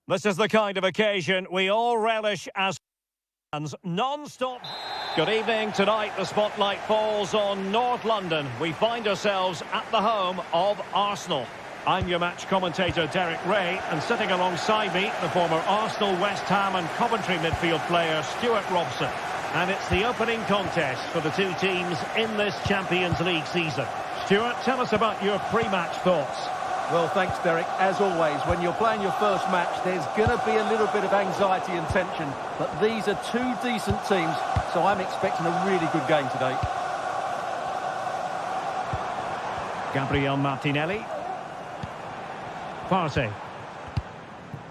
This is the kind of occasion we all relish as fans. Non-stop. Good evening. Tonight the spotlight falls on North London. We find ourselves at the home of Arsenal. I'm your match commentator Derek Ray, and sitting alongside me the former Arsenal, West Ham and Coventry midfield player Stuart Robson. And it's the opening contest for the two teams in this Champions League season. Stuart, tell us about your pre-match thoughts. Well, thanks, Derek. As always, when you're playing your first match, there's going to be a little bit of anxiety and tension. But these are two decent teams, so I'm expecting a really good game today. Gabriel Martinelli. Partey.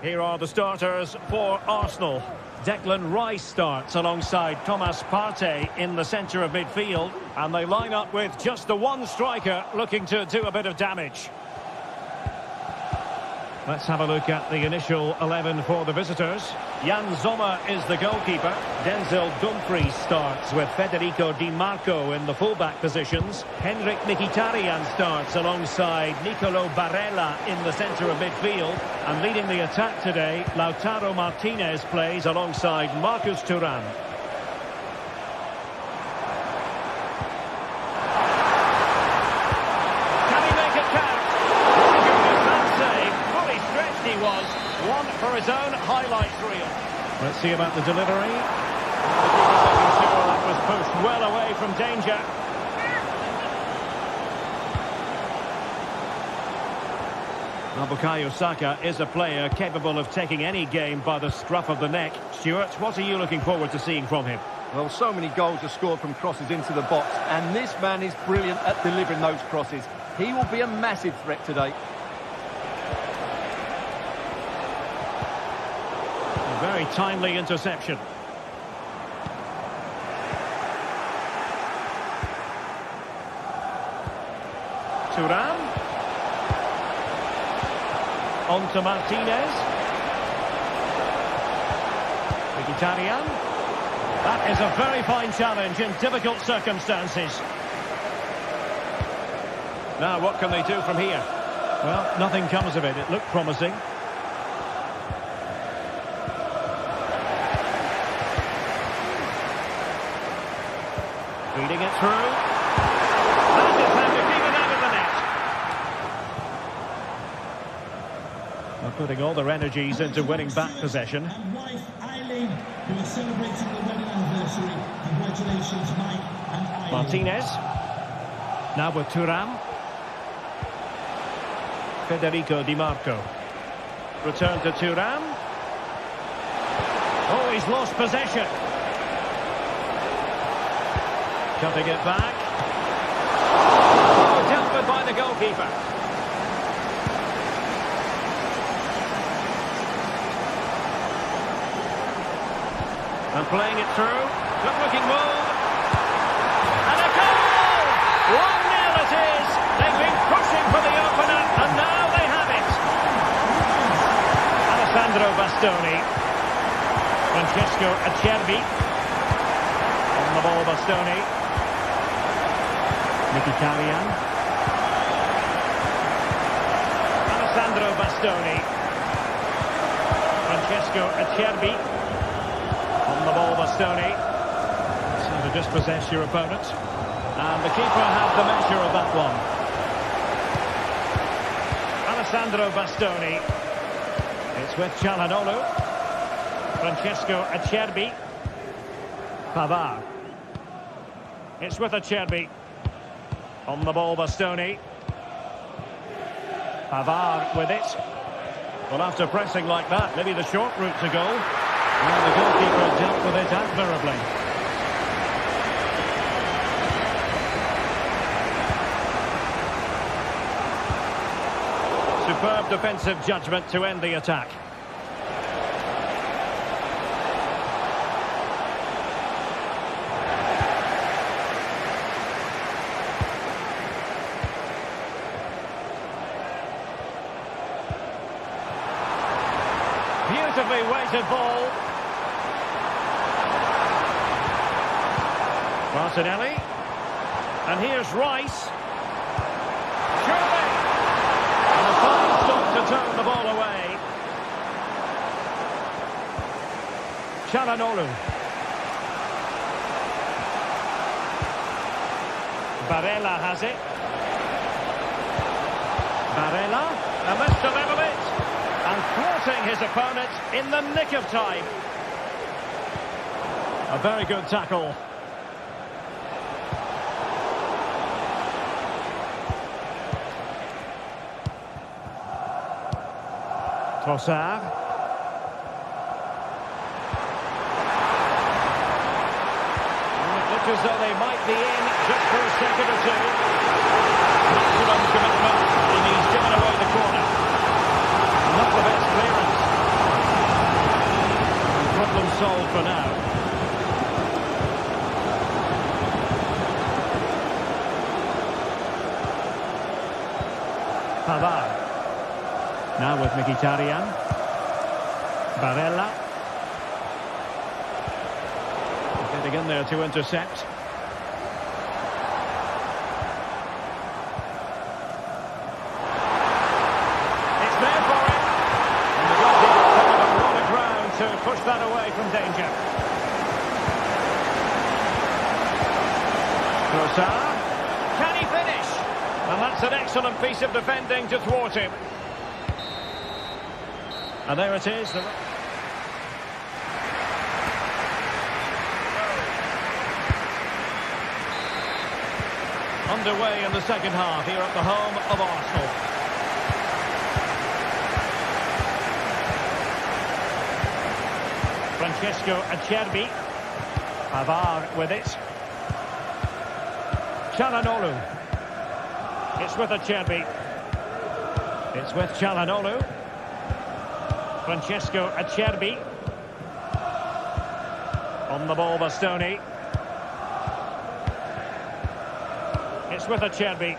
Here are the starters for Arsenal. Declan Rice starts alongside Thomas Partey in the centre of midfield. And they line up with just the one striker looking to do a bit of damage. Let's have a look at the initial 11 for the visitors. Jan Sommer is the goalkeeper. Denzel Dumfries starts with Federico Di Marco in the fullback positions. Henrik Mkhitaryan starts alongside Nicolo Barella in the centre of midfield. And leading the attack today, Lautaro Martinez plays alongside Marcus Thuram. For his own highlights reel. Let's see about the delivery. Making sure that was pushed well away from danger. Bukayo Saka is a player capable of taking any game by the scruff of the neck. Stuart, what are you looking forward to seeing from him? Well, so many goals are scored from crosses into the box, and this man is brilliant at delivering those crosses. He will be a massive threat today. Very timely interception. Thuram. On to Martinez. Mkhitaryan. That is a very fine challenge in difficult circumstances. Now, what can they do from here? Well, nothing comes of it. It looked promising. Feeding it through. And it's had to keep it out of the net. They're putting all their energies into winning back possession. And wife Eileen, who is celebrating the wedding anniversary. Congratulations, Mike and Eileen. Martinez. Now with Thuram. Federico Di Marco. Return to Thuram. Oh, he's lost possession. Cutting it back. Oh, dealt with by the goalkeeper. And playing it through. Good-looking move. And a goal! 1-0 it is. They've been pushing for the opener, and now they have it. Alessandro Bastoni. Francesco Acerbi. On the ball, Bastoni. Mkhitaryan. Alessandro Bastoni. Francesco Acerbi. On the ball, Bastoni. So to dispossess your opponent. And the keeper had the measure of that one. Alessandro Bastoni. It's with Çalhanoğlu. Francesco Acerbi. Pavard. It's with Acerbi. On the ball, Bastoni. Pavard with it. Well, after pressing like that, maybe the short route to goal. And the goalkeeper dealt with it admirably. Superb defensive judgment to end the attack. Beautifully weighted ball. Martinelli. And here's Rice. Surely. And a fine stop to turn the ball away. Çalhanoğlu. Barella has it. Barella, and this to level it. And thwarting his opponent in the nick of time. A very good tackle. Trossard. It looks as though they might be in just for a second or two. Maximum commitment, and he's given away the corner. Not the best clearance. Problem solved for now. Pavard. Now with Mkhitaryan. Barella. Getting in there to intercept. It's there for him. And the goalkeeper covered a lot of ground to push that away from danger. Trossard. Can he finish? And that's an excellent piece of defending to thwart him. And there it is. Underway in the second half here at the home of Arsenal. Francesco Acerbi. Pavard with it. Çalhanoğlu. It's with Acerbi. It's with Çalhanoğlu. Francesco Acerbi. On the ball, Bastoni. It's with Acerbi.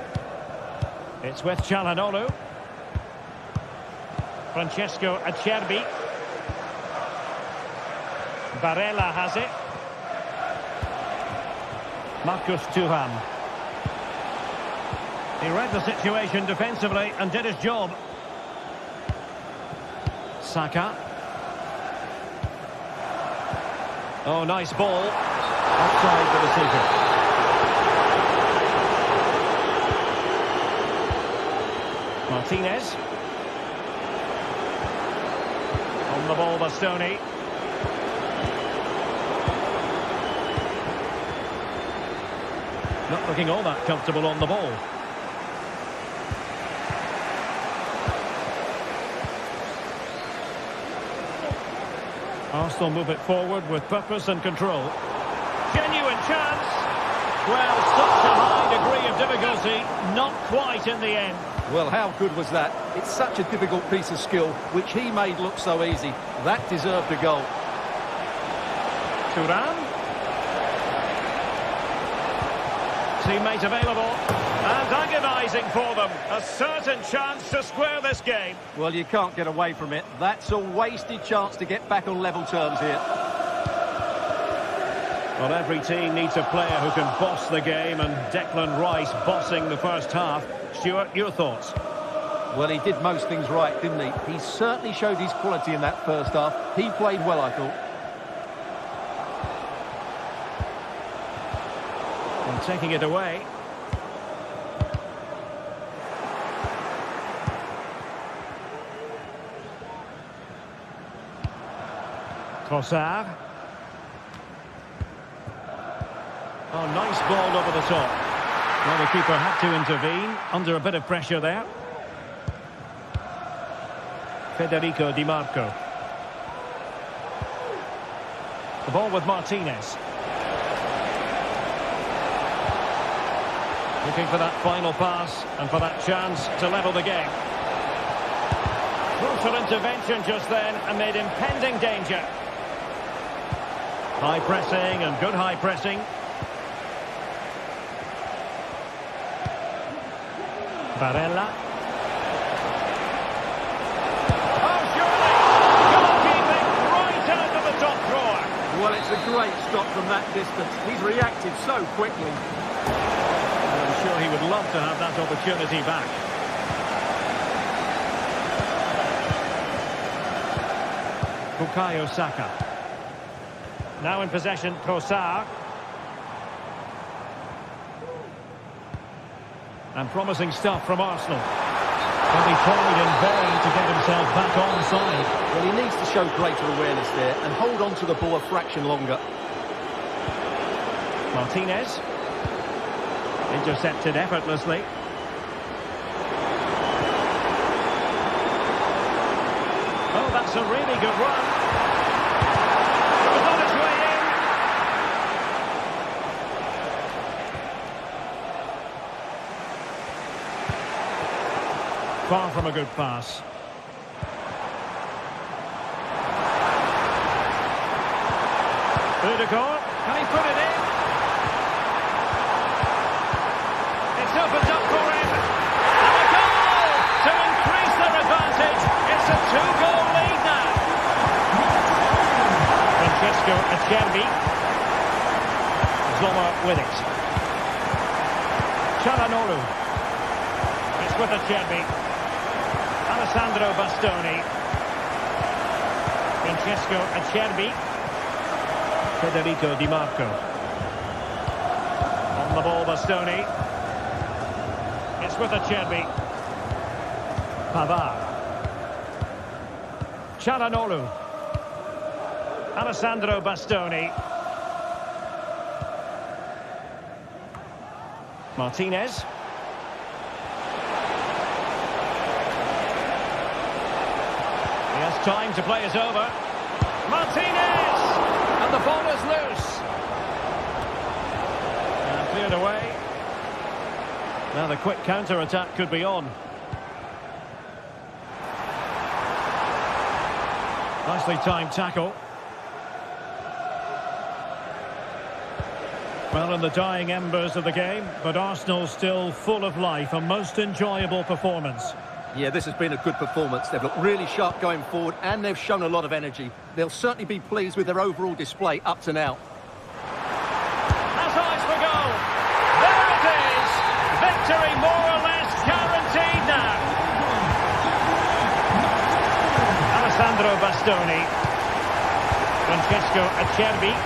It's with Çalhanoğlu. Francesco Acerbi. Barella has it. Marcus Thuram. He read the situation defensively and did his job. Saka. Oh, nice ball. Offside the decision. Martinez. On the ball, Bastoni. Not looking all that comfortable on the ball. Arsenal move it forward with purpose and control. Genuine chance. Well, such a high degree of difficulty, not quite in the end. Well, how good was that? It's such a difficult piece of skill, which he made look so easy. That deserved a goal. Thuram. Teammate available. And agonising for them. A certain chance to square this game. Well, you can't get away from it. That's a wasted chance to get back on level terms here. Well, every team needs a player who can boss the game, and Declan Rice bossing the first half. Stuart, your thoughts? Well, he did most things right, didn't he? He certainly showed his quality in that first half. He played well, I thought. And taking it away. Trossard. Oh, nice ball over the top. Well, the keeper had to intervene under a bit of pressure there. Federico Di Marco. The ball with Martinez. Looking for that final pass and for that chance to level the game. Crucial intervention just then amid impending danger. High pressing and good high pressing. Barella. Oh, surely! Goalkeeping right out of the top drawer. Well, it's a great stop from that distance. He's reacted so quickly. I'm sure he would love to have that opportunity back. Bukayo Saka. Now in possession, Trossard. And promising stuff from Arsenal. But he tried in vain to get himself back on side. Well, he needs to show greater awareness there and hold on to the ball a fraction longer. Martinez. Intercepted effortlessly. Oh, that's a really good run. It was on its way in. Far from a good pass. Odegaard, can he put it in? It's opened up for him. And a goal to increase their advantage. It's a 2-goal lead now. Francesco Acerbi. Zola with it. Çalhanoğlu. It's with Acerbi. Alessandro Bastoni. Francesco Acerbi. Federico Di Marco. On the ball, Bastoni. It's with Acerbi. Pavard. Çalhanoğlu. Alessandro Bastoni. Martinez. He has time to play it over. Martinez! And the ball is loose. And cleared away. Now the quick counter-attack could be on. Nicely timed tackle. Well, in the dying embers of the game, but Arsenal still full of life, a most enjoyable performance. Yeah, this has been a good performance. They've looked really sharp going forward and they've shown a lot of energy. They'll certainly be pleased with their overall display up to now. Has eyes for goal. There it is. Victory more or less guaranteed now. Alessandro Bastoni. Francesco Acerbi.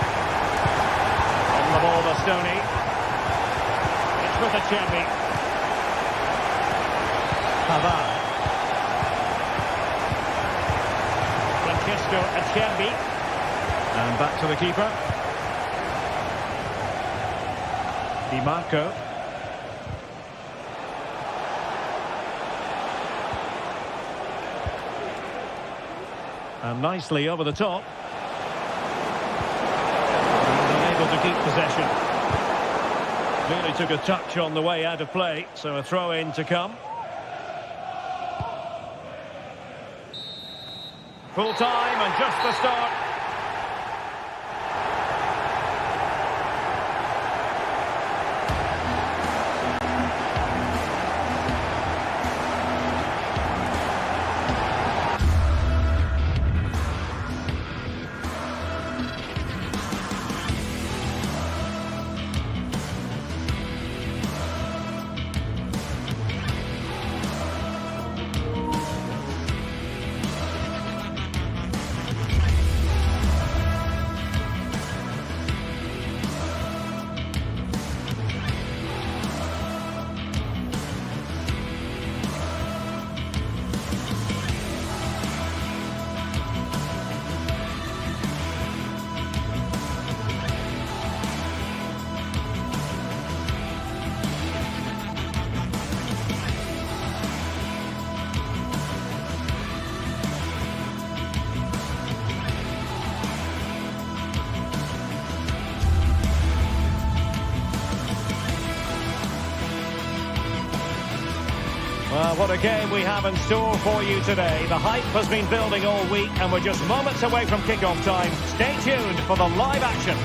On the ball, Bastoni. It's with Acerbi. Pavard. Francesco Acerbi. And back to the keeper. Di Marco. And nicely over the top. And unable to keep possession. Clearly took a touch on the way out of play, so a throw-in to come. Full time and just the start. Well, what a game we have in store for you today. The hype has been building all week and we're just moments away from kick-off time. Stay tuned for the live action.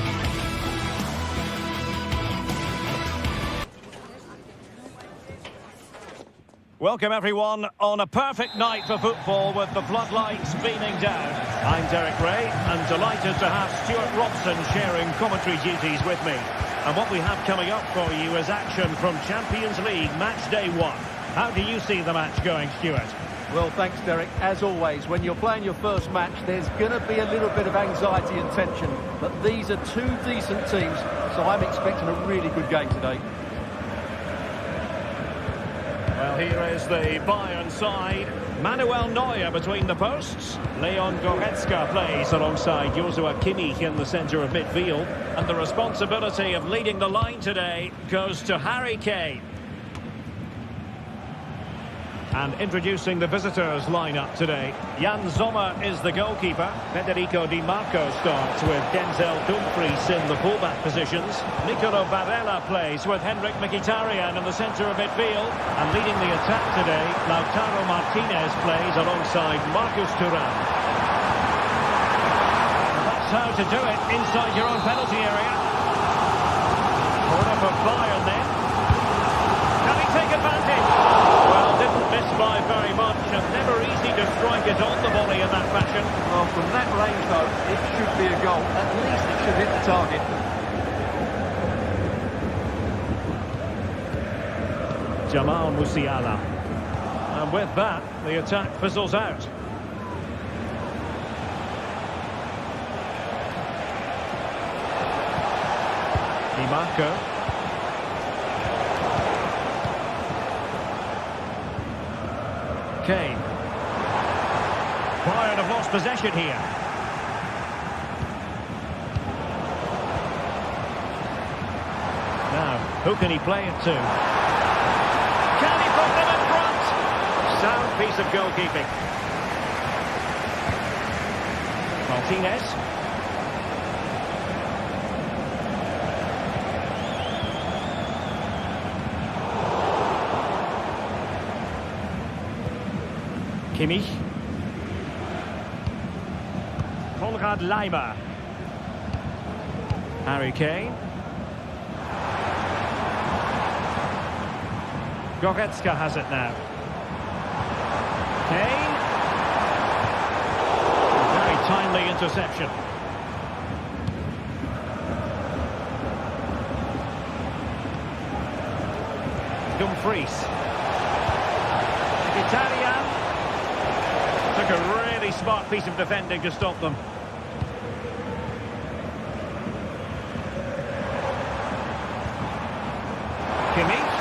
Welcome everyone on a perfect night for football with the floodlights beaming down. I'm Derek Ray and delighted to have Stuart Robson sharing commentary duties with me. And what we have coming up for you is action from Champions League match day 1. How do you see the match going, Stuart? Well, thanks, Derek. As always, when you're playing your first match, there's going to be a little bit of anxiety and tension. But these are two decent teams, so I'm expecting a really good game today. Well, here is the Bayern side. Manuel Neuer between the posts. Leon Goretzka plays alongside Joshua Kimmich in the centre of midfield. And the responsibility of leading the line today goes to Harry Kane. And introducing the visitors lineup today. Jan Sommer is the goalkeeper. Federico Di Marco starts with Denzel Dumfries in the fullback positions. Nicolo Barella plays with Henrik Mkhitaryan in the centre of midfield. And leading the attack today, Lautaro Martinez plays alongside Marcus Thuram. That's how to do it inside your own penalty area. Corner for Bayern then. Can he take advantage? Well, didn't miss by very much, and never easy to strike it on the volley in that fashion. Well, from that range, though, it should be a goal. At least it should hit the target. Jamal Musiala. And with that, the attack fizzles out. Di Marco. Kane. Bayern have lost possession here. Now, who can he play it to? Can he put them in front? Sound piece of goalkeeping. Martinez. Kimmich. Konrad Laimer. Harry Kane. Goretzka has it now. Kane. Very timely interception. Dumfries. Mkhitaryan. Took a really smart piece of defending to stop them. Kimmich.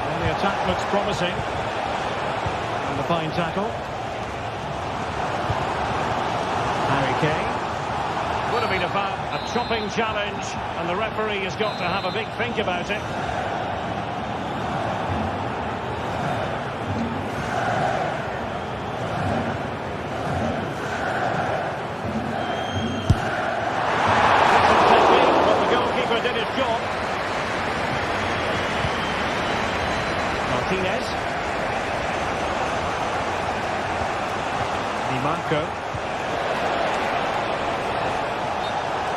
And the attack looks promising. And the fine tackle. Harry Kane. Would have been a chopping challenge, and the referee has got to have a big think about it. But the goalkeeper did his job. Martinez. Di Marco.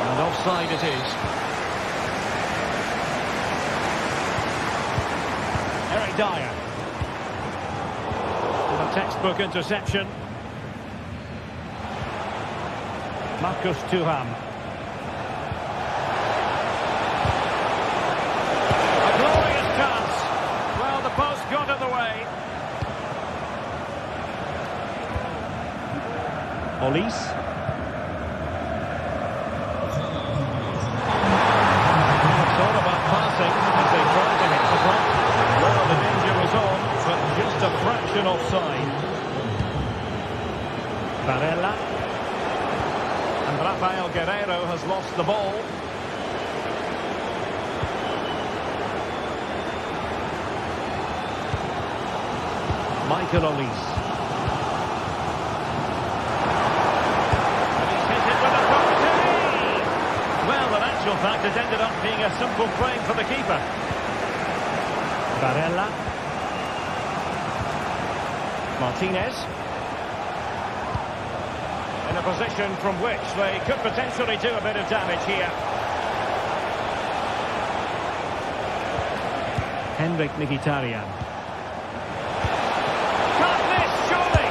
And offside it is. Eric Dyer. With a textbook interception. Marcus Thuram. A glorious chance. Well, the post got in the way. Olise. As they tried to hit the front. Well, the danger was on, but just a fraction offside. Barella. And Rafael Guerreiro has lost the ball. Michael Olise. And he's hit it with authority! Well, in actual fact, it ended up being a simple frame for the keeper. Barella. Martinez. In a position from which they could potentially do a bit of damage here. Henrik Mkhitaryan. Can't miss, surely!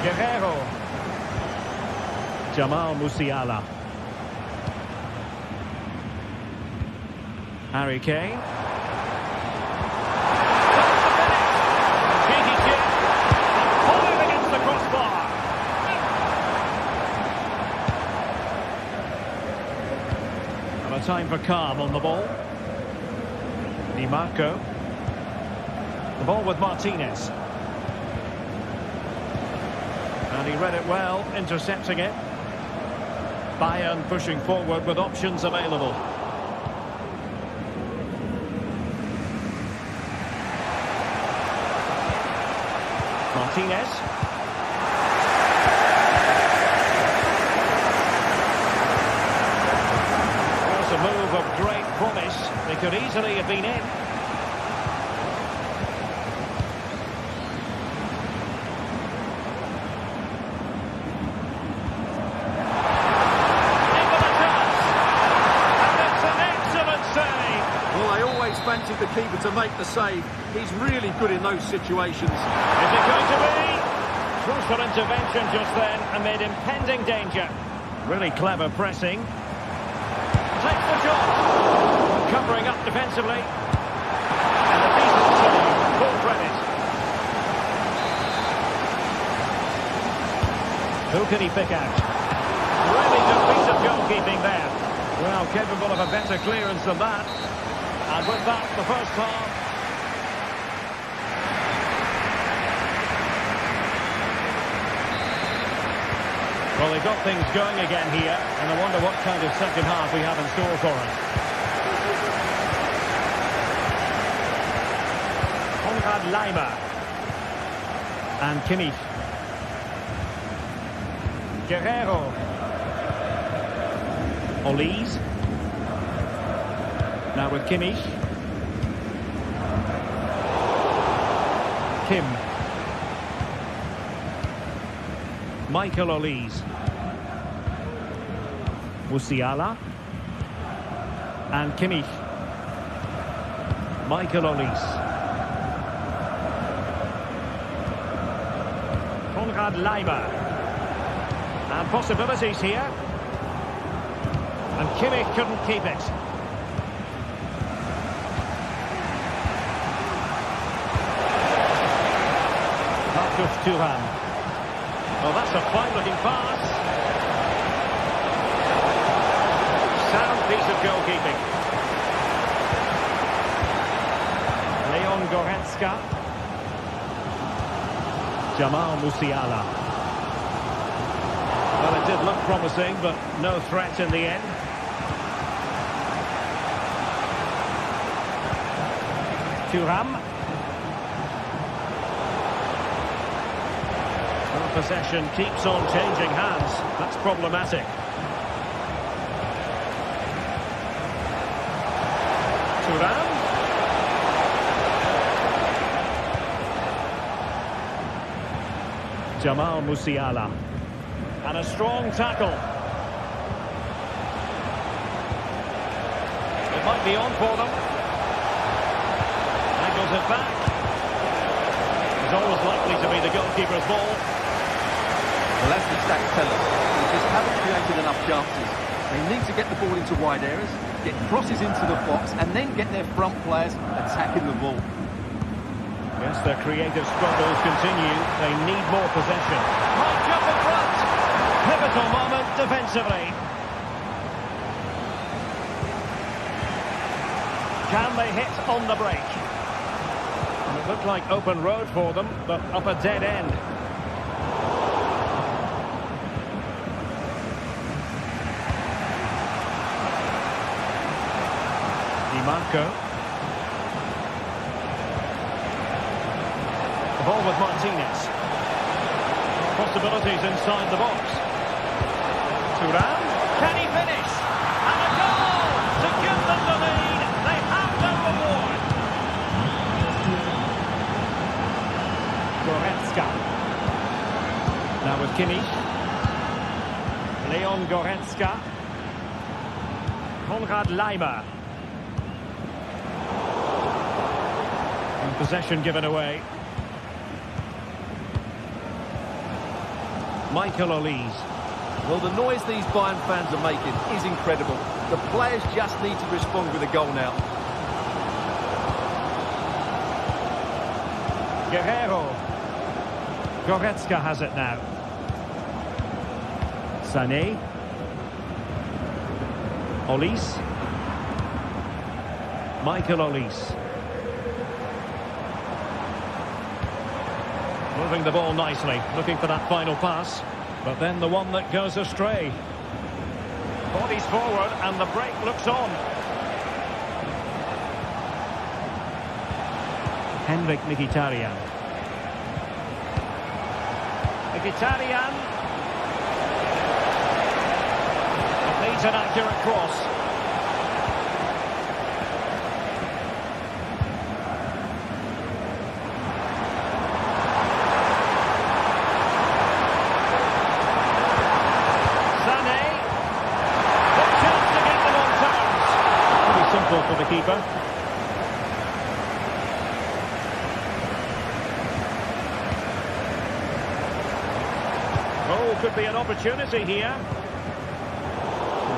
Guerrero. Jamal Musiala. Harry Kane. Cheeky chip. Pulling against the crossbar. And a time for calm on the ball. Di Marco. The ball with Martinez. And he read it well, intercepting it. Bayern pushing forward with options available. Martinez. There's a move of great promise. They could easily have been in. Fancied the keeper to make the save. He's really good in those situations. Is it going to be? Crucial intervention just then amid impending danger. Really clever pressing. Takes the shot. Covering up defensively. And a decent save. Full credit. Who can he pick out? Really good piece of goalkeeping there. Well, capable of a better clearance than that. And with that, the first half. Well, they've got things going again here, and I wonder what kind of second half we have in store for us. Konrad Laimer. And Kimmich. Guerrero. Olise. Now with Kimmich. Kim. Michael Olise. Musiala. And Kimmich. Michael Olise. Konrad Laimer. And possibilities here. And Kimmich couldn't keep it. Thuram. Well, that's a fine-looking pass. Sound piece of goalkeeping. Leon Goretzka. Jamal Musiala. Well, it did look promising, but no threat in the end. Thuram. Possession keeps on changing hands. That's problematic. Thuram. Jamal Musiala. And a strong tackle. It might be on for them. Angles it back. It's always likely to be the goalkeeper's ball. Well, as the stats tell us, they just haven't created enough chances. They need to get the ball into wide areas, get crosses into the box, and then get their front players attacking the ball. Yes, their creative struggles continue. They need more possession. Might jump in front. Pivotal moment defensively. Can they hit on the break? And it looked like open road for them, but up a dead end. Di Marco. The ball with Martinez. Possibilities inside the box. Thuram. Can he finish? And a goal to give them the lead. They have no reward. Goretzka. Now with Kimmich. Leon Goretzka. Konrad Laimer. And possession given away. Michael Olise. Well, the noise these Bayern fans are making is incredible. The players just need to respond with a goal now. Guerrero. Goretzka has it now. Sané. Olise. Michael Olise. Moving the ball nicely, looking for that final pass. But then the one that goes astray. Bodies forward and the break looks on. Henrik Mkhitaryan. Mkhitaryan. It needs an accurate cross. For the keeper. Oh, could be an opportunity here.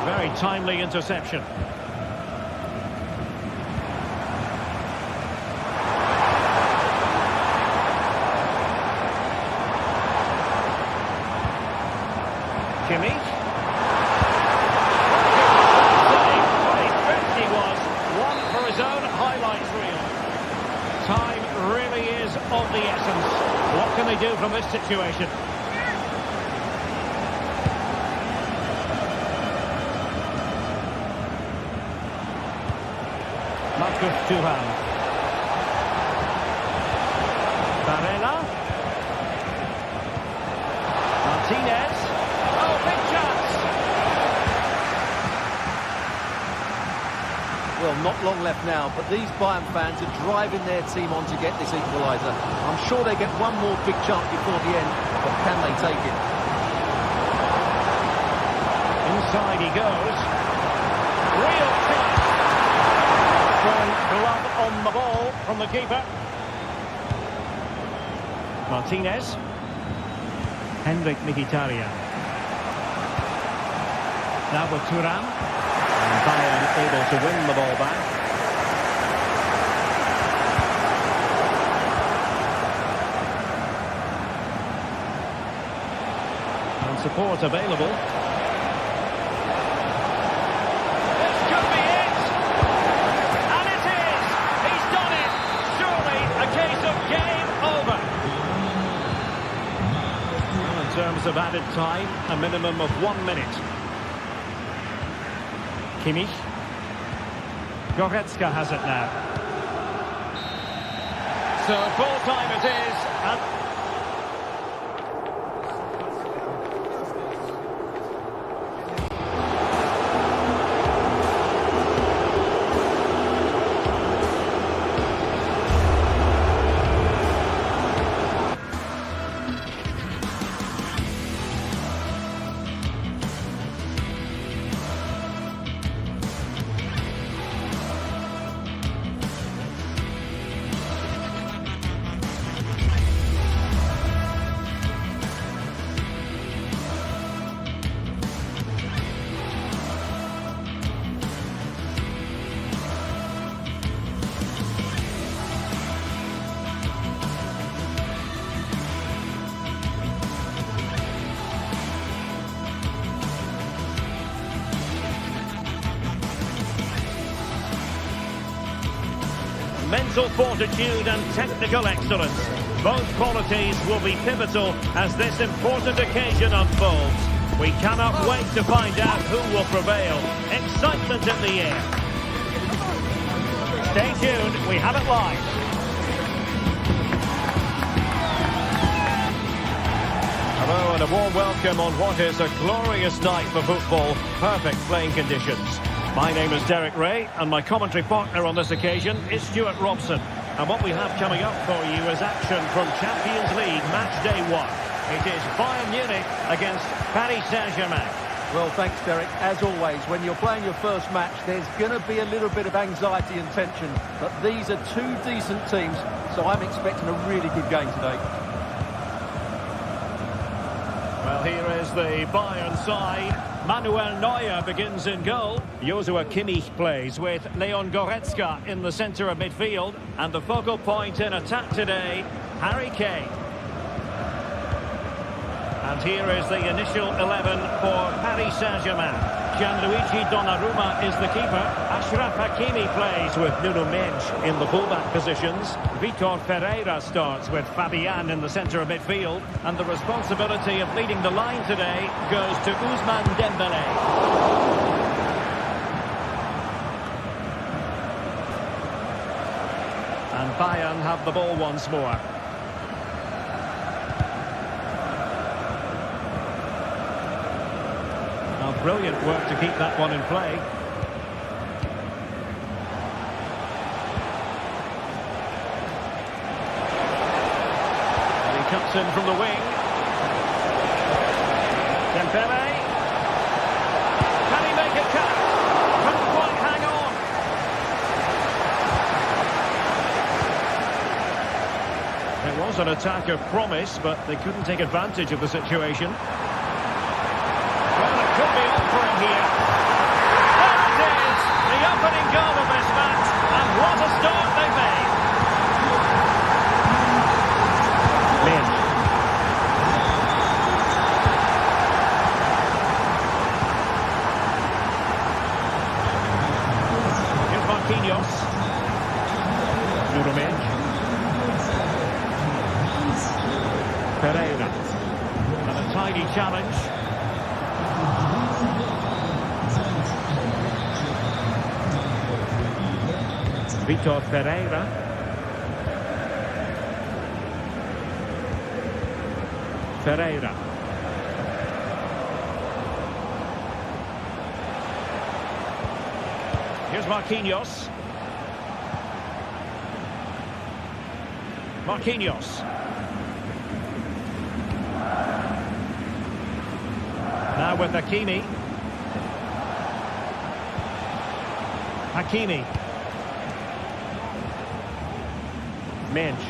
Very timely interception. Kimmich. Time really is of the essence. What can they do from this situation? Marcus Thuram. Barella. Martinez. Oh, big chance! Well, not long left now, but these Bayern fans are driving their team on to get this equaliser. I'm sure they get one more big chance before the end, but can they take it? Inside he goes. Real chance. Strong glove on the ball from the keeper. Martinez. Henrik Mkhitaryan. Now with Thuram. And Bayern able to win the ball back. And support available. This could be it! And it is! He's done it! Surely a case of game over. Well, in terms of added time, a minimum of 1 minute. Kimmich. Goretzka has it now. So full time it is. And mental fortitude and technical excellence. Both qualities will be pivotal as this important occasion unfolds. We cannot wait to find out who will prevail. Excitement in the air. Stay tuned, we have it live. Hello and a warm welcome on what is a glorious night for football. Perfect playing conditions. My name is Derek Ray, and my commentary partner on this occasion is Stuart Robson. And what we have coming up for you is action from Champions League match day 1. It is Bayern Munich against Paris Saint-Germain. Well, thanks, Derek. As always, when you're playing your first match, there's going to be a little bit of anxiety and tension. But these are two decent teams, so I'm expecting a really good game today. Well, here is the Bayern side. Manuel Neuer begins in goal. Joshua Kimmich plays with Leon Goretzka in the centre of midfield. And the focal point in attack today, Harry Kane. And here is the initial 11 for Paris Saint-Germain. Gianluigi Donnarumma is the keeper. Achraf Hakimi plays with Nuno Mendes in the fullback positions. Vitor Ferreira starts with Fabian in the centre of midfield. And the responsibility of leading the line today goes to Ousmane Dembélé. And Bayern have the ball once more. Brilliant work to keep that one in play. And he cuts in from the wing. Dembélé. Can he make it count? Couldn't quite hang on. There was an attack of promise, but they couldn't take advantage of the situation. Could be offering here. There it is, the opening goal of this match, and what a start they've made. Mendes. Here's Marquinhos. Nuno Mendes. Pereira. And a tidy challenge. Vitor Ferreira. Ferreira. Here's Marquinhos. Marquinhos. Now with Hakimi. Hakimi. Mendes.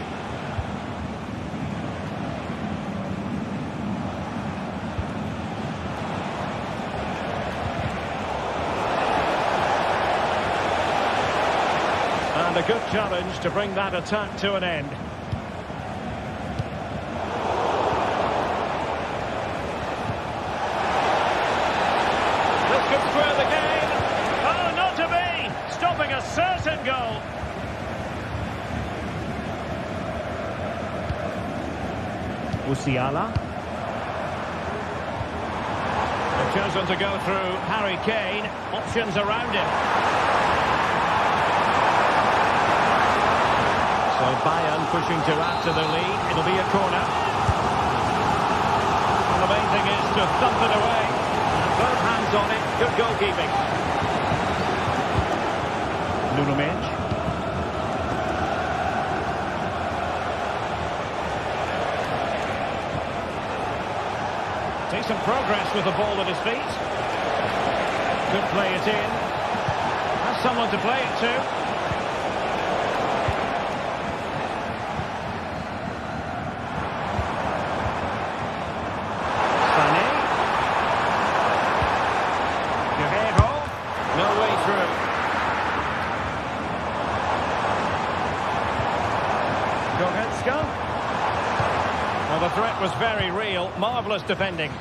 And a good challenge to bring that attack to an end. This could square the game. Oh, not to be! Stopping a certain goal. Musiala. They've chosen to go through Harry Kane. Options around him. So Bayern pushing to add to the lead. It'll be a corner. And the main thing is to thump it away. And both hands on it. Good goalkeeping. Nuno Mendes. Some progress with the ball at his feet. Could play it in. Has someone to play it to. Sané. Guerrero. No way through. Goretzka. Well, the threat was very real. Marvellous defending.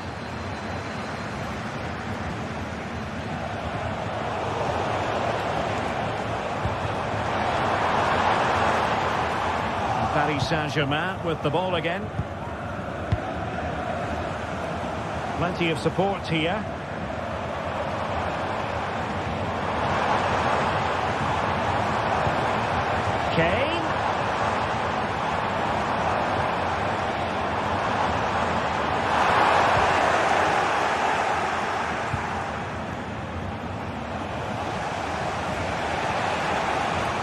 Paris Saint-Germain with the ball again. Plenty of support here. Kane.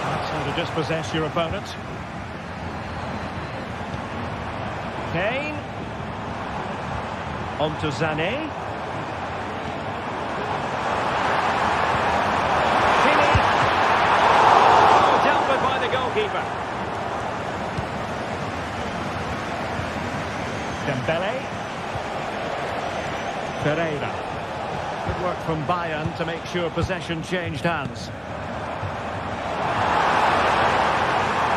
That's how to dispossess your opponent. Kane. On to Sané. Kimmich. Oh, dealt with by the goalkeeper. Dembélé. Pereira. Good work from Bayern to make sure possession changed hands.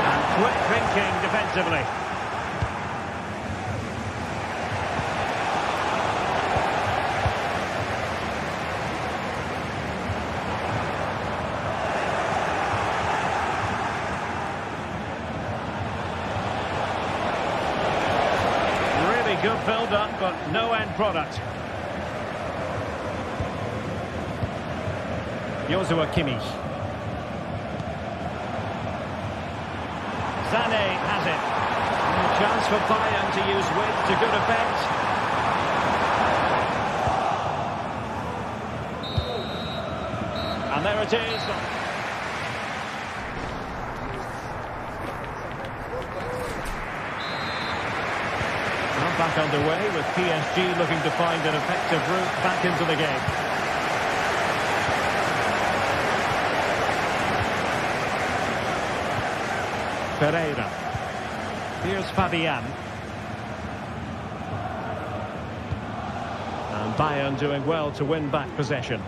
And quick thinking defensively. Really good build-up, but no end product. Joshua Kimmich. Sané has it. And a chance for Bayern to use width to good effect. And there it is. Now back underway with PSG looking to find an effective route back into the game. Pereira. Here's Fabian. And Bayern doing well to win back possession.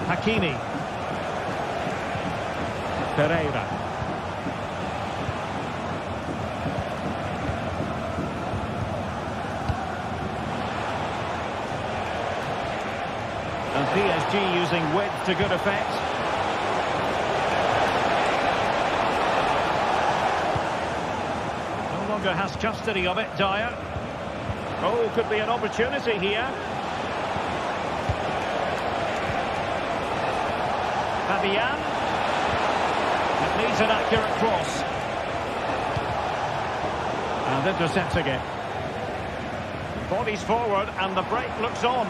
Hakimi. Pereira. And PSG using width to good effect. No longer has custody of it, Dyer. Oh, could be an opportunity here. Fabian. It needs an accurate cross. And intercepting it. Bodies forward and the break looks on.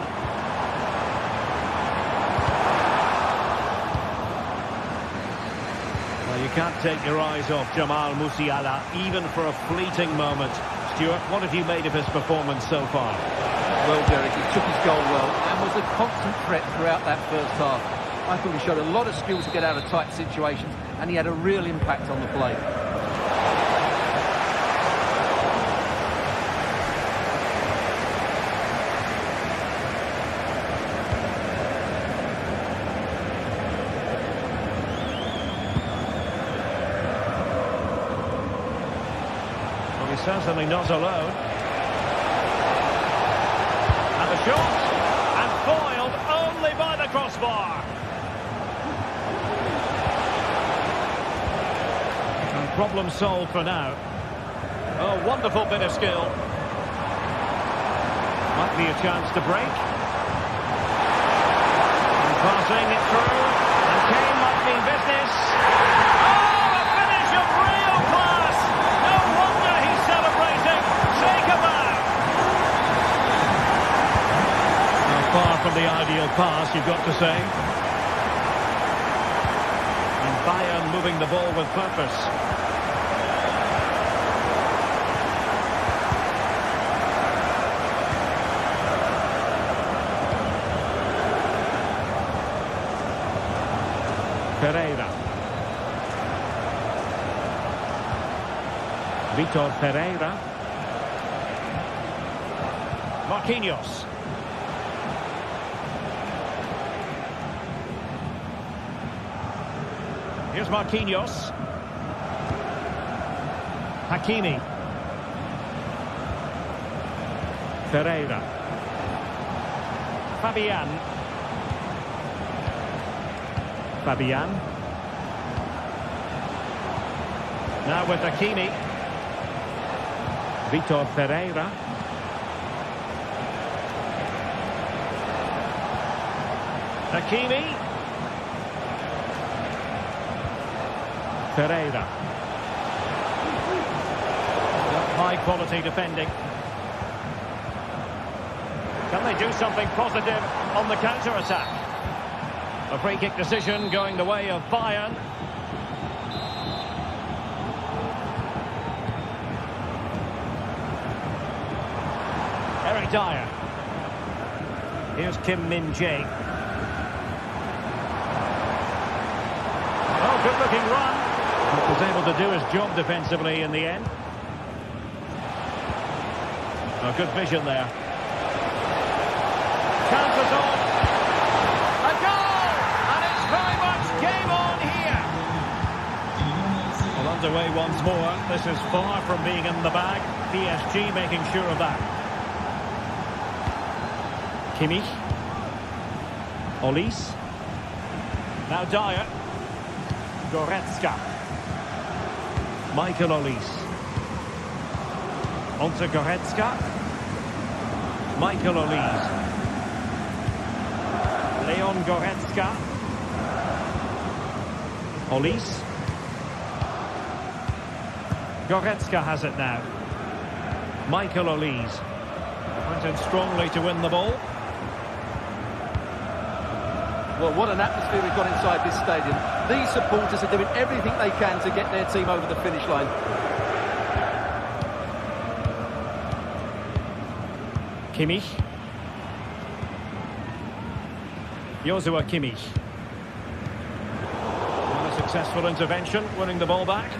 You can't take your eyes off Jamal Musiala, even for a fleeting moment. Stuart, what have you made of his performance so far? Well, Derek, he took his goal well and was a constant threat throughout that first half. I thought he showed a lot of skills to get out of tight situations, and he had a real impact on the play. Certainly not alone. And the shot, and foiled only by the crossbar. And problem solved for now. Oh, wonderful bit of skill. Might be a chance to break. And passing it through, and Kane might mean business. Oh, a finish of real class! No wonder he's celebrating. Take a bow. Far from the ideal pass, you've got to say. And Bayern moving the ball with purpose. Pereira. Vitor Pereira. Marquinhos. Here's Marquinhos. Hakimi. Pereira. Fabian. Fabian. Now with Hakimi. Vitor Pereira. Hakimi. Pereira. High quality defending. Can they do something positive on the counter-attack? A free kick decision going the way of Bayern. Eric Dyer. Here's Kim Min-jae. Good-looking run. He was able to do his job defensively in the end. Oh, good vision there. Chances on. A goal! And it's very much game on here. Well, underway once more. This is far from being in the bag. PSG making sure of that. Kimmich. Olise. Now Dyer. Goretzka. Michael Olise. On to Goretzka. Michael Olise. Leon Goretzka. Olise. Goretzka has it now. Michael Olise. Went in strongly to win the ball. Well, what an atmosphere we've got inside this stadium. These supporters are doing everything they can to get their team over the finish line. Kimmich. Joshua Kimmich. Not a successful intervention, winning the ball back.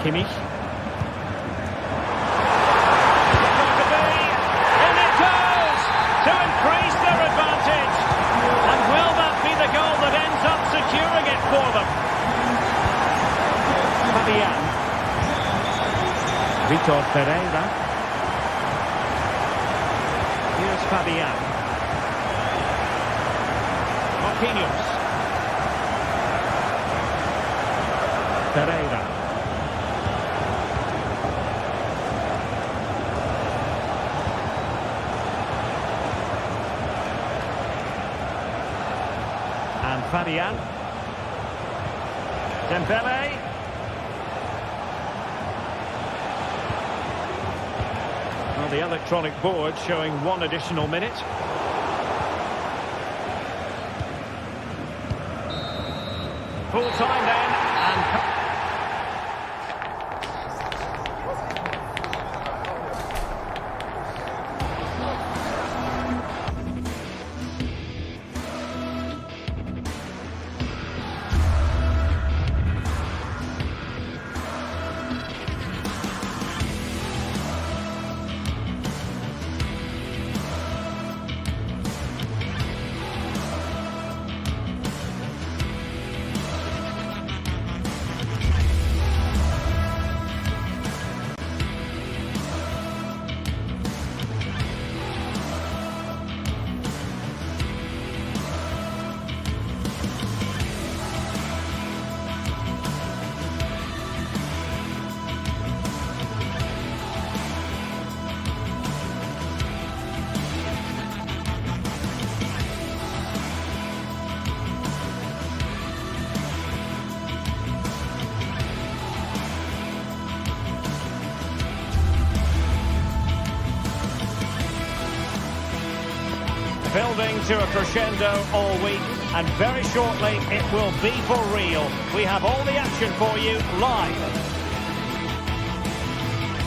Kimmich. And it goes to increase their advantage. And will that be the goal that ends up securing it for them? Fabian. Vitor Pereira. Here's Fabian. Marquinhos. Pereira. And Fabian. Dembele. Well, the electronic board showing 1 additional minute. Full time then, and building to a crescendo all week, and very shortly it will be for real. We have all the action for you live.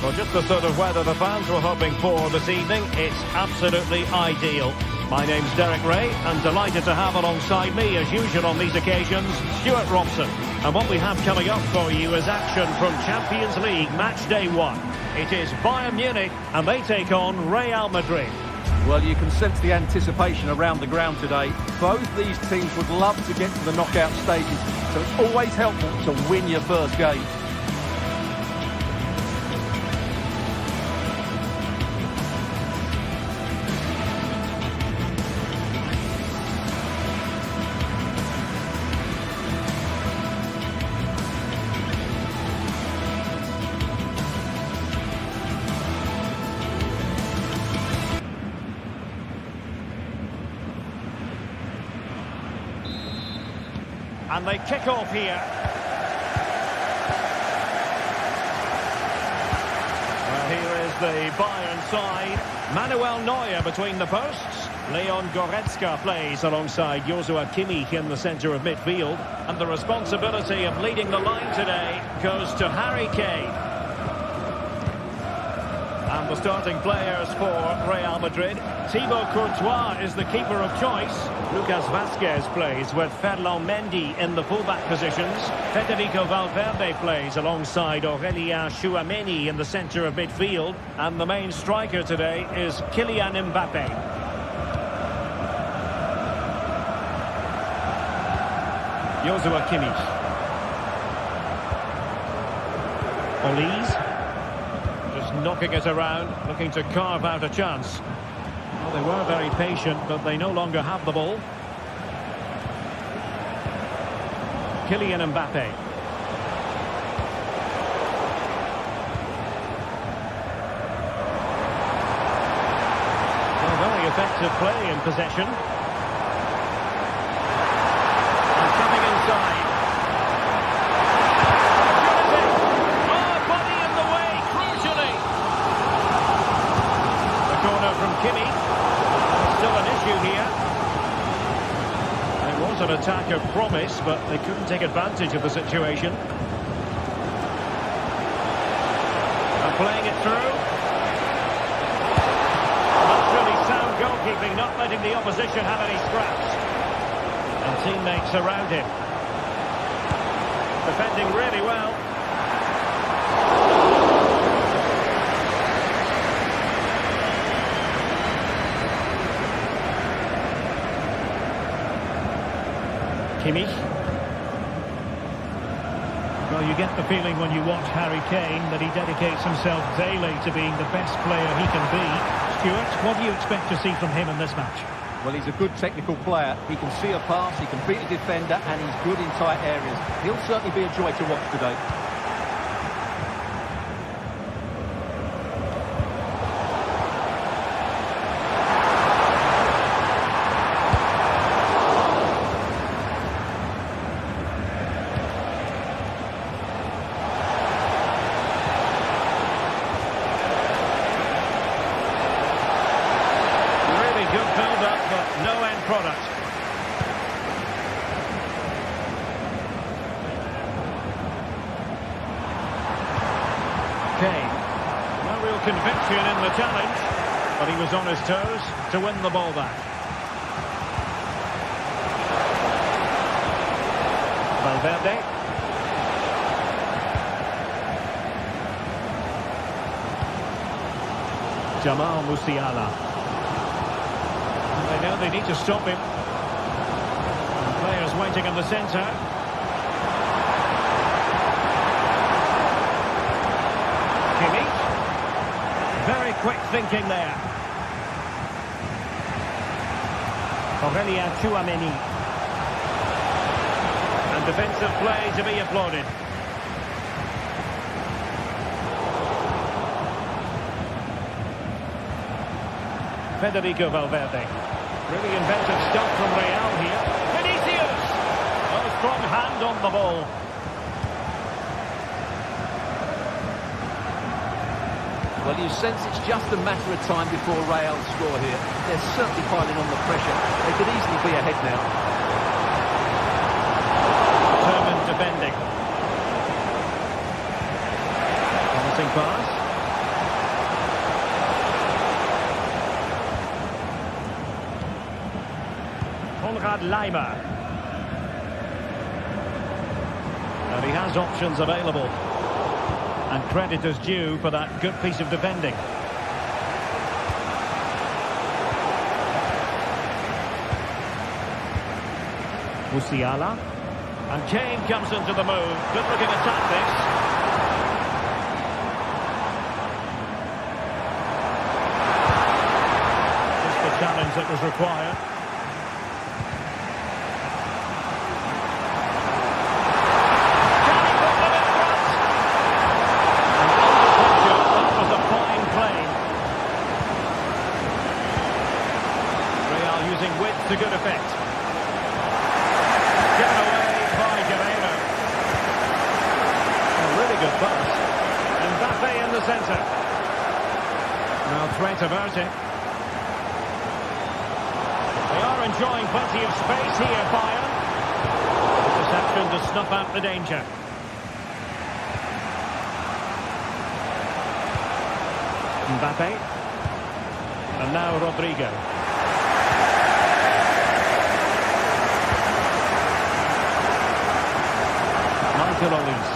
Well, just the sort of weather the fans were hoping for this evening. It's absolutely ideal. My name's Derek Ray, and delighted to have alongside me, as usual on these occasions, Stuart Robson. And what we have coming up for you is action from Champions League Match Day 1. It is Bayern Munich, and they take on Real Madrid. Well, you can sense the anticipation around the ground today. Both these teams would love to get to the knockout stages, so it's always helpful to win your first game. And they kick off here. Well, here is the Bayern side. Manuel Neuer between the posts. Leon Goretzka plays alongside Joshua Kimmich in the centre of midfield. And the responsibility of leading the line today goes to Harry Kane. And the starting players for Real Madrid. Thibaut Courtois is the keeper of choice. Lucas Vazquez plays with Ferland Mendy in the fullback positions. Federico Valverde plays alongside Aurélien Tchouameni in the centre of midfield. And the main striker today is Kylian Mbappé. Joshua Kimmich. Olise. Just knocking it around, looking to carve out a chance. Well, they were very patient, but they no longer have the ball. Kylian Mbappé. Well, very effective play in possession. And coming inside. From Kimi. Still an issue here. It was an attack of promise, but they couldn't take advantage of the situation. And playing it through. That's really sound goalkeeping, not letting the opposition have any scraps. And teammates around him. Defending really well. Kimmich. Well, you get the feeling when you watch Harry Kane that he dedicates himself daily to being the best player he can be. Stuart, what do you expect to see from him in this match? Well, he's a good technical player. He can see a pass, he can beat a defender, and he's good in tight areas. He'll certainly be a joy to watch today. Product. Kane. No real conviction in the challenge, but he was on his toes to win the ball back. Valverde. Jamal Musiala. They know they need to stop him. And players waiting in the centre. Kimmich. Very quick thinking there. Aurélien Tchouameni. And defensive play to be applauded. Federico Valverde. Really inventive stuff from Real here. Vinicius! A strong hand on the ball. Well, you sense it's just a matter of time before Real score here. They're certainly piling on the pressure. They could easily be ahead now. Determined defending. Promising pass. Leimer. And he has options available. And credit is due for that good piece of defending. Musiala. And Kane comes into the move. Good looking attack this. Just the challenge that was required. To good effect. Given away by Guerrero. A really good pass. Mbappé in the centre. Now threat averted. They are enjoying plenty of space here, Bayern. Interception to snuff out the danger. Mbappe. And now Rodrigo. Michael Olise.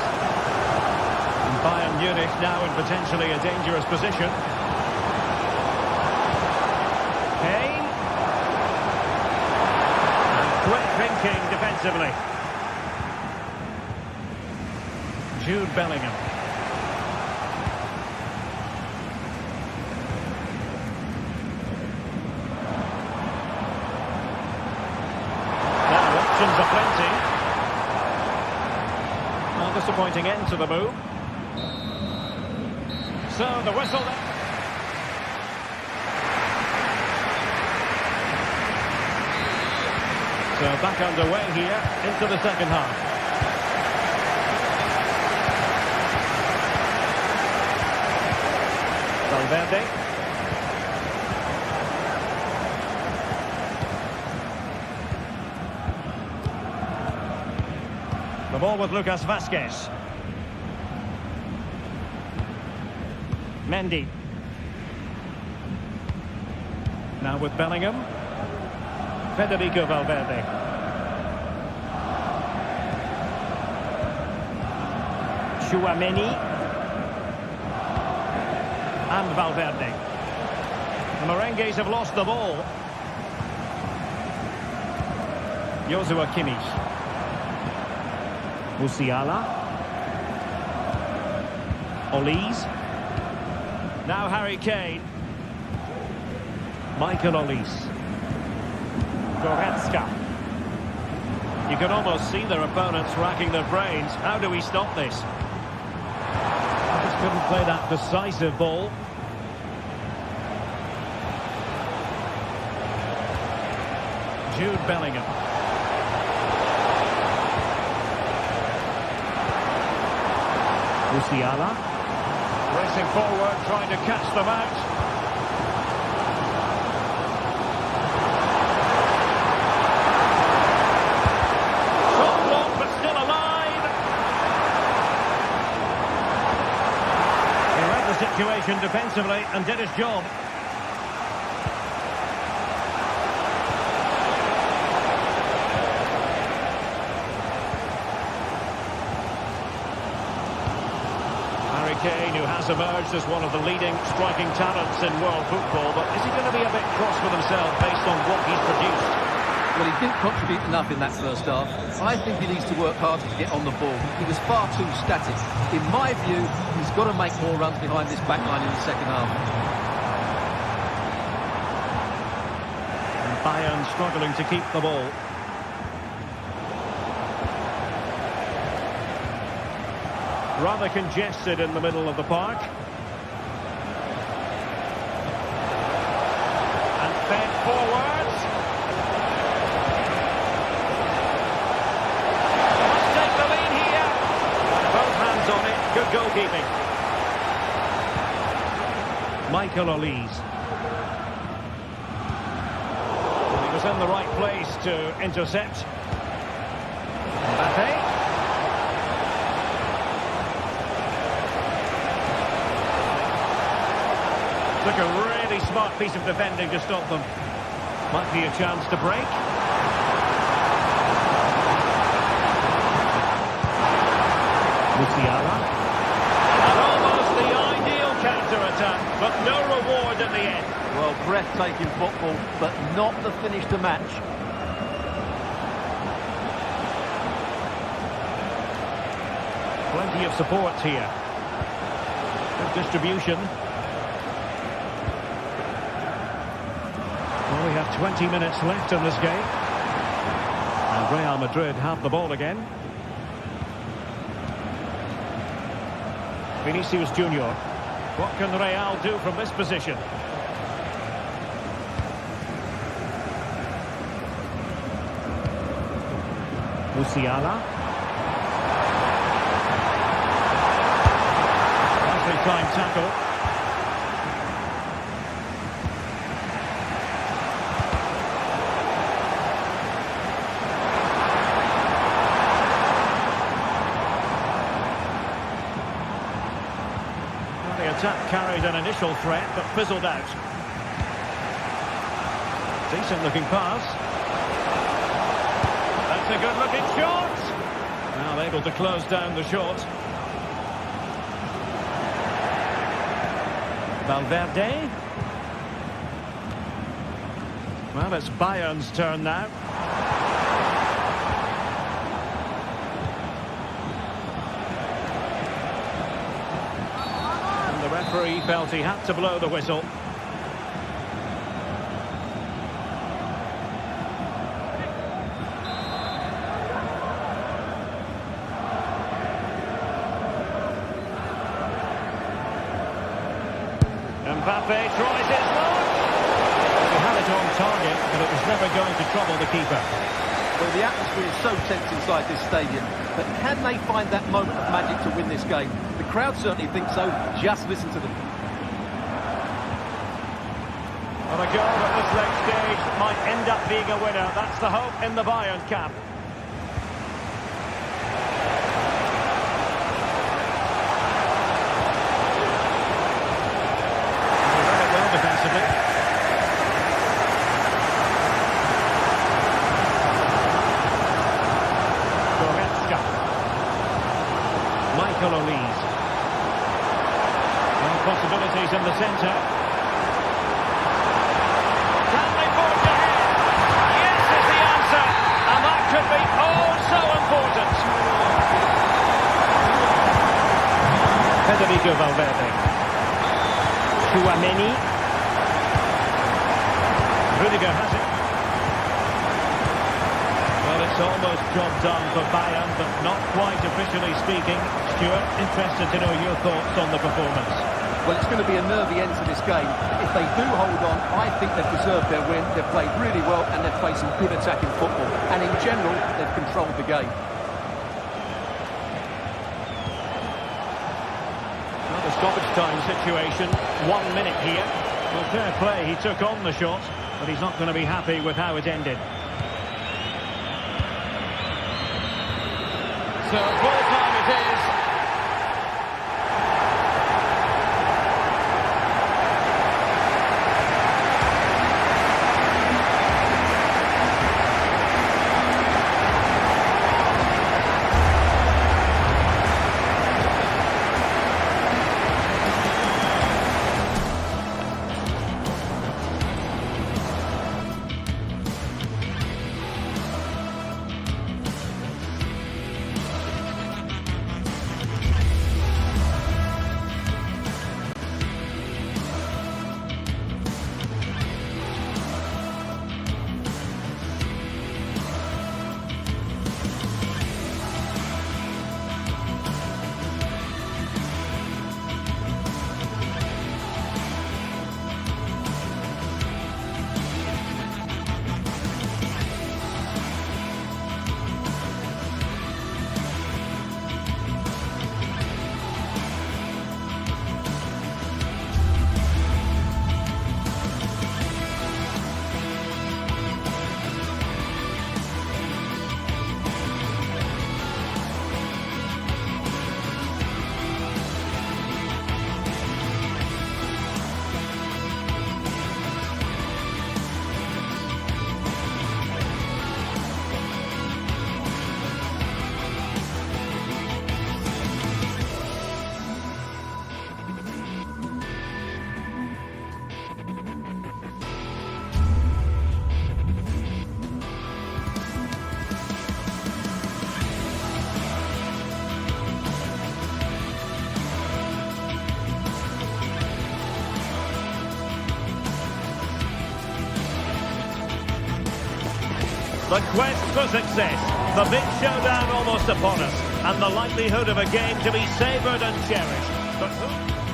And Bayern Munich now in potentially a dangerous position. Kane. And quick thinking defensively. Jude Bellingham. Now options are plenty. A disappointing end to the move. So the whistle there. So back underway here into the second half. Valverde. The ball with Lucas Vazquez. Mendy. Now with Bellingham. Federico Valverde. Chouameni. And Valverde. The Merengues have lost the ball. Joshua Kimmich. Musiala. Olise. Now Harry Kane. Michael Olise. Goretzka. You can almost see their opponents racking their brains. How do we stop this? Just couldn't play that decisive ball. Jude Bellingham. Musiala. Racing forward, trying to catch them out. Shot blocked, but still alive. He read the situation defensively and did his job. Kane, who has emerged as one of the leading striking talents in world football, but is he going to be a bit cross with himself based on what he's produced? Well, he didn't contribute enough in that first half. I think he needs to work harder to get on the ball. He was far too static. In my view, he's got to make more runs behind this back line in the second half. And Bayern struggling to keep the ball. Rather congested in the middle of the park. And fed forwards. Must take the lead here. Both hands on it. Good goalkeeping. Michael Olise. He was in the right place to intercept. Mbappe. Took a really smart piece of defending to stop them. Might be a chance to break. Musiala. And almost the ideal counter-attack, but no reward in the end. Well, breathtaking football, but not the finish to match. Plenty of support here. Good distribution. Well, we have 20 minutes left in this game. And Real Madrid have the ball again. Vinicius Junior. What can Real do from this position? Musiala. Nicely timed tackle. attack carried an initial threat, but fizzled out. Decent looking pass. That's a good looking shot. Now able to close down the shot. Valverde. Well, it's Bayern's turn now. And the referee felt he had to blow the whistle. Mbappe tries his luck. He had it on target, but it was never going to trouble the keeper. Well, the atmosphere is so tense inside this stadium, but can they find that moment of magic to win this game? The crowd certainly think so. Just listen to them. Well, a goal at this late stage might end up being a winner. That's the hope in the Bayern camp. Possibilities in the centre. Can they forge ahead? Yes is the answer, and that could be oh so important. Federico Valverde. Chouameni. Rudiger has it. Well, it's almost job done for Bayern, but not quite officially speaking. Stuart, interested to know your thoughts on the performance. Well, it's going to be a nervy end to this game. If they do hold on, I think they've deserved their win. They've played really well and they've played some good attacking football. And in general, they've controlled the game. Well, the stoppage time situation, 1 minute here. Well, fair play, he took on the shot, but he's not going to be happy with how it ended. So, full time it is. The quest for success, the big showdown almost upon us, and the likelihood of a game to be savoured and cherished.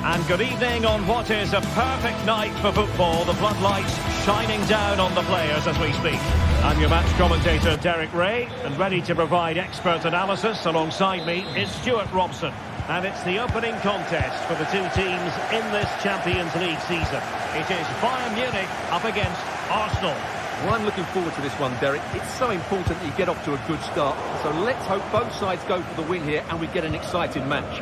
And good evening on what is a perfect night for football, the floodlights shining down on the players as we speak. I'm your match commentator Derek Ray, and ready to provide expert analysis alongside me is Stuart Robson. And it's the opening contest for the two teams in this Champions League season. It is Bayern Munich up against Arsenal. Well, I'm looking forward to this one, Derek. It's so important that you get off to a good start. So let's hope both sides go for the win here and we get an exciting match.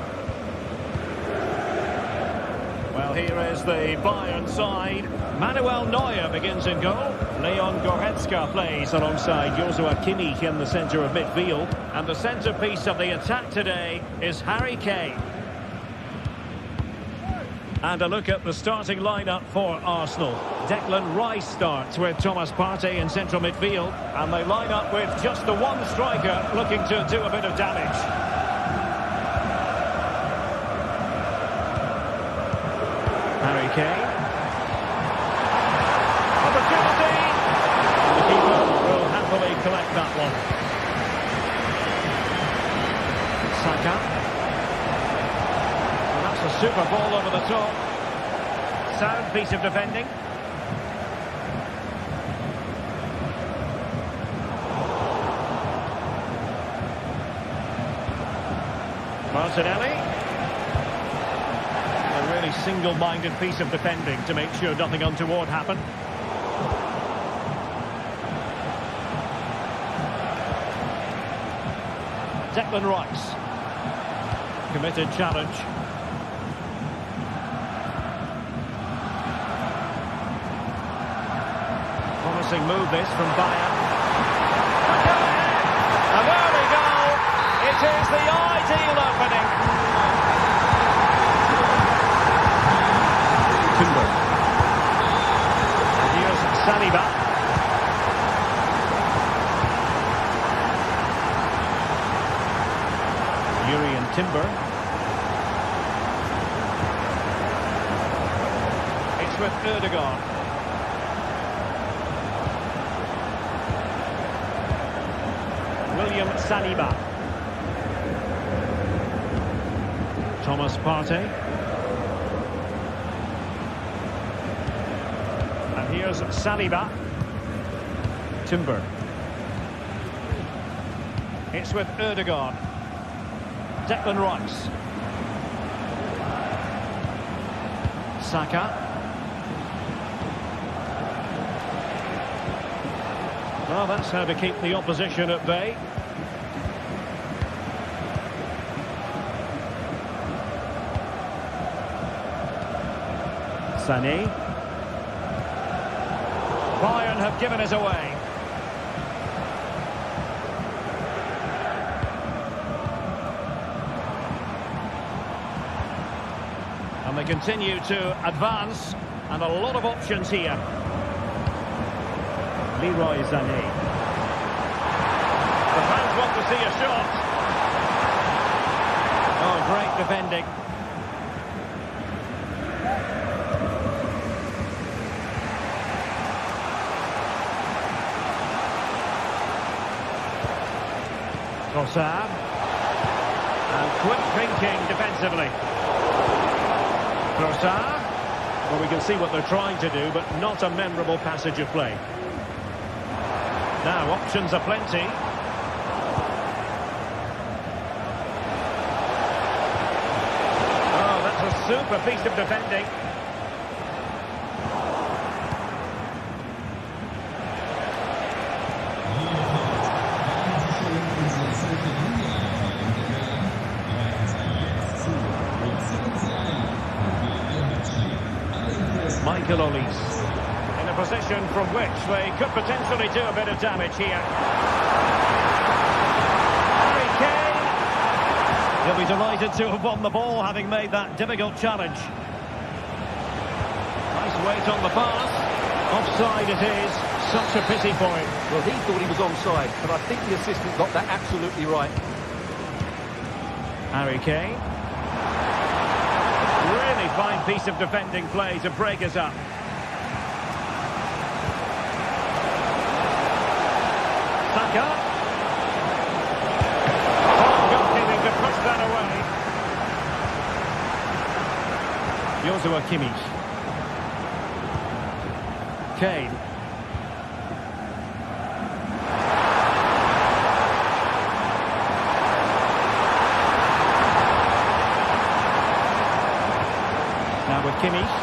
here is the Bayern side. Manuel Neuer begins in goal. Leon Goretzka plays alongside Joshua Kimmich in the centre of midfield. And the centrepiece of the attack today is Harry Kane. And a look at the starting lineup for Arsenal. Declan Rice starts with Thomas Partey in central midfield. And they line up with just the one striker looking to do a bit of damage. Harry Kane. Opportunity. And the keeper will happily collect that one. Saka. A super ball over the top. Sound piece of defending. Martinelli. A really single-minded piece of defending to make sure nothing untoward happened. Declan Rice. Committed challenge. Promising move this from Bayern. And there we go. It is the ideal opening. Timber. And here's Saliba. Urian Timber. It's with Ødegaard. William Saliba. Thomas Partey. And here's Saliba. Timber. It's with Ødegaard. Declan Rice. Saka. Well, that's how to keep the opposition at bay. Sané. Bayern have given it away. And they continue to advance, and a lot of options here. Leroy Sané. The fans want to see a shot. Oh, great defending. Trossard. And quick thinking defensively. Trossard. Well, we can see what they're trying to do, but not a memorable passage of play. Now, options are plenty. Oh, that's a super piece of defending. Michael Olise. In a position from which they could potentially do a bit of damage here. Harry Kane. He'll be delighted to have won the ball, having made that difficult challenge. Nice weight on the pass. Offside it is. Such a pity for him. Well, he thought he was onside, but I think the assistant got that absolutely right. Harry Kane. Really fine piece of defending play to break us up. Saka. Oh, goalkeeping to push that away. Joshua Kimmich. Kane. Now with Kimmich.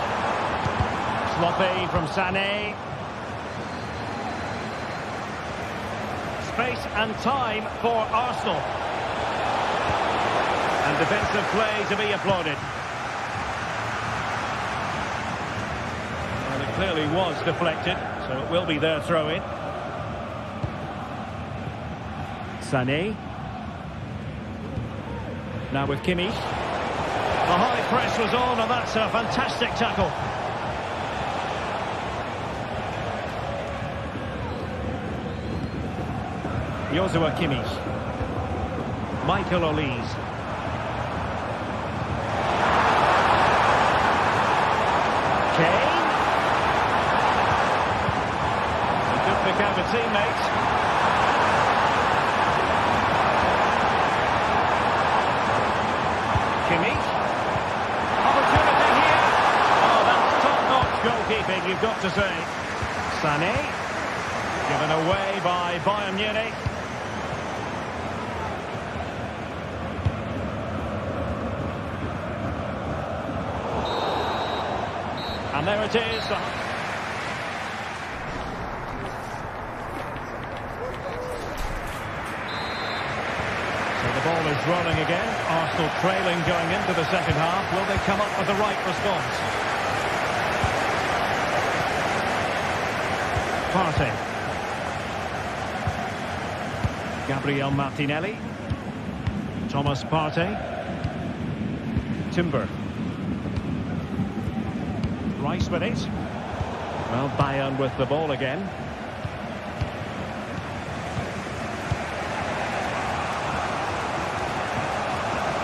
Sloppy from Sané. Space and time for Arsenal. And defensive play to be applauded. clearly was deflected, so it will be their throw-in. Sané. Now with Kimmich. The high press was on, and that's a fantastic tackle. Joshua Kimmich. Michael Olise. Kane. He could pick out a teammate. Kimmich. Opportunity here. Oh, that's top-notch goalkeeping, you've got to say. Sané. Given away by Bayern Munich. And there it is. So the ball is rolling again. Arsenal trailing going into the second half. Will they come up with the right response? Partey. Gabriel Martinelli. Thomas Partey. Timber. Rice with it. Well, Bayern with the ball again.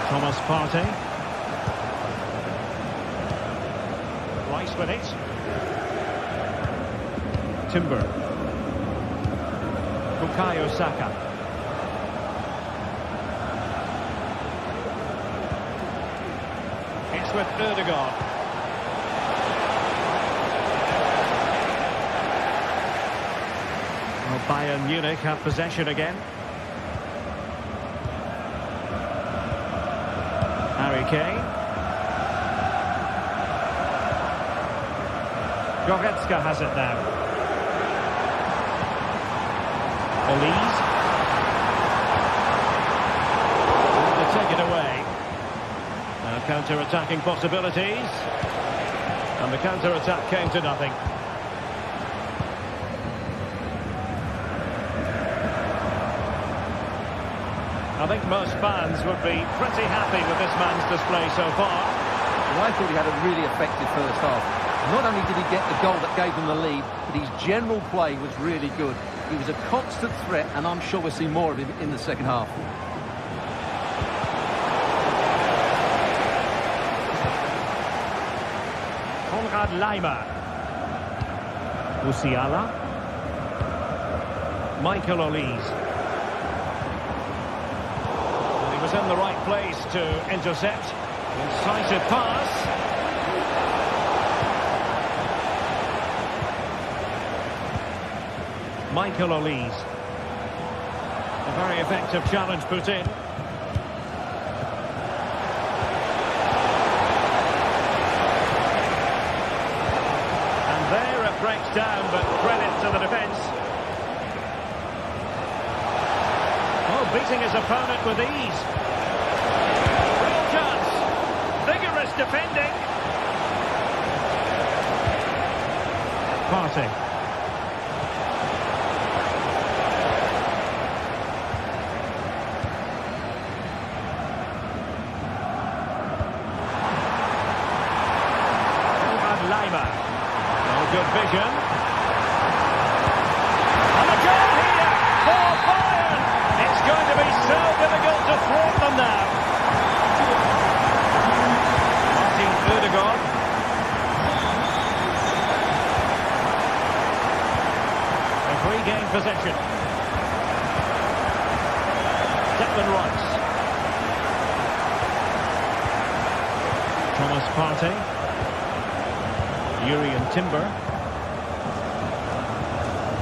Thomas Partey. Rice with it. Timber. Bukayo Saka. It's with Ødegaard. Bayern Munich have possession again. Harry Kane. Goretzka has it now. Olise. To take it away. Now counter-attacking possibilities. And the counter-attack came to nothing. I think most fans would be pretty happy with this man's display so far. Well, I thought he had a really effective first half. Not only did he get the goal that gave them the lead, but his general play was really good. He was a constant threat, and I'm sure we'll see more of him in the second half. Konrad Laimer. Musiala. Michael Olise. Was in the right place to intercept. Incisive pass. Michael Olise. A very effective challenge put in. And there it breaks down, but credit to the defence. Beating his opponent with ease. Real chance. Vigorous defending. Partey. Konrad Laimer. Oh, good vision. And a goal here for Bayern. It's going to be so difficult to thwart them now. Martin Ødegaard. A free-game possession. Declan Rice. Thomas Partey. Urian Timber.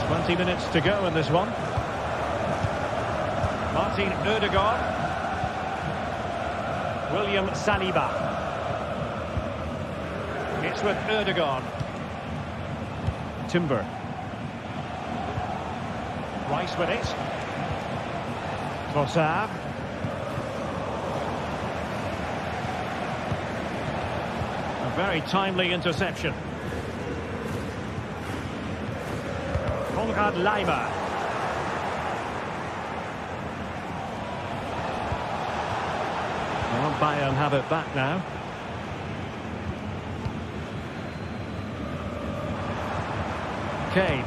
20 minutes to go in this one. Martin Ødegaard. William Saliba. It's with Ødegaard. Timber. Rice with it. Trossard. A very timely interception. Konrad Laimer. Well, Bayern have it back now. Kane.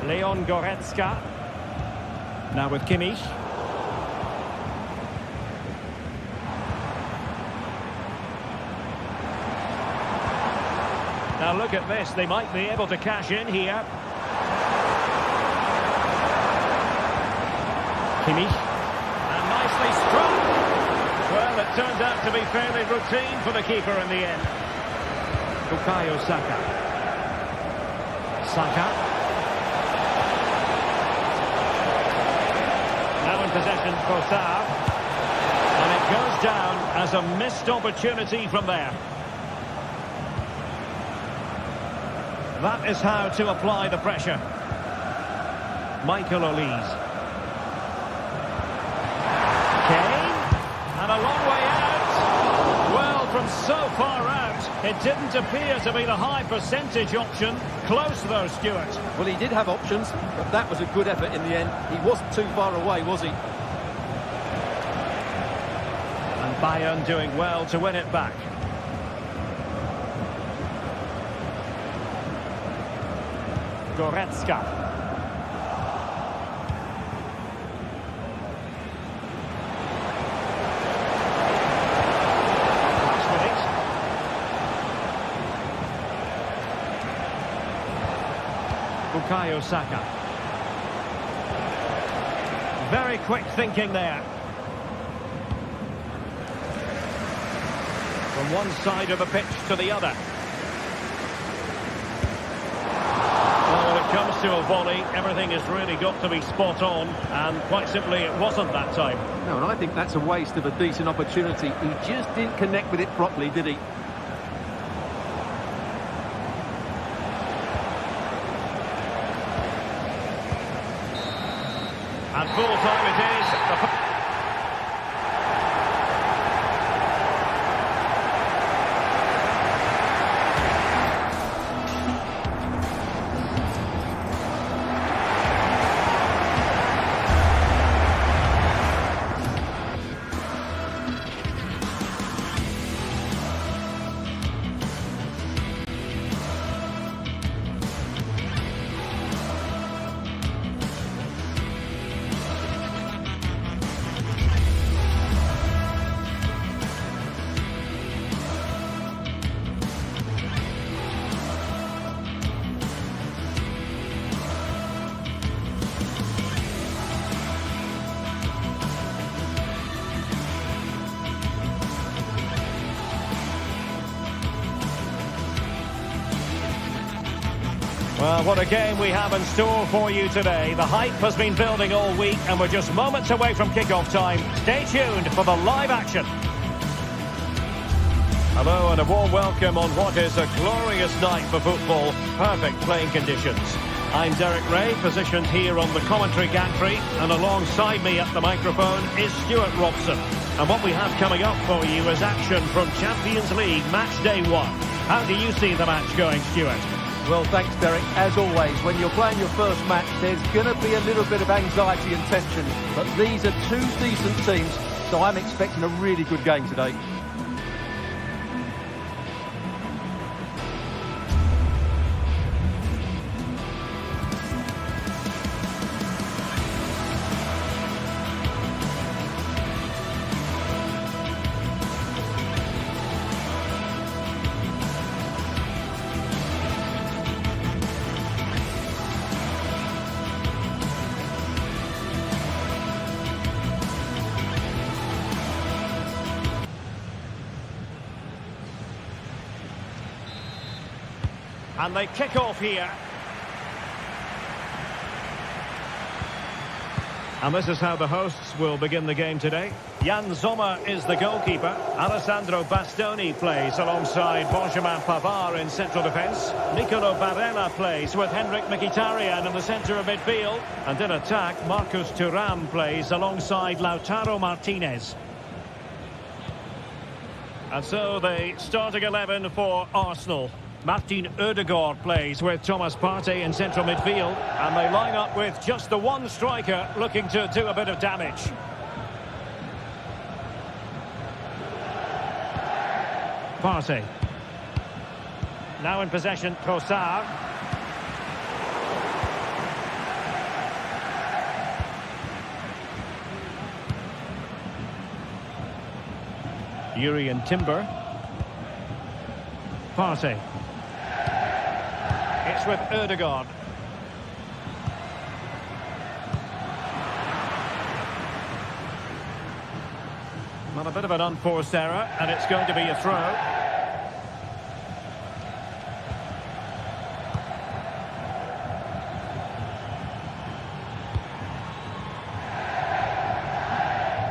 Leon Goretzka. Now with Kimmich. Now look at this, they might be able to cash in here. Kimmich. And nicely struck. Well, it turned out to be fairly routine for the keeper in the end. Bukayo Saka. Saka. Now in possession for Saar. And it goes down as a missed opportunity from there. That is how to apply the pressure. Michael Olise. Kane. And a long way out. Well, from so far out, it didn't appear to be the high percentage option. Close though, Stuart. Well, he did have options, but that was a good effort in the end. He wasn't too far away, was he? And Bayern doing well to win it back. Goretzka. Pass with it. Bukayo Saka. Very quick thinking there. From one side of the pitch to the other. Comes to a volley, everything has really got to be spot on, and quite simply it wasn't that time. No, and I think that's a waste of a decent opportunity. He just didn't connect with it properly, did he? And full time it is. Well, what a game we have in store for you today. The hype has been building all week and we're just moments away from kick-off time. Stay tuned for the live action. Hello and a warm welcome on what is a glorious night for football. Perfect playing conditions. I'm Derek Ray, positioned here on the commentary gantry, and alongside me at the microphone is Stuart Robson. And what we have coming up for you is action from Champions League Match Day 1. How do you see the match going, Stuart? Well, thanks, Derek. As always, when you're playing your first match, there's going to be a little bit of anxiety and tension. But these are two decent teams, so I'm expecting a really good game today. And they kick off here. And this is how the hosts will begin the game today. Jan Sommer is the goalkeeper. Alessandro Bastoni plays alongside Benjamin Pavard in central defence. Nicolo Barella plays with Henrik Mkhitaryan in the centre of midfield. And in attack, Marcus Thuram plays alongside Lautaro Martinez. And so the starting 11 for Arsenal. Martin Ødegaard plays with Thomas Partey in central midfield. And they line up with just the one striker looking to do a bit of damage. Partey. Now in possession, Trossard. Yuri and Timber. Partey. It's with Ødegaard. Well, a bit of an unforced error, and it's going to be a throw.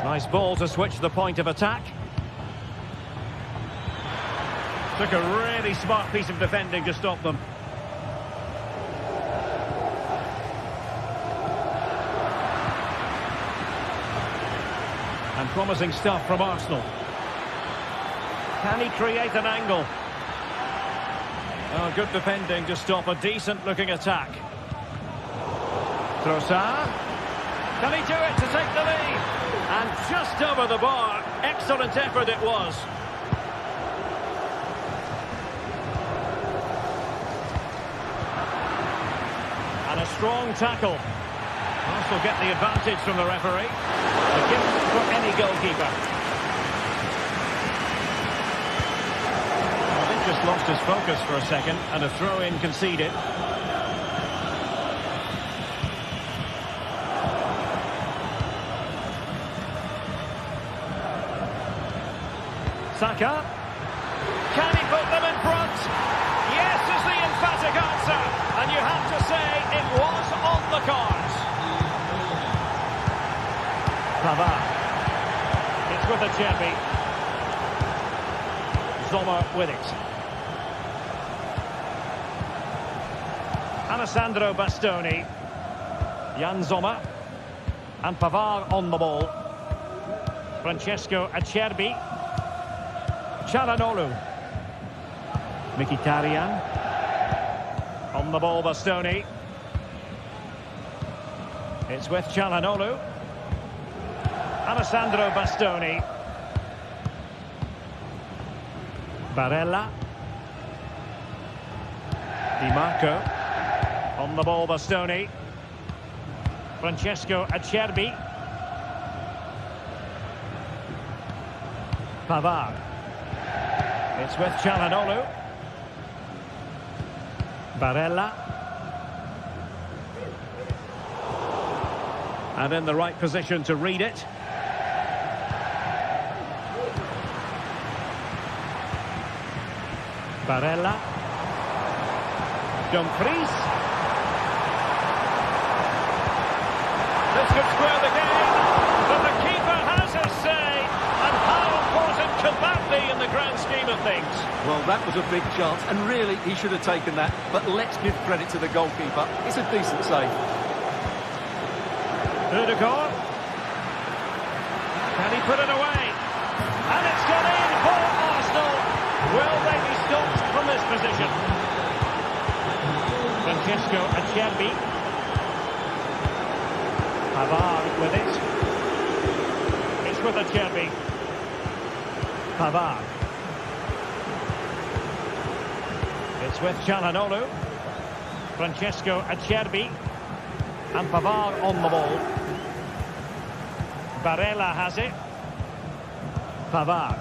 Nice ball to switch the point of attack. Took a really smart piece of defending to stop them. And promising stuff from Arsenal. Can he create an angle? Oh, good defending to stop a decent-looking attack. Trossard. Can he do it to take the lead? And just over the bar. Excellent effort it was. And a strong tackle. Arsenal get the advantage from the referee. A gift for any goalkeeper. I think just lost his focus for a second, and a throw-in conceded. Saka. Can he put them in front? Yes is the emphatic answer. And you have to say it was on the cards. Pavard. It's with a Cherby. Sommer with it. Alessandro Bastoni. Jan Sommer. And Pavard on the ball. Francesco Acerbi. Çalhanoğlu. Mkhitaryan. On the ball, Bastoni. It's with Çalhanoğlu. Alessandro Bastoni. Barella. Di Marco. On the ball, Bastoni. Francesco Acerbi. Pavard. It's with Çalhanoğlu. Barella. And in the right position to read it. Barella. Dumfries. This could square the game, but the keeper has his say. And how important could that be in the grand scheme of things? Well, that was a big chance, and really, he should have taken that. But let's give credit to the goalkeeper. It's a decent save. Ødegaard. Can he put it away? And it's gone in for Arsenal. Will they be stopped from this position? Francesco Acerbi. Pavard with it. It's with Acerbi. Pavard. It's with Çalhanoğlu. Francesco Acerbi. And Pavard on the ball. Barella has it. Pavard.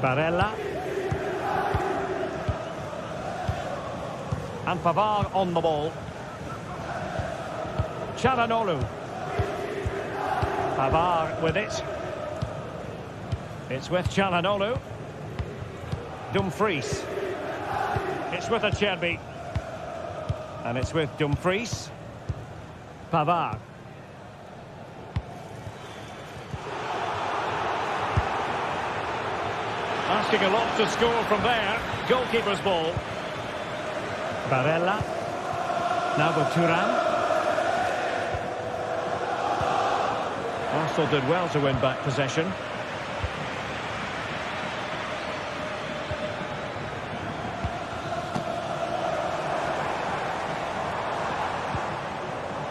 Barella. And Pavard on the ball. Çalhanoğlu. Pavard with it. It's with Çalhanoğlu. Dumfries. It's with Acerbi. And it's with Dumfries. Pavard. asking a lot to score from there. Goalkeeper's ball. Barella. Now with Thuram. Arsenal did well to win back possession.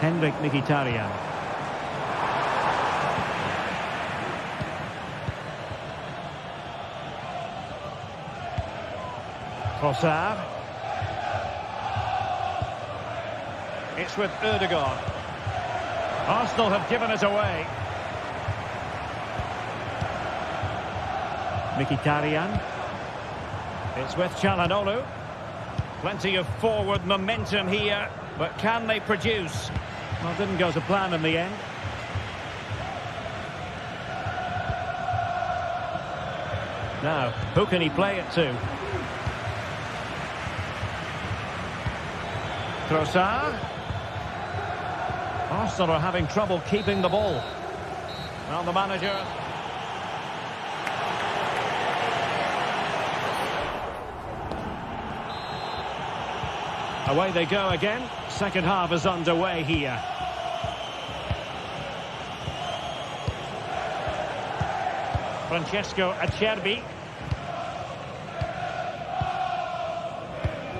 Henrik Mkhitaryan. Trossard. It's with Ødegaard. Arsenal have given it away. Mkhitaryan. It's with Çalhanoğlu. Plenty of forward momentum here, but can they produce? Well, didn't go to plan in the end. Now, who can he play it to? Trossard. Arsenal are having trouble keeping the ball. Well, the manager... Away they go again. Second half is underway here. Francesco Acerbi.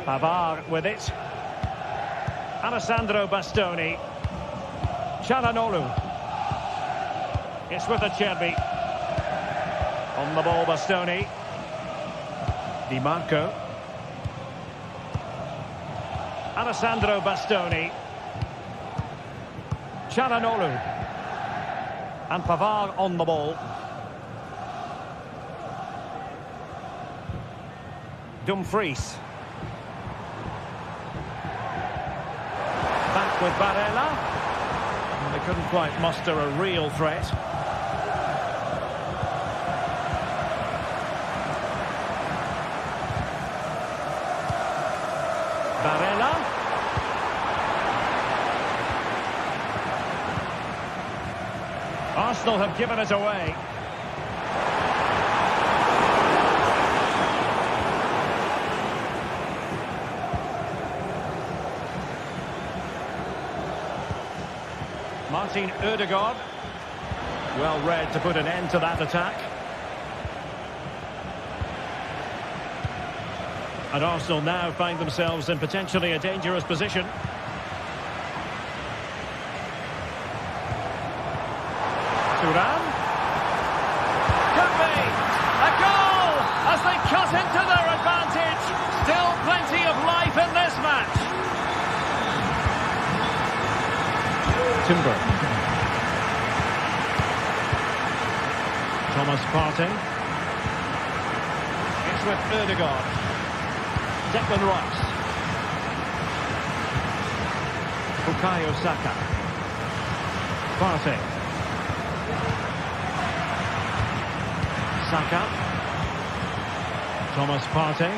Pavard with it. Alessandro Bastoni. Çalhanoğlu. It's with Acerbi. On the ball, Bastoni. Di Marco. Alessandro Bastoni. Çalhanoğlu. And Pavard on the ball. Dumfries. Back with Barella. And they couldn't quite muster a real threat. Barella. Arsenal have given it away. Martin Ødegaard. Well read to put an end to that attack. And Arsenal now find themselves in potentially a dangerous position. Thuram. Could be a goal as they cut into their advantage. Still plenty of life in this match. Timber. Thomas Partey. It's with Ødegaard. Declan Rice. Bukayo Saka. Partey. Saka. Thomas Partey.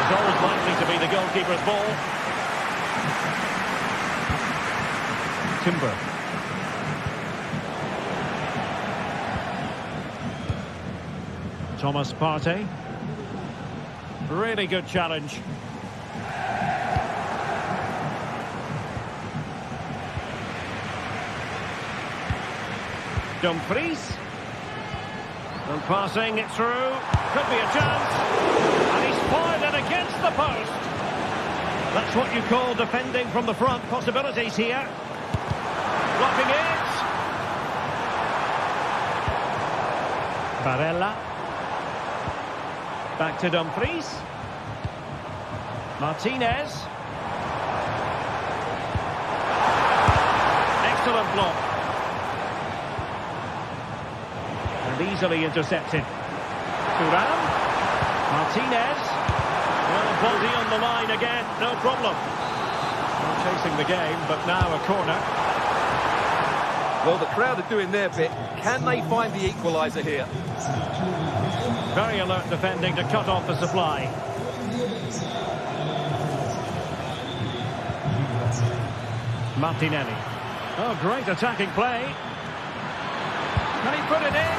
It's always likely to be the goalkeeper's ball. Timber. Thomas Partey. Really good challenge. Dumfries. And passing it through. Could be a chance. And he's fired it against the post. That's what you call defending from the front. Possibilities here. Blocking it. Barella. Back to Dumfries. Martinez. Excellent block. And easily intercepted. Thuram. Martinez. Well, body on the line again. No problem. Not chasing the game, but now a corner. Well, the crowd are doing their bit. Can they find the equaliser here? Very alert defending to cut off the supply. Martinelli. Oh, great attacking play. Can he put it in?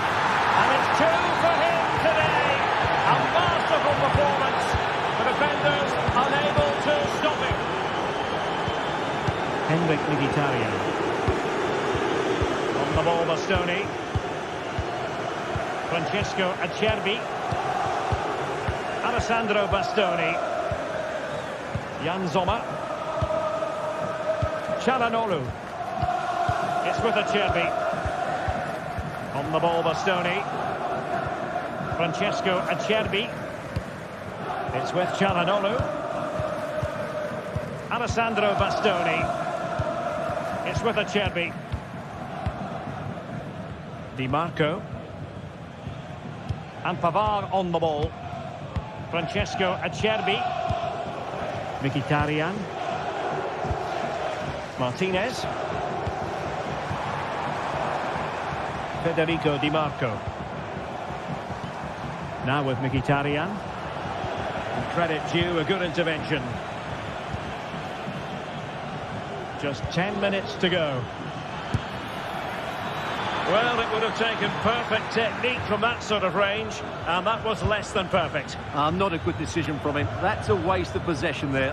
And it's two for him today. A masterful performance. The defenders unable to stop him. Henrik Mkhitaryan. On the ball, Bastoni. Francesco Acerbi. Alessandro Bastoni. Jan Sommer. Çalhanoğlu. It's with Acerbi. On the ball, Bastoni. Francesco Acerbi. It's with Çalhanoğlu. Alessandro Bastoni. It's with Acerbi. Di Marco. And Pavard on the ball. Francesco Acerbi. Mkhitaryan. Martinez. Federico Di Marco. Now with Mkhitaryan. And credit due, a good intervention. Just 10 minutes to go. Well, it would have taken perfect technique from that sort of range, and that was less than perfect. Not a good decision from him. That's a waste of possession there.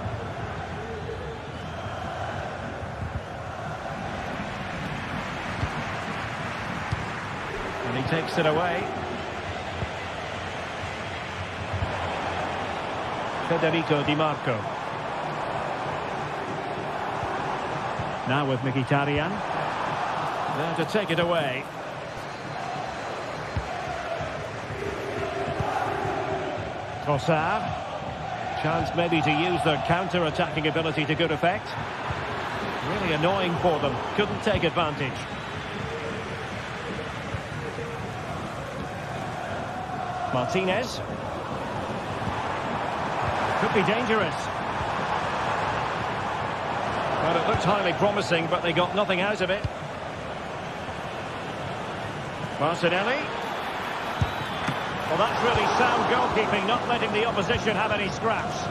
And he takes it away. Federico Di Marco. Now with Mkhitaryan. There to take it away. Trossard. Chance maybe to use their counter-attacking ability to good effect. Really annoying for them. Couldn't take advantage. Martinez. Could be dangerous. Well, it looked highly promising, but they got nothing out of it. Martinelli. Well, that's really sound goalkeeping, not letting the opposition have any scraps.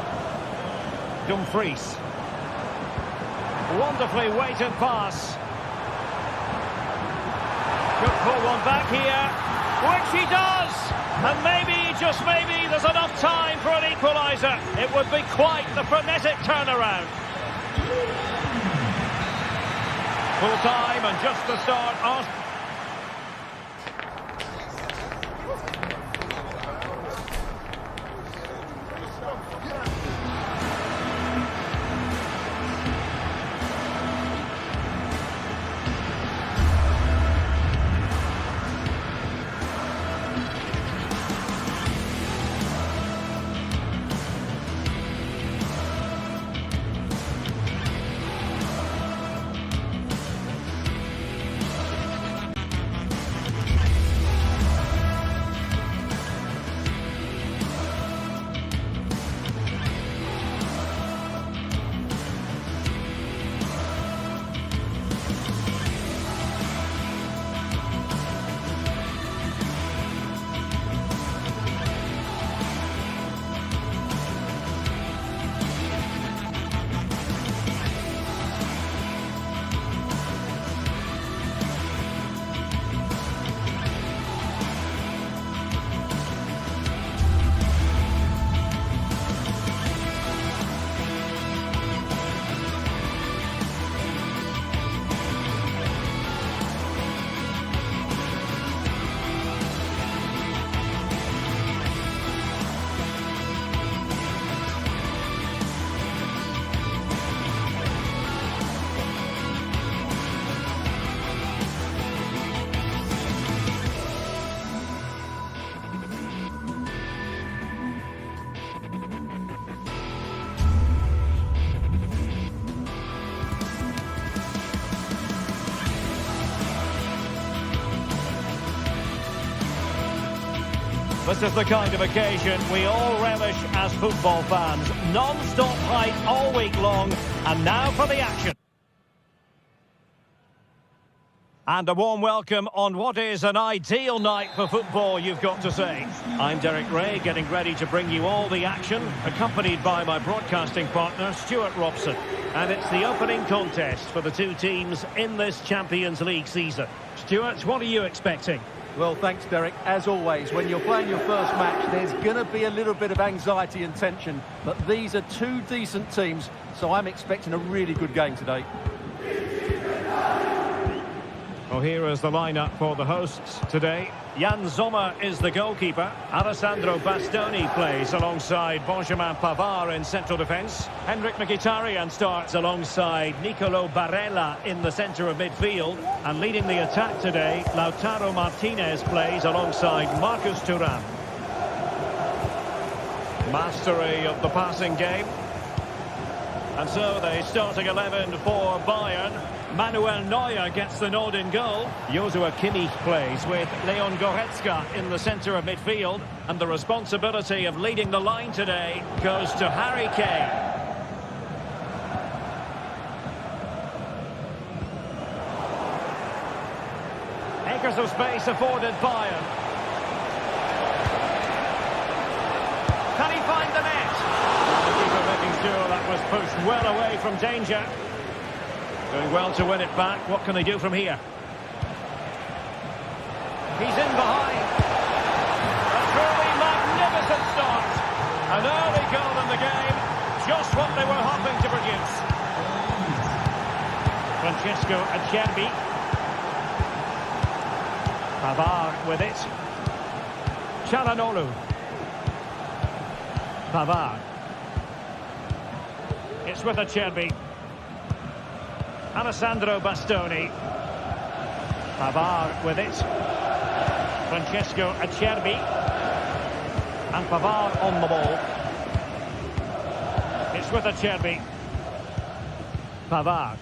Dumfries. Wonderfully weighted pass. Could pull one back here, which he does. And maybe, just maybe, there's enough time for an equaliser. It would be quite the frenetic turnaround. Full time and just the start. This is the kind of occasion we all relish as football fans. Non-stop hype all week long, and now for the action. And a warm welcome on what is an ideal night for football, you've got to say. I'm Derek Ray, getting ready to bring you all the action, accompanied by my broadcasting partner, Stuart Robson. And it's the opening contest for the two teams in this Champions League season. Stuart, what are you expecting? Well, thanks, Derek. As always, when you're playing your first match, there's going to be a little bit of anxiety and tension. But these are two decent teams, so I'm expecting a really good game today. Well, here is the lineup for the hosts today. Jan Sommer is the goalkeeper. Alessandro Bastoni plays alongside Benjamin Pavard in central defence. Henrik Mkhitaryan starts alongside Nicolo Barella in the centre of midfield. And leading the attack today, Lautaro Martinez plays alongside Marcus Thuram. Mastery of the passing game. And so the starting 11 for Bayern. Manuel Neuer gets the nod in goal. Joshua Kimmich plays with Leon Goretzka in the centre of midfield. And the responsibility of leading the line today goes to Harry Kane. Acres of space afforded Bayern. Can he find the net? The keeper making sure that was pushed well away from danger. Doing well to win it back. What can they do from here? He's in behind. A truly magnificent start. An early goal in the game. Just what they were hoping to produce. Francesco Acerbi. Pavard with it. Çalhanoğlu. Pavard. It's with Acerbi. Alessandro Bastoni. Pavard with it. Francesco Acerbi. And Pavard on the ball. It's with Acerbi. Pavard.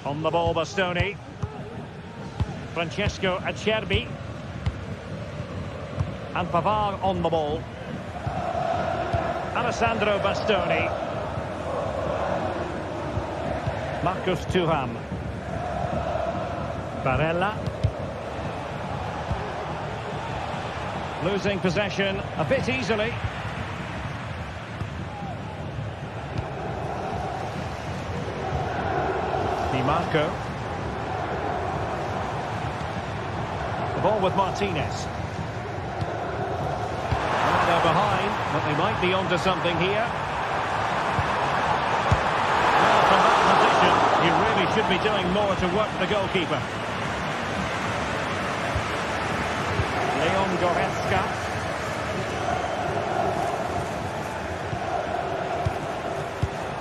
On the ball, Bastoni. Francesco Acerbi. And Pavard on the ball. Alessandro Bastoni. Marcus Thuram. Barella. Losing possession a bit easily. Di Marco. The ball with Martinez. Well, they're behind, but they might be onto something here. He really should be doing more to work the goalkeeper. Leon Goretzka.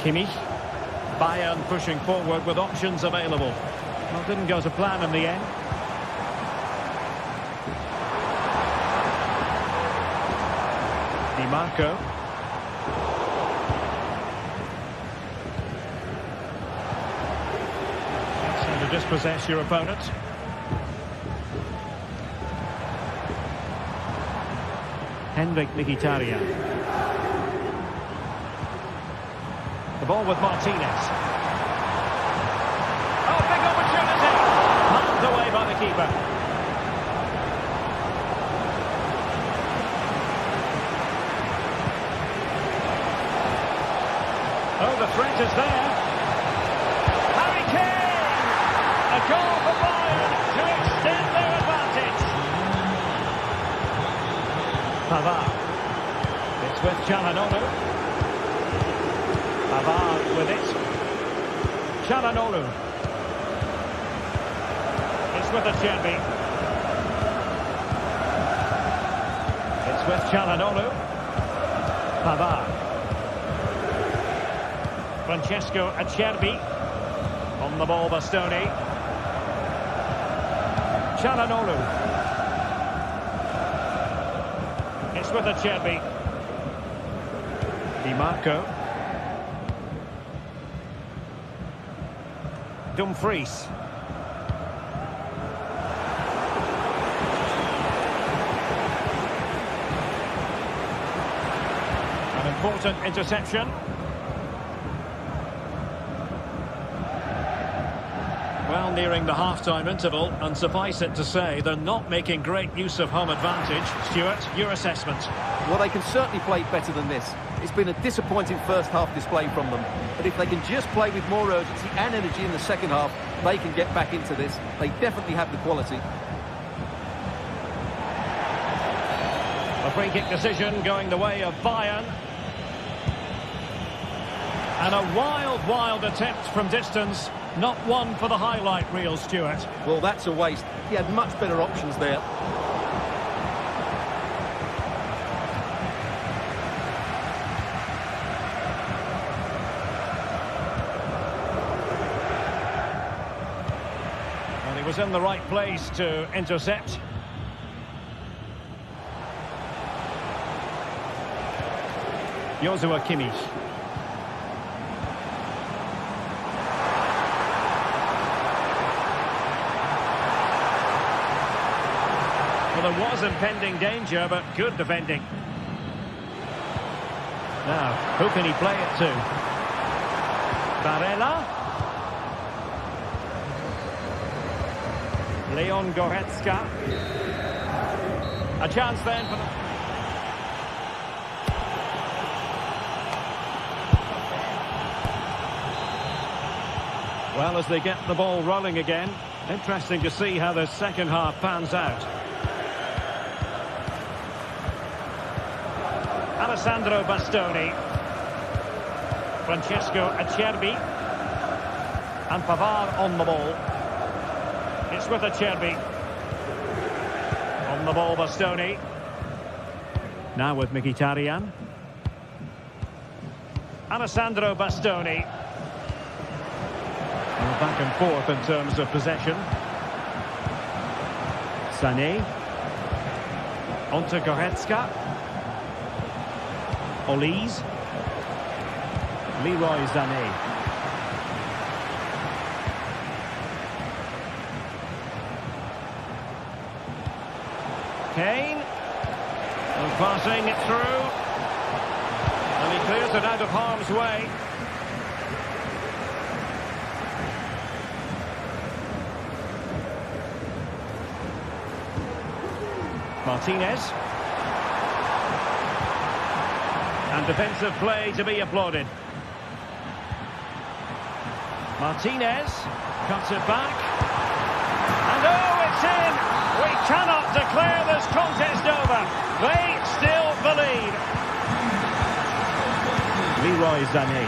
Kimmich. Bayern pushing forward with options available. Well, didn't go to plan in the end. Di Marco. To dispossess your opponent. Henrik Mkhitaryan. The ball with Martinez. Oh, big opportunity! Knocked away by the keeper. Oh, the threat is there. Harry Kane! A goal for Bayern to extend their advantage. Pavard. It's with Çalhanoğlu. Pavard with it. Çalhanoğlu. It's with Acerbi. It's with Çalhanoğlu. Pavard. Francesco Acerbi. On the ball, Bastoni. Çalhanoğlu. It's with Acerbi. Di Marco. Dumfries. An important interception. Well, Well, nearing the half-time interval, and suffice it to say, they're not making great use of home advantage. Stuart, your assessment? Well, they can certainly play better than this. It's been a disappointing first half display from them. But if they can just play with more urgency and energy in the second half, they can get back into this. They definitely have the quality. A free-kick decision going the way of Bayern. And a wild attempt from distance. Not one for the highlight reel, Stuart. Well, that's a waste. He had much better options there. Well, he was in the right place to intercept. Joshua Kimmich. Well, there was impending danger, but good defending. Now, who can he play it to? Barella. Leon Goretzka. A chance then for the... Well, as they get the ball rolling again, interesting to see how the second half pans out. Alessandro Bastoni. Francesco Acerbi. And Pavard on the ball. It's with Acerbi. On the ball, Bastoni. Now with Mkhitaryan. Alessandro Bastoni. Back and forth in terms of possession. Sané. Onto Goretzka. Olise. Leroy Sané. Kane. And passing it through. And he clears it out of harm's way. Martinez. And defensive play to be applauded. Martinez cuts it back. And oh, it's in! We cannot declare this contest over. They still believe. Leroy Sané.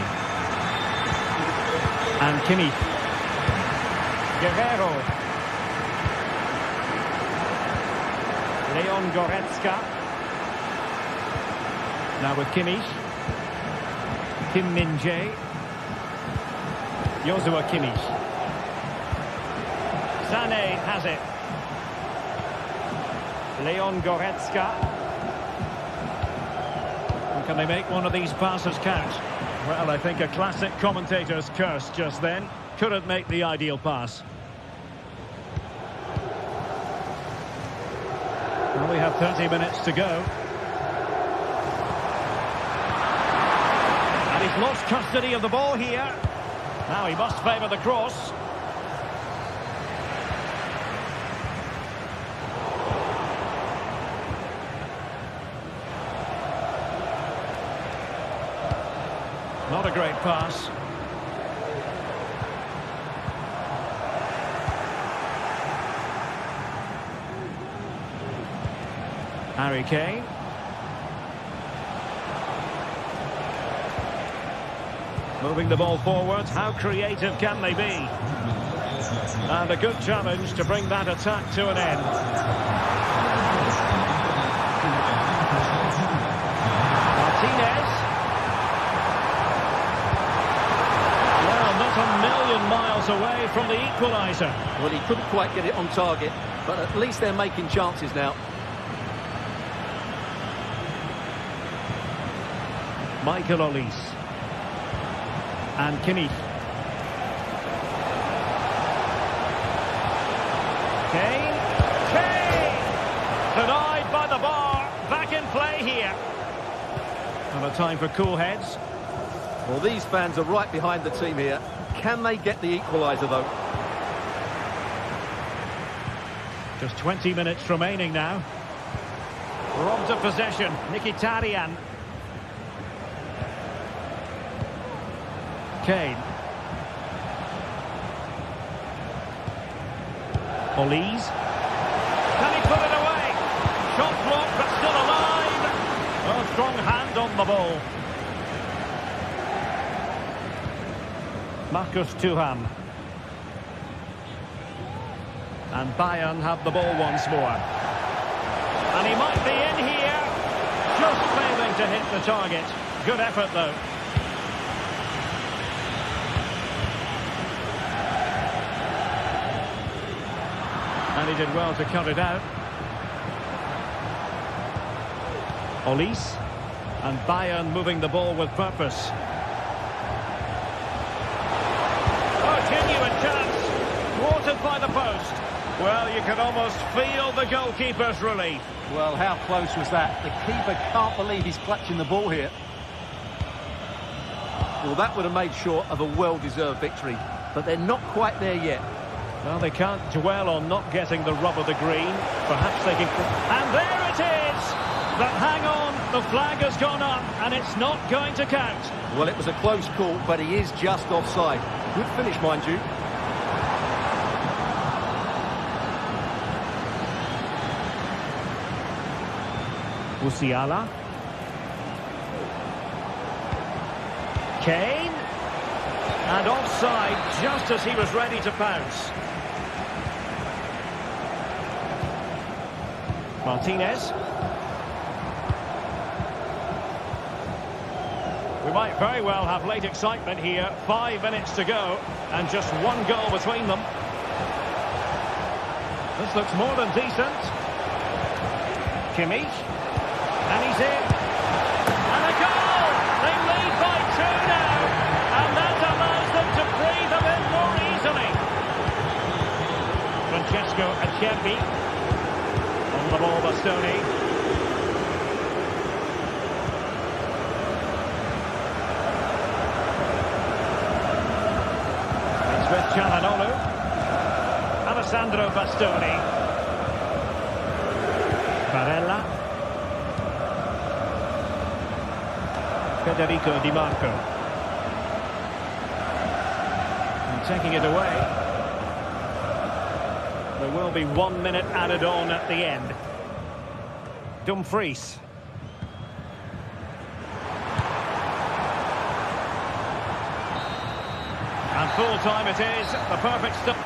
And Kimmich. Guerrero. Leon Goretzka. Now with Kimmich. Kim Min-jae. Joshua Kimmich. Sané has it. Leon Goretzka. And can they make one of these passes count? Well, I think a classic commentator's curse just then. Couldn't make the ideal pass. Well, we have 30 minutes to go. And he's lost custody of the ball here. Now he must favour the cross. Not a great pass. Harry Kane. Moving the ball forward. How creative can they be? And a good challenge to bring that attack to an end. Martinez. Well, not a million miles away from the equaliser. Well, he couldn't quite get it on target, but at least they're making chances now. Michael Olise. And Kimmich. Kane. Denied by the bar. Back in play here. And a time for cool heads. Well, these fans are right behind the team here. Can they get the equaliser, though? Just 20 minutes remaining now. Robbed of possession, Mkhitaryan. Kane. Olise. Can he put it away? Shot blocked, but still alive. A strong hand on the ball. Marcus Thuram. And Bayern have the ball once more. And he might be in here. Just failing to hit the target. Good effort, though. And he did well to cut it out. Olise. And Bayern moving the ball with purpose. Oh, genuine chance. Thwarted by the post. Well, you can almost feel the goalkeeper's relief. Well, how close was that? The keeper can't believe he's clutching the ball here. Well, that would have made sure of a well-deserved victory. But they're not quite there yet. Well, they can't dwell on not getting the rub of the green. Perhaps they can... And there it is! But hang on, the flag has gone up, and it's not going to count. Well, it was a close call, but he is just offside. Good finish, mind you. Musiala. Kane. And offside just as he was ready to pounce. Martinez. We might very well have late excitement here. 5 minutes to go and just one goal between them. This looks more than decent. Kimmich. And he's in. And a goal! They lead by 2 now. And that allows them to breathe a bit more easily. Francesco Acerbi. On the ball, Bastoni. It's with Çalhanoğlu. Alessandro Bastoni. Barella. Federico Di Marco. And taking it away. There will be 1 minute added on at the end. Dumfries. And full time it is. The perfect stuff.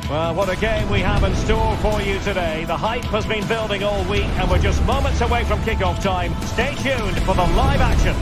Well, what a game we have in store for you today. The hype has been building all week and we're just moments away from kick-off time. Stay tuned for the live action.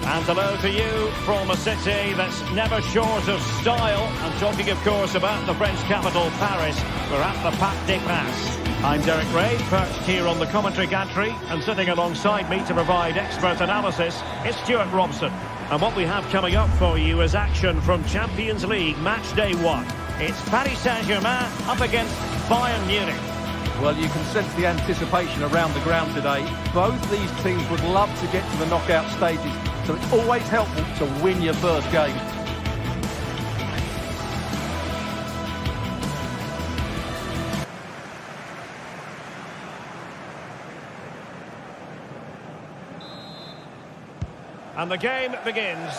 And hello to you from a city that's never short of style. I'm talking, of course, about the French capital, Paris. We're at the Parc des Princes. I'm Derek Ray, perched here on the commentary gantry, and sitting alongside me to provide expert analysis is Stuart Robson. And what we have coming up for you is action from Champions League Match Day 1. It's Paris Saint-Germain up against Bayern Munich. Well, you can sense the anticipation around the ground today. Both these teams would love to get to the knockout stages, so it's always helpful to win your first game. And the game begins.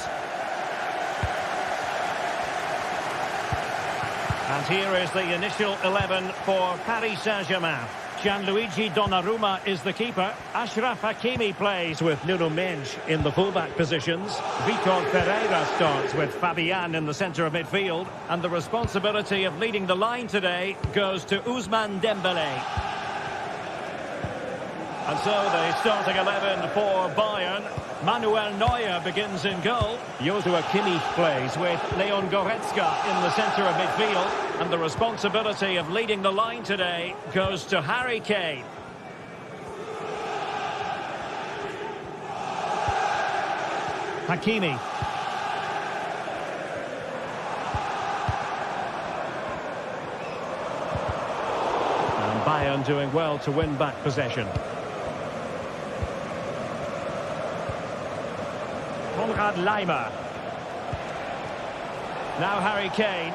And here is the initial 11 for Paris Saint-Germain. Gianluigi Donnarumma is the keeper. Achraf Hakimi plays with Nuno Mendes in the fullback positions. Vitor Pereira starts with Fabian in the centre of midfield. And the responsibility of leading the line today goes to Ousmane Dembélé. And so the starting 11 for Bayern. Manuel Neuer begins in goal. Joshua Kimmich plays with Leon Goretzka in the centre of midfield. And the responsibility of leading the line today goes to Harry Kane. Hakimi. And Bayern doing well to win back possession. Konrad Laimer. Now Harry Kane.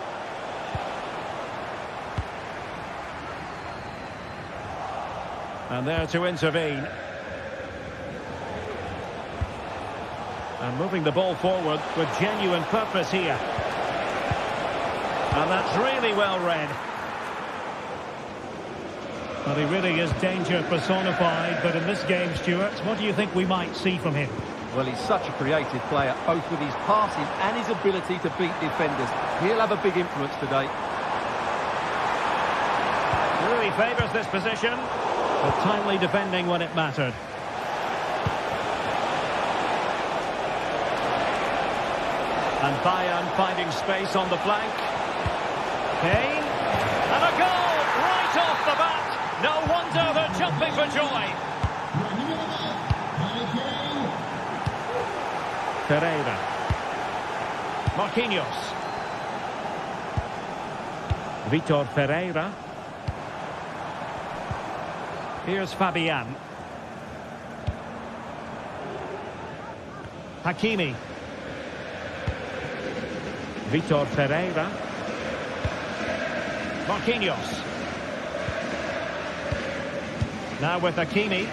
And there to intervene. And moving the ball forward with genuine purpose here. And that's really well read. Well, he really is danger personified, but in this game, Stuart, what do you think we might see from him? Well, he's such a creative player, both with his passing and his ability to beat defenders. He'll have a big influence today. Really favours this position, but timely defending when it mattered. And Bayern finding space on the flank. Kane. And a goal right off the bat. No wonder they're jumping for joy. Pereira. Marquinhos. Vitor Pereira. Here's Fabian. Hakimi. Vitor Pereira. Marquinhos. Now with Hakimi.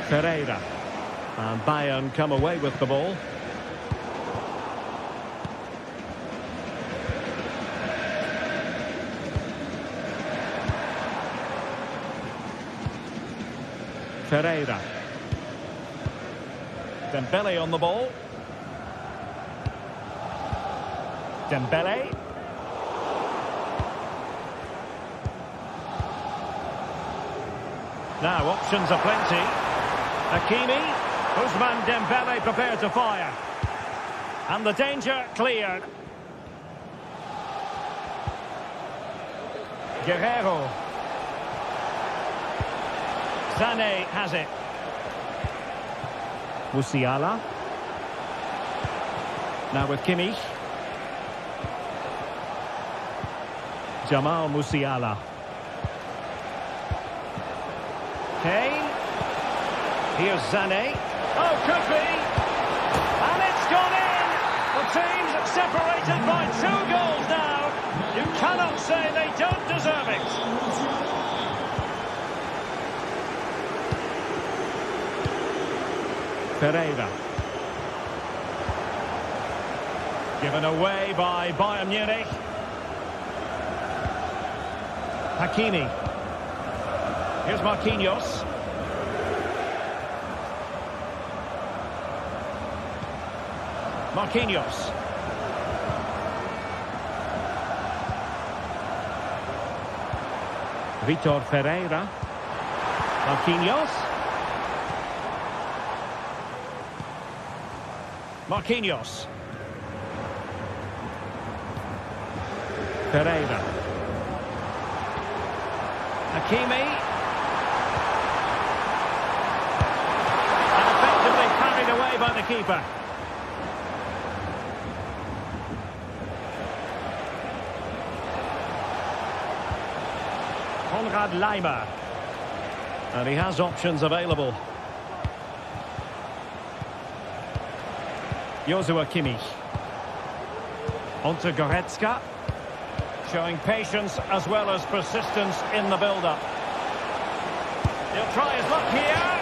Pereira. And Bayern come away with the ball. Pereira. Dembélé on the ball. Dembélé. Now options are plenty. Hakimi. Ousmane Dembélé prepared to fire. And the danger cleared. Guerreiro. Sané has it. Musiala. Now with Kimmich. Jamal Musiala. Kane. Here's Sané. Oh, could be. And it's gone in. The team's separated by 2 goals now. You cannot say they don't deserve it. Pereira. Given away by Bayern Munich. Hakimi. Here's Marquinhos. Marquinhos. Vitor Pereira. Marquinhos. Marquinhos. Pereira. Hakimi. And effectively carried away by the keeper. Konrad Laimer. And he has options available. Joshua Kimmich. Onto Goretzka. Showing patience as well as persistence in the build-up. He'll try his luck here.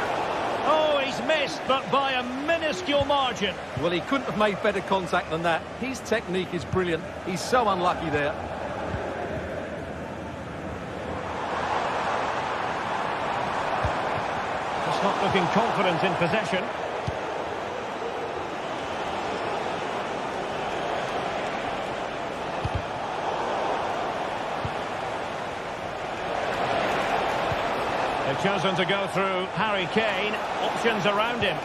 Oh, he's He's missed, but by a minuscule margin. Well, he couldn't have made better contact than that. His technique is brilliant. He's so unlucky there. Just not looking confident in possession. They've chosen to go through Harry Kane. Options around him.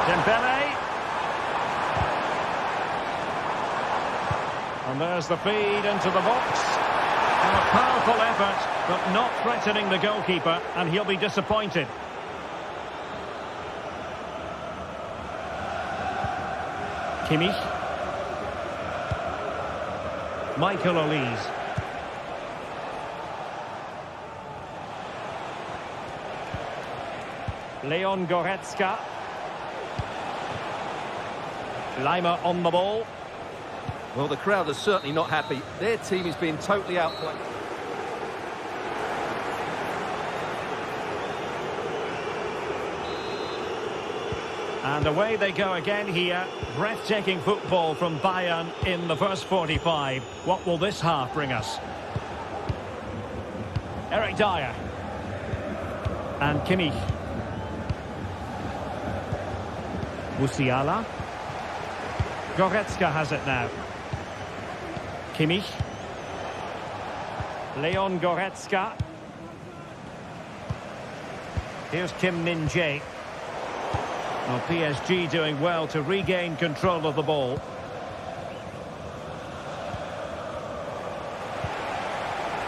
Dembele. And there's the feed into the box. And a powerful effort, but not threatening the goalkeeper, and he'll be disappointed. Kimmich. Michael Olise. Leon Goretzka. Lima on the ball. Well, the crowd are certainly not happy. Their team is being totally outplayed. And away they go again here. Breathtaking football from Bayern in the first 45. What will this half bring us? Eric Dyer. And Kimmich. Musiala. Goretzka has it now. Kimmich. Leon Goretzka. Here's Kim Min-jae. Well, PSG doing well to regain control of the ball.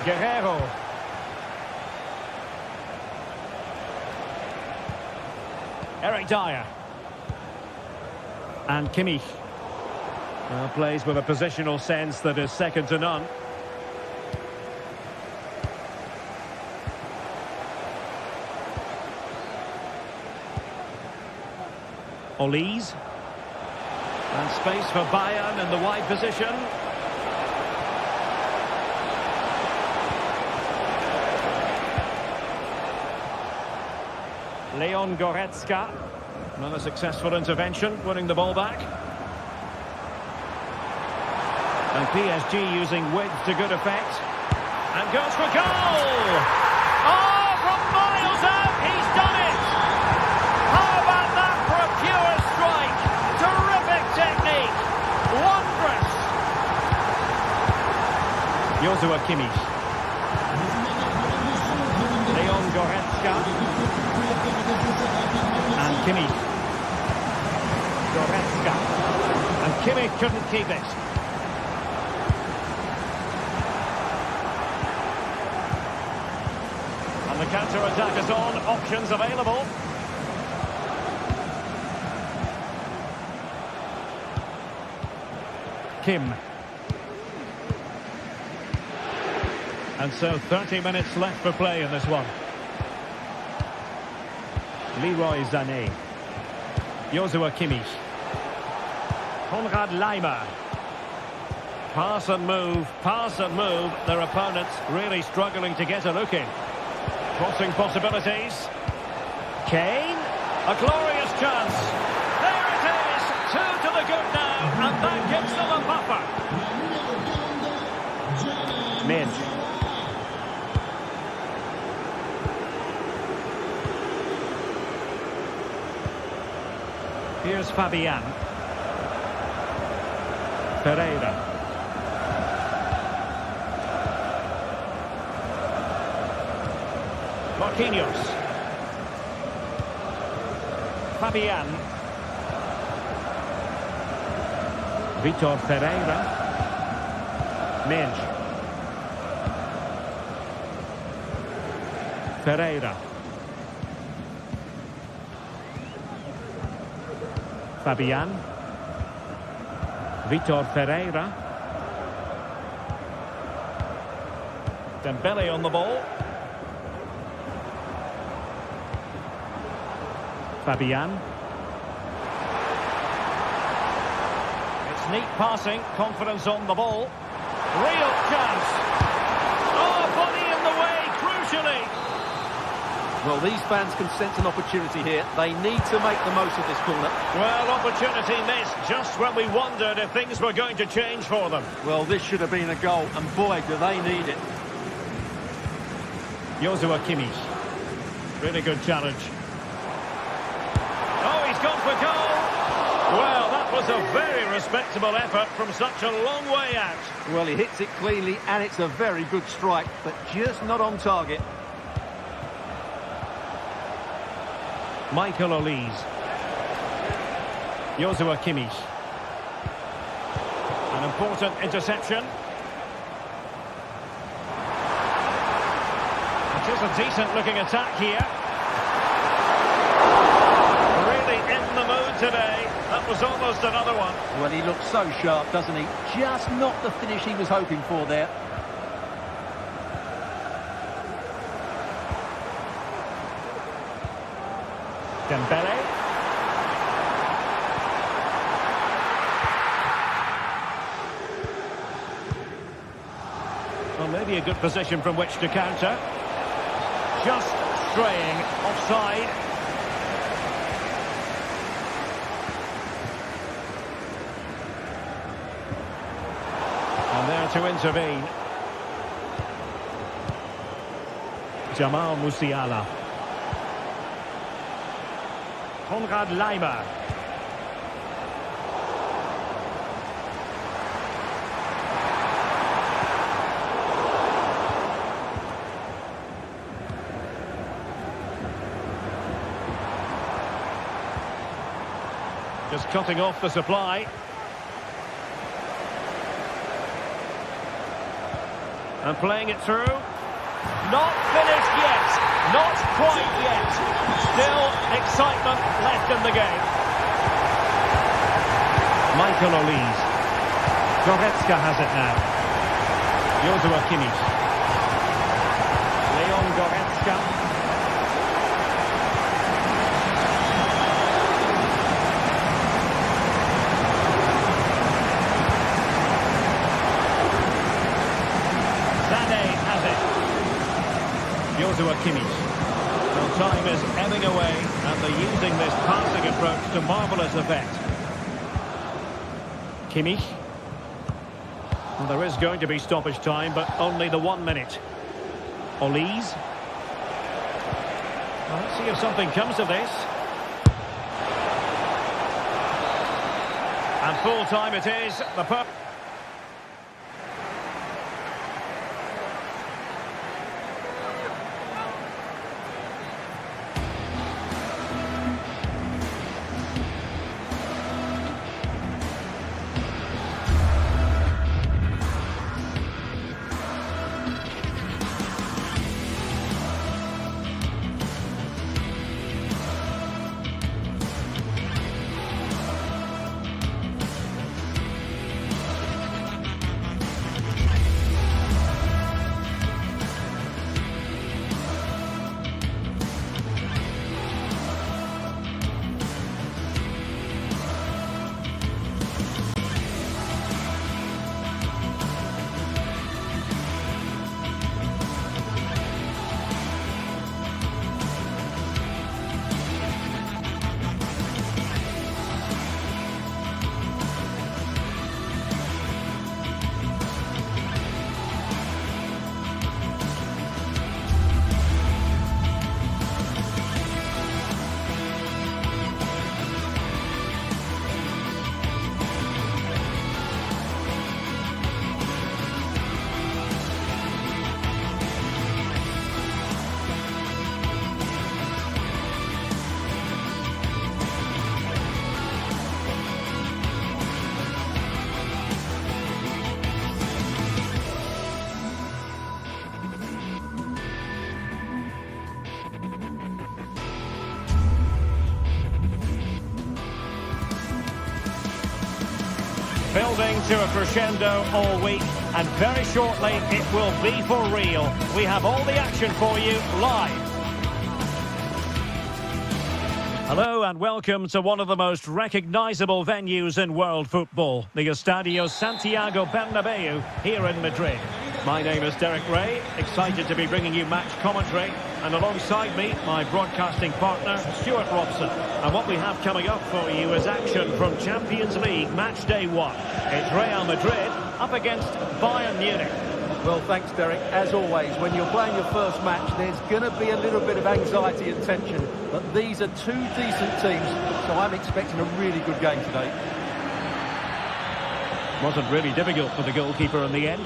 Guerrero. Eric Dyer. And Kimmich. Well, plays with a positional sense that is second to none. Olise. And space for Bayern in the wide position. Leon Goretzka. Another successful intervention, winning the ball back. And PSG using width to good effect. And goes for goal! Oh, from miles out, he's done it! How about that for a pure strike? Terrific technique! Wondrous! Joshua Kimmich. Leon Goretzka. And Kimmich. Goretzka. And Kimmich couldn't keep it. The counter-attack is on, options available. Kim. And so 30 minutes left for play in this one. Leroy Sané. Joshua Kimmich. Konrad Laimer. Pass and move, pass and move. Their opponents really struggling to get a look in. Crossing possibilities. Kane. A glorious chance. There it is. 2 to the good now. And that gives them a buffer. Minge. Here's Fabian. Pereira. Marquinhos. Fabian. Vitor Pereira. Minge. Pereira. Fabian. Vitor Pereira. Dembele on the ball. Fabian. It's neat passing, confidence on the ball. Real chance. Oh, body in the way, crucially. Well, these fans can sense an opportunity here. They need to make the most of this corner. Well, opportunity missed just when we wondered if things were going to change for them. Well, this should have been a goal, and boy, do they need it. Joshua Kimmich. Really good challenge. Oh, he's gone for goal. Well, that was a very respectable effort from such a long way out. Well, he hits it cleanly, and it's a very good strike, but just not on target. Michael Olise. Joshua Kimmich. An important interception. It is a decent-looking attack here. Really in the mood today. That was almost another one. Well, he looks so sharp, doesn't he? Just not the finish he was hoping for there. Dembele. Well, maybe a good position from which to counter. Just straying offside. And there to intervene. Jamal Musiala. Konrad Laimer. Just cutting off the supply. And playing it through. Not finished yet. Not quite yet. Still excitement left in the game. Michael Olise. Goretzka has it now. Joshua Kimmich. Leon Goretzka. Sané has it. Joshua Kimmich. Well, time is ebbing away, and they're using this passing approach to marvellous effect. Kimmich. Well, there is going to be stoppage time, but only the 1 minute. Olise. Well, let's see if something comes of this. And full time it is. The building to a crescendo all week, and very shortly it will be for real. We have all the action for you live. Hello and welcome to one of the most recognisable venues in world football, the Estadio Santiago Bernabeu here in Madrid. My name is Derek Ray, excited to be bringing you match commentary, and alongside me, my broadcasting partner, Stuart Robson. And what we have coming up for you is action from Champions League match day 1. It's Real Madrid up against Bayern Munich. Well, thanks, Derek. As always, when you're playing your first match, there's going to be a little bit of anxiety and tension. But these are two decent teams, so I'm expecting a really good game today. Wasn't really difficult for the goalkeeper in the end.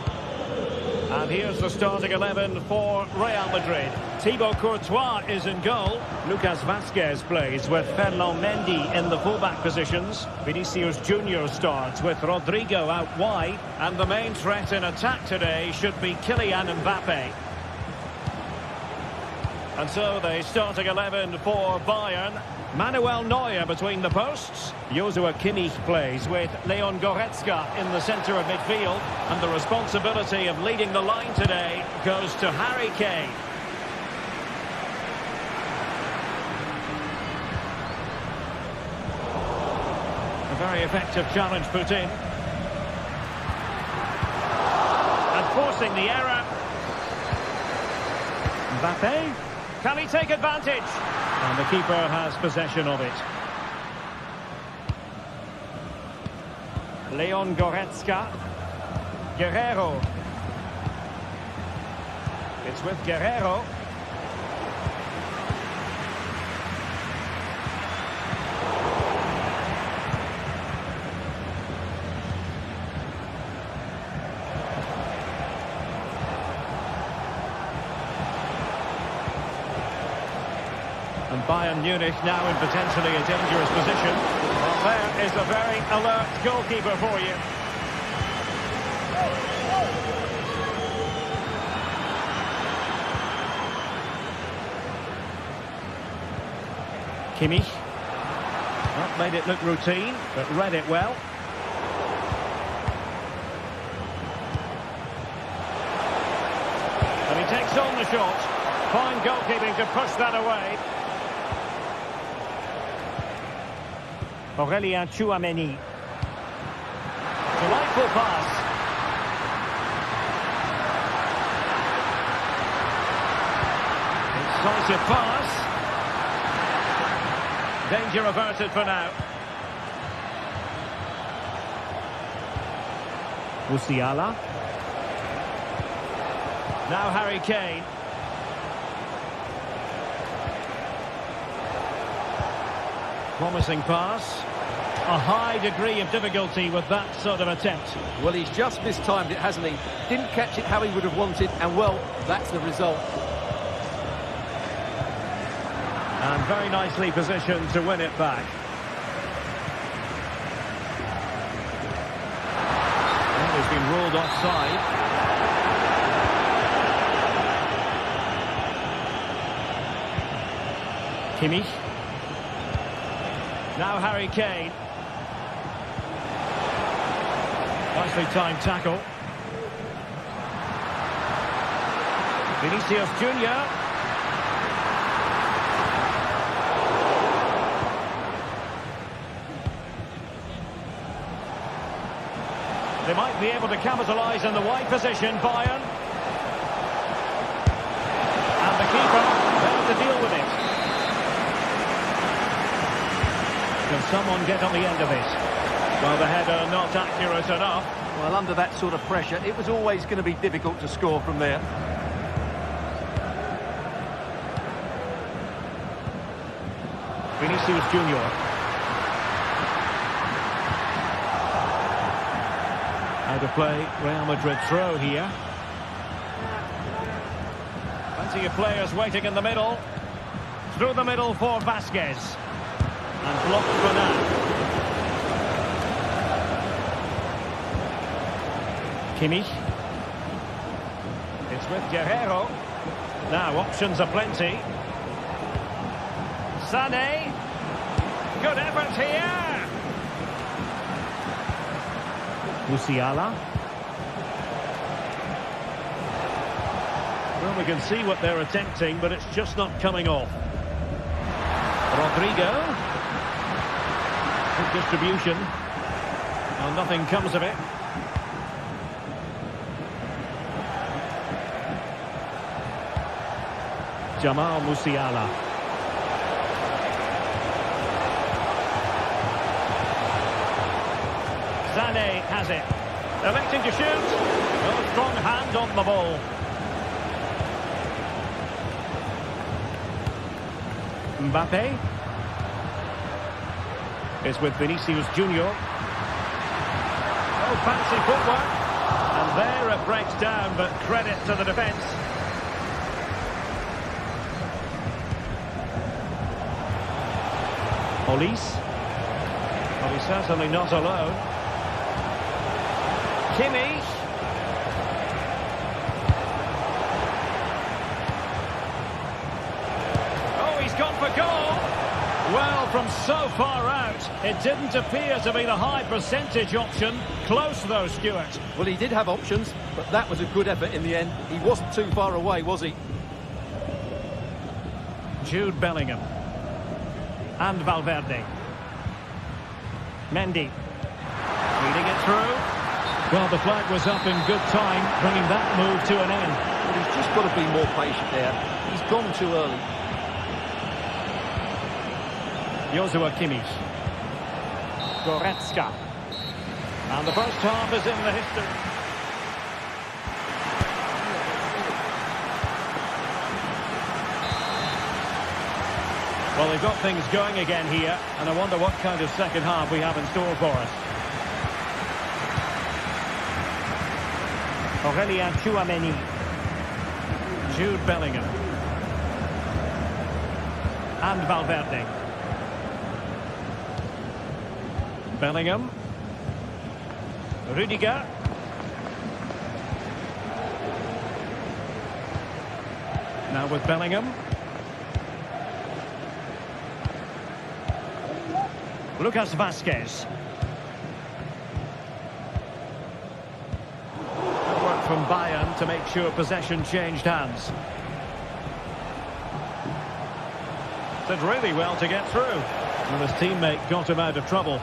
And here's the starting 11 for Real Madrid. Thibaut Courtois is in goal. Lucas Vazquez plays with Ferland Mendy in the fullback positions. Vinicius Junior starts with Rodrigo out wide. And the main threat in attack today should be Kylian Mbappe. And so the starting 11 for Bayern. Manuel Neuer between the posts. Joshua Kimmich plays with Leon Goretzka in the centre of midfield. And the responsibility of leading the line today goes to Harry Kane. A very effective challenge put in. And forcing the error. Mbappe. Can he take advantage? And the keeper has possession of it. Leon Goretzka. Guerrero. It's with Guerrero. And Bayern Munich now in potentially a dangerous position. Well, there is a very alert goalkeeper for you. Kimmich. That made it look routine, but read it well. And he takes on the shot. Fine goalkeeping to push that away. Aurélien Tchouameni. Delightful pass. Incisive pass. Danger averted for now. Musiala. Now Harry Kane. Promising pass. A high degree of difficulty with that sort of attempt. Well, he's just mistimed it, hasn't he? Didn't catch it how he would have wanted, and, well, that's the result. And very nicely positioned to win it back. Well, he's been ruled offside. Kimmich. Now Harry Kane. Nicely timed tackle. Vinicius Junior. They might be able to capitalise in the wide position, Bayern. And the keeper there to deal with it. Can someone get on the end of it? Well, the header not accurate enough. Well, under that sort of pressure, it was always going to be difficult to score from there. Vinicius Junior. Out of play, Real Madrid throw here. Plenty of players waiting in the middle. Through the middle for Vazquez. And blocked for now. Kimmich. It's with Guerrero. Now options are plenty. Sané. Good effort here. Musiala. Well, we can see what they're attempting, but it's just not coming off. Rodrigo. Good distribution. Well, nothing comes of it. Jamal Musiala. Sané has it. Electing to shoot. Oh, strong hand on the ball. Mbappe is with Vinicius Junior. Oh, fancy footwork. And there it breaks down, but credit to the defence. Olise. Well, he's certainly not alone. Kimmich. Oh, he's gone for goal. Well, from so far out, it didn't appear to be the high percentage option. Close though, Stuart. Well, he did have options, but that was a good effort in the end. He wasn't too far away, was he? Jude Bellingham. And Valverde. Mendy. Feeding it through. Well, the flag was up in good time, bringing that move to an end. But he's just got to be more patient there. He's gone too early. Joshua Kimmich. Goretzka. And the first half is in the history. Well, they've got things going again here, and I wonder what kind of second half we have in store for us. Aurélien Tchouaméni. Jude Bellingham. And Valverde. Bellingham. Rudiger. Now with Bellingham. Lucas Vazquez. Work from Bayern to make sure possession changed hands. Did really well to get through. And his teammate got him out of trouble.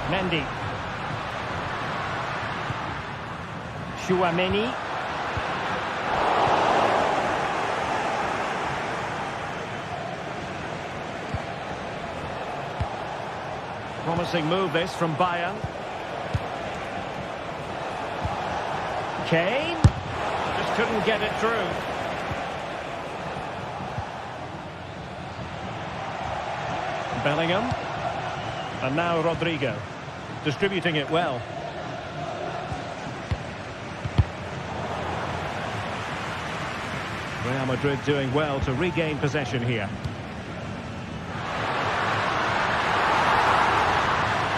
Mendy. Tchouaméni. Promising move this from Bayern. Kane. Just couldn't get it through. Bellingham. And now Rodrigo. Distributing it well. Real Madrid doing well to regain possession here.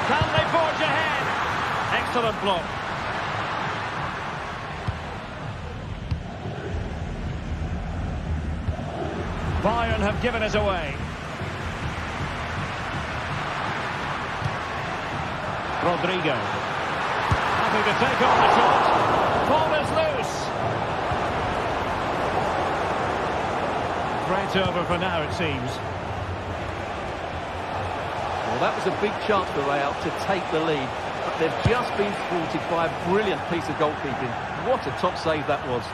Can they forge ahead? Excellent block. Bayern have given us away. Rodrigo. Happy to take on the shot. Ball is loose. Right over for now, it seems. Well, that was a big chance for Real to take the lead, but they've just been thwarted by a brilliant piece of goalkeeping. What a top save that was.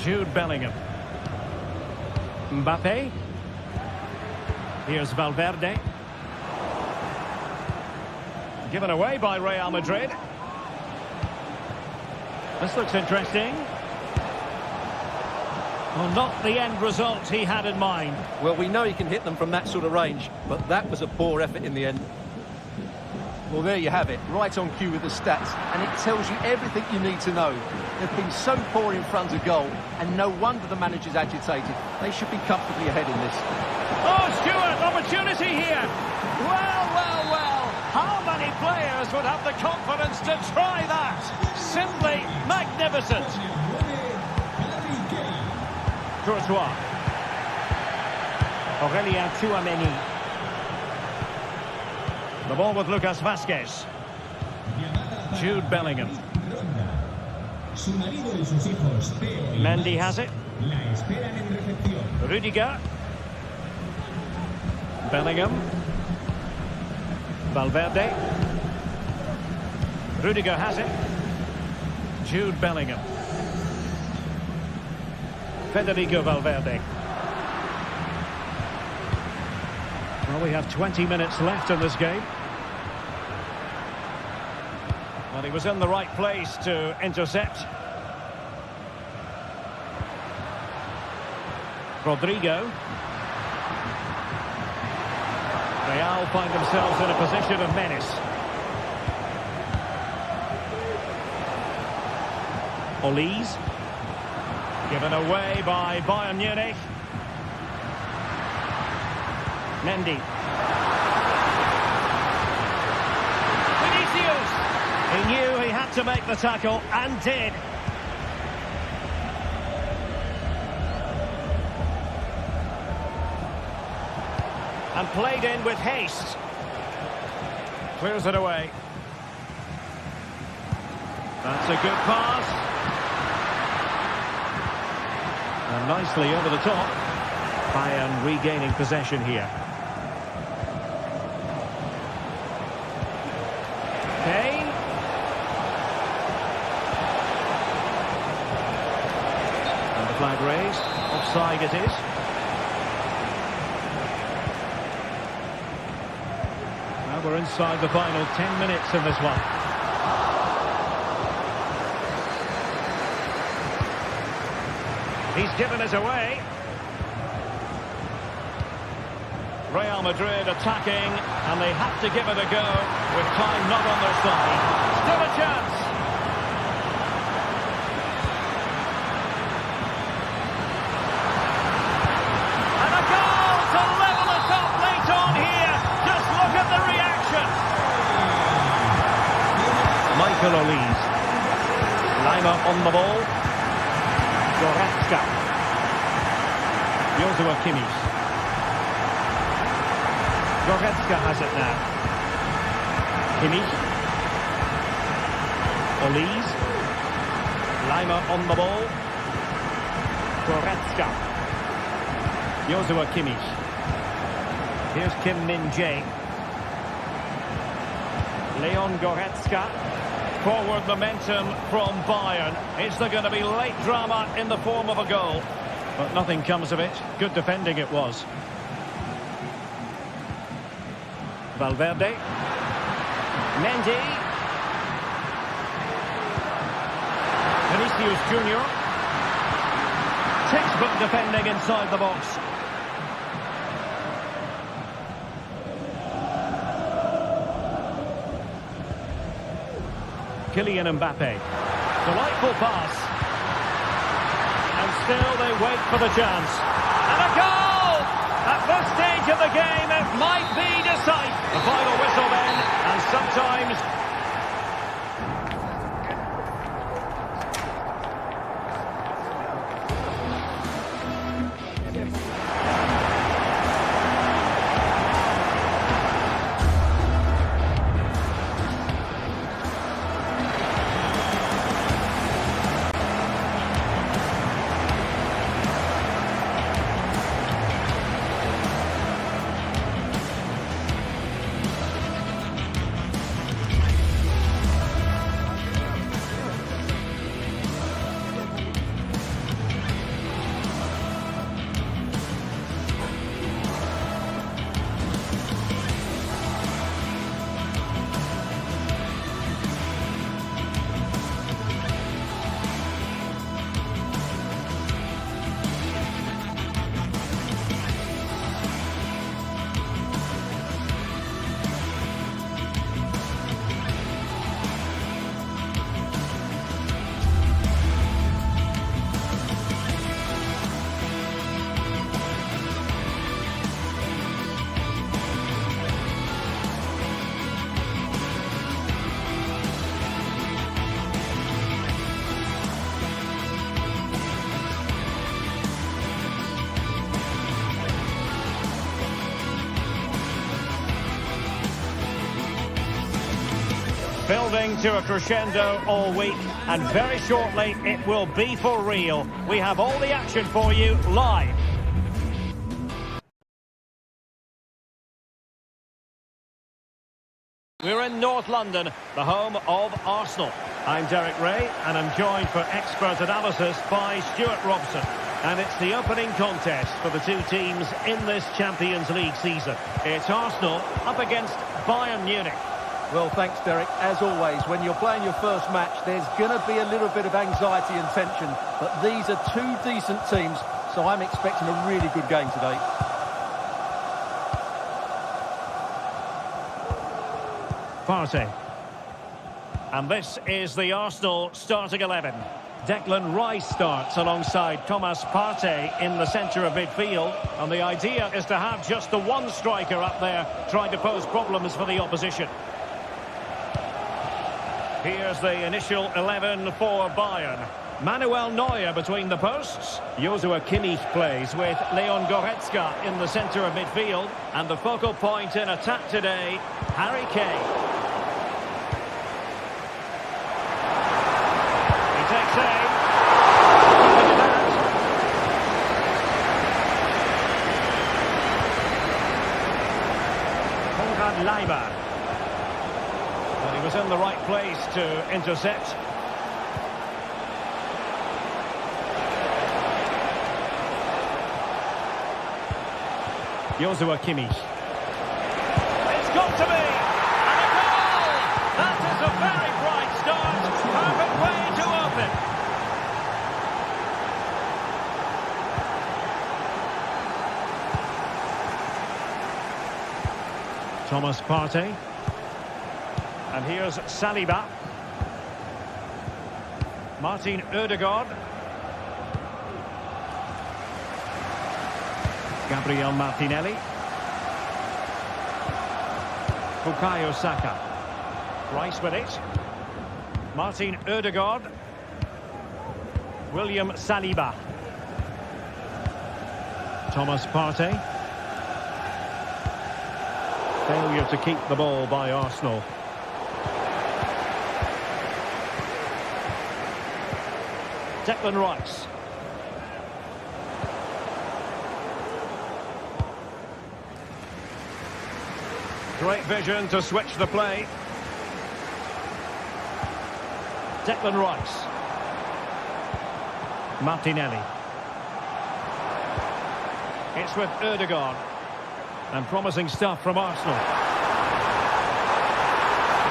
Jude Bellingham. Mbappe. Here's Valverde. Given away by Real Madrid. This looks interesting. Well, not the end result he had in mind. Well, we know he can hit them from that sort of range, but that was a poor effort in the end. Well, there you have it, right on cue with the stats, and it tells you everything you need to know. They've been so poor in front of goal, and no wonder the manager's agitated. They should be comfortably ahead in this. Oh, Stuart, opportunity here. Well, well, well. How many players would have the confidence to try that? Simply magnificent. Courtois. Aurélien Tchouaméni. The ball with Lucas Vazquez. Jude Bellingham. Su marido y sus hijos, Theo y Mendy Max, has it. la esperan en recepción. Rudiger. Bellingham. Valverde. Rudiger has it. Jude Bellingham. Federico Valverde. Well, we have 20 minutes left in this game. Well, he was in the right place to intercept. Rodrigo. Real find themselves in a position of menace. Olise. Given away by Bayern Munich. Mendy. Vinicius. He knew he had to make the tackle and did. And played in with haste. Clears it away. That's a good pass. And nicely over the top. Bayern regaining possession here. Kane. And the flag raised. Offside it is. Now we're inside the final 10 minutes in this one. He's given it away. Real Madrid attacking, and they have to give it a go with time not on their side. Still a chance. And a goal to level us up late on here. Just look at the reaction. Michael Olise. Lima on the ball. Goretzka. Joshua Kimmich. Goretzka has it now. Kimmich. Olise. Lima on the ball. Goretzka. Joshua Kimmich. Here's Kim Min-jae. Leon Goretzka. Forward momentum from Bayern. Is there going to be late drama in the form of a goal? But nothing comes of it. Good defending it was. Valverde. Mendy. Vinicius Junior. Textbook defending inside the box. Kylian Mbappe. Delightful pass. And still they wait for the chance. And a goal! At this stage of the game, it might be decisive. The final whistle then, and sometimes Building to a crescendo all week, and very shortly it will be for real. We have all the action for you live. We're in North London, the home of Arsenal. I'm Derek Ray, and I'm joined for expert analysis by Stuart Robson. And it's the opening contest for the two teams in this Champions League season. It's Arsenal up against Bayern Munich. Well, thanks, Derek. As always, when you're playing your first match, there's going to be a little bit of anxiety and tension. But these are two decent teams, so I'm expecting a really good game today. Partey. And this is the Arsenal starting 11. Declan Rice starts alongside Thomas Partey in the centre of midfield. And the idea is to have just the one striker up there trying to pose problems for the opposition. Here's the initial 11 for Bayern. Manuel Neuer between the posts. Joshua Kimmich plays with Leon Goretzka in the centre of midfield. And the focal point in attack today, Harry Kane. Takes aim. Konrad Leiber. And he was in the right place to intercept. Joshua Kimmich. It's got to be! And a goal! That is a very bright start. Perfect way to open. Thomas Partey. And here's Saliba. Martin Ødegaard. Gabriel Martinelli. Bukayo Saka. Rice with it. Martin Ødegaard. William Saliba. Thomas Partey. Failure to keep the ball by Arsenal. Declan Rice. Great vision to switch the play. Declan Rice. Martinelli. It's with Ødegaard. And promising stuff from Arsenal.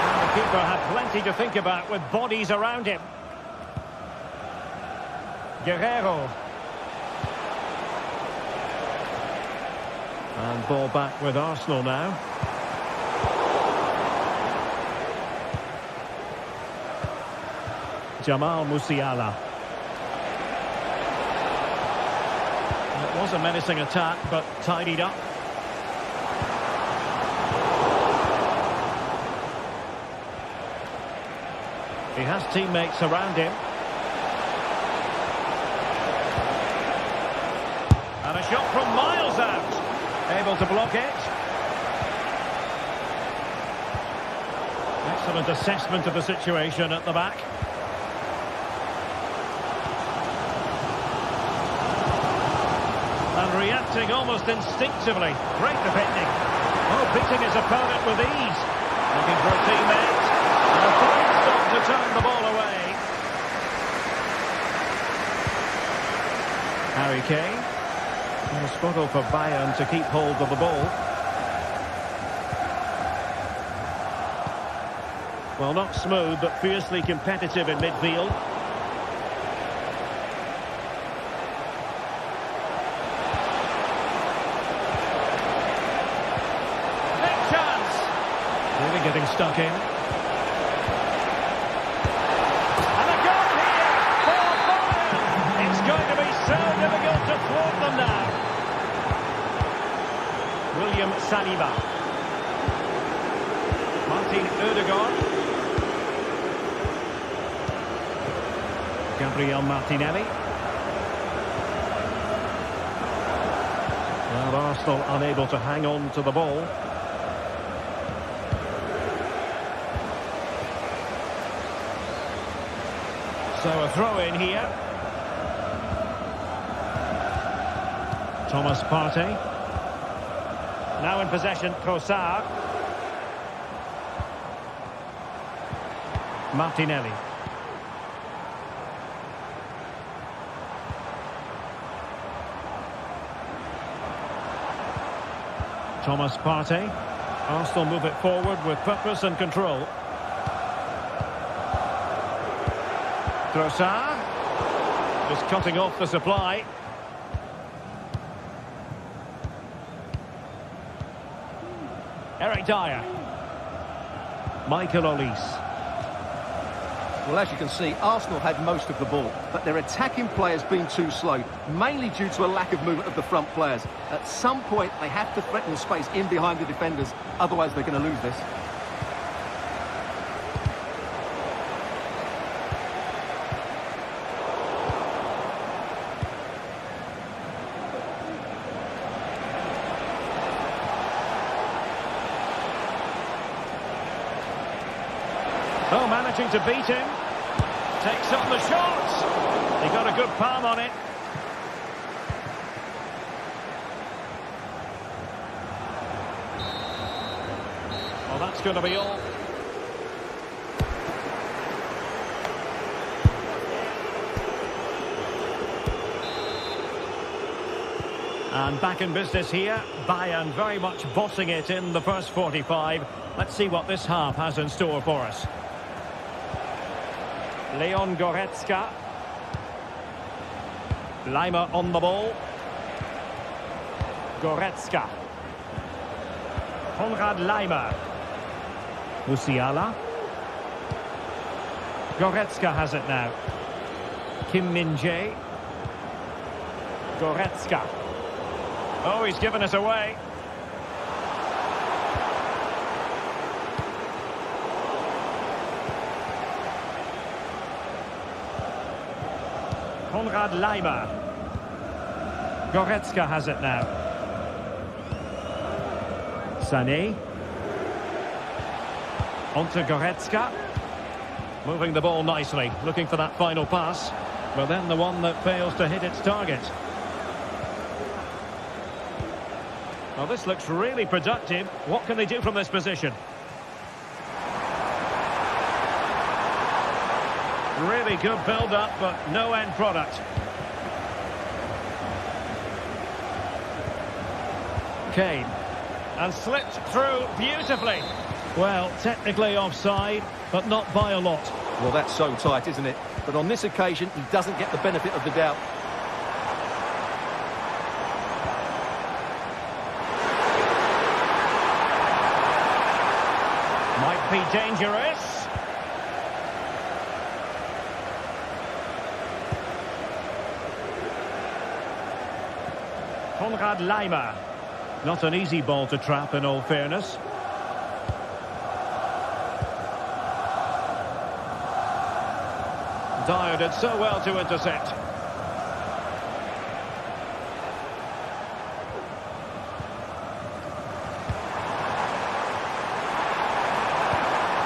And the keeper had plenty to think about with bodies around him. Guerrero. And ball back with Arsenal now. Jamal Musiala. It was a menacing attack, but tidied up. He has teammates around him. And a shot from miles out. Able to block it. Excellent assessment of the situation at the back. And reacting almost instinctively. Great defending. Oh, beating his opponent with ease. Looking for a teammate. And a fine stop to turn the ball away. Harry Kane. And a struggle for Bayern to keep hold of the ball. Well, not smooth, but fiercely competitive in midfield. Big chance! Really getting stuck in. And a goal here for Bayern! It's going to be so difficult to thwart them now. William Saliba. Martin Ødegaard. Gabriel Martinelli. Well, Arsenal unable to hang on to the ball. So a throw in here. Thomas Partey. Now in possession, Trossard. Martinelli. Thomas Partey. Arsenal move it forward with purpose and control. Trossard. Just cutting off the supply. Eric Dyer. Michael Olise. Well, as you can see, Arsenal had most of the ball, but their attacking players been too slow, mainly due to a lack of movement of the front players. At some point, they have to threaten the space in behind the defenders, otherwise they're going to lose this. Oh, managing to beat him. Takes on the shot. He got a good palm on it. Well, that's going to be all. And back in business here. Bayern very much bossing it in the first 45. Let's see what this half has in store for us. Leon Goretzka. Leimer on the ball. Goretzka. Konrad Leimer. Musiala. Goretzka has it now. Kim Min-jae. Goretzka. Oh, he's given us away. Konrad Leimer. Goretzka has it now. Sané. Onto Goretzka. Moving the ball nicely, looking for that final pass. But then the one that fails to hit its target. Well, this looks really productive. What can they do from this position? Really good build-up, but no end product. Kane. And slipped through beautifully. Well, technically offside, but not by a lot. Well, that's so tight, isn't it? But on this occasion, he doesn't get the benefit of the doubt. Might be dangerous. Konrad Leimer. Not an easy ball to trap, in all fairness. Dyer did so well to intercept.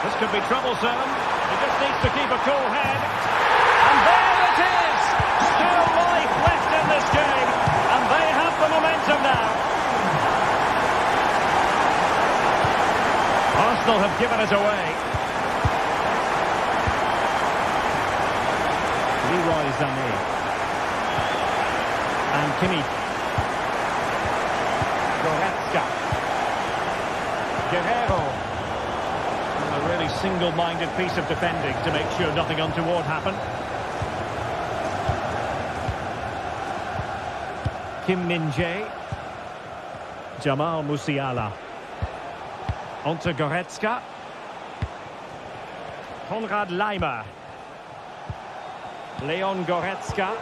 This could be troublesome. He just needs to keep a cool head. And there it is! Still life left in this game. And they have the momentum now. Arsenal have given it away. Leroy Sané. And Kimmich. Goretzka. Guerrero. A really single-minded piece of defending to make sure nothing untoward happened. Kim Min-jae. Jamal Musiala. Onto Goretzka. Konrad Leimer. Leon Goretzka.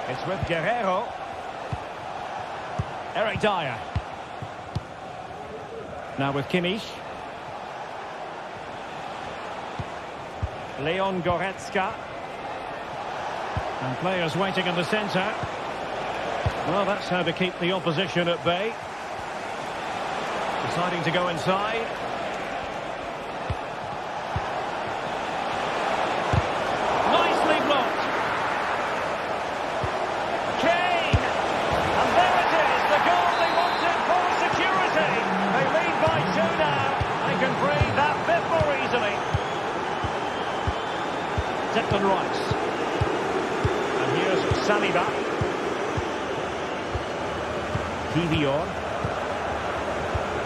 It's with Guerrero. Eric Dyer. Now with Kimmich. Leon Goretzka. And players waiting in the centre. Well, that's how to keep the opposition at bay. Deciding to go inside. Nicely Declan Rice. And here's Saliba. Kivior.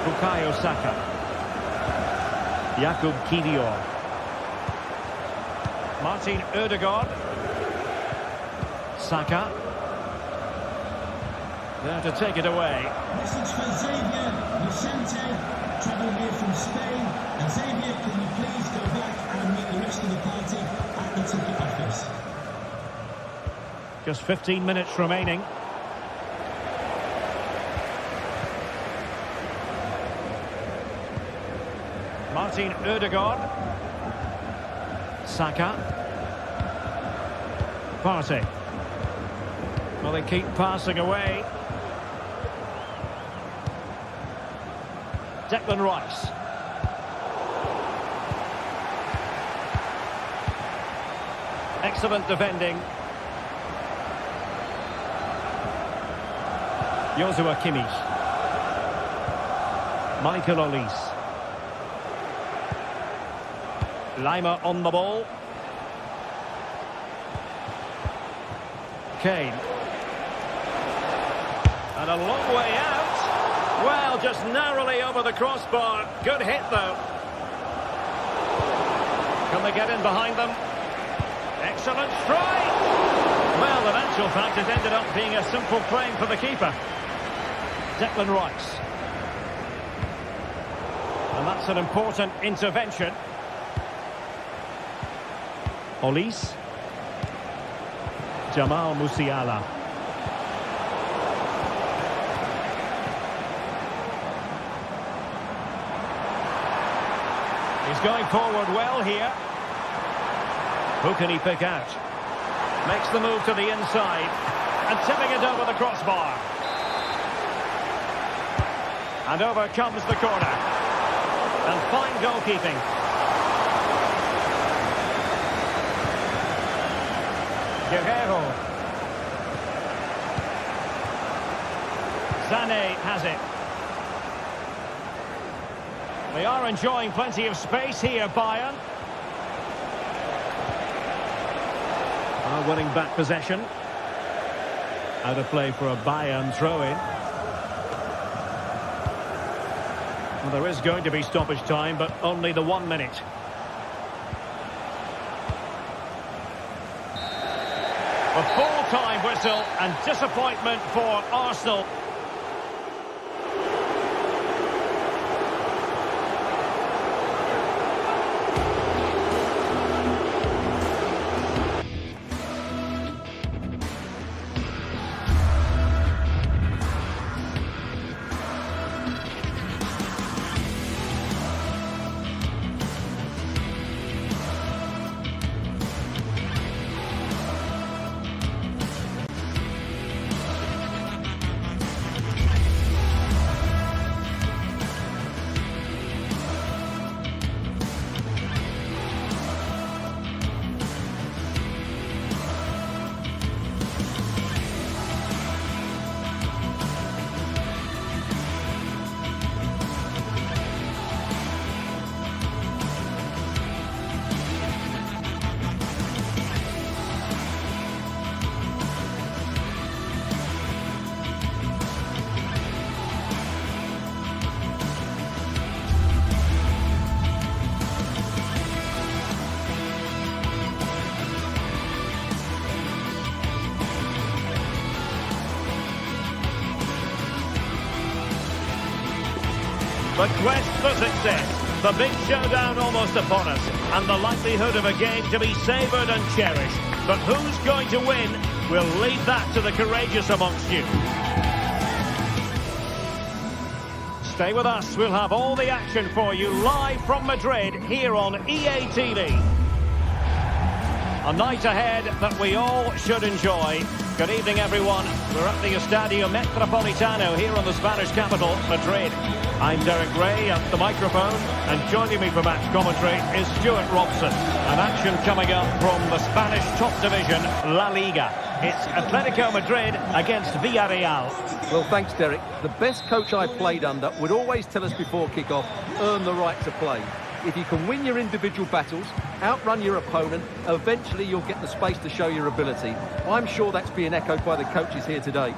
Bukayo Saka. Jakub Kivior. Martin Ødegaard. Saka. There to take it away. Message for Xavier Vicente, travelling here from Spain. And Xavier, can you please go back and meet the rest of the party at the ticket office? Just 15 minutes remaining. Martin Ødegaard. Saka. Partey. Well, they keep passing away. Declan Rice. Excellent defending. Joshua Kimmich. Michael Olise. Lima on the ball. Kane. And a long way out. Well, just narrowly over the crossbar. Good hit, though. Can they get in behind them? Excellent strike. Well, in actual fact, it ended up being a simple claim for the keeper. Declan Rice. And that's an important intervention. Olise. Jamal Musiala. He's going forward well here. Who can he pick out? Makes the move to the inside. And tipping it over the crossbar. And over comes the corner. And fine goalkeeping. Guerrero. Sané has it. They are enjoying plenty of space here, Bayern. Are winning back possession. Out of play for a Bayern throw-in. Well, there is going to be stoppage time, but only the 1 minute. A full-time whistle and disappointment for Arsenal. The quest for success, the big showdown almost upon us, and the likelihood of a game to be savoured and cherished. But who's going to win? We'll leave that to the courageous amongst you. Stay with us, we'll have all the action for you live from Madrid here on EA TV. A night ahead that we all should enjoy. Good evening, everyone. We're at the Estadio Metropolitano here in the Spanish capital, Madrid. I'm Derek Ray at the microphone, and joining me for match commentary is Stuart Robson. An action coming up from the Spanish top division, La Liga. It's Atletico Madrid against Villarreal. Well, thanks, Derek. The best coach I played under would always tell us before kick-off, earn the right to play. If you can win your individual battles, outrun your opponent, eventually you'll get the space to show your ability. I'm sure that's being echoed by the coaches here today.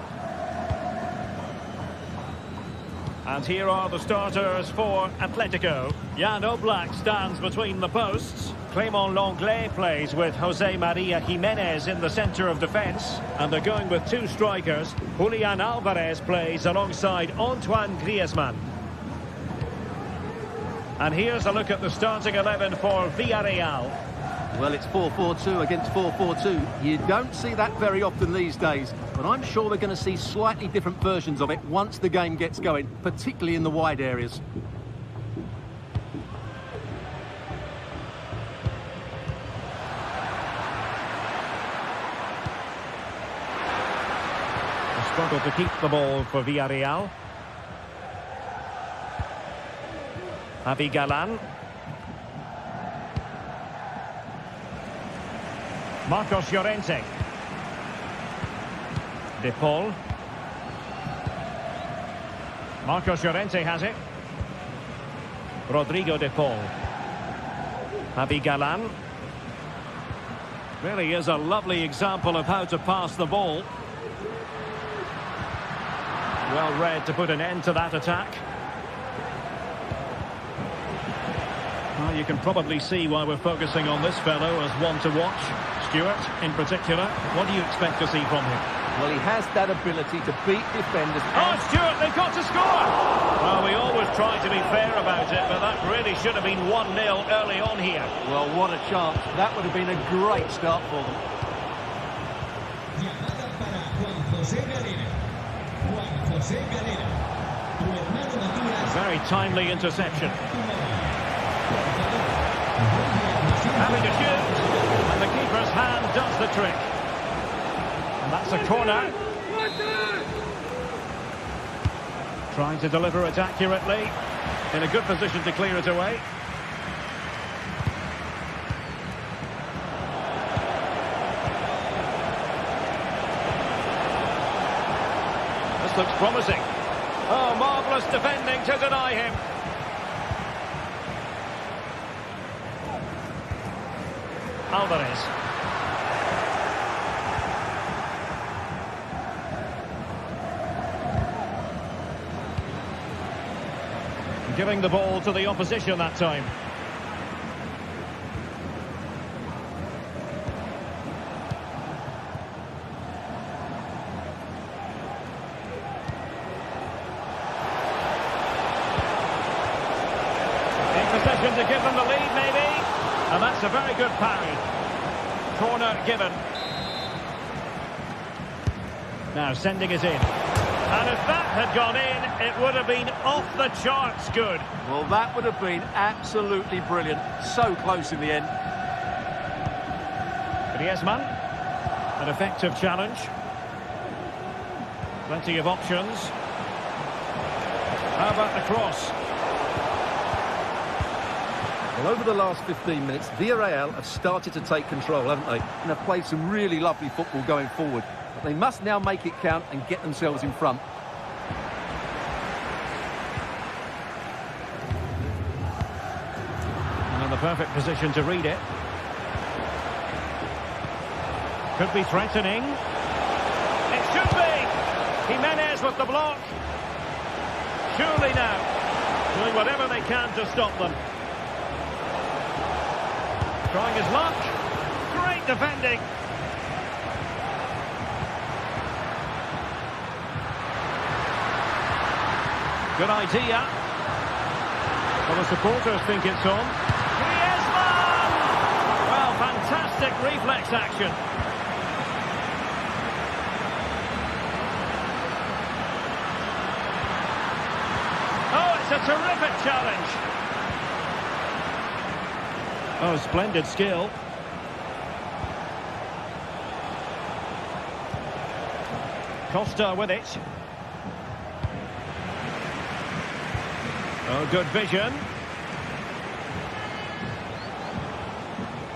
And here are the starters for Atletico. Jan Oblak stands between the posts. Clément Lenglet plays with Jose Maria Jimenez in the centre of defence. And they're going with two strikers. Julian Alvarez plays alongside Antoine Griezmann. And here's a look at the starting 11 for Villarreal. Well, it's 4-4-2 against 4-4-2. You don't see that very often these days, but I'm sure we're going to see slightly different versions of it once the game gets going, particularly in the wide areas. A struggle to keep the ball for Villarreal. Javi Galan. Marcos Llorente. De Paul. Marcos Llorente has it. Rodrigo De Paul. Javi Galan. Really is a lovely example of how to pass the ball. Well read to put an end to that attack. Well, you can probably see why we're focusing on this fellow as one to watch. Stuart, in particular, what do you expect to see from him? Well, he has that ability to beat defenders. Oh, Stuart, they've got to score! Well, we always try to be fair about it, but that really should have been 1-0 early on here. Well, what a chance. That would have been a great start for them. Very timely interception. Having to shoot, and the keeper's hand does the trick. And that's a corner. Trying to deliver it accurately. In a good position to clear it away. This looks promising. Oh, marvellous defending to deny him. Alvarez. Giving the ball to the opposition that time. In possession to give them the lead, maybe. And that's a very good parry. Corner given. Now sending it in. And if that had gone in, it would have been off the charts good. Well, that would have been absolutely brilliant. So close in the end. Griezmann. An effective challenge. Plenty of options. How about the cross? Well, over the last 15 minutes, Villarreal have started to take control, haven't they? And have played some really lovely football going forward. But they must now make it count and get themselves in front. And in the perfect position to read it. Could be threatening. It should be! Jimenez with the block. Surely now. Doing whatever they can to stop them. Trying his luck. Great defending. Good idea. Well, the supporters think it's on. Griezmann! Well, fantastic reflex action. Oh, it's a terrific challenge. Oh, splendid skill. Costa with it. Oh, good vision.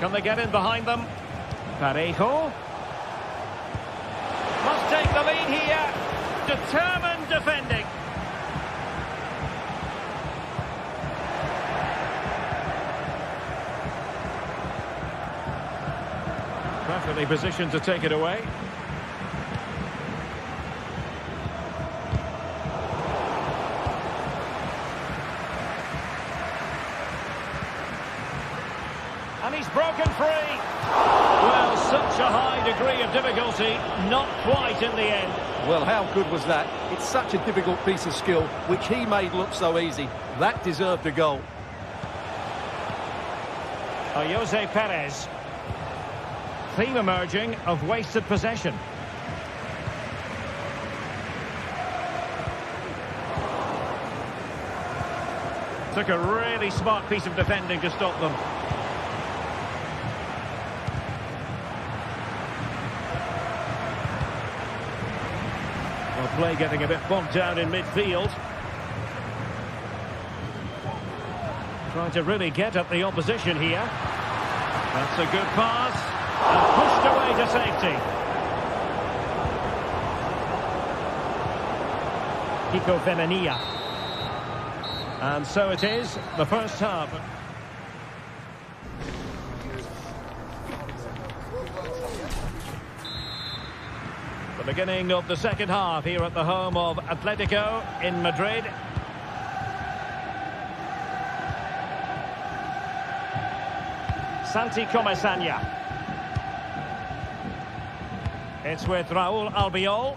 Can they get in behind them? Parejo. Must take the lead here. Determined defending. Perfectly positioned to take it away. And he's broken free. Well, such a high degree of difficulty, not quite in the end. Well, how good was that? It's such a difficult piece of skill, which he made look so easy. That deserved a goal. Jose Perez. Theme emerging of wasted possession. Took a really smart piece of defending to stop them. Well, play getting a bit bogged down in midfield. Trying to really get at the opposition here. That's a good pass. And pushed away to safety. Kiko Femenia. And so it is, the first half. The beginning of the second half here at the home of Atletico in Madrid. Santi Comesaña. It's with Raúl Albiol.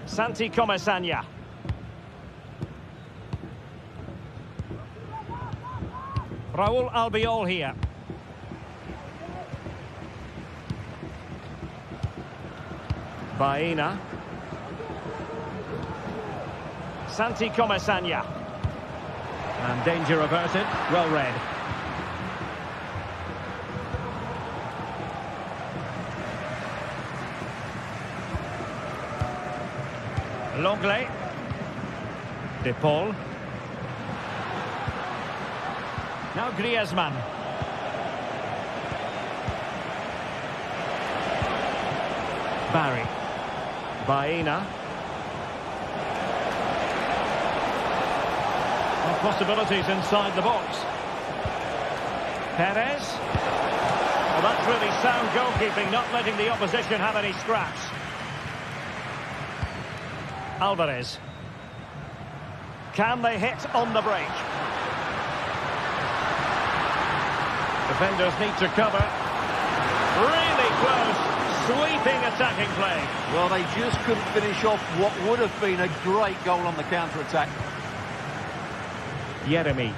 Santi Comesaña. Raúl Albiol here. Baena. Santi Comesaña. And danger averted. Well read. Longley. De Paul. Now Griezmann. Barry. Baena. Possibilities inside the box. Perez. Well, that's really sound goalkeeping, not letting the opposition have any scraps. Alvarez. Can they hit on the break? Defenders need to cover. Really close, sweeping attacking play. Well, they just couldn't finish off what would have been a great goal on the counter-attack. Jeremy.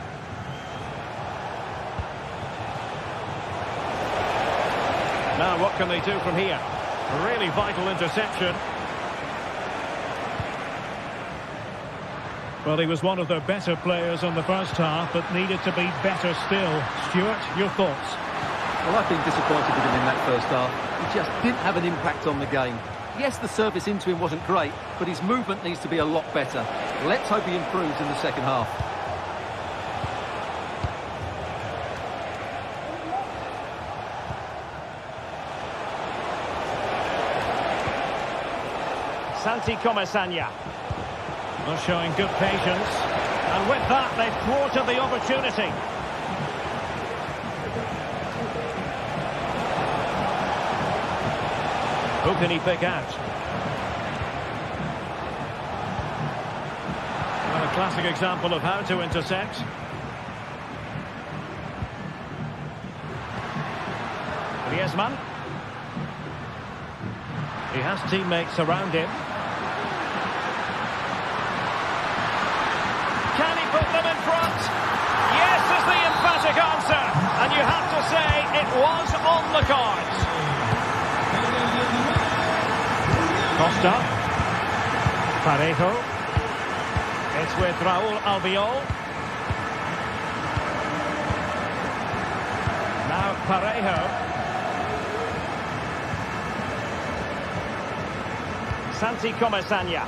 Now what can they do from here? A really vital interception. Well, he was one of their better players on the first half, but needed to be better still. Stuart, your thoughts? Well, I've been disappointed with him in that first half. He just didn't have an impact on the game. Yes, the service into him wasn't great, but his movement needs to be a lot better. Let's hope he improves in the second half. Santi Comesaña. Well, showing good patience. And with that, they've thwarted the opportunity. Who can he pick out? Well, a classic example of how to intercept. Griezmann. He has teammates around him. Can he put them in front? Yes is the emphatic answer. And you have to say it was on the cards. Costa. Parejo. It's with Raúl Albiol. Now Parejo. Santi Comesaña.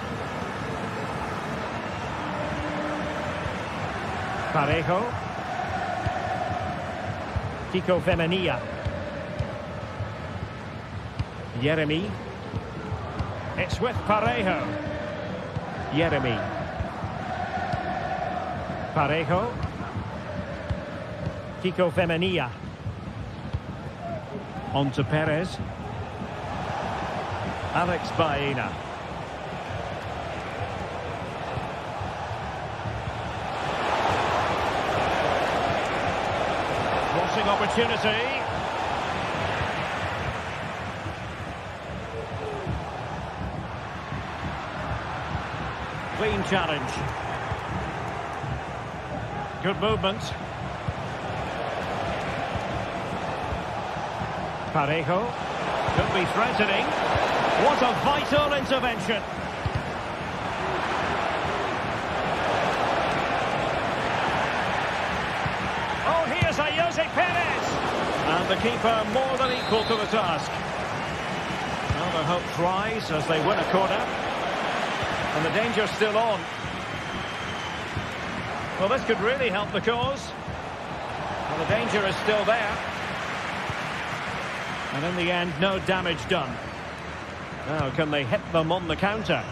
Parejo. Kiko Femenia. Jeremy. It's with Parejo. Jeremy. Parejo. Kiko Femenia. On to Perez. Alex Baena. Crossing opportunity. Clean challenge. Good movement. Parejo. Could be threatening. What a vital intervention. Oh, here's Jose Perez. And the keeper more than equal to the task. Well, the hope rise as they win a corner. And the danger's still on. Well, this could really help the cause. Well, the danger is still there. And in the end, no damage done. Now, can they hit them on the counter?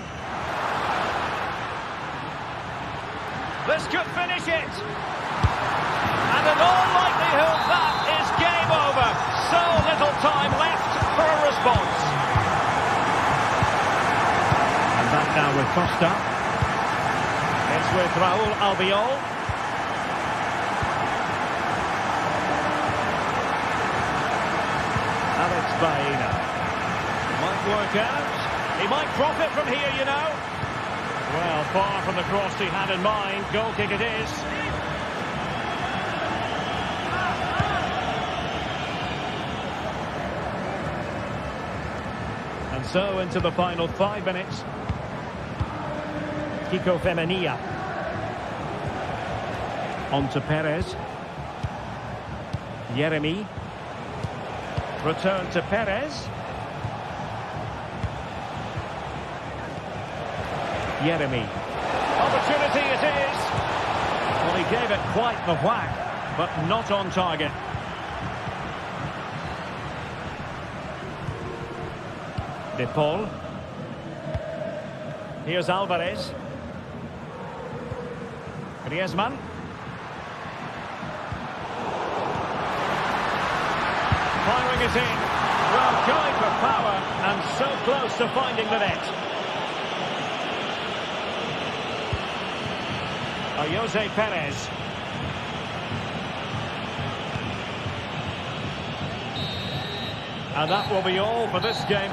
This could finish it. And in all likelihood, that is game over. So little time left for a response. And back now with Costa. It's with Raul Albiol. Alex Baena. Might work out. He might profit from here, you know. Well, far from the cross he had in mind. Goal kick it is. And so into the final 5 minutes. Kiko Femenia. On to Perez. Yeremy. Return to Perez. Yeremy. Opportunity it is. Well, he gave it quite the whack, but not on target. De Paul. Here's Alvarez. Griezmann. Firing it in. Well, going for power and so close to finding the net. Jose Perez. And that will be all for this game.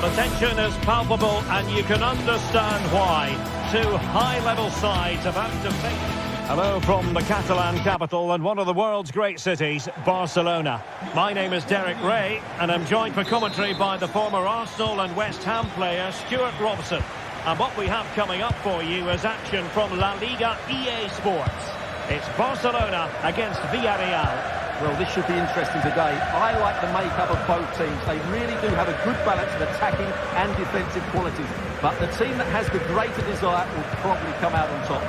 The tension is palpable and you can understand why. Two high-level sides about to face. Hello from the Catalan capital and one of the world's great cities, Barcelona. My name is Derek Ray and I'm joined for commentary by the former Arsenal and West Ham player Stuart Robson. And what we have coming up for you is action from La Liga EA Sports. It's Barcelona against Villarreal. Well, this should be interesting today. I like the makeup of both teams. They really do have a good balance of attacking and defensive qualities. But the team that has the greater desire will probably come out on top.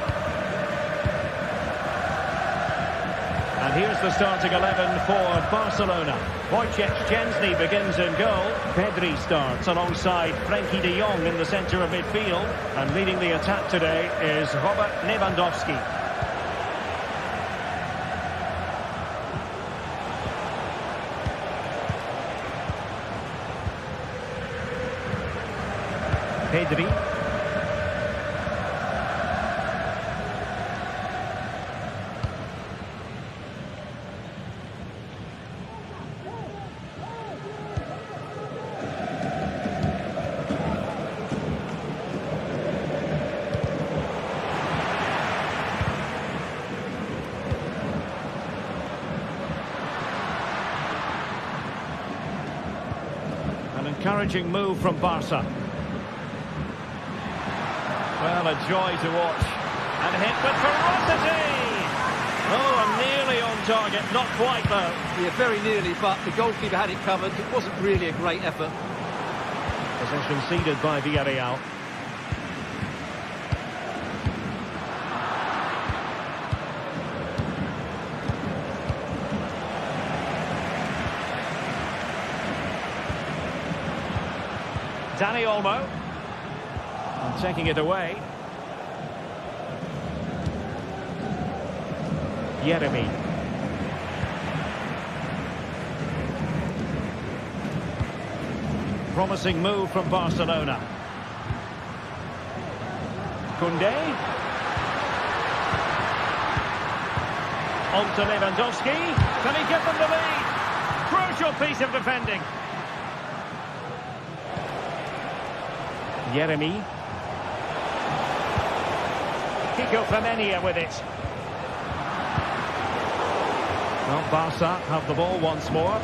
And here's the starting 11 for Barcelona. Wojciech Szczęsny begins in goal. Pedri starts alongside Frenkie de Jong in the centre of midfield. And leading the attack today is Robert Lewandowski. Pedri. An encouraging move from Barca. Well, a joy to watch. And hit with ferocity! Oh, and nearly on target. Not quite, though. Yeah, very nearly, but the goalkeeper had it covered. It wasn't really a great effort. Possession ceded by Villarreal. Dani Olmo. And taking it away. Yeremy. Promising move from Barcelona. Koundé. On to Lewandowski. Can he give them the lead? Crucial piece of defending. Yeremy. Kiko Femenia with it. Well, Barca have the ball once more.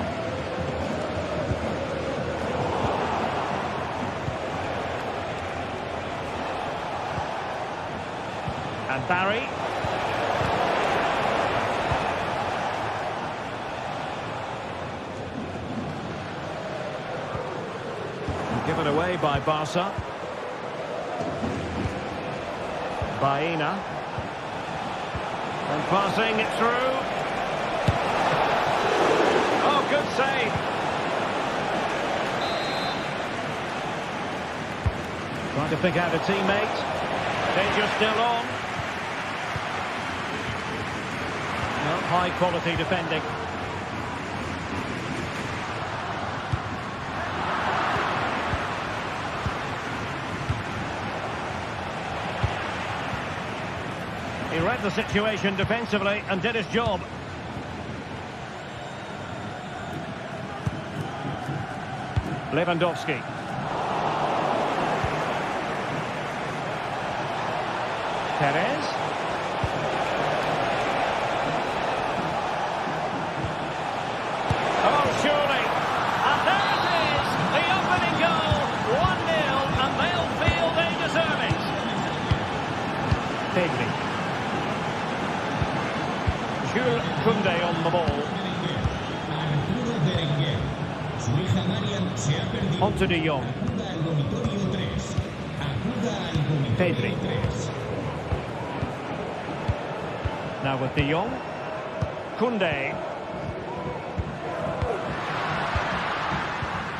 And Barry. And given away by Barca. Baena. And passing it through. Oh, good save. Trying to pick out a teammate. Danger still on. No, high quality defending. He read the situation defensively and did his job. Lewandowski. Perez. Oh, surely. And there it is. The opening goal. 1-0, and they'll feel they deserve it. Pedri. Jules Koundé on the ball. On to de Jong. Pedri. Now with de Jong. Koundé.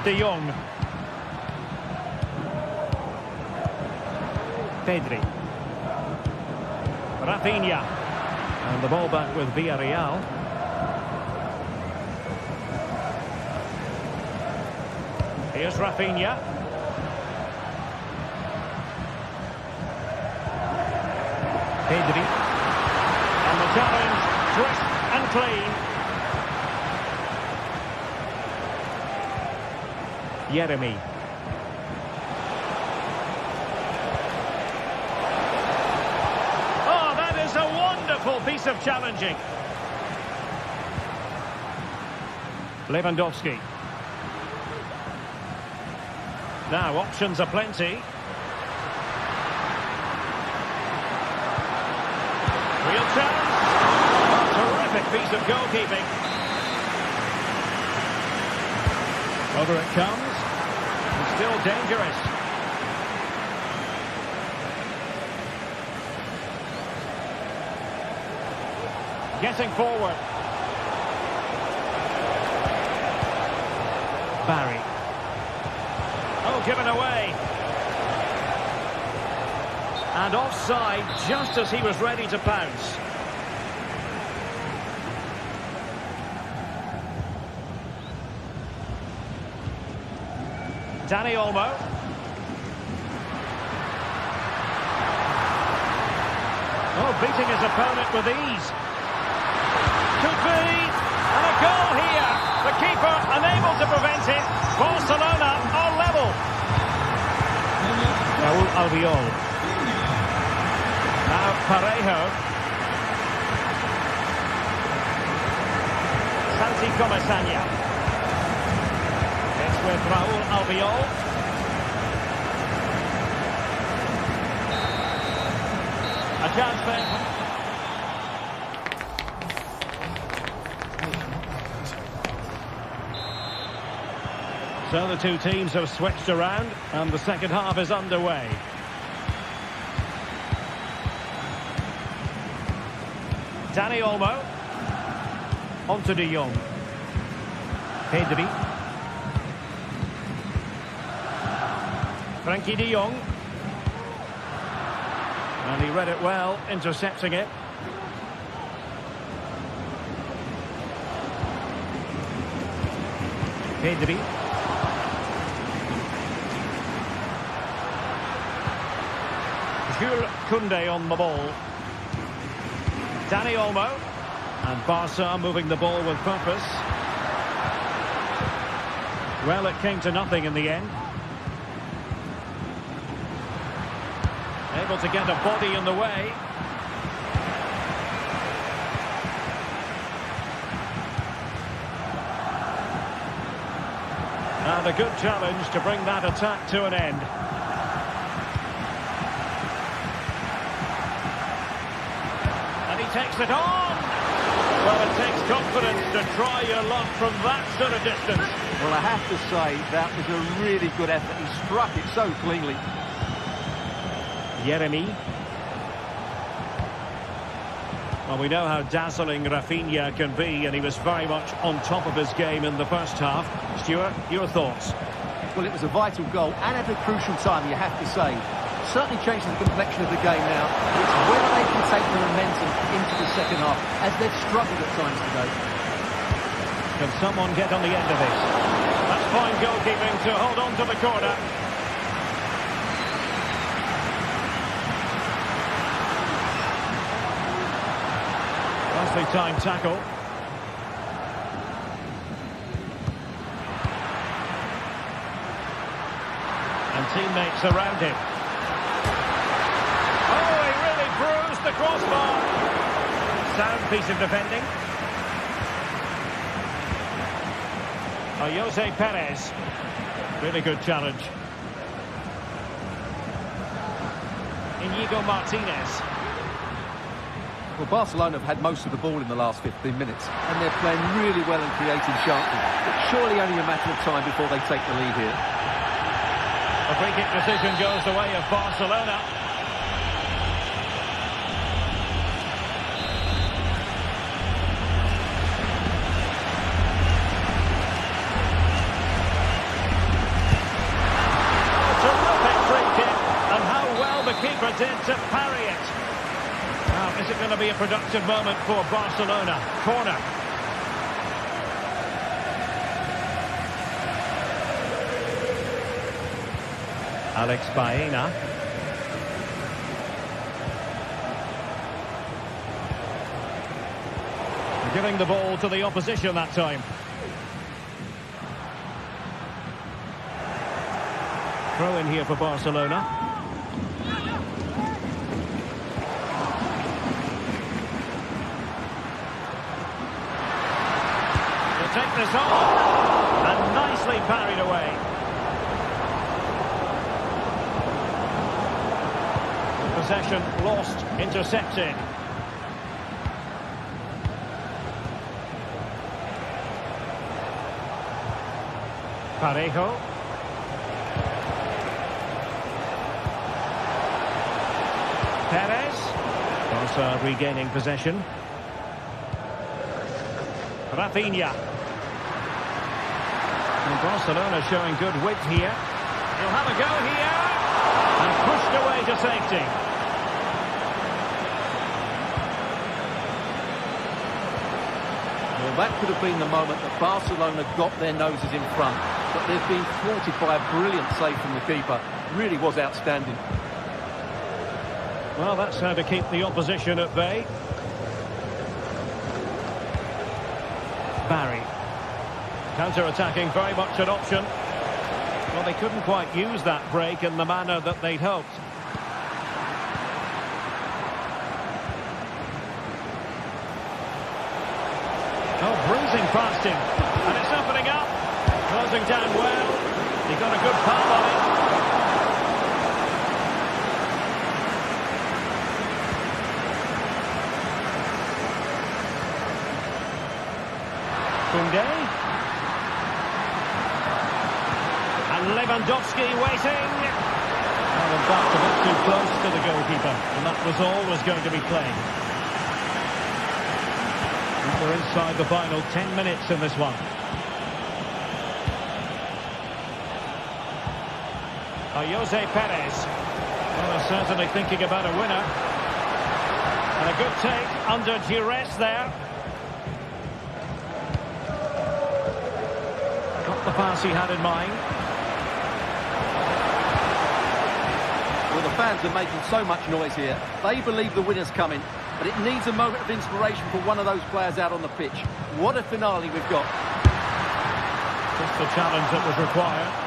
De Jong. Pedri. Rafinha. And the ball back with Villarreal. Here's Rafinha. Pedri. And the challenge, crisp and clean. Yeremy. Oh, that is a wonderful piece of challenging. Lewandowski. Now, options are plenty. Real chance. A terrific piece of goalkeeping. Over it comes. It's still dangerous. Getting forward. Barry. Oh, given away. And offside just as he was ready to pounce. Dani Olmo. Oh, beating his opponent with ease. Could be. And a goal here. The keeper unable to prevent it. Barcelona are level. Raúl Albiol. Now Parejo. Santi Comesaña. It's with Raúl Albiol. A chance then. So the two teams have switched around and the second half is underway. Dani Olmo. On to De Jong. Pedri. Frankie De Jong. And he read it well, intercepting it. Pedri. Jules Koundé on the ball. Dani Olmo. And Barca moving the ball with purpose. Well, it came to nothing in the end. Able to get a body in the way. And a good challenge to bring that attack to an end. Takes it on. Well, it takes confidence to try your luck from that sort of distance. Well, I have to say, that was a really good effort. He struck it so cleanly. Yeremy. Well, we know how dazzling Rafinha can be, and he was very much on top of his game in the first half. Stuart, your thoughts? Well, it was a vital goal, and at a crucial time, you have to say. Certainly changes the complexion of the game now. It's whether they can take the momentum into the second half, as they've struggled at times today. Can someone get on the end of this? That's fine goalkeeping to hold on to the corner. Nicely timed tackle. And teammates around him. The crossbar. Sound piece of defending. Jose Perez. Really good challenge. Inigo Martinez. Well, Barcelona have had most of the ball in the last 15 minutes, and they're playing really well and creating chances. But surely only a matter of time before they take the lead here. A free kick decision goes the way of Barcelona. Keeper did to parry it. Now, is it going to be a productive moment for Barcelona? Corner. Alex Baena. Giving the ball to the opposition that time. Throw in here for Barcelona. Take this on, and nicely parried away. Possession lost, intercepted. Parejo. Perez. Barca regaining possession. Rafinha. And Barcelona showing good width here. He'll have a go here. And pushed away to safety. Well, that could have been the moment that Barcelona got their noses in front. But they've been thwarted by a brilliant save from the keeper. Really was outstanding. Well, that's how to keep the opposition at bay. Barry. Counter-attacking, very much an option. Well, they couldn't quite use that break in the manner that they'd hoped. Oh, bruising past him. And it's opening up. Closing down well. He got a good palm on it. Koundé. And Lewandowski waiting. Oh, in fact, a bit too close to the goalkeeper. And that was always going to be played. And we're inside the final 10 minutes in this one. Jose Perez. Well, they're certainly thinking about a winner. And a good take under duress there. Got the pass he had in mind. Well, the fans are making so much noise here. They believe the winner's coming, but it needs a moment of inspiration for one of those players out on the pitch. What a finale we've got. Just the challenge that was required.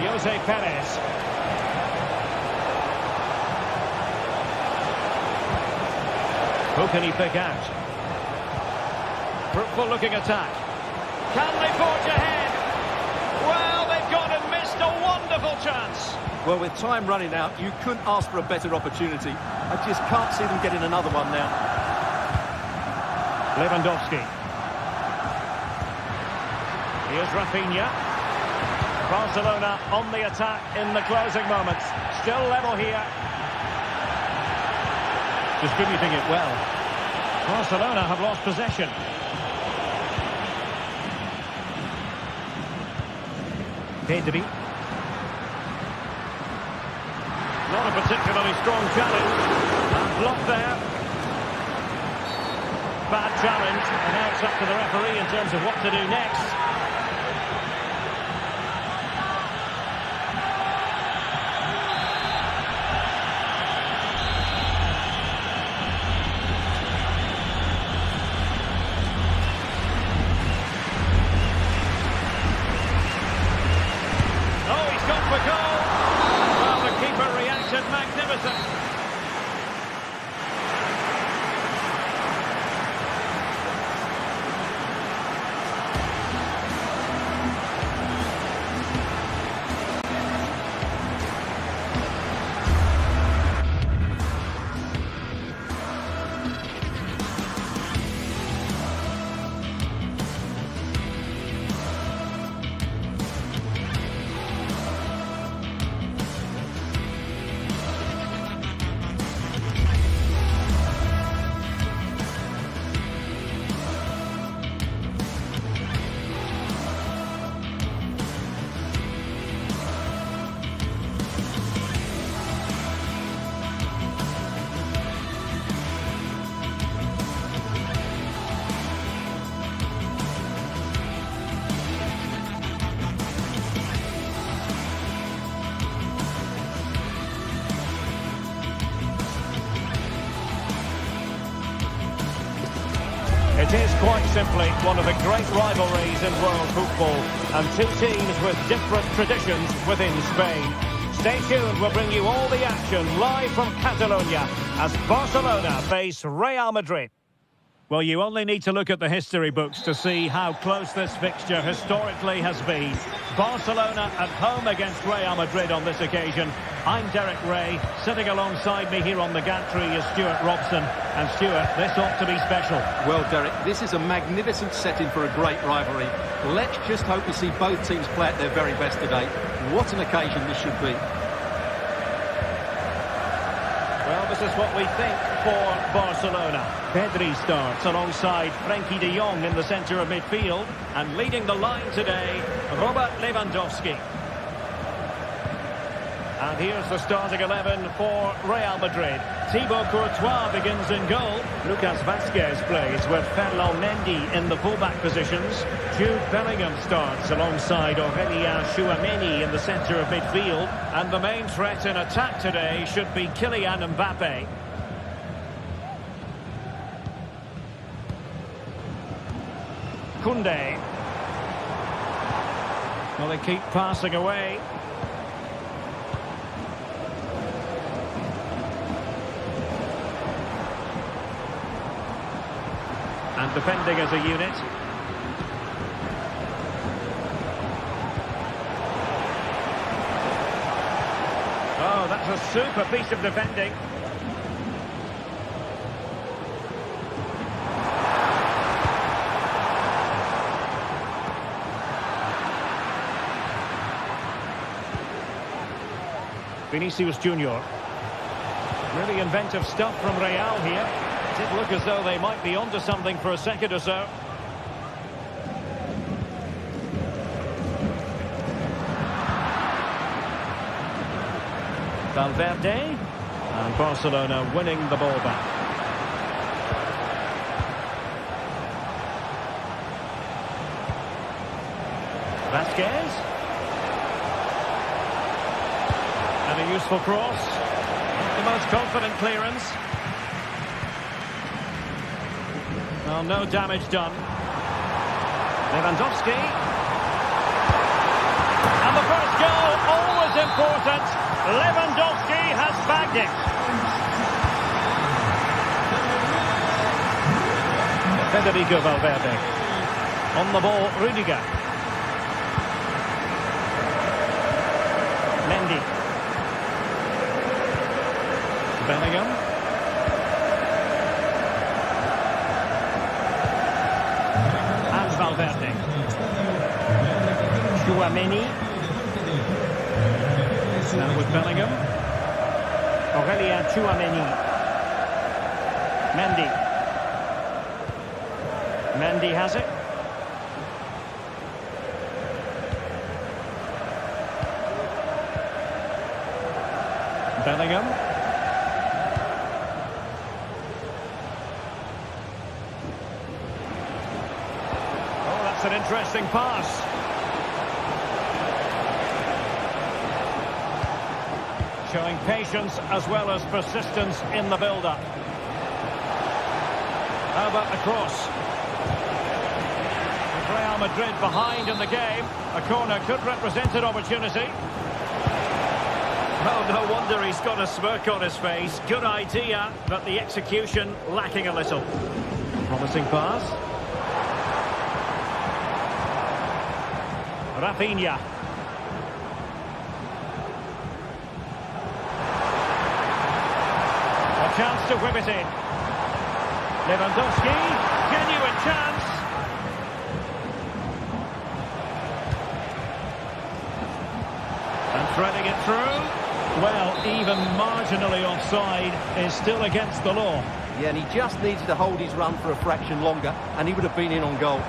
Jose Perez. Who can he pick out? Fruitful looking attack. Can they forge ahead? Well, they've gone and missed a wonderful chance. Well, with time running out, you couldn't ask for a better opportunity. I just can't see them getting another one now. Lewandowski. Here's Rafinha. Barcelona on the attack in the closing moments. Still level here. Distributing it well. Barcelona have lost possession. Pedri. Not a particularly strong challenge. And blocked there. Bad challenge. And now it's up to the referee in terms of what to do next. Magnificent. It is quite simply one of the great rivalries in world football, and two teams with different traditions within Spain. Stay tuned, we'll bring you all the action live from Catalonia as Barcelona face Real Madrid. Well, you only need to look at the history books to see how close this fixture historically has been. Barcelona at home against Real Madrid on this occasion. I'm Derek Ray. Sitting alongside me here on the gantry is Stuart Robson. And Stuart, this ought to be special. Well, Derek, this is a magnificent setting for a great rivalry. Let's just hope to see both teams play at their very best today. What an occasion this should be. Well, this is what we think for Barcelona. Pedri starts alongside Frenkie de Jong in the centre of midfield. And leading the line today, Robert Lewandowski. And here's the starting 11 for Real Madrid. Thibaut Courtois begins in goal. Lucas Vazquez plays with Ferland Mendy in the fullback positions. Jude Bellingham starts alongside Aurélien Tchouameni in the centre of midfield. And the main threat in attack today should be Kylian Mbappe. Koundé. Well, they keep passing away. And defending as a unit. Oh, that's a super piece of defending. Vinicius Junior. Really inventive stuff from Real here. It did look as though they might be onto something for a second or so. Valverde. And Barcelona winning the ball back. Vazquez. And a useful cross. Not the most confident clearance. Well, no damage done. Lewandowski. And the first goal, always important. Lewandowski has bagged it. Federico Valverde. On the ball, Rudiger. Mendy. Bellingham. And Valverde. Tchouameni. Now with Bellingham. Aurélien Tchouameni. Mendy. Mendy has it. Bellingham. Oh, that's an interesting pass. Showing patience as well as persistence in the build-up. How about the cross? With Real Madrid behind in the game, a corner could represent an opportunity. Oh, no wonder he's got a smirk on his face. Good idea, but the execution lacking a little. Promising pass. Rafinha. A chance to whip it in. Lewandowski, genuine chance. And threading it through. Well, even marginally offside is still against the law. Yeah, and he just needs to hold his run for a fraction longer, and he would have been in on goal.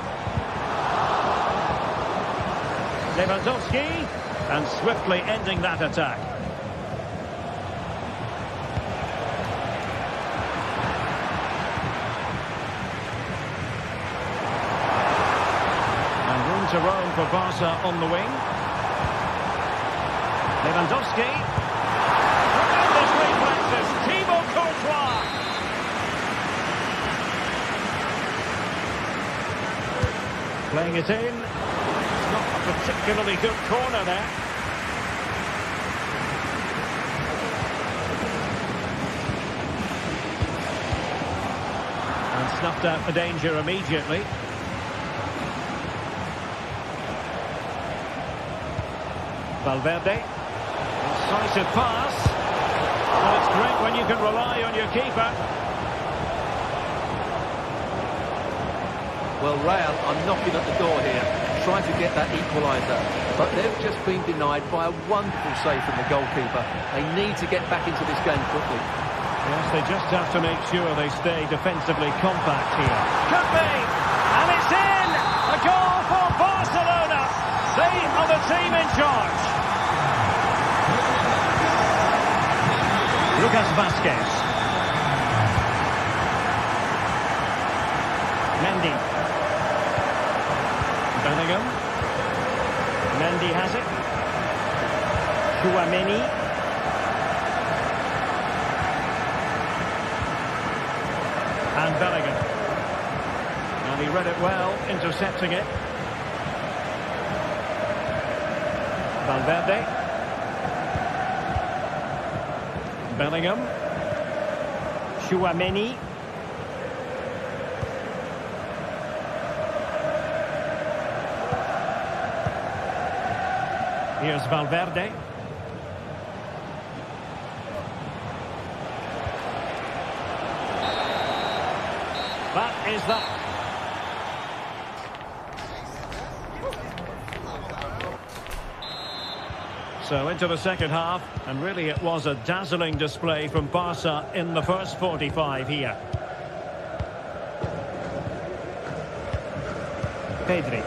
Lewandowski, and swiftly ending that attack. And room to roam for Barca on the wing. Lewandowski. Tremendous reflexes. Thibaut Courtois. Playing it in. It's not a particularly good corner there. And snuffed out the danger immediately. Valverde. Incisive pass. Well, it's great when you can rely on your keeper. Well, Real are knocking at the door here, trying to get that equaliser. But they've just been denied by a wonderful save from the goalkeeper. They need to get back into this game quickly. Yes, they just have to make sure they stay defensively compact here. Could be! And it's in! A goal for Barcelona! They are the team in charge. Lucas Vázquez. Mendy. Bellingham. Mendy has it. Chouameni. And Bellingham. And he read it well, intercepting it. Valverde. Bellingham. Chouameni. Here's Valverde. That is that. So into the second half, and really it was a dazzling display from Barca in the first 45 here. Pedri.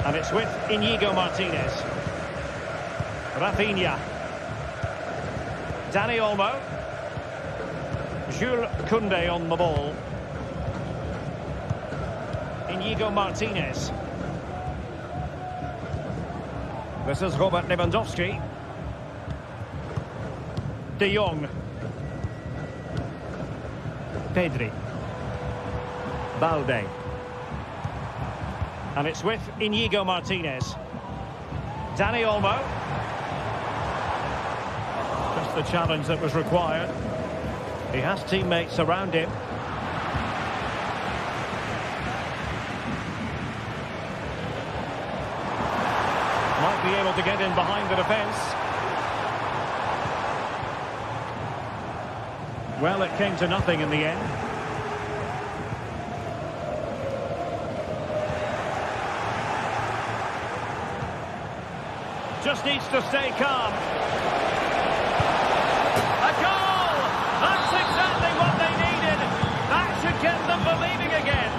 And it's with Íñigo Martínez. Rafinha. Dani Olmo. Jules Koundé on the ball. Íñigo Martínez. This is Robert Lewandowski. De Jong. Pedri. Balde. And it's with Íñigo Martínez. Dani Olmo. Just the challenge that was required. He has teammates around him. Might be able to get in behind the defence. Well, it came to nothing in the end. Just needs to stay calm. A goal! That's exactly what they needed. That should get them believing again.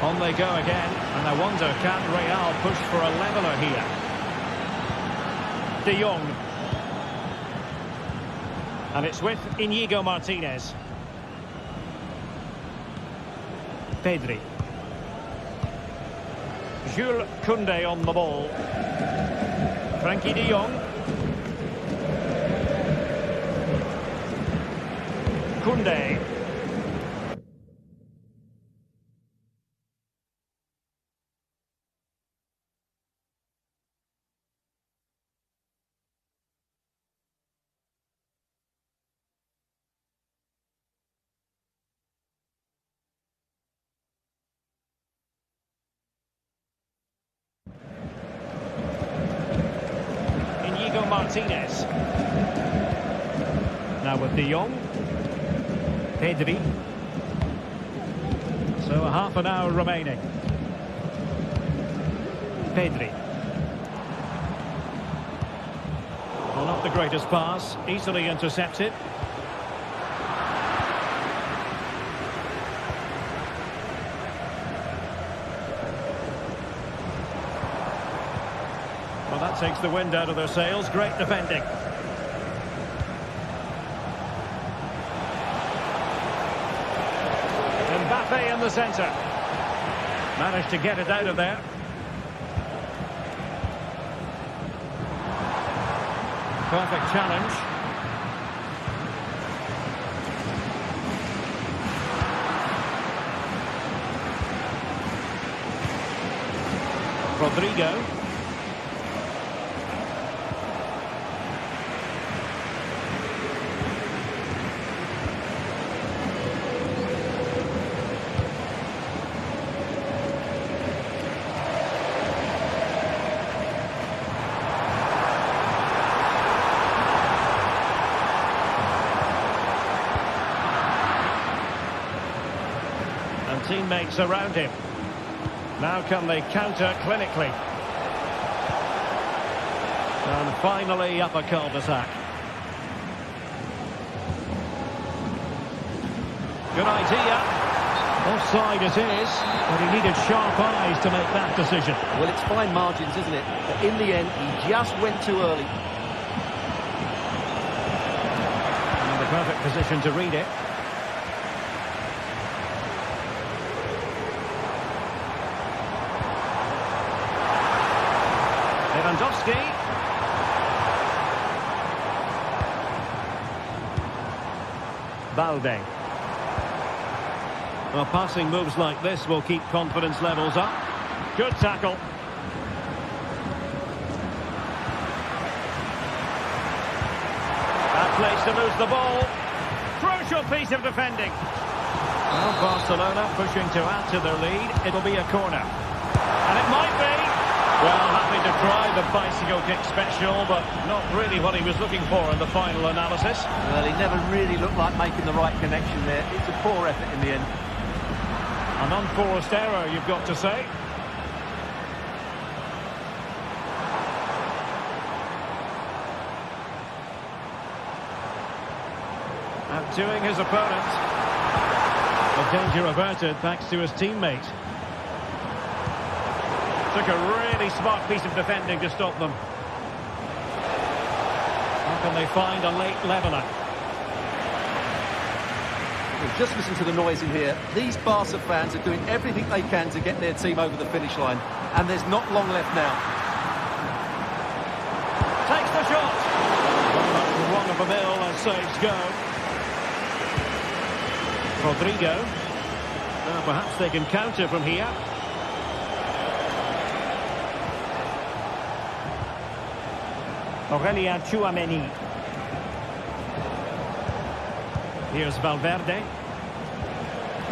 On they go again. And I wonder, can Real push for a leveller here? De Jong. And it's with Íñigo Martínez. Pedri. Jules Koundé on the ball. Frankie de Jong. Koundé. Martínez. Now with De Jong. Pedri. So a half an hour remaining. Pedri. Well, not the greatest pass. Easily intercepted. Well, that takes the wind out of their sails. Great defending. Mbappe in the centre. Managed to get it out of there. Perfect challenge. Rodrigo. teammates around him. Now can they counter clinically? And finally up a cul-de-sac. Good idea. Offside it is, but he needed sharp eyes to make that decision. Well, it's fine margins, isn't it? But in the end, he just went too early. In the perfect position to read it. Lewandowski. Balde. Well, passing moves like this will keep confidence levels up. Good tackle. Bad place to lose the ball. Crucial piece of defending. Well, Barcelona pushing to add to their lead. It'll be a corner. And it might be. Well, happy to try the bicycle kick special, but not really what he was looking for in the final analysis. Well, he never really looked like making the right connection there. It's a poor effort in the end. An unforced error, you've got to say. Outdoing his opponent. The danger averted thanks to his teammate. Took a really smart piece of defending to stop them. How can they find a late leveller? Just listen to the noise in here. These Barca fans are doing everything they can to get their team over the finish line. And there's not long left now. Takes the shot. Well, that's the run of a mill as saves go. Rodrigo. Now perhaps they can counter from here. Aurelien Tchouameni. Here's Valverde.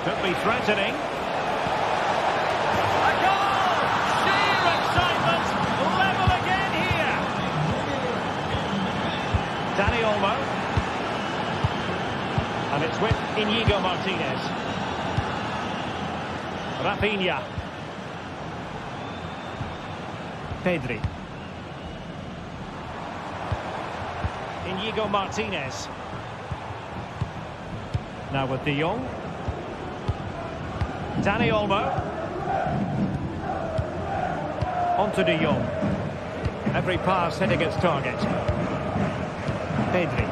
Could be threatening. A goal! Sheer excitement! Level again here! Dani Olmo. And it's with Inigo Martinez. Rafinha. Pedri. Inigo Martinez. Now with De Jong. Dani Olmo. On to De Jong. Every pass hitting its target. Pedri.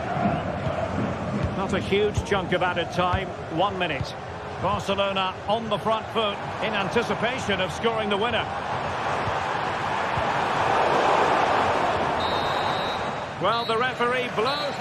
Not a huge chunk of added time. 1 minute. Barcelona on the front foot in anticipation of scoring the winner. Well, the referee blows.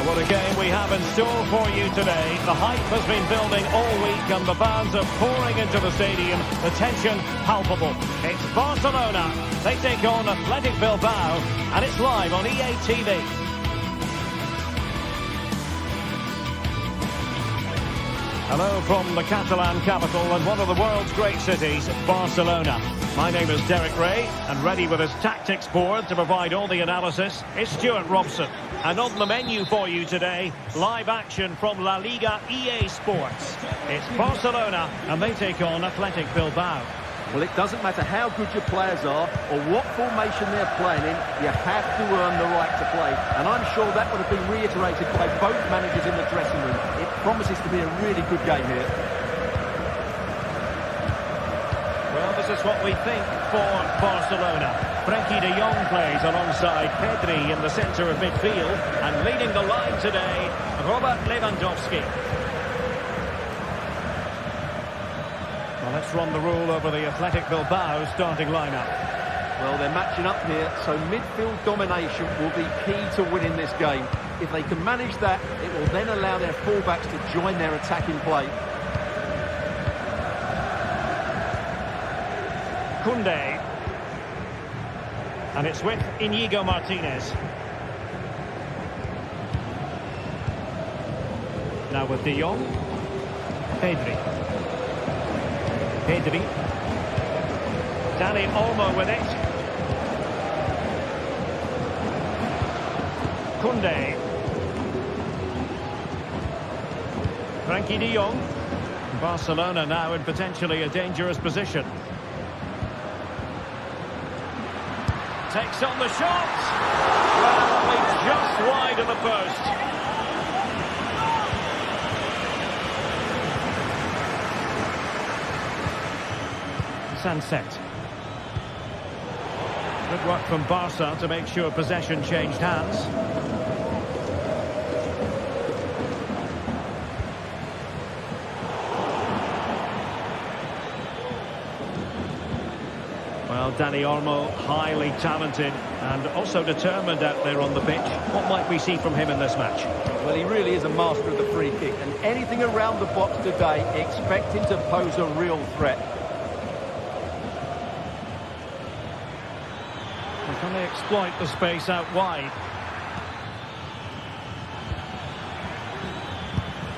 What a game we have in store for you today. The hype has been building all week and the fans are pouring into the stadium. The tension palpable. It's Barcelona. They take on Athletic Bilbao and it's live on EA TV. Hello from the Catalan capital and one of the world's great cities, Barcelona. My name is Derek Ray, and ready with his tactics board to provide all the analysis is Stuart Robson. And on the menu for you today, live action from La Liga EA Sports. It's Barcelona, and they take on Athletic Bilbao. Well, it doesn't matter how good your players are or what formation they're playing in, you have to earn the right to play. And I'm sure that would have been reiterated by both managers in the dressing room. It promises to be a really good game here. Well, this is what we think for Barcelona. Frenkie de Jong plays alongside Pedri in the centre of midfield, and leading the line today, Robert Lewandowski. Well, let's run the rule over the Athletic Bilbao starting lineup. Well, they're matching up here, so midfield domination will be key to winning this game. If they can manage that, it will then allow their fullbacks to join their attacking play. Koundé. And it's with Íñigo Martínez. Now with de Jong. Pedri. Dani Olmo with it. Koundé. Frenkie de Jong. Barcelona now in potentially a dangerous position. Takes on the shot. Well, only just wide of the post. Sunset. Good work from Barca to make sure possession changed hands. Well, Dani Olmo, highly talented and also determined out there on the pitch. What might we see from him in this match? Well, he really is a master of the free kick, and anything around the box today, expect him to pose a real threat. Can they exploit the space out wide?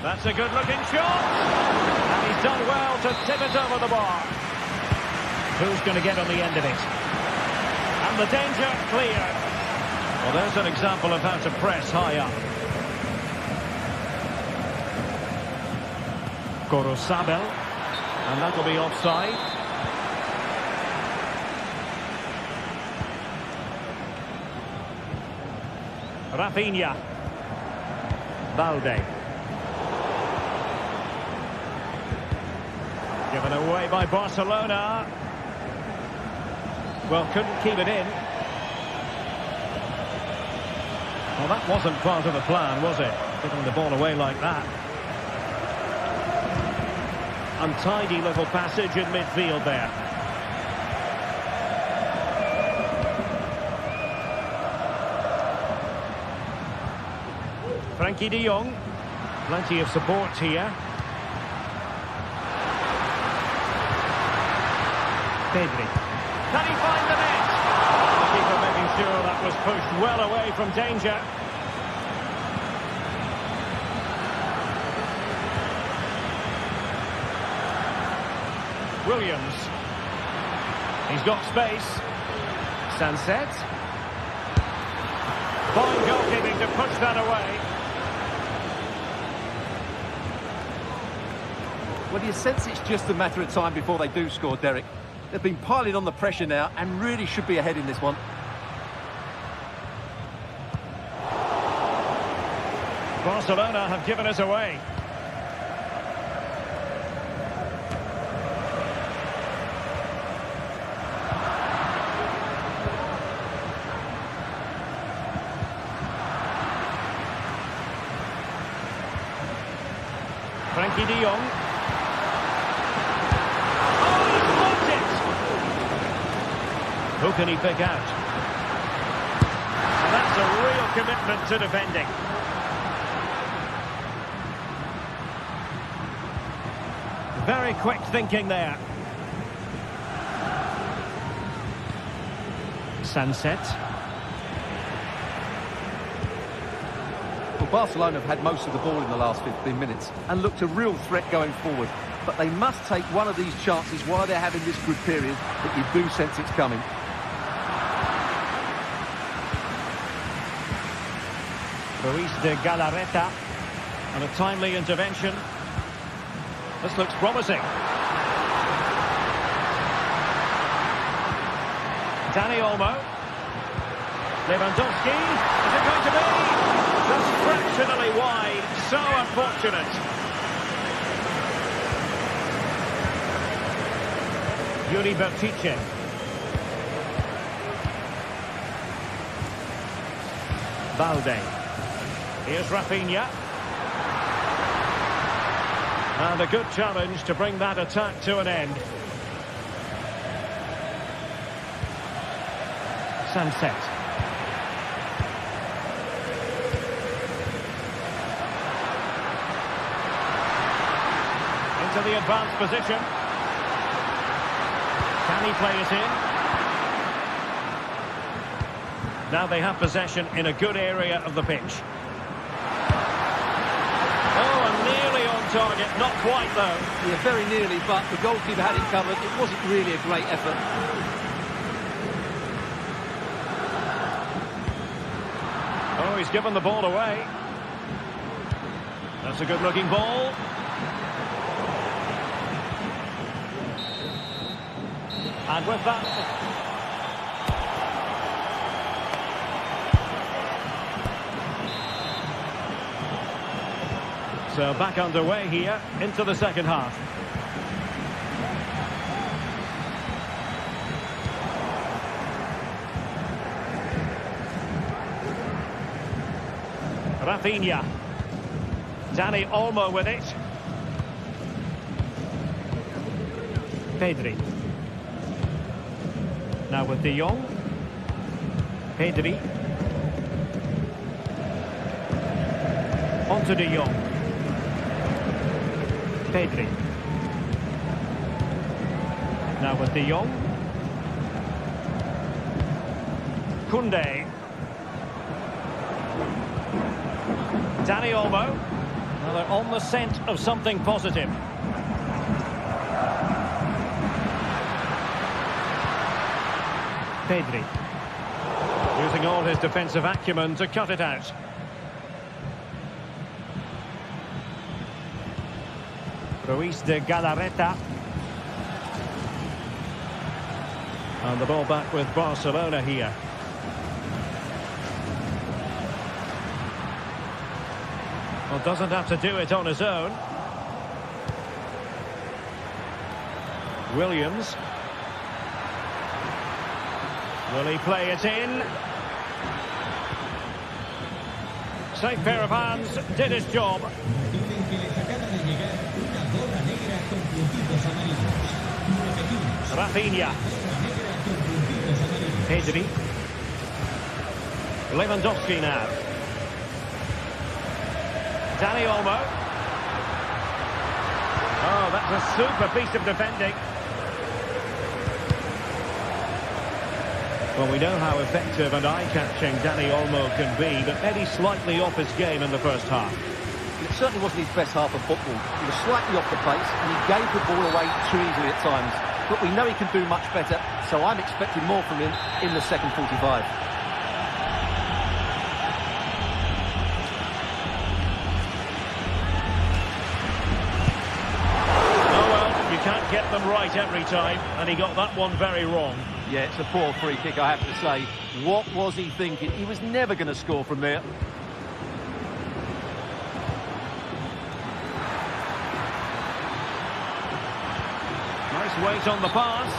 That's a good-looking shot! And he's done well to tip it over the bar. Who's going to get on the end of it? And the danger cleared. Well, there's an example of how to press high up. Gorosabel. And that'll be offside. Rafinha. Valde. Given away by Barcelona. Well, couldn't keep it in. Well, that wasn't part of the plan, was it? Giving the ball away like that. Untidy little passage in midfield there. Frenkie de Jong. Plenty of support here. Pedri. Can he find the net? The keeper making sure that was pushed well away from danger. Williams. He's got space. Sunset. Fine goalkeeping to push that away. Well, you sense it's just a matter of time before they do score, Derek. They've been piling on the pressure now and really should be ahead in this one. Barcelona have given us away. Frenkie de Jong. Who can he pick out? And that's a real commitment to defending. Very quick thinking there. Sunset. Well, Barcelona have had most of the ball in the last 15 minutes and looked a real threat going forward. But they must take one of these chances while they're having this good period that you do sense it's coming. Luis de Galarreta, and a timely intervention. This looks promising. Dani Olmo. Lewandowski. Is it going to be? Just fractionally wide. So unfortunate. Yuri Bertice. Balde. Here's Rafinha. And a good challenge to bring that attack to an end. Sunset. Into the advanced position. Can he play it in? Now they have possession in a good area of the pitch. Oh, and nearly on target. Not quite, though. Yeah, very nearly, but the goalkeeper had it covered. It wasn't really a great effort. Oh, he's given the ball away. That's a good-looking ball. And with that... So back underway here into the second half. Rafinha. Dani Olmo with it. Pedri. Now with De Jong. Pedri. On to De Jong. Pedri. Now with De Jong. Koundé. Dani Olmo. Well, they're on the scent of something positive. Pedri. Using all his defensive acumen to cut it out. Ruiz de Galarreta. And the ball back with Barcelona here. Well, doesn't have to do it on his own. Williams. Will he play it in? Safe pair of hands, did his job. Rafinha. Pedri. Lewandowski now. Dani Olmo. Oh, that's a super piece of defending. Well, we know how effective and eye-catching Dani Olmo can be, but maybe slightly off his game in the first half. It certainly wasn't his best half of football. He was slightly off the pace and he gave the ball away too easily at times. But we know he can do much better, so I'm expecting more from him in the second 45. Can't get them right every time, and he got that one very wrong. Yeah, it's a poor free kick, I have to say. What was he thinking? He was never going to score from there. Nice weight on the pass,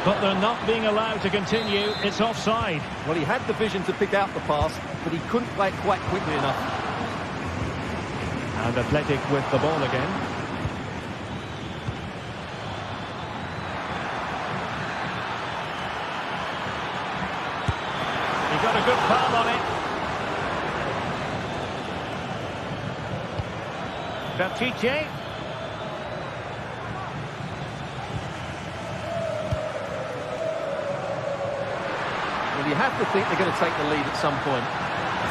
but they're not being allowed to continue. It's offside. Well, he had the vision to pick out the pass, but he couldn't play it quite quickly enough. And Athletic with the ball again. He got a good palm on it. Bertice. Well, you have to think they're going to take the lead at some point.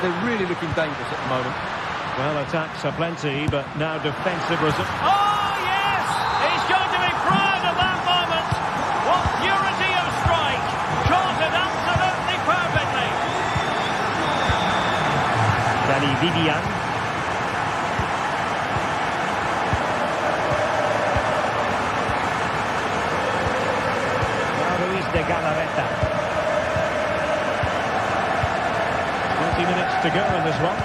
They're really looking dangerous at the moment. Well, attacks are plenty, but now defensive result. Oh, yes! He's going to be proud of that moment. What purity of strike. Caught it absolutely perfectly. Dani Vivian. Now Ruiz de Galarreta. to go in this one.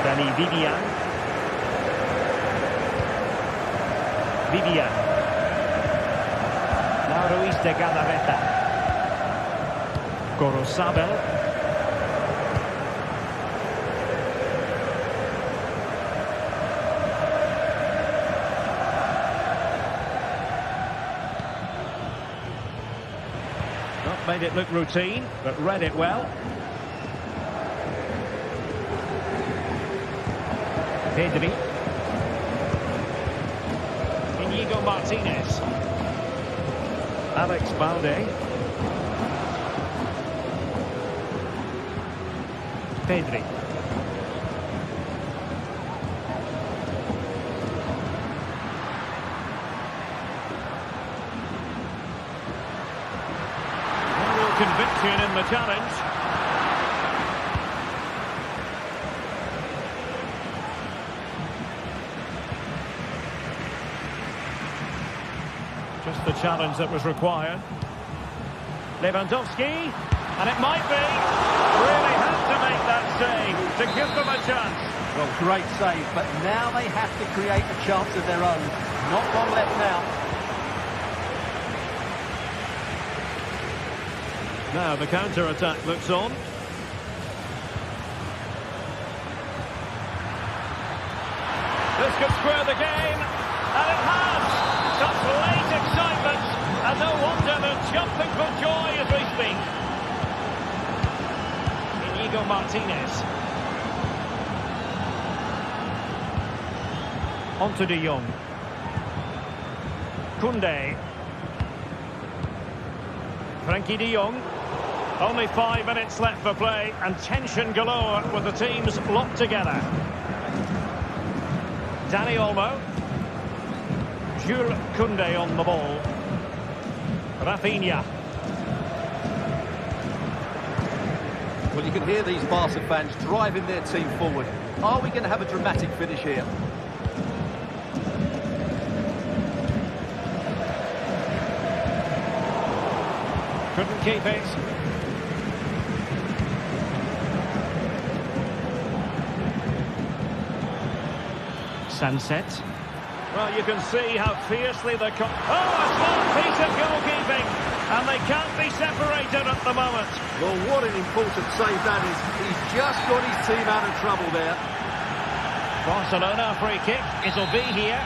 Danny Vivian. Now Ruiz de Galarreta. Gorosabel. Not made it look routine, but read it well. Pedri. Inigo Martinez. Alex Balde. Pedri. Real conviction in the challenge. Just the challenge that was required. Lewandowski, and it might be. Really had to make that save to give them a chance. Well, great save, but now they have to create a chance of their own. Not long left now. Now the counter-attack looks on. This could square the game, and it has. Such late excitement, and no wonder they're jumping for joy as we speak. Inigo Martinez. On to De Jong. Koundé. Frankie De Jong. Only 5 minutes left for play, and tension galore with the teams locked together. Dani Olmo. Jules Koundé on the ball. Rafinha. Well, you can hear these Barca fans driving their team forward. Are we going to have a dramatic finish here? Couldn't keep it. Sunset. Well, you can see how fiercely they're... Oh, a small piece of goalkeeping! And they can't be separated at the moment. Well, what an important save that is. He's just got his team out of trouble there. Barcelona free kick. It'll be here.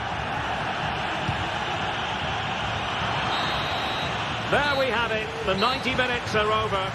There we have it. The 90 minutes are over.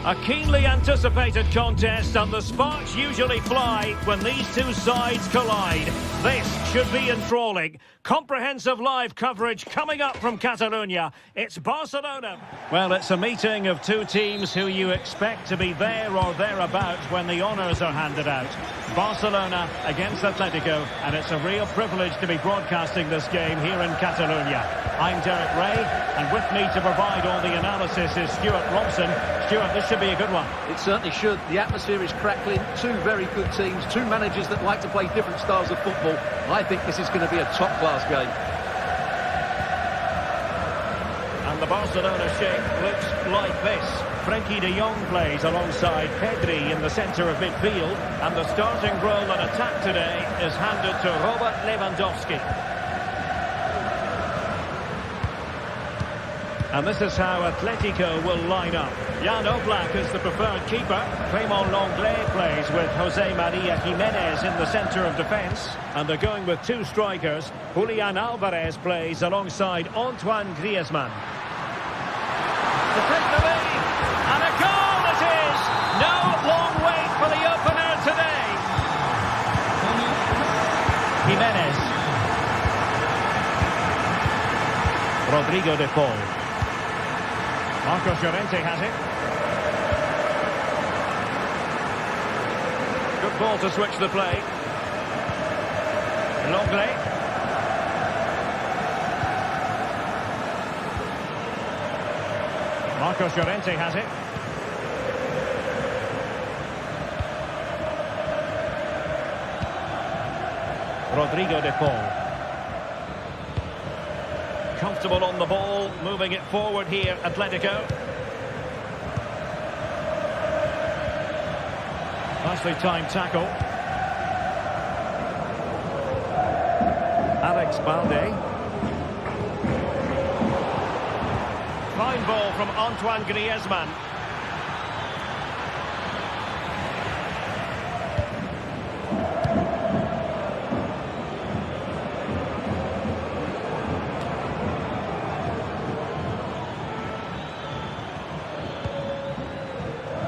A keenly anticipated contest, and the sparks usually fly when these two sides collide. This should be enthralling. Comprehensive live coverage coming up from Catalonia. It's Barcelona. Well, it's a meeting of two teams who you expect to be there or thereabouts when the honours are handed out. Barcelona against Atletico, and it's a real privilege to be broadcasting this game here in Catalonia. I'm Derek Ray, and with me to provide all the analysis is Stuart Robson. Stuart, this should be a good one. It certainly should. The atmosphere is crackling. Two very good teams, two managers that like to play different styles of football. I think this is going to be a top-class game. And the Barcelona shape looks like this. Frenkie de Jong plays alongside Pedri in the centre of midfield, and the starting role in attack today is handed to Robert Lewandowski. And this is how Atletico will line up. Jan Oblak is the preferred keeper. Clément Lenglet plays with José María Jiménez in the centre of defence. And they're going with two strikers. Julián Álvarez plays alongside Antoine Griezmann. To take the lead. And a goal it is! No long wait for the opener today. Jiménez. Rodrigo de Paul. Marcos Llorente has it. Good ball to switch the play. Lenglet. Marcos Llorente has it. Rodrigo de Paul. Comfortable on the ball, moving it forward here, Atletico. Nicely timed tackle. Alex Balde. Fine ball from Antoine Griezmann.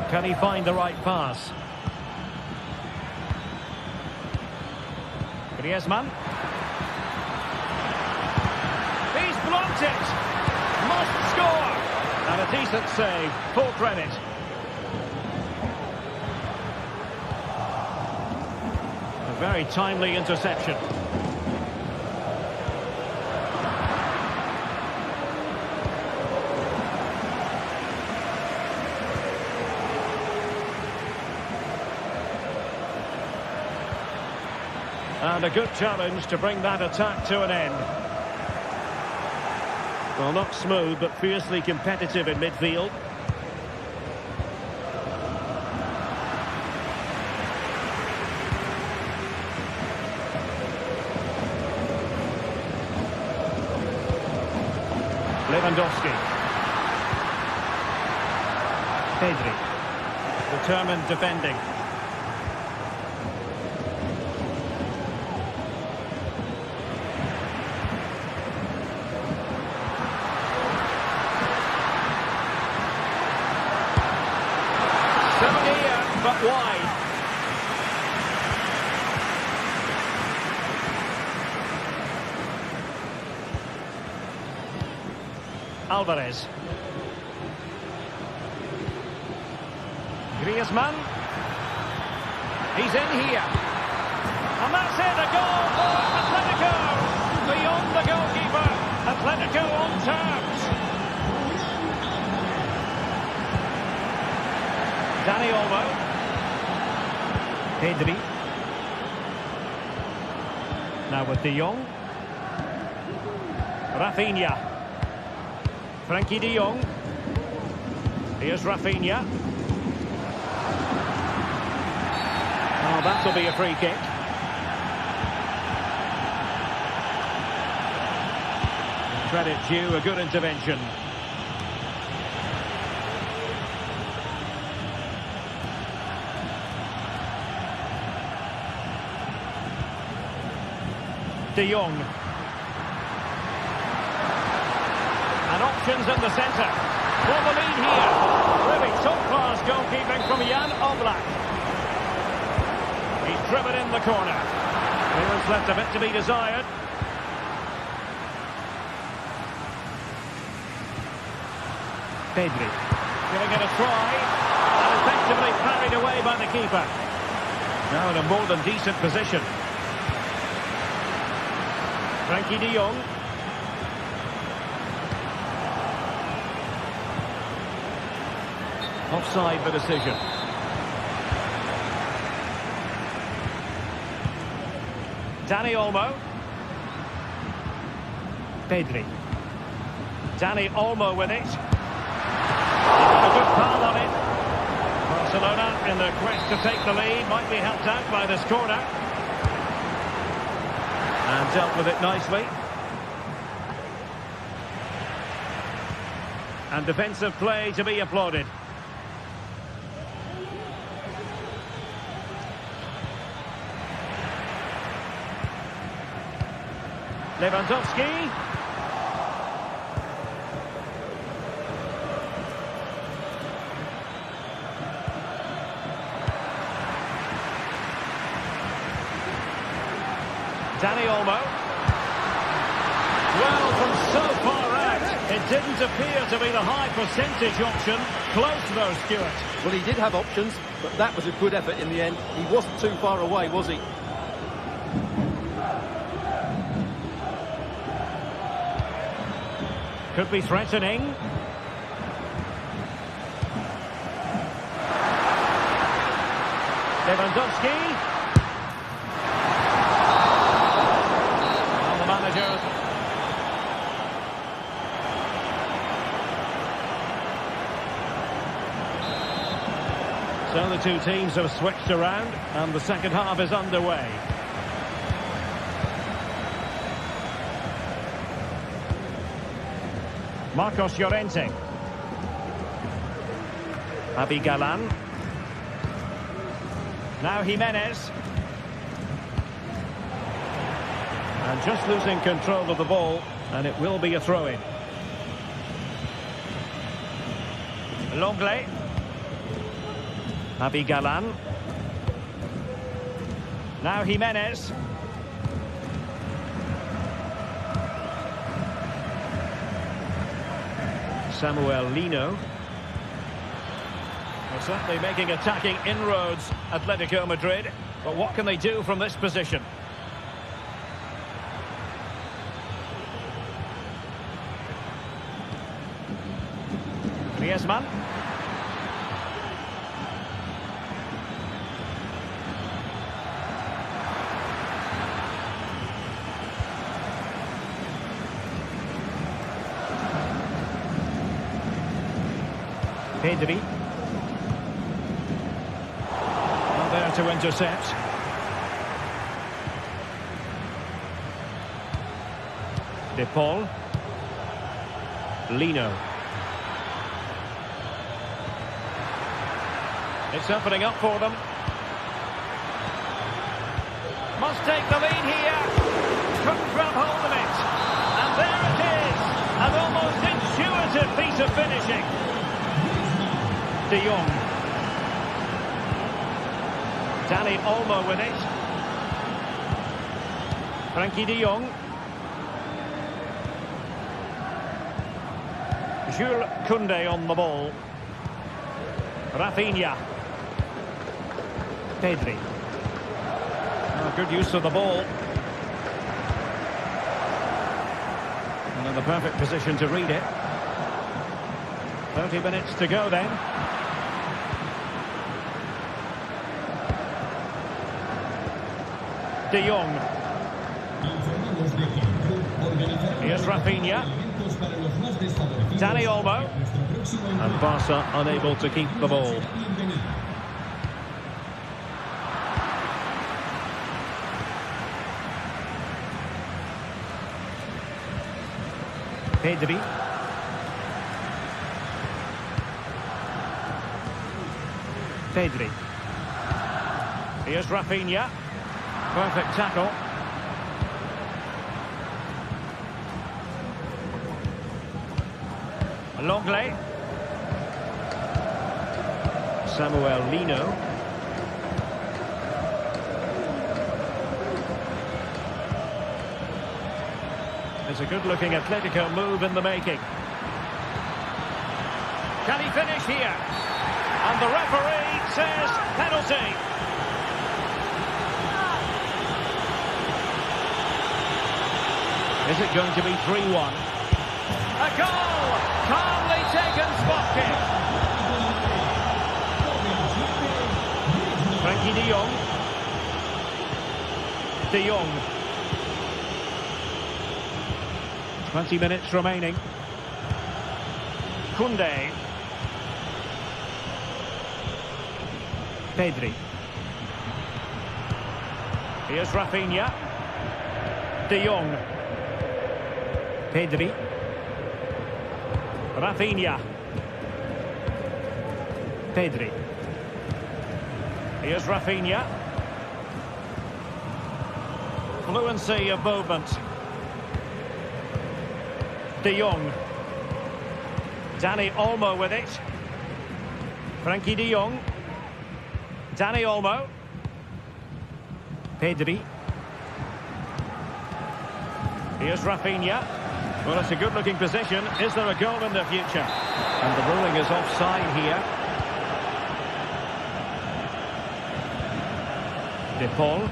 Can he find the right pass? Griezmann. He's blocked it. Must score. And a decent save. Full credit. A very timely interception. And a good challenge to bring that attack to an end. Well, not smooth, but fiercely competitive in midfield. Lewandowski. Pedri. Determined defending. But wide. Álvarez. Griezmann. He's in here. And that's it, a goal for Atletico. Beyond the goalkeeper. Atletico on terms. Dani Olmo. Pedri. Now with de Jong. Rafinha. Frenkie de Jong. Here's Rafinha. Oh, that'll be a free kick. Credit due, a good intervention. De Jong. And options in the centre. For the lead here. Really top-class driven in the corner. Clearance left a bit to be desired. Pedri giving it a try, and effectively parried away by the keeper. Now in a more than decent position. Frankie de Jong. Offside the decision. Dani Olmo. Pedri. Dani Olmo with it. He's got a good foul on it. Barcelona in their quest to take the lead might be helped out by this corner. And dealt with it nicely. And defensive play to be applauded. Lewandowski. Dani Olmo. Well, from so far out, it didn't appear to be the high percentage option. Close though, Stuart. Well, he did have options, but that was a good effort in the end. He wasn't too far away, was he? Could be threatening. Lewandowski. Well, the manager. So the two teams have switched around and the second half is underway. Marcos Llorente. Javi Galán. Now Jimenez. And just losing control of the ball, and it will be a throw-in. Longley. Javi Galán. Now Jimenez. Samuel Lino. Well, certainly making attacking inroads, Atletico Madrid. But what can they do from this position? Griezmann. Pedri. Not there to intercept. De Paul. Lino. It's opening up for them. Must take the lead here. Couldn't grab hold of it. And there it is. An almost intuitive piece of finishing. De Jong. Dani Olmo with it. Frankie de Jong. Jules Koundé on the ball. Rafinha. Pedri. Oh, good use of the ball. And in the perfect position to read it. 30 minutes to go then. De Jong. Here's Rafinha. Dani Olmo. And Barca unable to keep the ball. Pedri. Pedri. Here's Rafinha. Perfect tackle. Longley. Samuel Lino. It's a good-looking Atletico move in the making. Can he finish here? And the referee says penalty. Is it going to be 3-1? A goal! Calmly taken spot kick. Frankie de Jong. De Jong. 20 minutes remaining. Koundé. Pedri. Here's Rafinha. De Jong. Pedri. Rafinha. Pedri. Here's Rafinha. Fluency of movement. De Jong. Dani Olmo with it. Frankie de Jong. Dani Olmo. Pedri. Here's Rafinha. Well, it's a good-looking position. Is there a goal in the future? And the ruling is offside here. De Paul.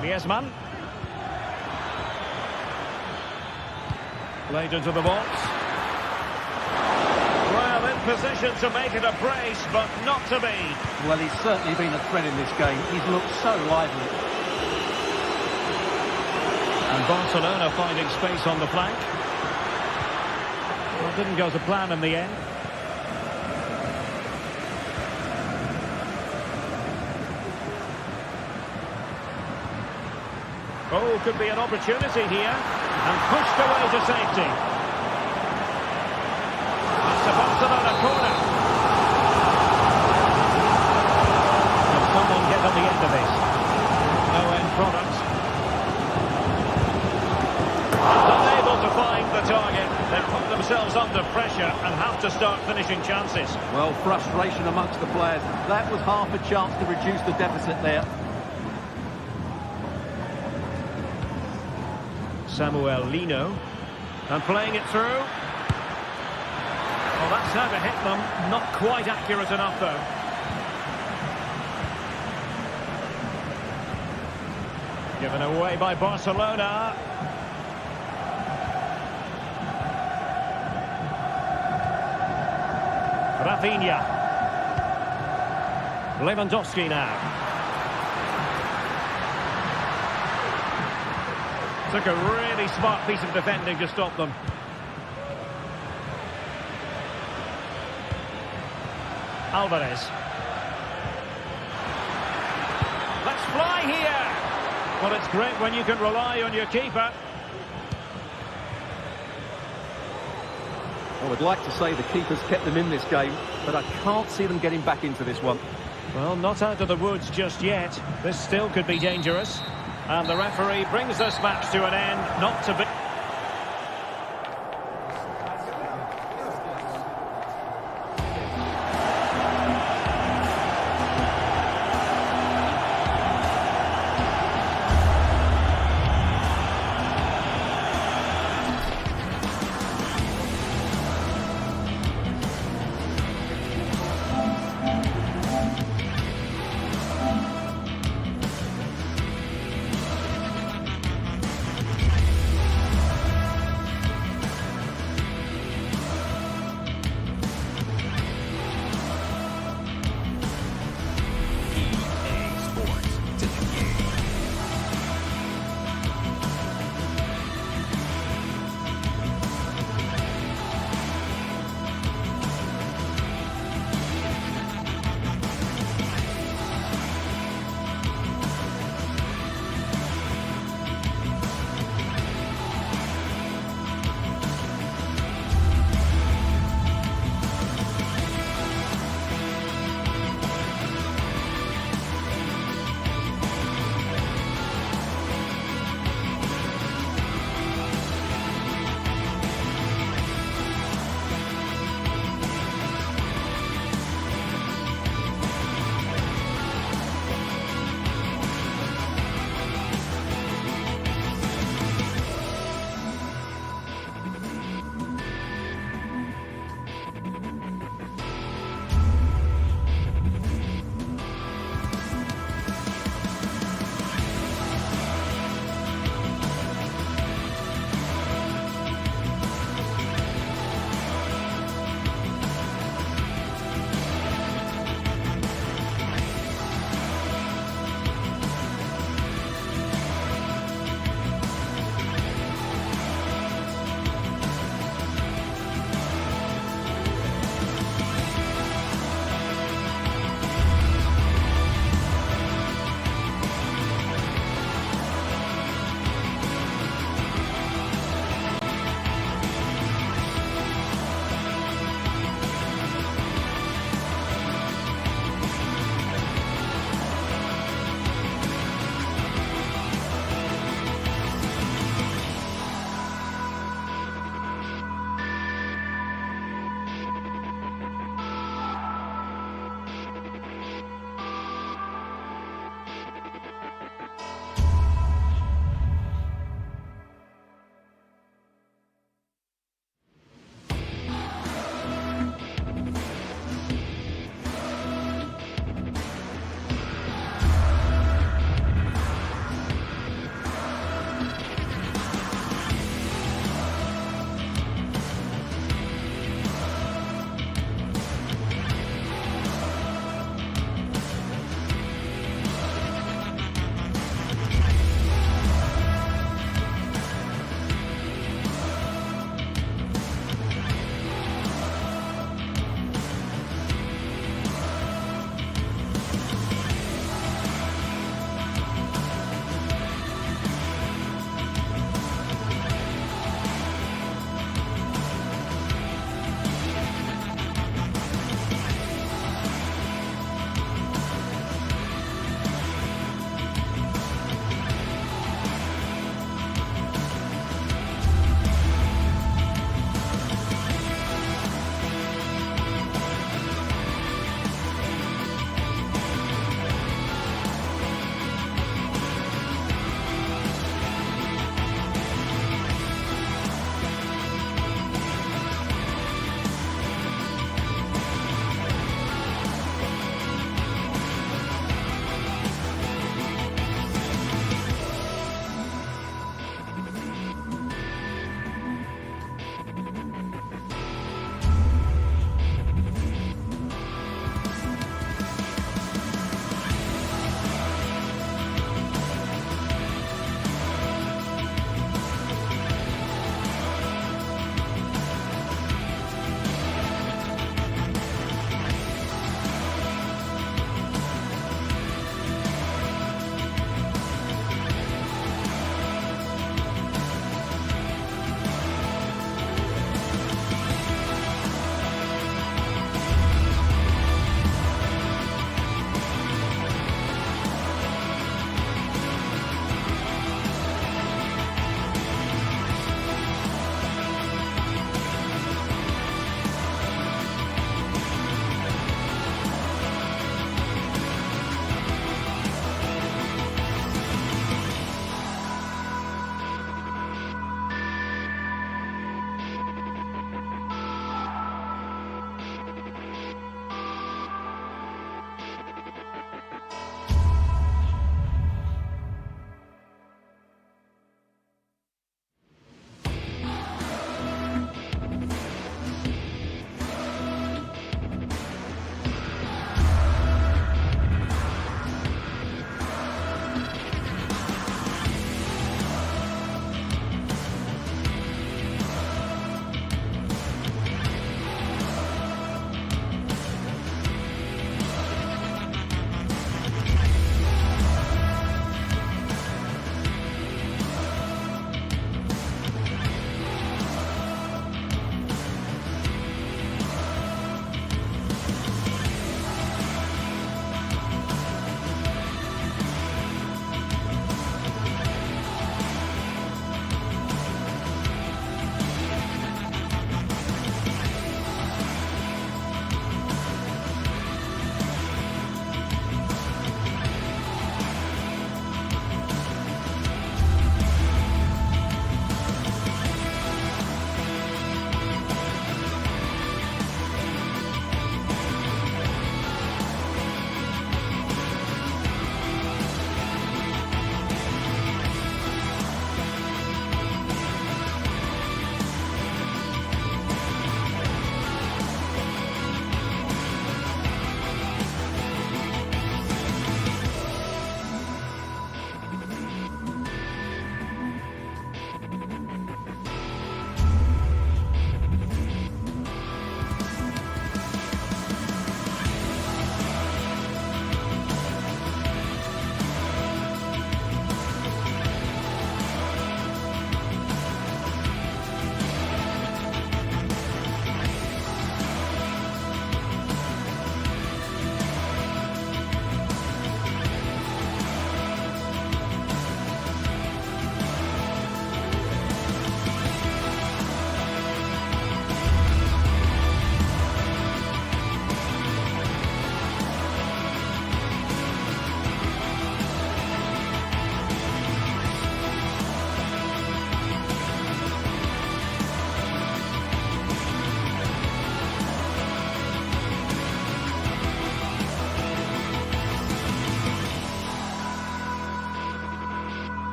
Griezmann. Played into the box. Well, in position to make it a brace, but not to be. Well, he's certainly been a threat in this game. He's looked so lively. And Barcelona finding space on the flank. Well, didn't go to plan in the end. Oh, could be an opportunity here. And pushed away to safety. It's a Barcelona corner. Can someone get on the end of this? No end product. Unable to find the target. They've put themselves under pressure and have to start finishing chances. Well, frustration amongst the players. That was half a chance to reduce the deficit there. Samuel Lino, and playing it through. Well, that's never hit them. Not quite accurate enough, though. Given away by Barcelona. Rafinha. Lewandowski now. Took a really smart piece of defending to stop them. Alvarez. Let's fly here. Well, it's great when you can rely on your keeper. I would like to say the keeper's kept them in this game, but I can't see them getting back into this one. Well, not out of the woods just yet. This still could be dangerous. And the referee brings this match to an end, not to be...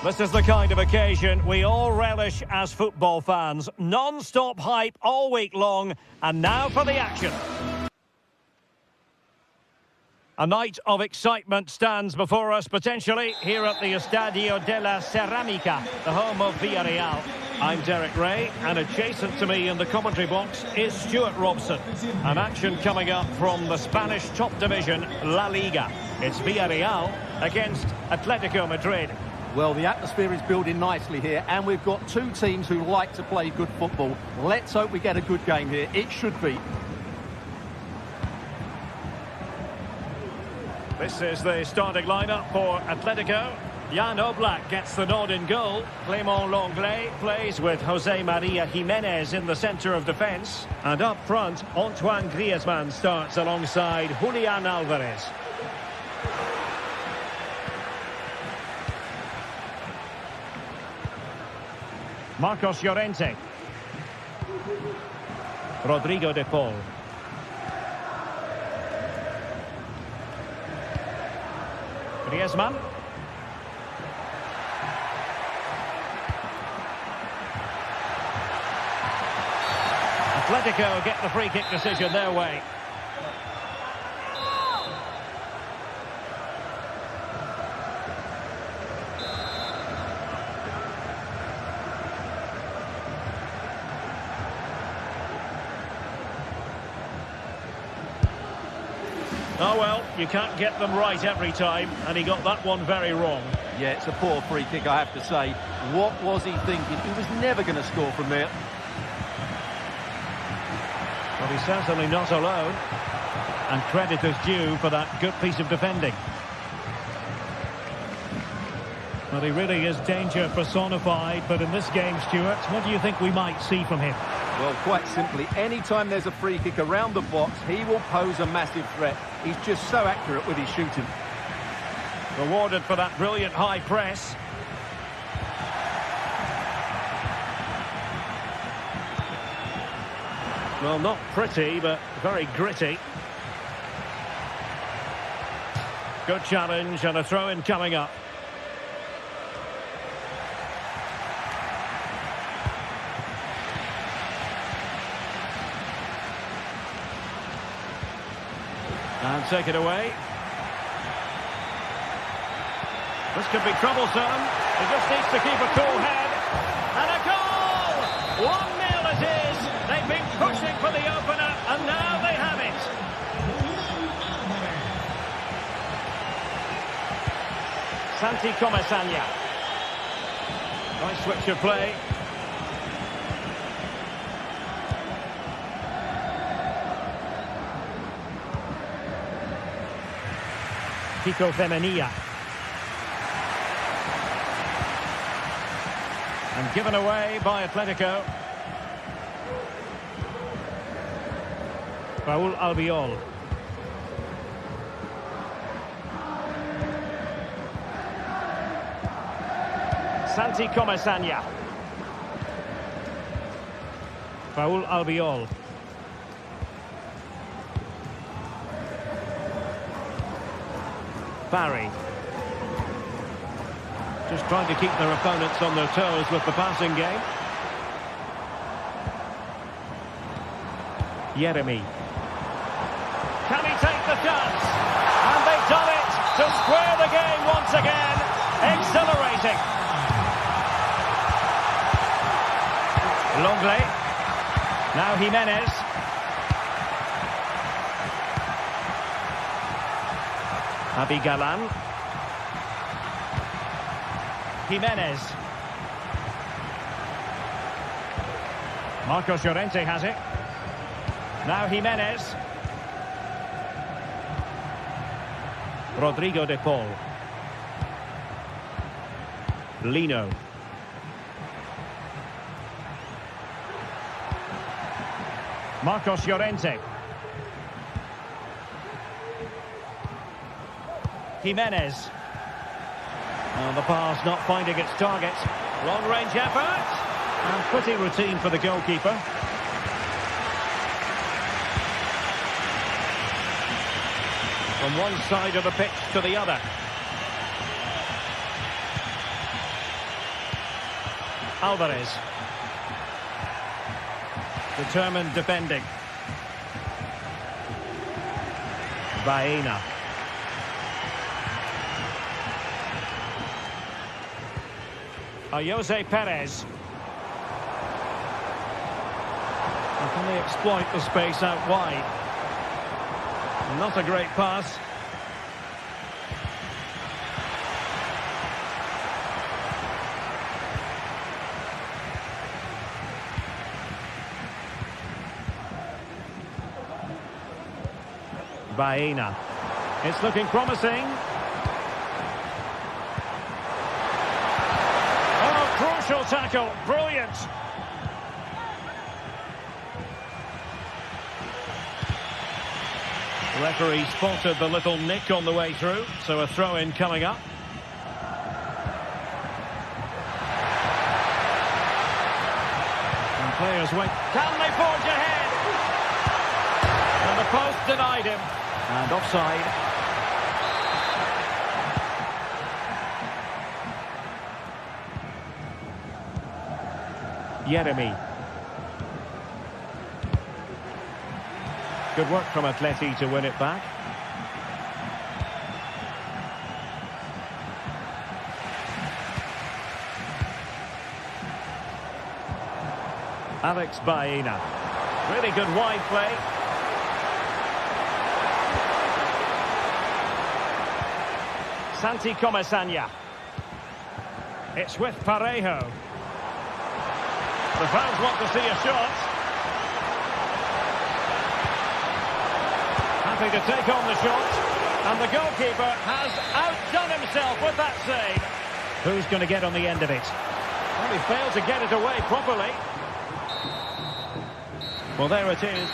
This is the kind of occasion we all relish as football fans. Non-stop hype all week long, and now for the action. A night of excitement stands before us, potentially, here at the Estadio de la Ceramica, the home of Villarreal. I'm Derek Ray, and adjacent to me in the commentary box is Stuart Robson. An action coming up from the Spanish top division, La Liga. It's Villarreal against Atletico Madrid. Well, the atmosphere is building nicely here, and we've got two teams who like to play good football. Let's hope we get a good game here. It should be. This is the starting lineup for Atletico. Jan Oblak gets the nod in goal. Clément Lenglet plays with Jose Maria Jimenez in the centre of defence. And up front, Antoine Griezmann starts alongside Julián Álvarez. Marcos Llorente. Rodrigo de Paul. Griezmann. Atletico get the free kick decision their way. Oh well, you can't get them right every time, and he got that one very wrong. Yeah, it's a poor free kick, I have to say. What was he thinking? He was never going to score from there. Well, he's certainly not alone, and credit is due for that good piece of defending. Well, he really is danger personified, but in this game, Stuart, what do you think we might see from him? Well, quite simply, anytime there's a free kick around the box, he will pose a massive threat. He's just so accurate with his shooting. Rewarded for that brilliant high press. Well, not pretty, but very gritty. Good challenge and a throw-in coming up. And take it away. This could be troublesome. He just needs to keep a cool head. And a goal! 1-0 it is. They've been pushing for the opener, and now they have it. Santi Comesaña. Nice switch of play. Kiko Femenia. And given away by Atletico. Raúl Albiol. Santi Comesaña. Raúl Albiol. Barry. Just trying to keep their opponents on their toes with the passing game. Yeremy. Can he take the chance? And they've done it to square the game once again. Exhilarating. Lenglet. Now Jimenez. Abigalan. Jimenez. Marcos Llorente has it. Now Jimenez. Rodrigo de Paul. Lino. Marcos Llorente. Jimenez. And the pass not finding its target. Long-range effort. And pretty routine for the goalkeeper. From one side of the pitch to the other. Alvarez. Determined defending. Baena. Jose Perez. And can they exploit the space out wide? Not a great pass. Baena. It's looking promising. Oh, crucial tackle. Brilliant. The referee spotted the little nick on the way through, so a throw-in coming up. And players wait. Can they forge ahead? And the post denied him. And offside. Yeremi. Good work from Atleti to win it back. Alex Baena. Really good wide play. Santi Comesaña. It's with Parejo. The fans want to see a shot. Happy to take on the shot. And the goalkeeper has outdone himself with that save. Who's going to get on the end of it? Well, he failed to get it away properly. Well, there it is.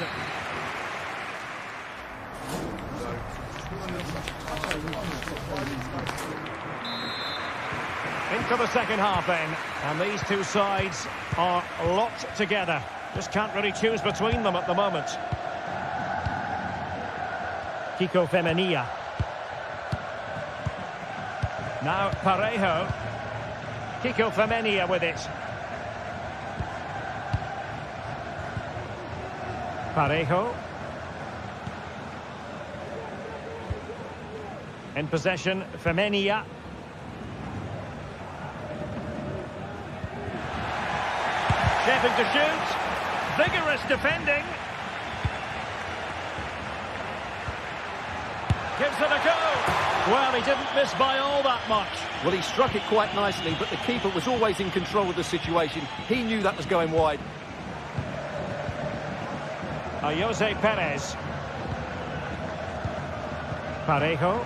Into the second half then, and these two sides are locked together. Just can't really choose between them at the moment. Kiko Femenia. Now Parejo. Kiko Femenia with it. Parejo. In possession, Femenia. Shaping to shoot. Vigorous defending. Gives it a go. Well, he didn't miss by all that much. Well, he struck it quite nicely, but the keeper was always in control of the situation. He knew that was going wide. Jose Perez. Parejo.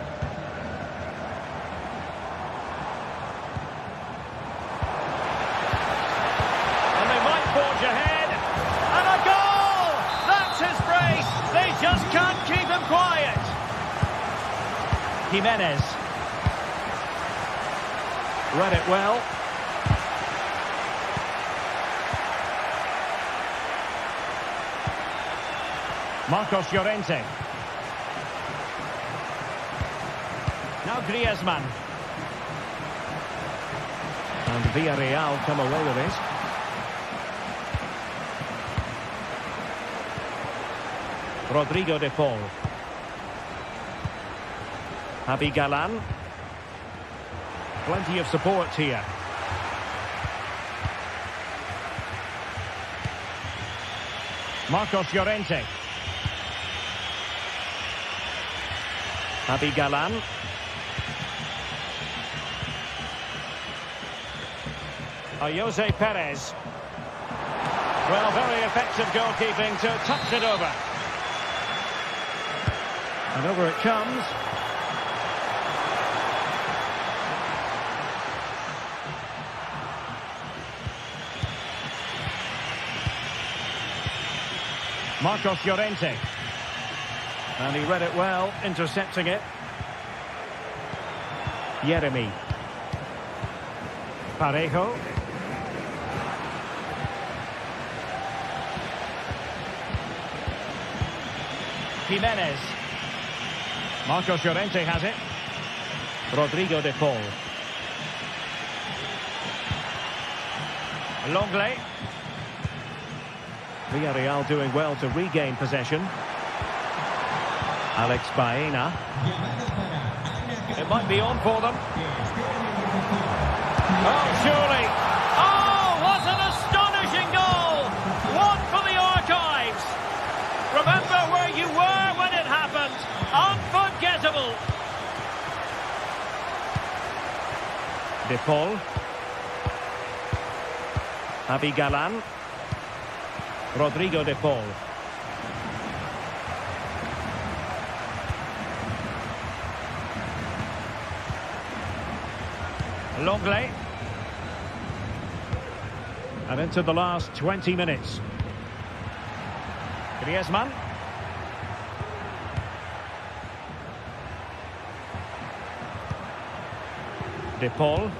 And they might forge ahead. And a goal! That's his brace. They just can't keep him quiet. Jimenez. Read it well. Marcos Llorente. Now Griezmann. And Villarreal come away with it. Rodrigo de Paul. Javi Galan. Plenty of support here. Marcos Llorente. Javi Galan. Jose Perez. Well, very effective goalkeeping to touch it over. And over it comes. Marcos Llorente. And he read it well, intercepting it. Yeremi. Parejo. Jimenez. Marcos Llorente has it. Rodrigo de Paul. Longley. Villarreal doing well to regain possession. Alex Baena. It might be on for them. Oh, surely. Oh, what an astonishing goal! One for the archives. Remember where you were when it happened. Unforgettable. De Paul. Javi Galan. Rodrigo De Paul. Longley. And into the last 20 minutes. Griezmann. De Paul.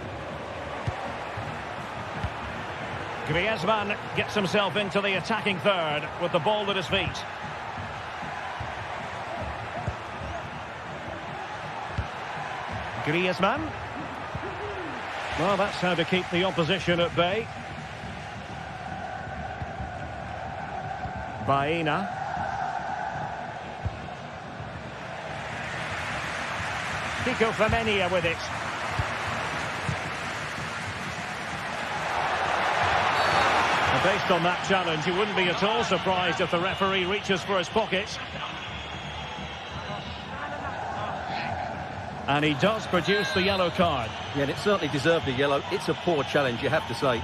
Griezmann gets himself into the attacking third with the ball at his feet. Griezmann. Well, that's how to keep the opposition at bay. Baena. Kiko Femenia with it. And based on that challenge, you wouldn't be at all surprised if the referee reaches for his pockets. And he does produce the yellow card. Yeah, and it certainly deserved the yellow. It's a poor challenge, you have to say. And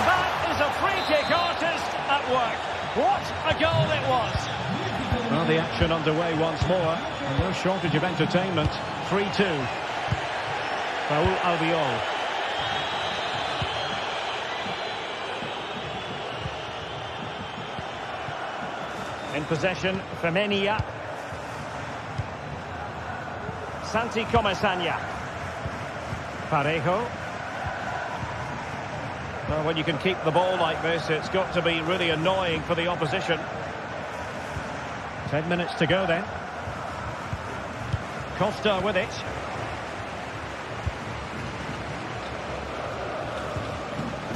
that is a free-kick artist at work. What a goal it was. Well, the action underway once more. And no shortage of entertainment. 3-2. Raul Albiol. In possession, Femenia. Santi Comesaña. Parejo. Well, when you can keep the ball like this, it's got to be really annoying for the opposition. 10 minutes to go then. Costa with it.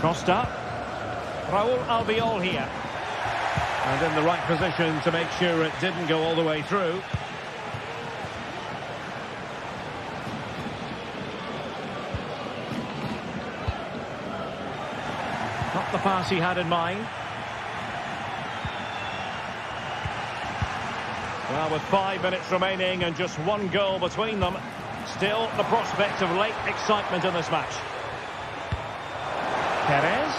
Costa. Raul Albiol here. And in the right position to make sure it didn't go all the way through. Not the pass he had in mind. Well, with 5 minutes remaining and just one goal between them, still the prospect of late excitement in this match. Perez.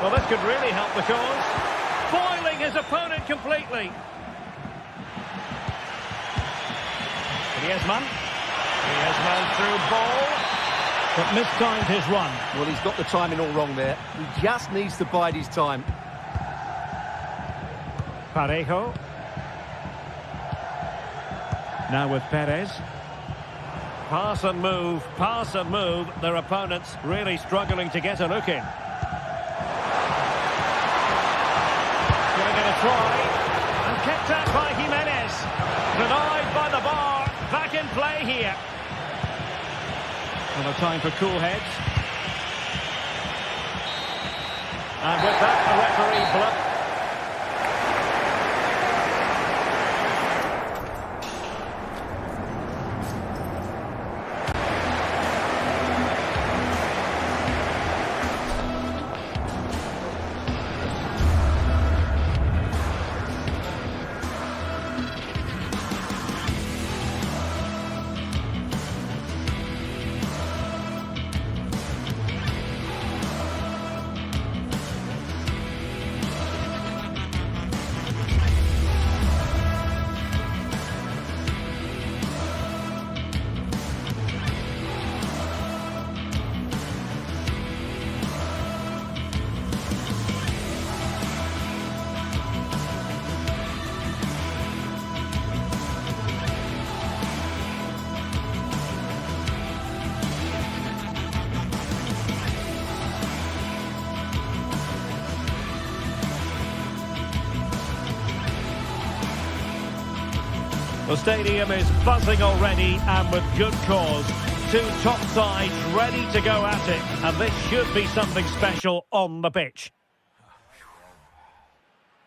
Well, this could really help the cause. Foiling his opponent completely. Griezmann. Griezmann through ball. But mistimed his run. Well, he's got the timing all wrong there. He just needs to bide his time. Parejo. Now with Perez. Pass and move, pass and move. Their opponents really struggling to get a look in. Giving it a try. And kept out by Jimenez. Denied by the bar. Back in play here. Another time for cool heads. And with that, the referee blows. The stadium is buzzing already, and with good cause. Two top sides ready to go at it, and this should be something special on the pitch.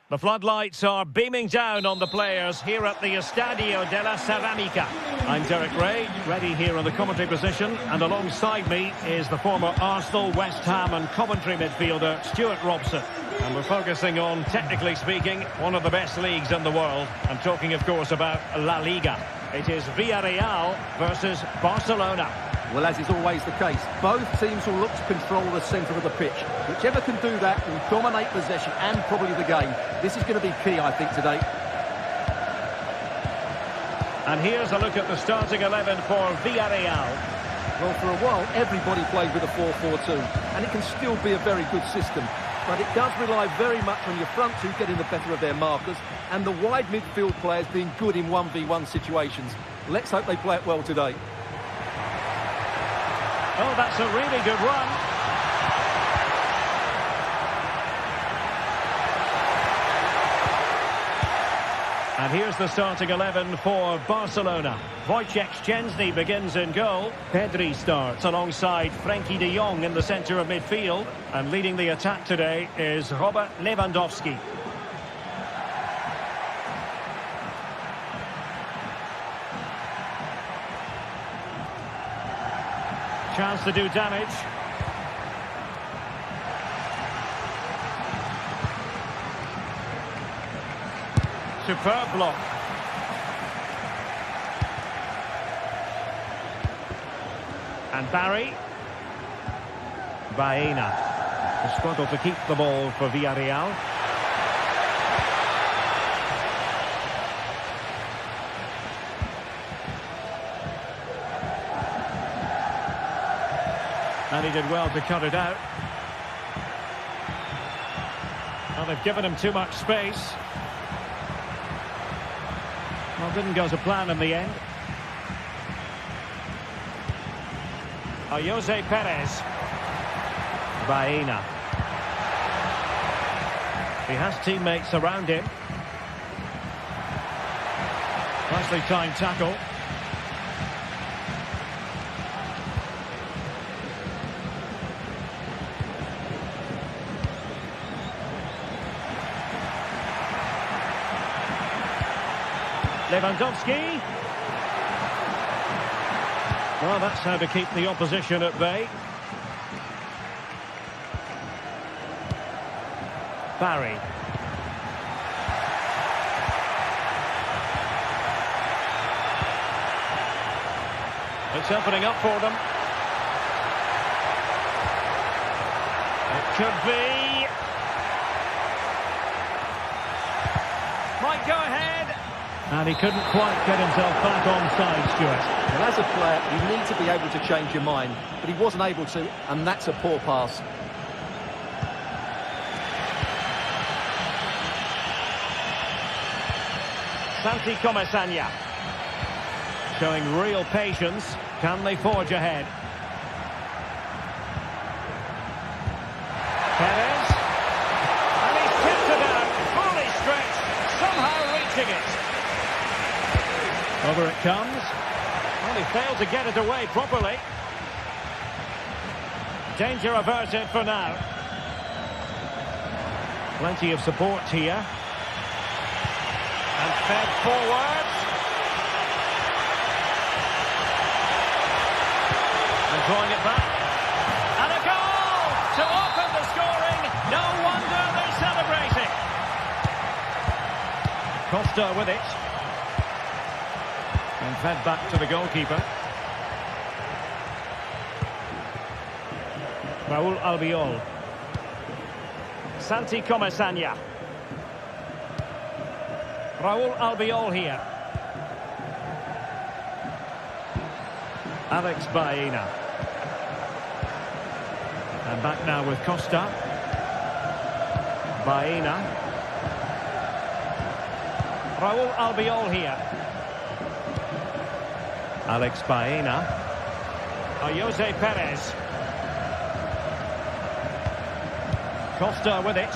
The floodlights are beaming down on the players here at the Estadio de la Ceramica. I'm Derek Ray, ready here in the commentary position, and alongside me is the former Arsenal, West Ham and Coventry midfielder Stuart Robson. And we're focusing on, technically speaking, one of the best leagues in the world. I'm talking, of course, about La Liga. It is Villarreal versus Barcelona. Well, as is always the case, both teams will look to control the centre of the pitch. Whichever can do that will dominate possession and probably the game. This is going to be key, I think, today. And here's a look at the starting 11 for Villarreal. Well, for a while, everybody played with a 4-4-2, and it can still be a very good system. But it does rely very much on your front two getting the better of their markers, and the wide midfield players being good in 1v1 situations. Let's hope they play it well today. Oh, that's a really good run. And here's the starting 11 for Barcelona. Wojciech Szczęsny begins in goal. Pedri starts alongside Frenkie de Jong in the centre of midfield. And leading the attack today is Robert Lewandowski. Chance to do damage. Superb block. And Barry. Baena. The struggle to keep the ball for Villarreal. And he did well to cut it out. Well, they've given him too much space. Well, didn't go to plan in the end. Jose Perez. Baena. He has teammates around him. Nicely timed tackle. Lewandowski. Well, that's how to keep the opposition at bay. Barry. It's opening up for them. It could be. Might go ahead. And he couldn't quite get himself back onside, Stuart. And as a player, you need to be able to change your mind. But he wasn't able to, and that's a poor pass. Santi Comesaña. Showing real patience. Can they forge ahead? Perez. And he's tipped it out. Fully stretched. Somehow reaching it. Over it comes. Well, he failed to get it away properly. Danger averted for now. Plenty of support here. And fed forwards. And drawing it back. And a goal to open the scoring. No wonder they're celebrating. Costa with it. And fed back to the goalkeeper. Raúl Albiol. Santi Comesaña. Raúl Albiol here. Alex Baena. And back now with Costa. Baena. Raúl Albiol here. Alex Baena. Jose Perez. Costa with it.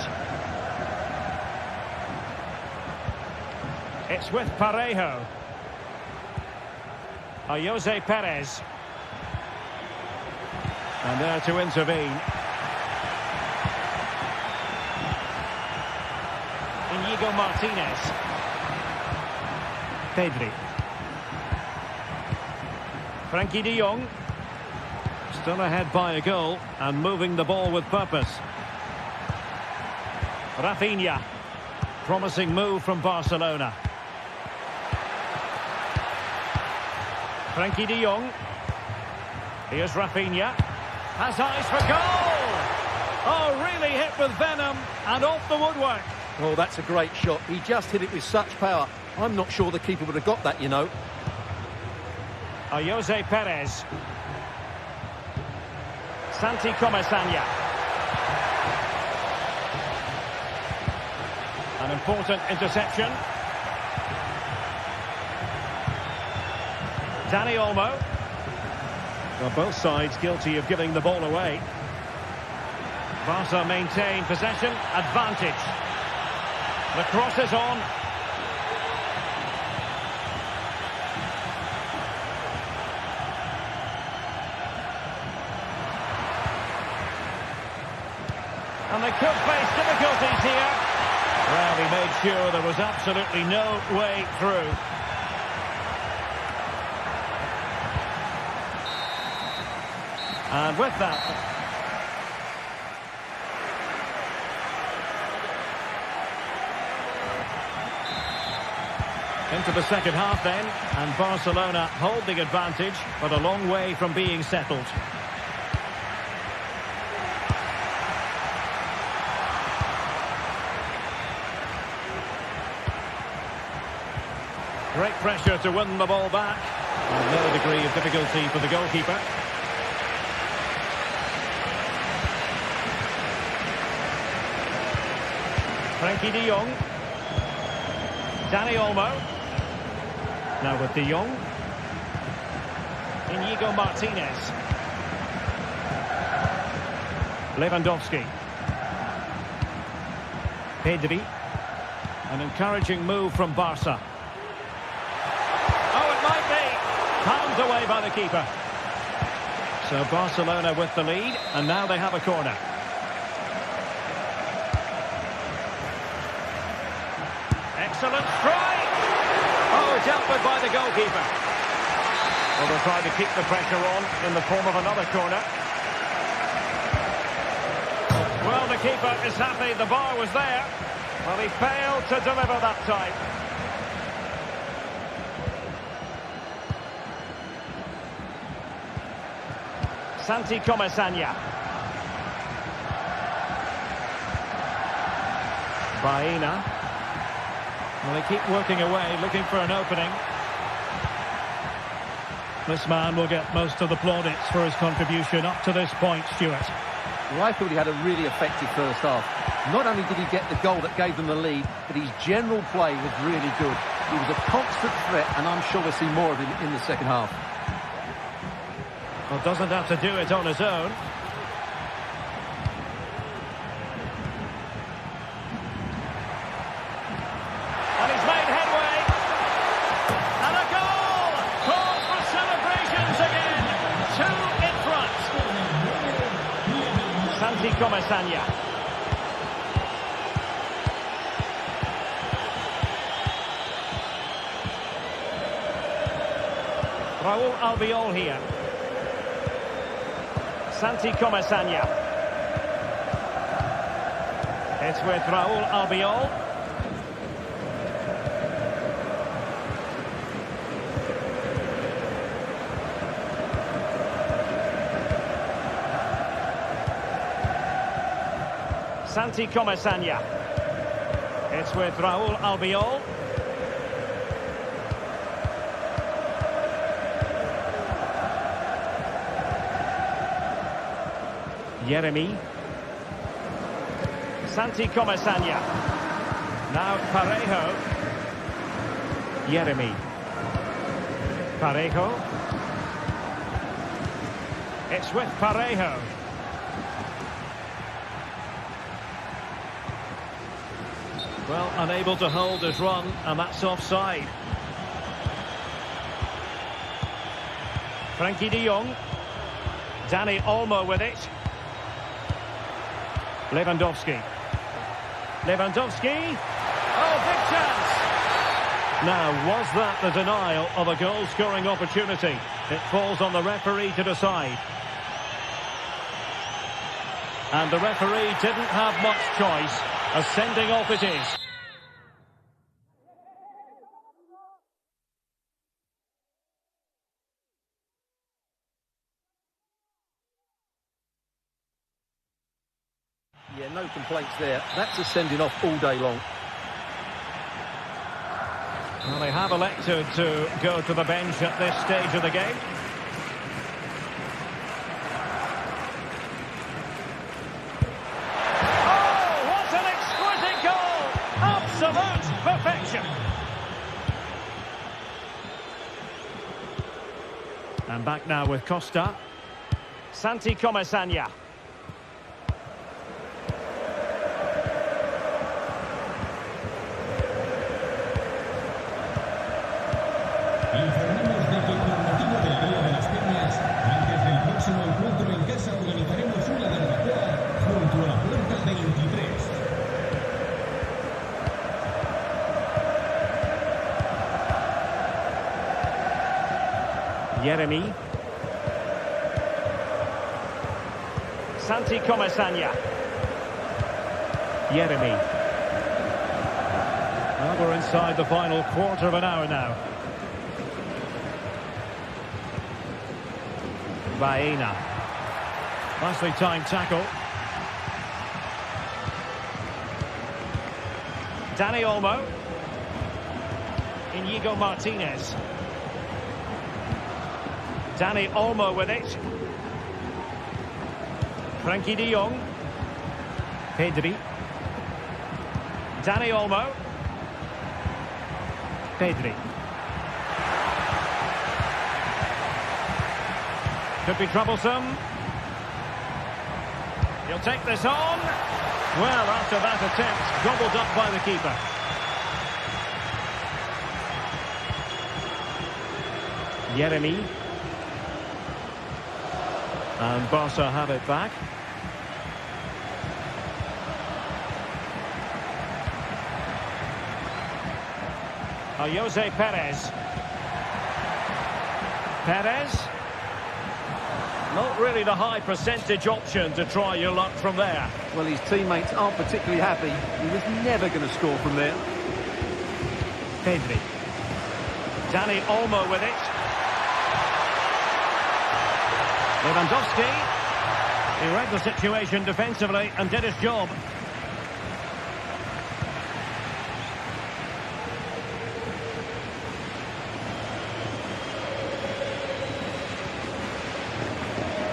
It's with Parejo. Jose Perez. And there to intervene. Inigo Martinez. Pedri. Frankie de Jong. Still ahead by a goal and moving the ball with purpose. Rafinha. Promising move from Barcelona. Frankie de Jong. Here's Rafinha. Has eyes for goal! Oh, really hit with venom and off the woodwork. Oh, that's a great shot. He just hit it with such power. I'm not sure the keeper would have got that, you know. Jose Perez. Santi Comesaña. An important interception. Dani Olmo. Well, both sides guilty of giving the ball away. Barca maintain possession, advantage. The cross is on. And they could face difficulties here. Well, he made sure there was absolutely no way through. And with that... into the second half then, and Barcelona hold the advantage, but a long way from being settled. Great pressure to win the ball back. And no degree of difficulty for the goalkeeper. Frankie de Jong. Dani Olmo. Now with de Jong. Inigo Martinez. Lewandowski. Pedri. An encouraging move from Barca. Oh, it might be. Palmed away by the keeper. So Barcelona with the lead, and now they have a corner. Excellent strike! Oh, dealt with by the goalkeeper. Well, they'll try to keep the pressure on in the form of another corner. Well, the keeper is happy the bar was there. Well, he failed to deliver that time. Santi Comesaña. Baena. Well, they keep working away, looking for an opening. This man will get most of the plaudits for his contribution up to this point, Stuart. Well, I thought he had a really effective first half. Not only did he get the goal that gave them the lead, but his general play was really good. He was a constant threat, and I'm sure we'll see more of him in the second half. Well, doesn't have to do it on his own. And he's made headway. And a goal! Calls for celebrations again. 2 in front. Santi Comesaña. Raúl Albiol here. Santi Comesaña. It's with Raúl Albiol. Santi Comesaña. It's with Raúl Albiol. Yeremy. Santi Comesaña. Now Parejo. Yeremy. Parejo. It's with Parejo. Well, unable to hold his run, and that's offside. Frankie de Jong. Dani Olmo with it. Lewandowski. Lewandowski. Oh, big chance. Now, was that the denial of a goal-scoring opportunity? It falls on the referee to decide. And the referee didn't have much choice. A sending off it is. Yeah, no complaints there. That's a sending off all day long. Well, they have elected to go to the bench at this stage of the game. Oh, what an exquisite goal! Absolute perfection! And back now with Costa. Santi Comesaña. Informamos de que con motivo de la vía de las peñas, antes del próximo encuentro en casa organizaremos una barbacoa junto a la puerta 23. Yeremi. Santi Comesaña. Yeremi. Well, we're inside the final quarter of an hour now. Baena. Nicely timed tackle. Dani Olmo. Inigo Martinez. Dani Olmo with it. Frankie de Jong. Pedri. Dani Olmo. Pedri. Could be troublesome. He'll take this on. Well, after that attempt, gobbled up by the keeper. Yeremi. And Barca have it back. Jose Perez. Perez. Not really the high percentage option to try your luck from there. Well, his teammates aren't particularly happy. He was never going to score from there. Pedri. Dani Olmo with it. Lewandowski. He read the situation defensively and did his job.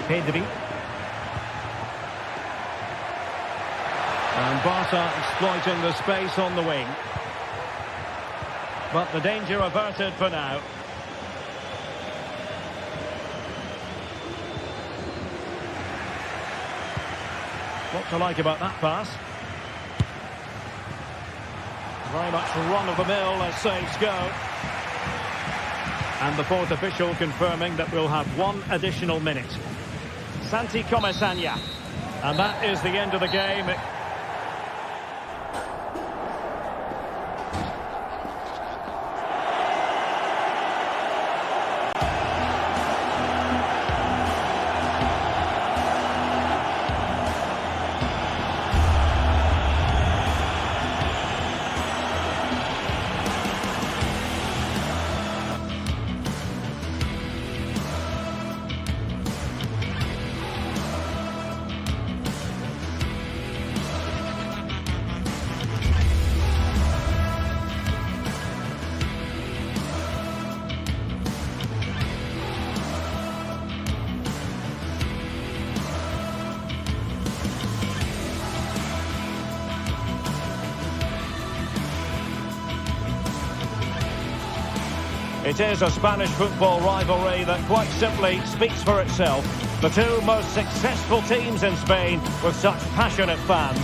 Pedri. And Barca exploiting the space on the wing. But the danger averted for now. What to like about that pass? Very much run-of-the-mill as saves go. And the fourth official confirming that we'll have one additional minute. Santi Comesaña. And that is the end of the game. It is a Spanish football rivalry that quite simply speaks for itself. The two most successful teams in Spain with such passionate fans.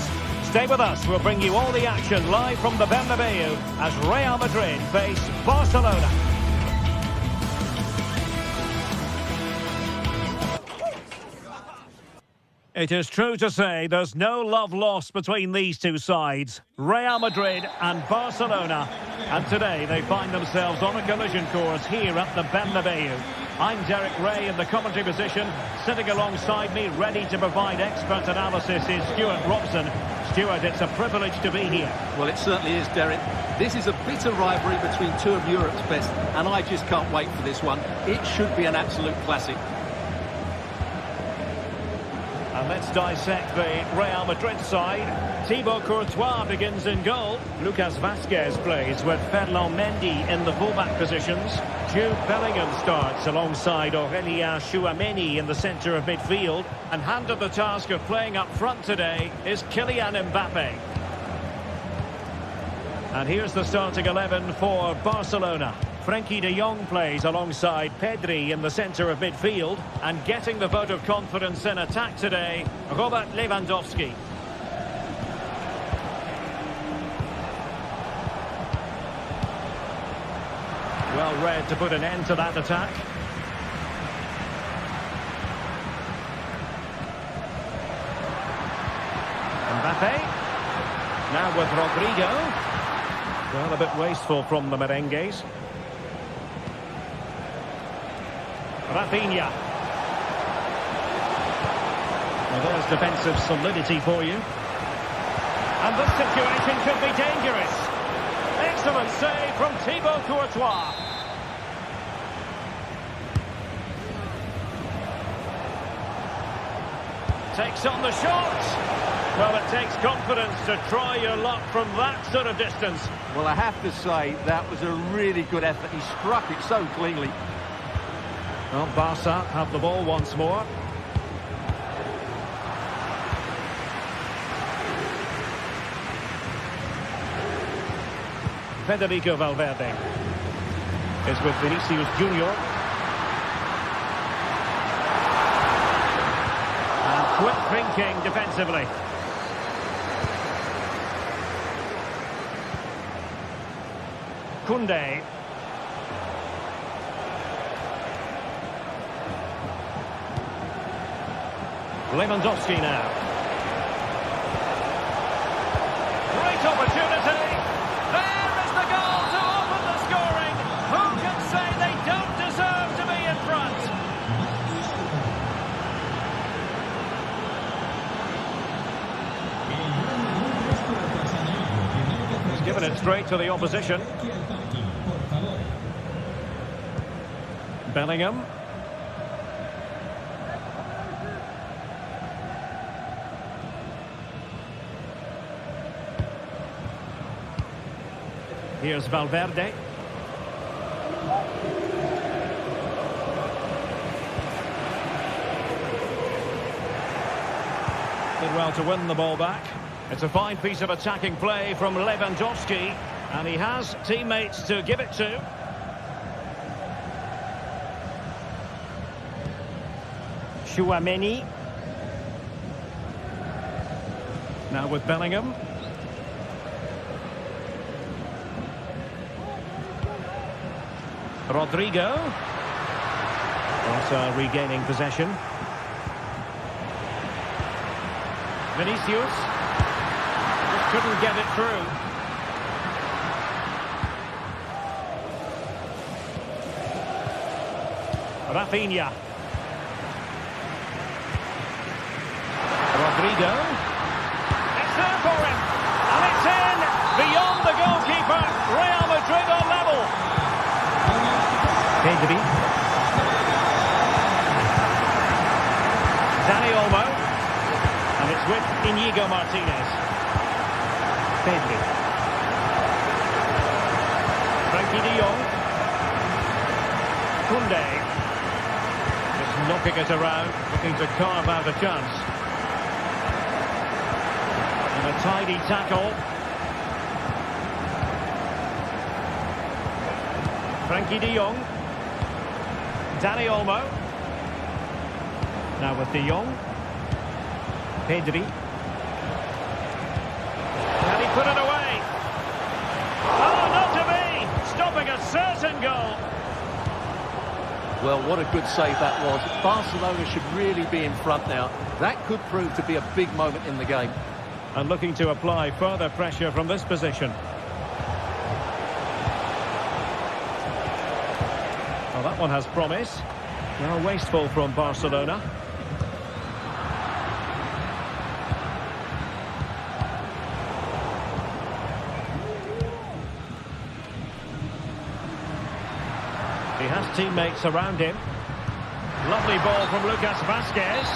Stay with us, we'll bring you all the action live from the Bernabeu as Real Madrid face Barcelona. It is true to say there's no love lost between these two sides, Real Madrid and Barcelona. And today they find themselves on a collision course here at the Bernabeu. I'm Derek Ray in the commentary position. Sitting alongside me, ready to provide expert analysis, is Stuart Robson. Stuart, it's a privilege to be here. Well, it certainly is, Derek. This is a bitter rivalry between two of Europe's best, and I just can't wait for this one. It should be an absolute classic. And let's dissect the Real Madrid side. Thibaut Courtois begins in goal. Lucas Vazquez plays with Ferland Mendy in the fullback positions. Jude Bellingham starts alongside Aurélien Tchouaméni in the centre of midfield. And handed the task of playing up front today is Kylian Mbappe. And here's the starting 11 for Barcelona. Frenkie de Jong plays alongside Pedri in the centre of midfield. And getting the vote of confidence in attack today, Robert Lewandowski. Well read to put an end to that attack. Mbappe. Now with Rodrigo. Well, a bit wasteful from the merengues. Rafinha. Well, there's defensive solidity for you. And this situation could be dangerous. Excellent save from Thibaut Courtois. Takes on the shot. Well, it takes confidence to try your luck from that sort of distance. Well, I have to say, that was a really good effort. He struck it so cleanly. Well, Barca have the ball once more. Federico Valverde is with Vinicius Junior. And quick thinking defensively. Koundé. Lewandowski now. Great opportunity. There is the goal to open the scoring. Who can say they don't deserve to be in front? He's given it straight to the opposition. Bellingham. Here's Valverde. Did well to win the ball back. It's a fine piece of attacking play from Lewandowski, and he has teammates to give it to. Tchouaméni. Now with Bellingham. Rodrigo. Also regaining possession. Vinicius. Just couldn't get it through. Rafinha. Rodrigo. It's there for him. And it's in. Beyond the goalkeeper. Real Madrid on level. Pedri. Dani Olmo. And it's with Íñigo Martínez. Pedri. Frenkie de Jong. Koundé. Just knocking it around, looking to carve out a chance. And a tidy tackle. Frenkie de Jong. Dani Olmo. Now with de Jong. Pedri. Can he put it away? Oh, not to be! Stopping a certain goal. Well, what a good save that was. Barcelona should really be in front now. That could prove to be a big moment in the game. And looking to apply further pressure from this position. Well, that one has promise. Now wasteful from Barcelona. He has teammates around him. Lovely ball from Lucas Vazquez.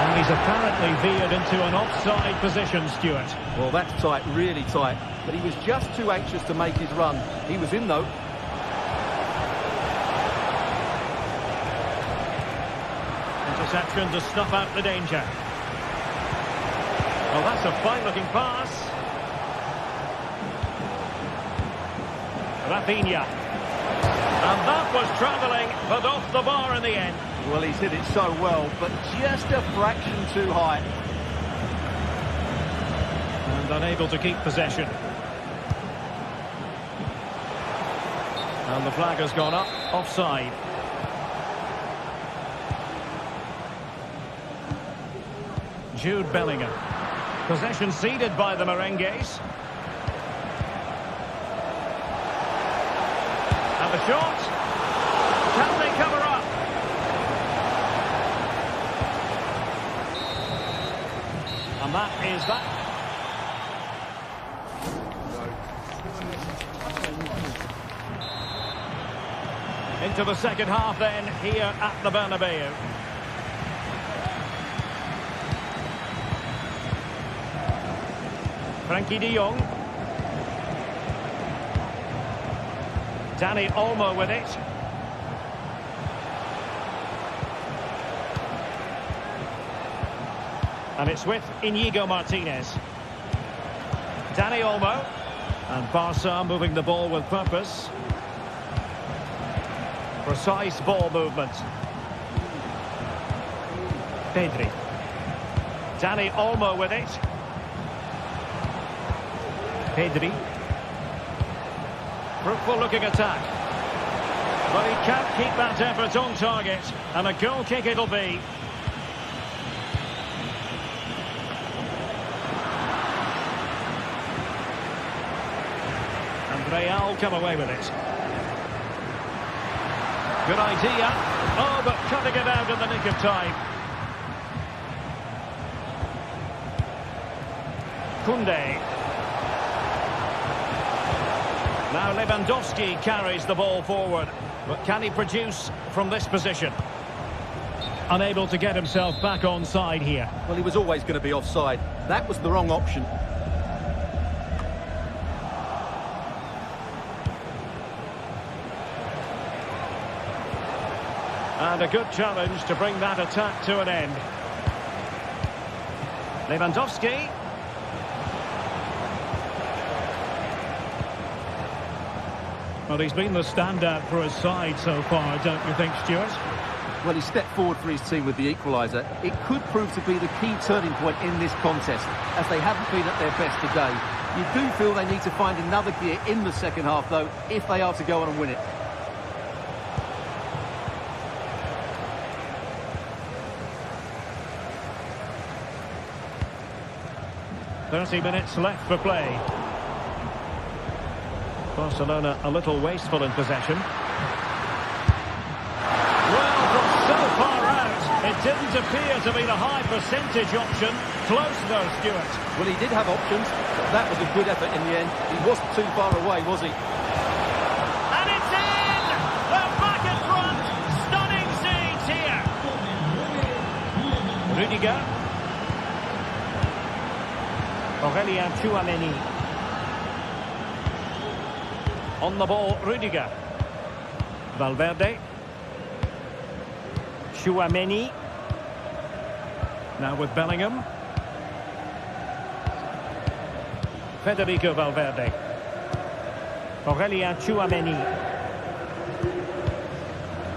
And he's apparently veered into an offside position, Stuart. Well, that's tight, really tight. But he was just too anxious to make his run. He was in, though. Interception to snuff out the danger. Well, that's a fine-looking pass. Rafinha. And that was travelling, but off the bar in the end. Well, he's hit it so well, but just a fraction too high. And unable to keep possession. And the flag has gone up, offside. Jude Bellingham. Possession ceded by the Merengues. And the shot. Can they cover up? And that is that. Into the second half then, here at the Bernabeu. Frankie de Jong. Dani Olmo with it. And it's with Inigo Martinez. Dani Olmo. And Barca moving the ball with purpose. Precise ball movement. Pedri. Dani Olmo with it. Pedri. Fruitful looking attack. But he can't keep that effort on target. And a goal kick it'll be. And Real come away with it. Good idea. Oh, but cutting it out in the nick of time. Koundé. Now Lewandowski carries the ball forward. But can he produce from this position? Unable to get himself back on side here. Well, he was always going to be offside. That was the wrong option. And a good challenge to bring that attack to an end. Lewandowski. Well, he's been the standout for his side so far, don't you think, Stuart? Well, he stepped forward for his team with the equaliser. It could prove to be the key turning point in this contest, as they haven't been at their best today. You do feel they need to find another gear in the second half, though, if they are to go on and win it. "30 minutes left for play. Barcelona a little wasteful in possession. Well, from so far out, it didn't appear to be the high percentage option. Close though, Stuart. Well, he did have options, but that was a good effort in the end. He wasn't too far away, was he? And it's in! They're back in front! Stunning scenes here! Rudiger. Aurélien Tchouameni. On the ball, Rudiger. Valverde. Tchouameni. Now with Bellingham. Federico Valverde. Aurélien Tchouameni.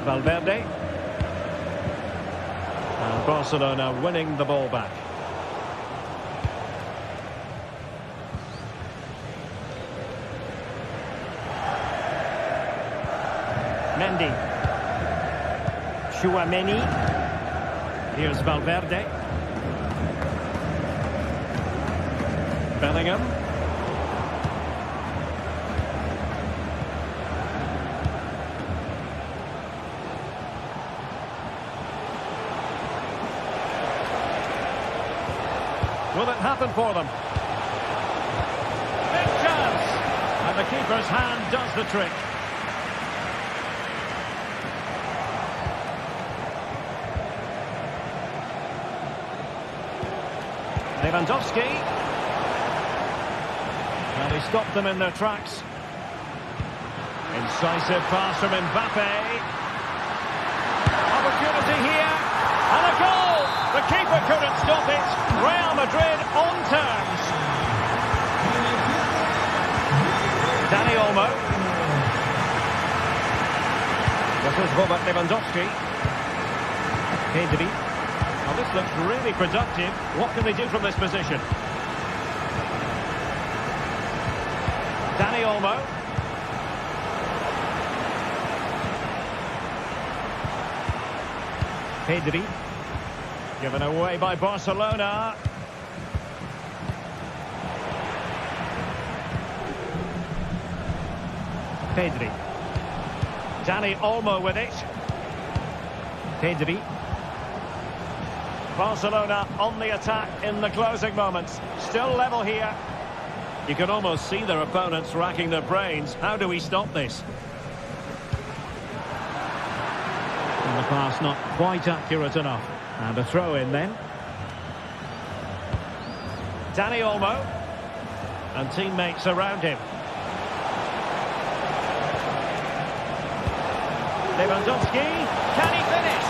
Valverde. And Barcelona winning the ball back. Mendy. Chouameni. Here's Valverde. Bellingham. Will it happen for them? Big chance! And the keeper's hand does the trick. Lewandowski. And he stopped them in their tracks. Incisive pass from Mbappe. Opportunity here. And a goal! The keeper couldn't stop it. Real Madrid on terms. Dani Olmo. This is Robert Lewandowski. Pedri. Now this looks really productive. What can they do from this position? Dani Olmo. Pedri. Given away by Barcelona. Pedri. Dani Olmo with it. Pedri. Barcelona on the attack in the closing moments. Still level here. You can almost see their opponents racking their brains. How do we stop this? And the pass not quite accurate enough. And a throw in then. Dani Olmo. And teammates around him. Lewandowski. Can he finish?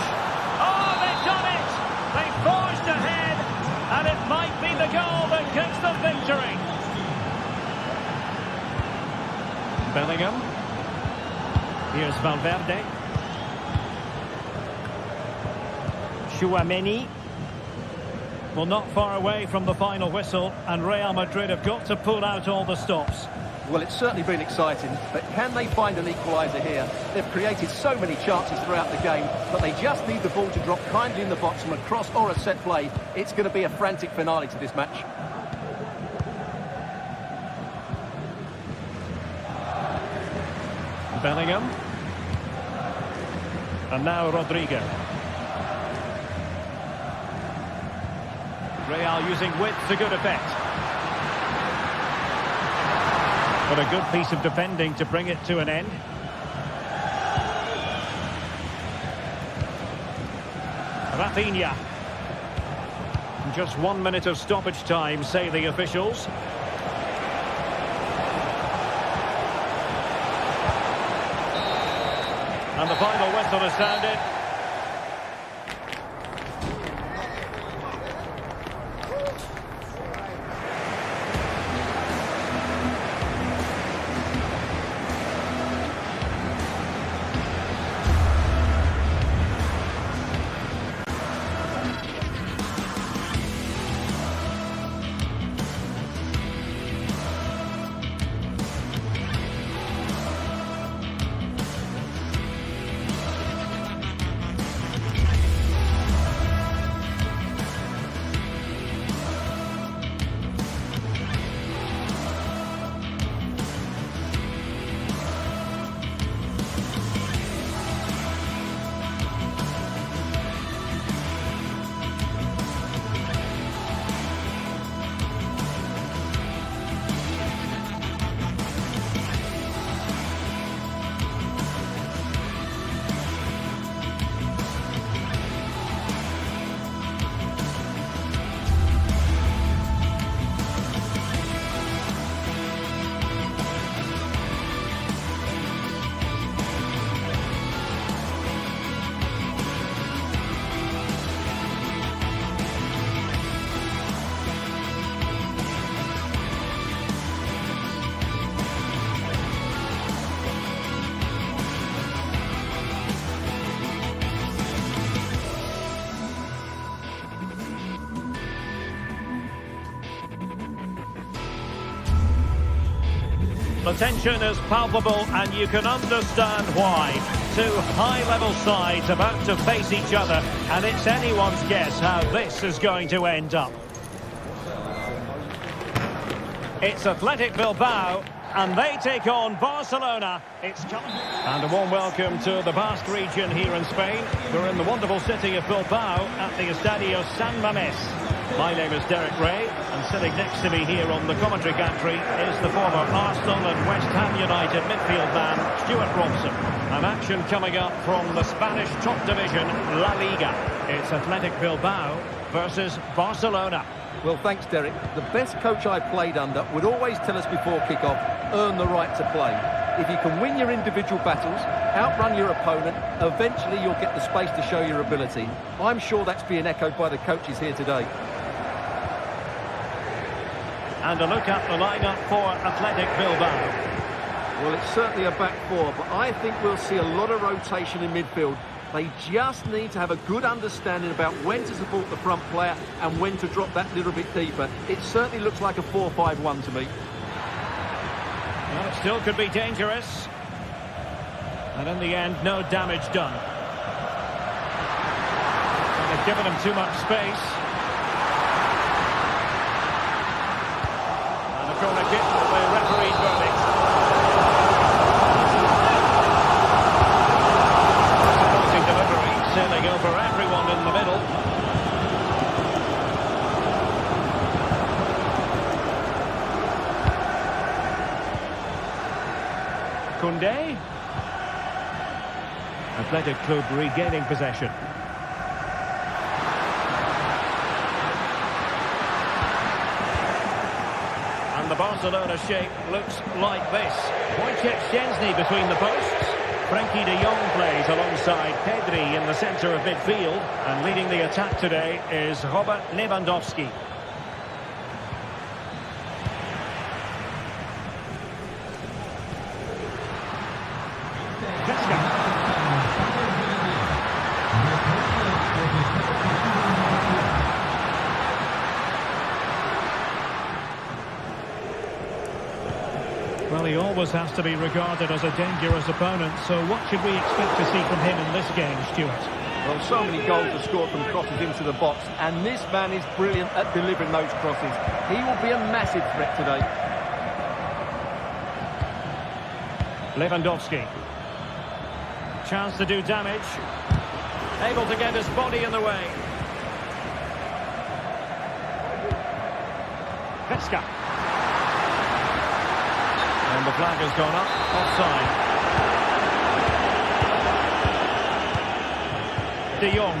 Oh, they've done it! They forged ahead. And it might be the goal that gets them victory. Bellingham. Here's Valverde. Chouameni. Well, not far away from the final whistle, and Real Madrid have got to pull out all the stops. Well, it's certainly been exciting, but can they find an equaliser here? They've created so many chances throughout the game, but they just need the ball to drop kindly in the box from a cross or a set play. It's going to be a frantic finale to this match. Bellingham. And now Rodrigo. Real using width to good effect. But a good piece of defending to bring it to an end. Rafinha. Just 1 minute of stoppage time, say the officials. And the final whistle has sounded. The tension is palpable and you can understand why. Two high-level sides about to face each other, and it's anyone's guess how this is going to end up. It's Athletic Bilbao, and they take on Barcelona. And a warm welcome to the Basque region here in Spain. We're in the wonderful city of Bilbao at the Estadio San Mamés. My name is Derek Ray, and sitting next to me here on the commentary gantry is the former Arsenal and West Ham United midfield man, Stuart Robson. And action coming up from the Spanish top division, La Liga. It's Athletic Bilbao versus Barcelona. Well, thanks, Derek. The best coach I played under would always tell us before kick-off, earn the right to play. If you can win your individual battles, outrun your opponent, eventually you'll get the space to show your ability. I'm sure that's being echoed by the coaches here today. And a look at the lineup for Athletic Bilbao. Well, it's certainly a back four, but I think we'll see a lot of rotation in midfield. They just need to have a good understanding about when to support the front player and when to drop that little bit deeper. It certainly looks like a 4-5-1 to me. Well, it still could be dangerous. And in the end, no damage done. And they've given him too much space. And a corner kick with the referee's verdict. Sailing over everyone in the middle. Koundé. Athletic Club regaining possession. And the Barcelona shape looks like this. Wojciech Szczęsny between the posts. Frankie de Jong plays alongside Pedri in the centre of midfield, and leading the attack today is Robert Lewandowski. Well, he always has to be regarded as a dangerous opponent, so what should we expect to see from him in this game, Stuart? Well, so many goals are scored from crosses into the box, and this man is brilliant at delivering those crosses. He will be a massive threat today. Lewandowski. Chance to do damage. Able to get his body in the way. Veska. And the flag has gone up, offside. De Jong.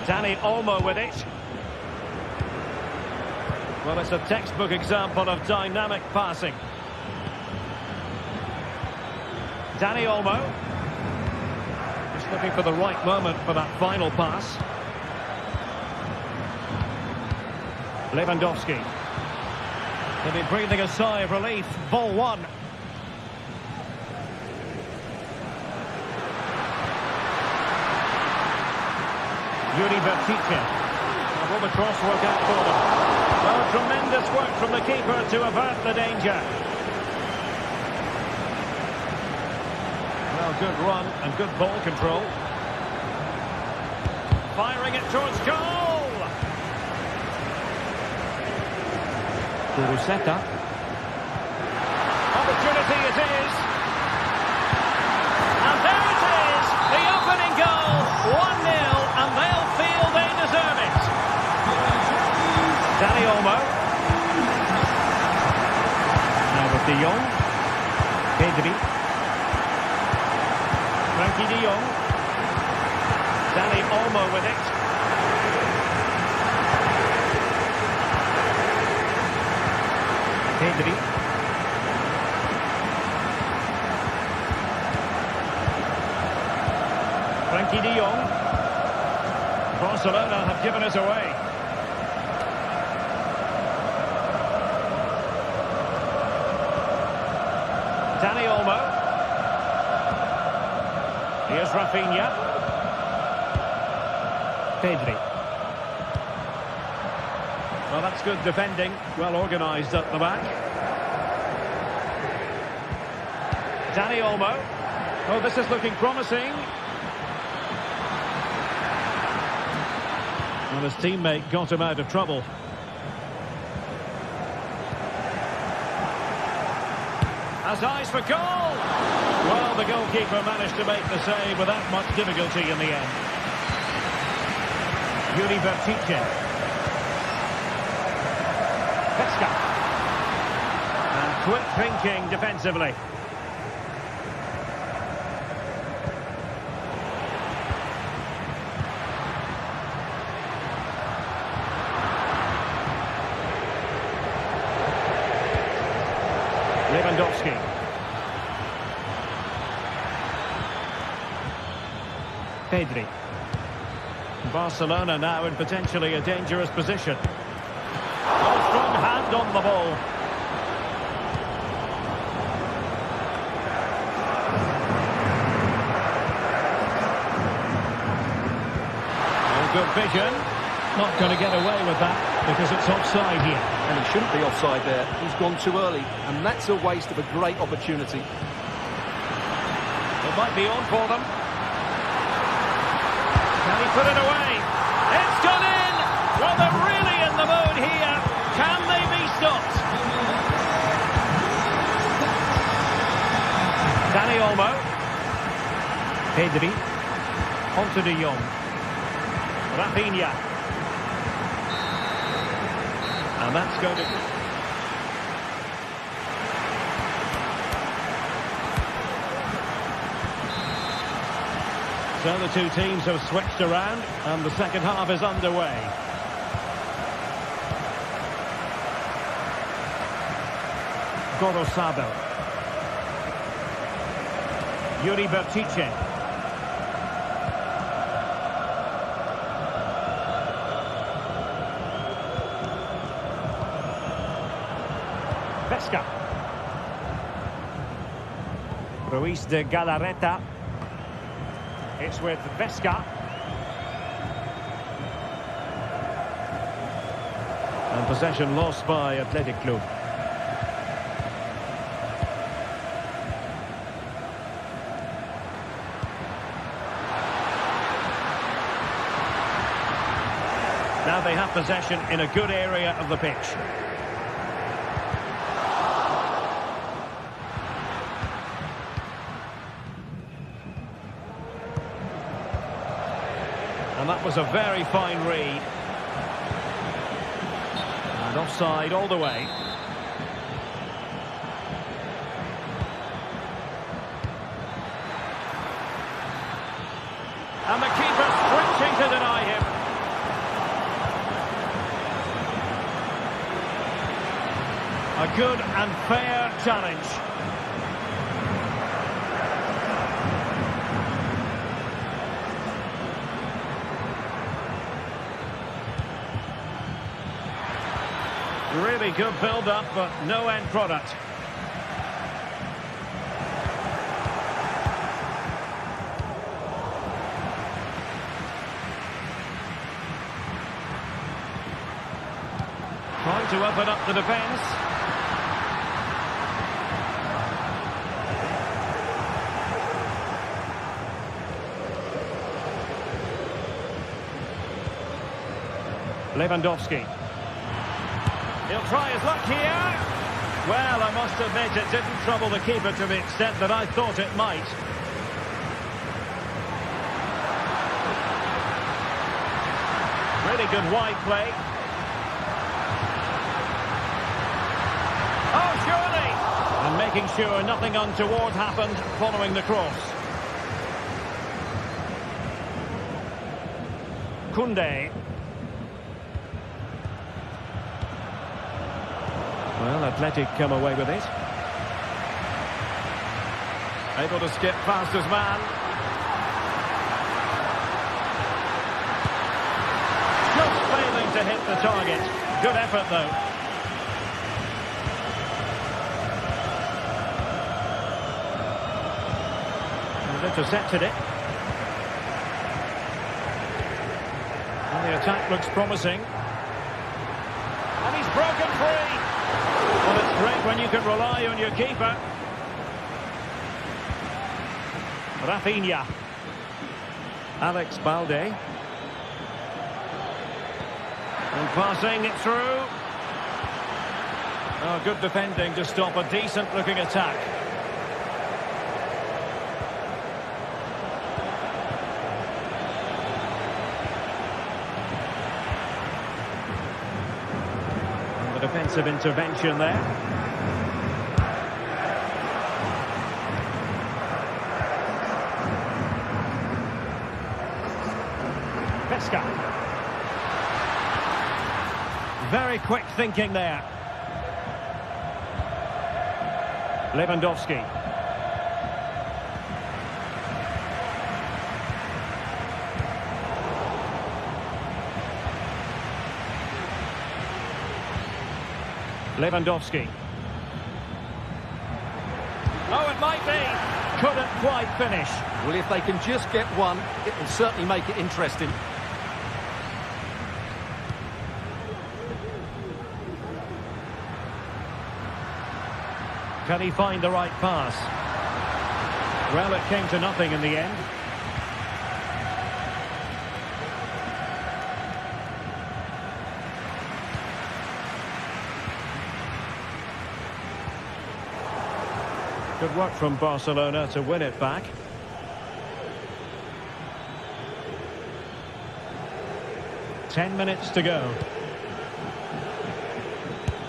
Dani Olmo with it. Well, it's a textbook example of dynamic passing. Dani Olmo. Just looking for the right moment for that final pass. Lewandowski. They'll be breathing a sigh of relief. Ball one. Yuri Vertice. Will the cross work out for them? Well, tremendous work from the keeper to avert the danger. Well, good run and good ball control. Firing it towards goal. Kuruseta. Opportunity it is. And there it is, the opening goal. 1-0, and they'll feel they deserve it. Dani Olmo. Now with De Jong. Pedri. Frankie de Jong. Dani Olmo with it. Pedri. Frankie de Jong. Barcelona have given it away. Dani Olmo. Here's Rafinha. Pedri. Well, that's good defending. Well organised at the back. Danny Olmo. Oh, this is looking promising. And his teammate got him out of trouble. Has eyes for goal. Well, the goalkeeper managed to make the save without much difficulty in the end. Yuri Bertice. Pesca. And quick thinking defensively. Lewandowski. Pedri. Barcelona now in potentially a dangerous position. Oh, strong hand on the ball. Oh, good vision. Not going to get away with that because it's offside here. And he shouldn't be offside there. He's gone too early, and that's a waste of a great opportunity. It might be on for them. Can he put it away? It's gone in! Well, they're really in the mood here. Can they be stopped? Danny Olmo. Pedri. Onto de Jong. Rafinha. And that's going to... So the two teams have switched around and the second half is underway. Gorosado. Yuri Bertice. Pesca. Ruiz de Galarreta. It's with Pesca. And possession lost by Athletic Club. Now they have possession in a good area of the pitch. And that was a very fine read. And offside all the way. And the keeper sprinting to deny him. A good and fair challenge. Really good build-up, but no end product. Trying to open up the defence. Lewandowski. He'll try his luck here. Well, I must admit it didn't trouble the keeper to the extent that I thought it might. Really good wide play. Oh, surely! And making sure nothing untoward happened following the cross. Koundé. Well, Athletic come away with it. Able to skip past his man. Just failing to hit the target. Good effort, though. And intercepted it. And the attack looks promising. And he's broken free. Well, it's great when you can rely on your keeper. Rafinha. Alex Balde. And passing it through. Oh, good defending to stop a decent-looking attack. And the defensive intervention there. Pesca. Very quick thinking there. Lewandowski. Lewandowski. Oh, it might be. Couldn't quite finish. Well, if they can just get one, it will certainly make it interesting. Can he find the right pass? Well, it came to nothing in the end. Good work from Barcelona to win it back. Ten minutes to go.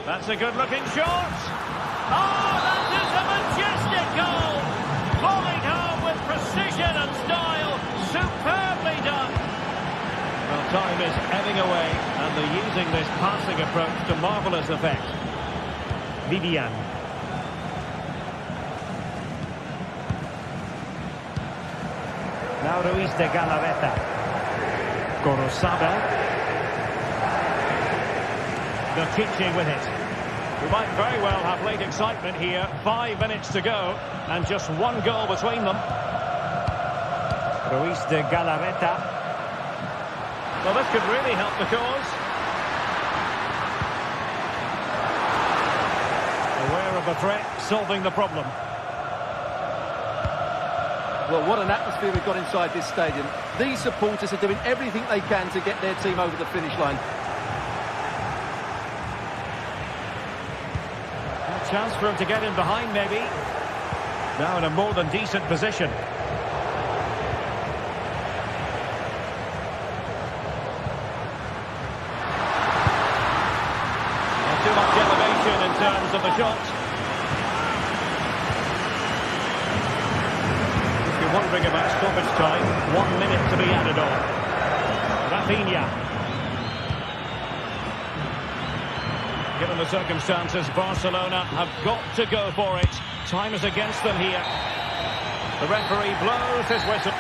That's a good-looking shot. Oh, that is a majestic goal! Falling home with precision and style. Superbly done. Well, time is ebbing away, and they're using this passing approach to marvellous effect. Vivian. Now Ruiz de Galarreta. Gorosabel. Notici with it. We might very well have late excitement here. 5 minutes to go, and just one goal between them. Ruiz de Galarreta. Well, this could really help the cause. Aware of the threat, solving the problem. Well, what an atmosphere we've got inside this stadium. These supporters are doing everything they can to get their team over the finish line. A chance for him to get in behind, maybe. Now in a more than decent position. Not too much elevation in terms of the shot. Wondering about stoppage time. 1 minute to be added on. Rafinha. Given the circumstances, Barcelona have got to go for it. Time is against them here. The referee blows his whistle.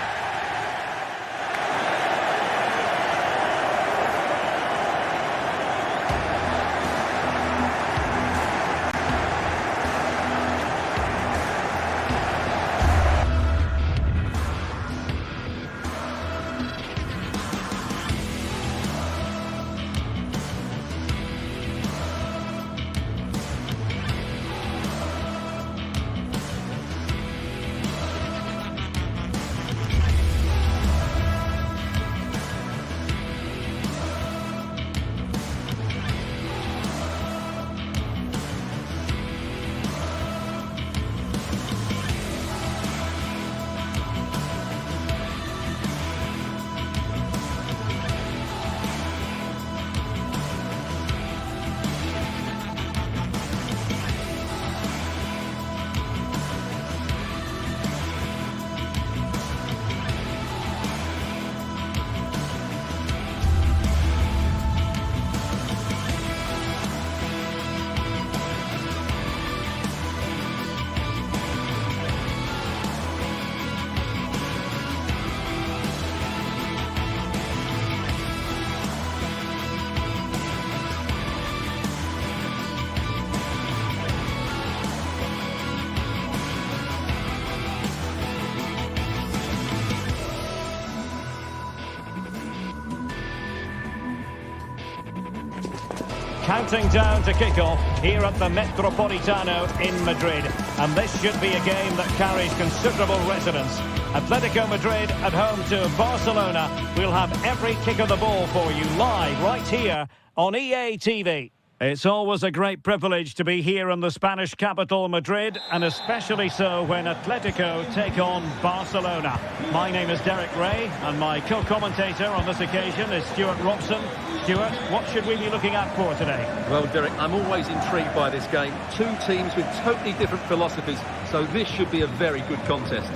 Counting down to kick-off here at the Metropolitano in Madrid. And this should be a game that carries considerable resonance. Atletico Madrid at home to Barcelona. We'll have every kick of the ball for you live right here on EA TV. It's always a great privilege to be here in the Spanish capital, Madrid, and especially so when Atletico take on Barcelona. My name is Derek Ray, and my co-commentator on this occasion is Stuart Robson. Stuart, what should we be looking out for today? Well, Derek, I'm always intrigued by this game. Two teams with totally different philosophies, so this should be a very good contest.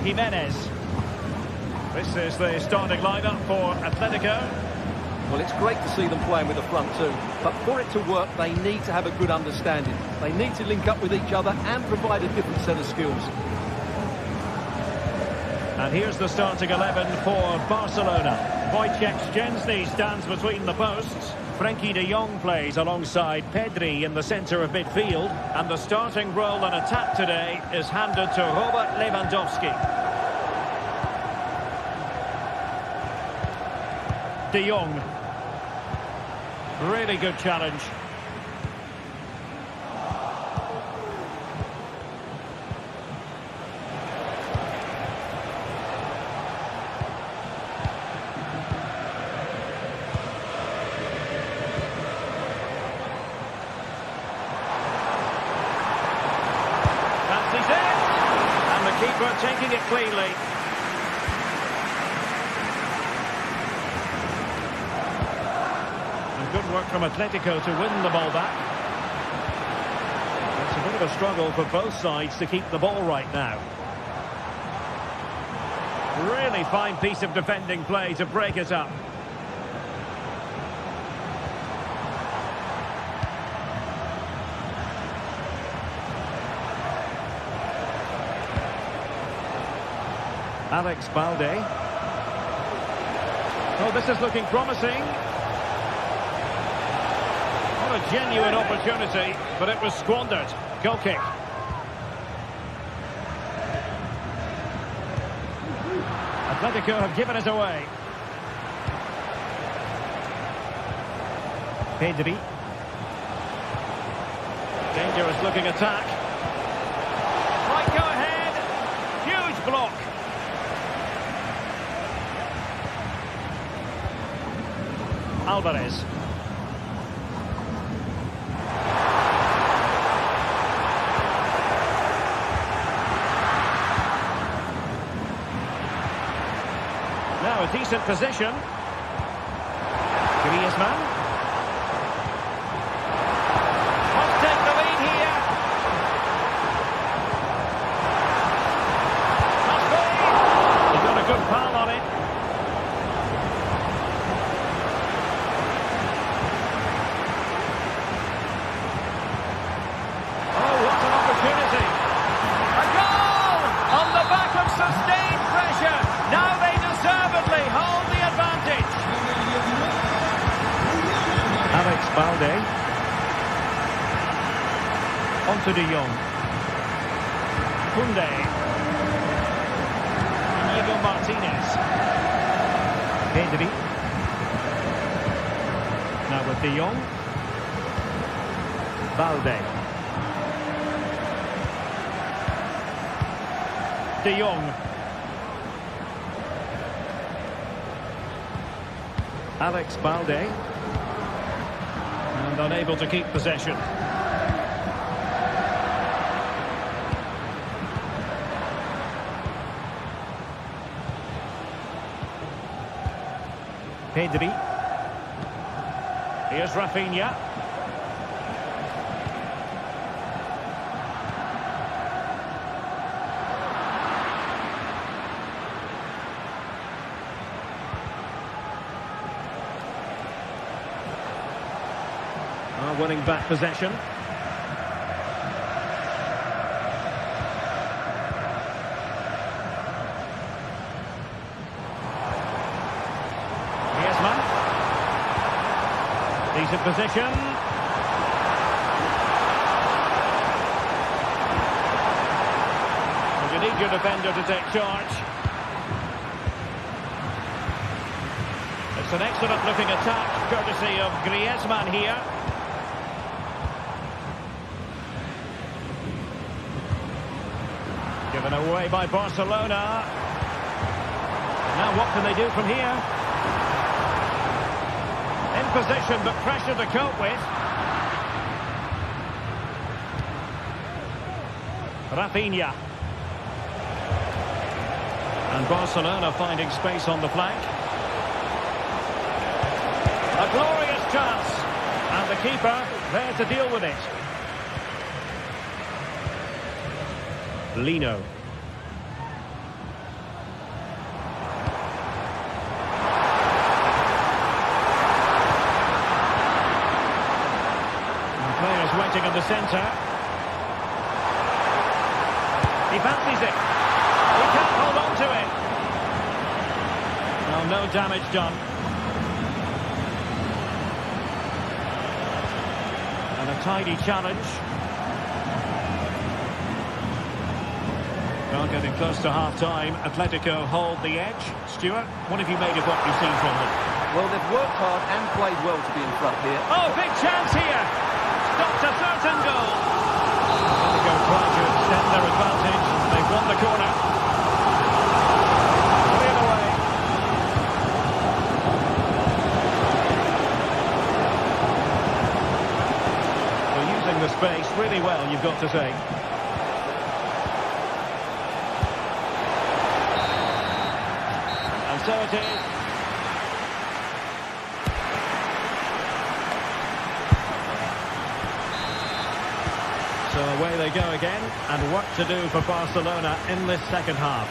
Jimenez. This is the starting lineup for Atletico. Well, it's great to see them playing with the front two, but for it to work, they need to have a good understanding. They need to link up with each other and provide a different set of skills. And here's the starting 11 for Barcelona. Wojciech Szczęsny stands between the posts. Frenkie de Jong plays alongside Pedri in the centre of midfield. And the starting role in attack today is handed to Robert Lewandowski. De Jong. Really good challenge. Fancies it. And the keeper taking it cleanly. Good work from Atletico to win the ball back. It's a bit of a struggle for both sides to keep the ball right now. Really fine piece of defending play to break it up. Alex Balde. Oh, this is looking promising. A genuine opportunity, but it was squandered. Goal kick. Atletico have given it away. Pedri. Dangerous looking attack. Might go ahead. Huge block. Alvarez. Now a decent position. Griezmann. Must take the lead here. Must be. He got a good foul on it. Oh, what an opportunity. A goal on the back of sustained pressure. Now they deservedly hold the advantage. Alex Balde. On to De Jong. Koundé. Diego Martinez. Pedri. Now with De Jong. Balde. De Jong. Alex Balde. And unable to keep possession. Pedri. Here's Rafinha. Winning back possession. Griezmann. Decent position. And you need your defender to take charge. It's an excellent looking attack, courtesy of Griezmann here. Given away by Barcelona. Now what can they do from here? In position, but pressure to cope with. Rafinha. And Barcelona finding space on the flank. A glorious chance. And the keeper there to deal with it. Lino. And players waiting in the centre. He fancies it. He can't hold on to it. Well, no damage done. And a tidy challenge. Well, getting close to half-time. Atletico hold the edge. Stuart, what have you made of what you've seen from them? Well, they've worked hard and played well to be in front here. Oh, big chance here. Stopped a certain goal. Atletico trying to extend their advantage. They've won the corner. Cleared away. They're using the space really well, you've got to say. And so it is. So away they go again, and work to do for Barcelona in this second half.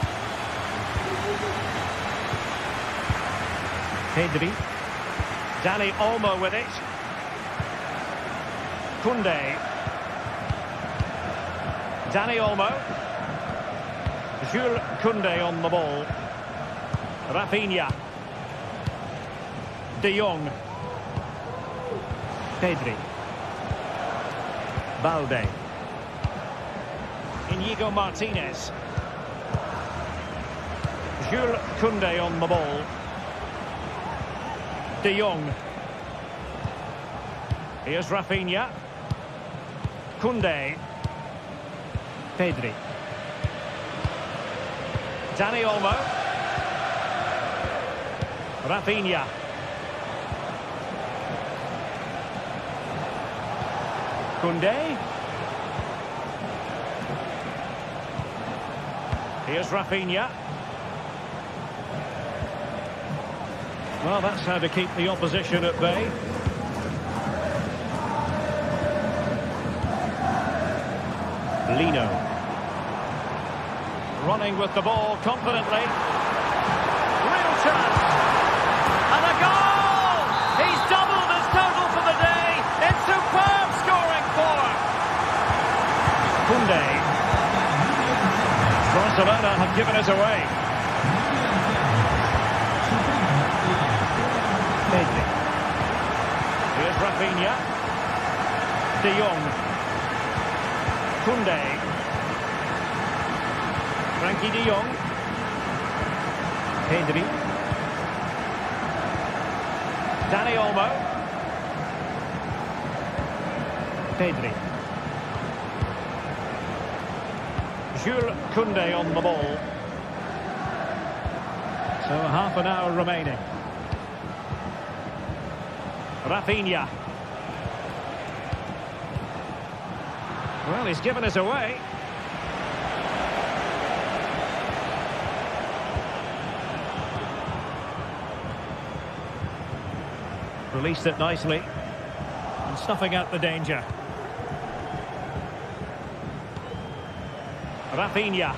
Pedri. Dani Olmo with it. Koundé. Dani Olmo. Jules Koundé on the ball. Rafinha. De Jong. Pedri. Balde. Inigo Martinez. Jules Koundé on the ball. De Jong. Here's Rafinha. Koundé. Pedri. Dani Olmo. Rafinha. Koundé. Here's Rafinha. Well, that's how to keep the opposition at bay. Lino. Running with the ball confidently. Real chance. And a goal! He's doubled his total for the day. It's superb scoring form. Koundé. Barcelona have given us away. Pedri. Here's Rafinha. De Jong. Koundé. Frankie de Jong. Pedri. Dani Olmo. Pedri. Jules Koundé on the ball. So half an hour remaining. Rafinha. Well, he's given us away. Released it nicely. And snuffing out the danger. Rafinha.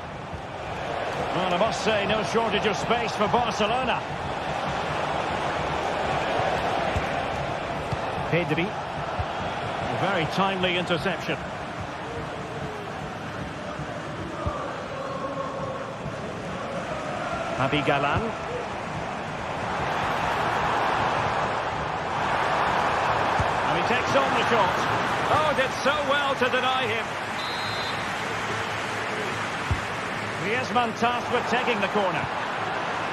Well, I must say, no shortage of space for Barcelona. Pedri. A very timely interception. Javi Galan. And he takes on the shot. Oh, did so well to deny him. Griezmann tasked with taking the corner.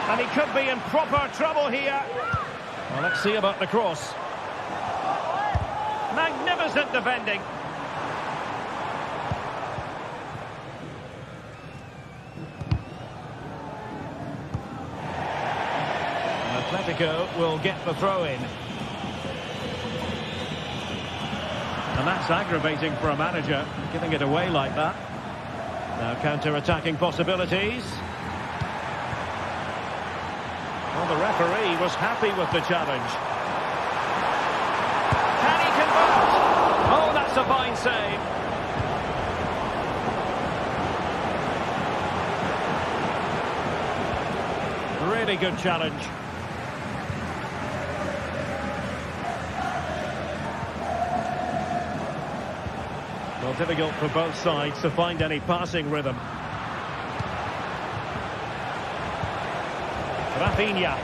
And he could be in proper trouble here. Well, let's see about the cross. Magnificent defending. Atletico will get the throw in. And that's aggravating for a manager, giving it away like that. Now counter-attacking possibilities. Well, the referee was happy with the challenge. Can he convert? Oh, that's a fine save. Really good challenge. Well, difficult for both sides to find any passing rhythm. Rafinha.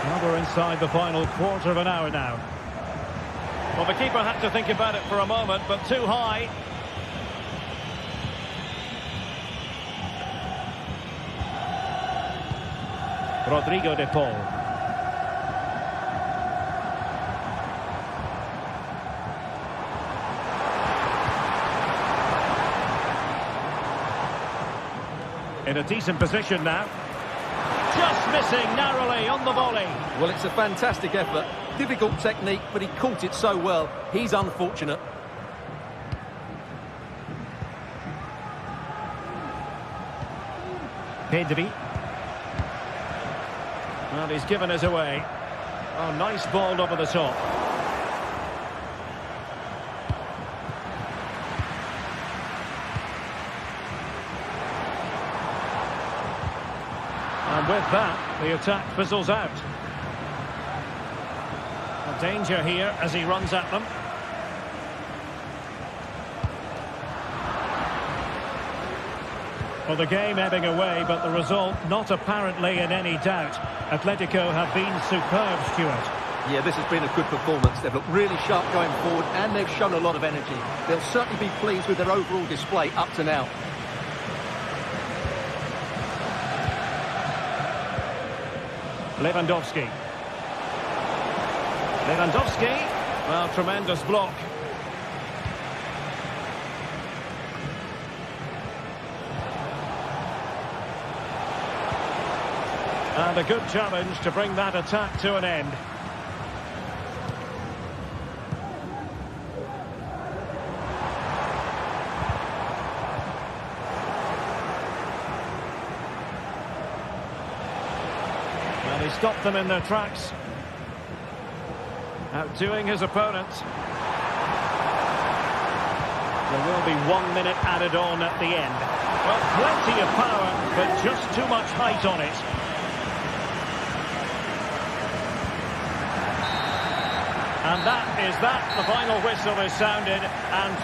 Well, we're inside the final quarter of an hour now. Well, the keeper had to think about it for a moment, but too high. Rodrigo de Paul. In a decent position now. Just missing narrowly on the volley. Well, it's a fantastic effort. Difficult technique, but he caught it so well. He's unfortunate. Pedri. Well, he's given us away. Oh, nice ball over the top. And with that, the attack fizzles out. A danger here as he runs at them. Well, the game ebbing away, but the result not apparently in any doubt. Atletico have been superb, Stuart. Yeah, this has been a good performance. They've looked really sharp going forward, and they've shown a lot of energy. They'll certainly be pleased with their overall display up to now. Lewandowski. Well, tremendous block. And a good challenge to bring that attack to an end. Well, he stopped them in their tracks. Outdoing his opponent. There will be 1 minute added on at the end. Well, plenty of power, but just too much height on it. And that is that. The final whistle is sounded, and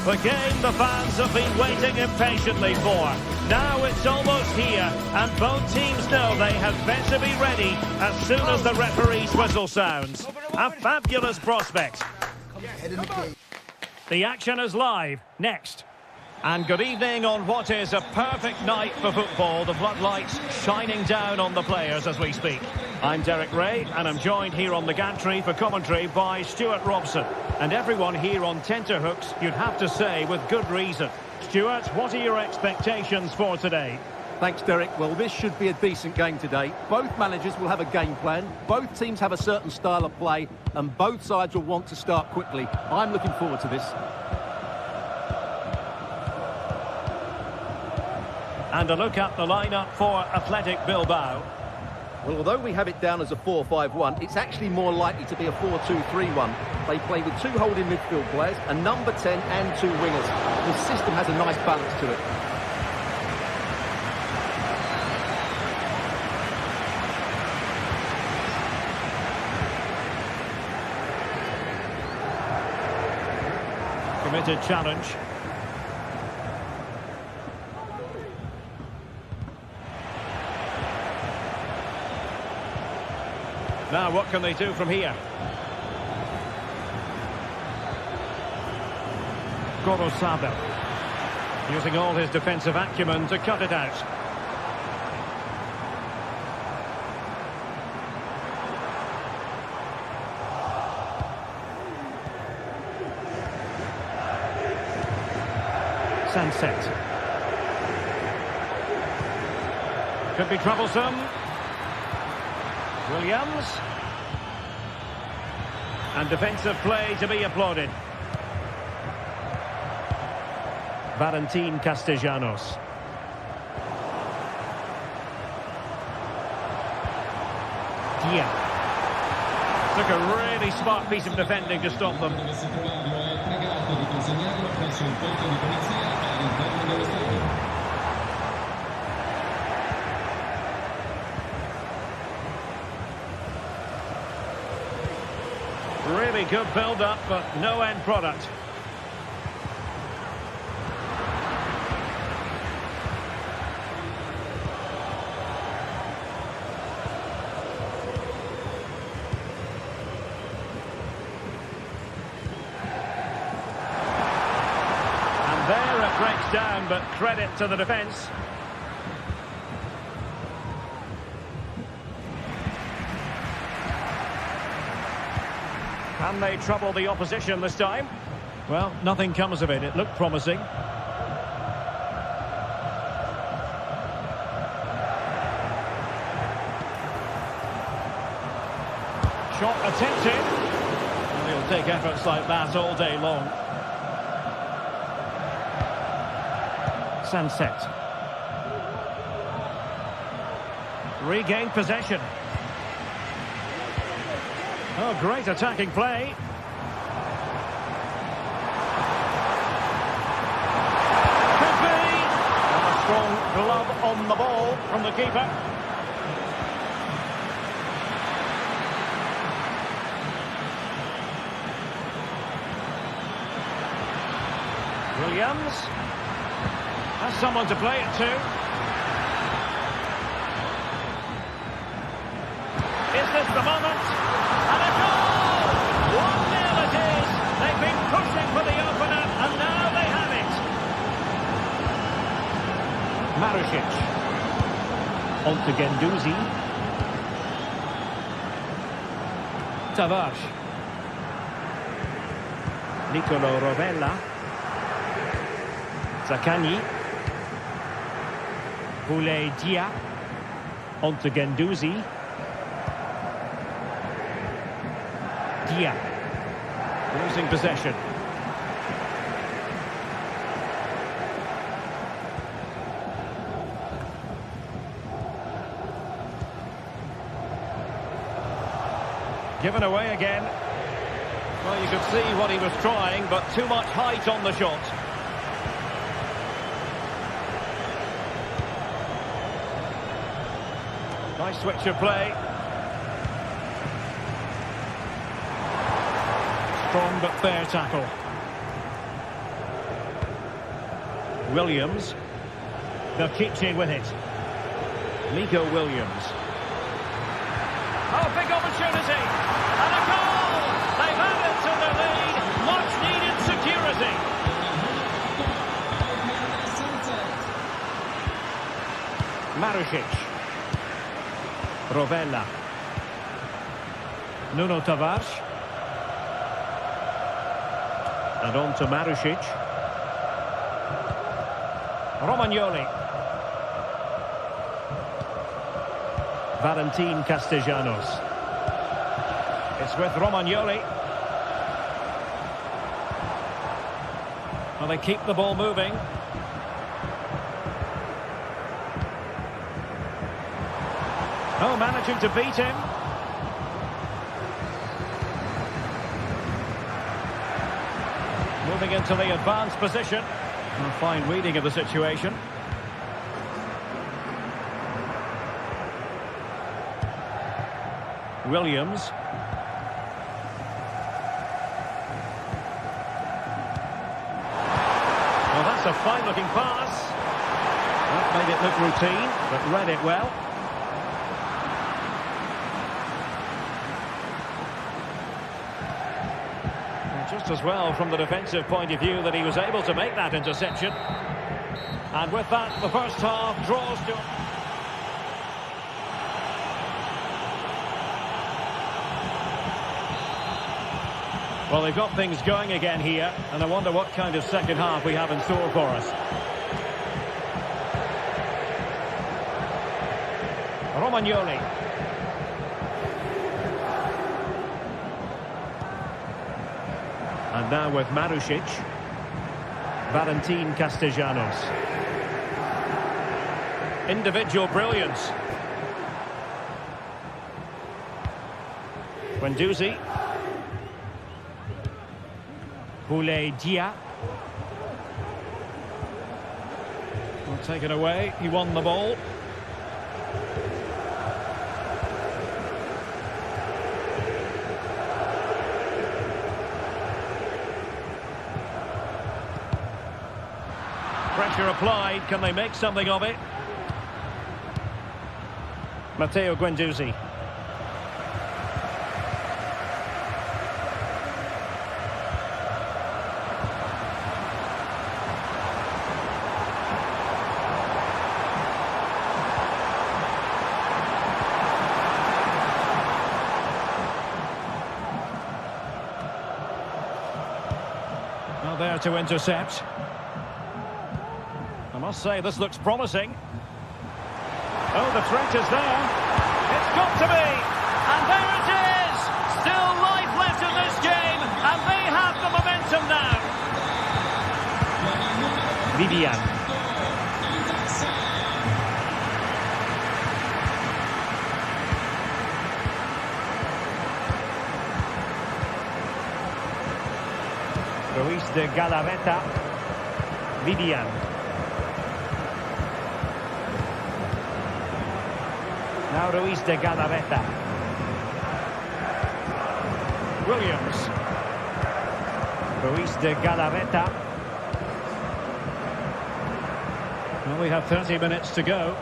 the game the fans have been waiting impatiently for. Now it's almost here, and both teams know they had better be ready as soon as the referee's whistle sounds. A fabulous prospect. The action is live. Next. And good evening on what is a perfect night for football. The floodlights shining down on the players as we speak. I'm Derek Ray, and I'm joined here on the gantry for commentary by Stuart Robson. And everyone here on tenterhooks, you'd have to say, with good reason. Stuart, what are your expectations for today? Thanks, Derek. Well, this should be a decent game today. Both managers will have a game plan. Both teams have a certain style of play, and both sides will want to start quickly. I'm looking forward to this. And a look at the lineup for Athletic Bilbao. Well, although we have it down as a 4-5-1, it's actually more likely to be a 4-2-3-1. They play with two holding midfield players, a number 10 and two wingers. The system has a nice balance to it. Committed challenge. Now, what can they do from here? Gorosabel, using all his defensive acumen to cut it out. Sunset. Could be troublesome. Williams. And defensive play to be applauded. Valentin Castellanos. Dia. Took a really smart piece of defending to stop them. Really good build-up, but no end product. And there it breaks down, but credit to the defence. Can they trouble the opposition this time? Well, nothing comes of it. It looked promising. Shot attempted. And he'll take efforts like that all day long. Sunset. Regained possession. Oh, great attacking play. Could be. And a strong glove on the ball from the keeper. Williams has someone to play it to. Is this the moment? And a goal! 1-0 it is. They've been pushing for the opener, and now they have it. Marusic. On to Guendouzi. Tavares. Nicolo Rovella. Zaccagni. Boulay Dia. On to Guendouzi. Dia. Losing possession. Given away again. Well, you could see what he was trying, but too much height on the shot. Nice switch of play. Strong but fair tackle. Williams. Belchiche with it. Nico Williams. Oh, big opportunity. And a goal! They've added to the lead. Much needed security. Marušić. Rovella. Nuno Tavares. And on to Marušić. Romagnoli. Valentin Castellanos. It's with Romagnoli. Well, they keep the ball moving. Oh, managing to beat him. Moving into the advanced position. A fine reading of the situation. Williams. Well, that's a fine-looking pass. That made it look routine, but read it well. Just as well from the defensive point of view that he was able to make that interception. And with that, the first half draws to... Well, they've got things going again here, and I wonder what kind of second half we have in store for us. Romagnoli. And now with Marušić. Valentin Castellanos. Individual brilliance. Guendouzi. Boulaye Dia. Well, take it away. He won the ball. Pressure applied. Can they make something of it? Matteo Guendouzi. Well, there to intercept. I must say, this looks promising. Oh, the threat is there. It's got to be. And there it is. Still life left in this game. And they have the momentum now. Vivian. Ruiz de Galarreta. Vivian. Now Ruiz de Galarreta. Williams. Ruiz de Galarreta. Well, we have 30 minutes to go.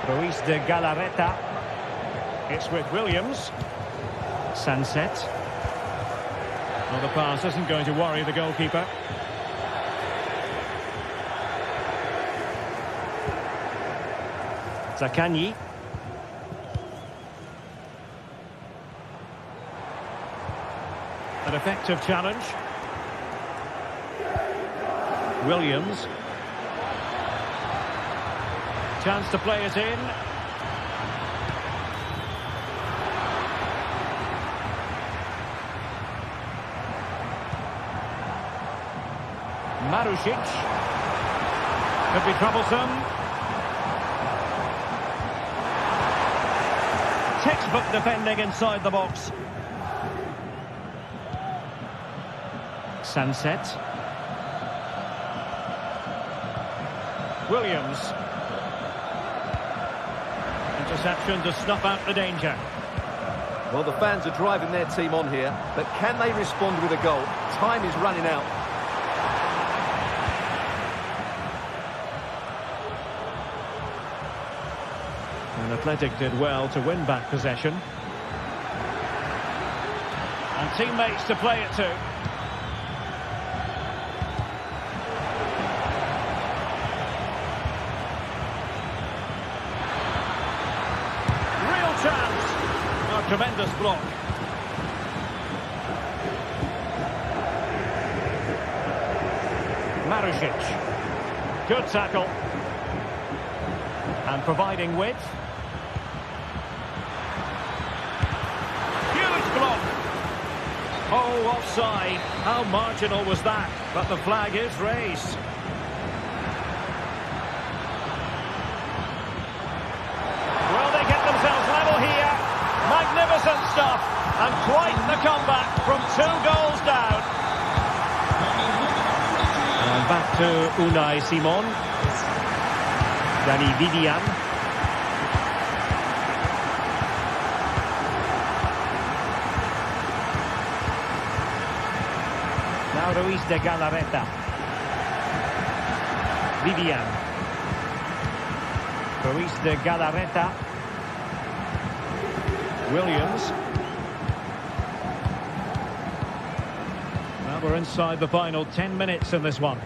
Ruiz de Galarreta. It's with Williams. Sunset. Well, the pass isn't going to worry the goalkeeper. Zaccagni. An effective challenge. Williams. Chance to play it in. Marušić. Could be troublesome. Textbook defending inside the box. Sunset. Williams. Interception to snuff out the danger. Well, the fans are driving their team on here, but can they respond with a goal? Time is running out. And Athletic did well to win back possession. And teammates to play it to. Chance. A tremendous block. Marusic. Good tackle. And providing width. Huge block. Oh, offside. How marginal was that? But the flag is raised. Magnificent stuff, and quite the comeback from 2 goals down. And back to Unai Simon. Dani Vivian. Now Ruiz de Galarreta. Vivian. Ruiz de Galarreta. Williams. Now we're inside the final 10 minutes in this one.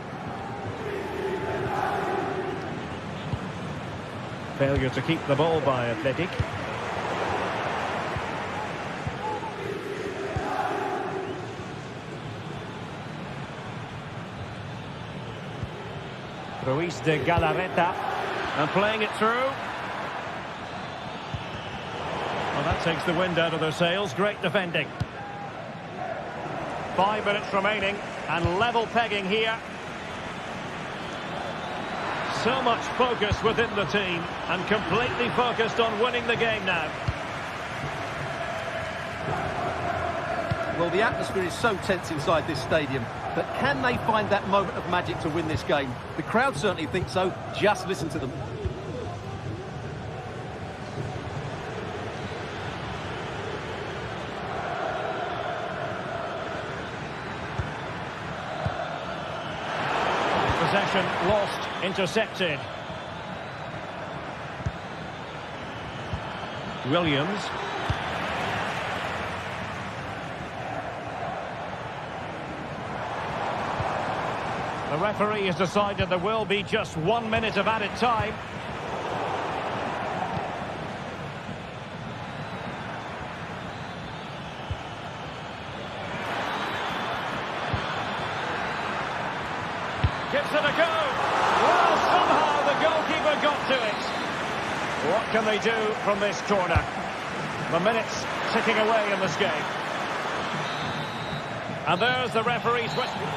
Failure to keep the ball by Athletic. Ruiz de Galarreta. And playing it through. Well, that takes the wind out of their sails. Great defending. 5 minutes remaining and level pegging here. So much focus within the team and completely focused on winning the game now. Well, the atmosphere is so tense inside this stadium, but can they find that moment of magic to win this game? The crowd certainly think so. Just listen to them. Possession lost, intercepted. Williams. The referee has decided there will be just 1 minute of added time. Gives it a go. Well, somehow the goalkeeper got to it. What can they do from this corner? The minutes ticking away in this game. And there's the referee's whistle.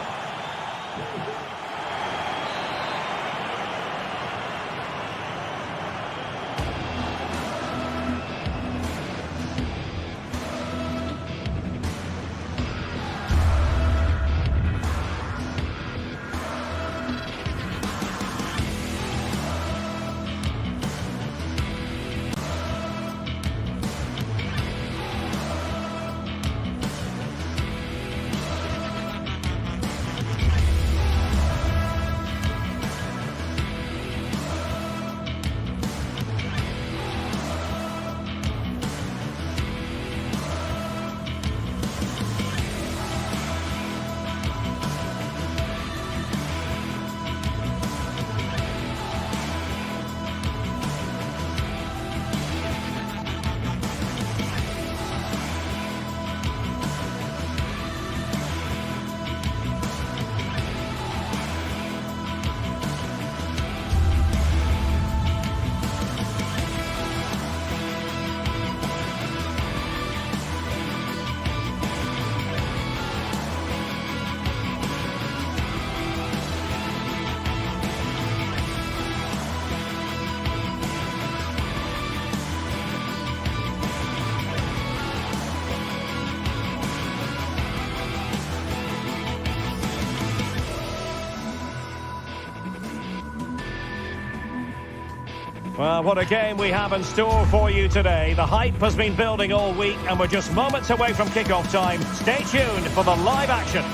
Well, what a game we have in store for you today. The hype has been building all week and we're just moments away from kick-off time. Stay tuned for the live action.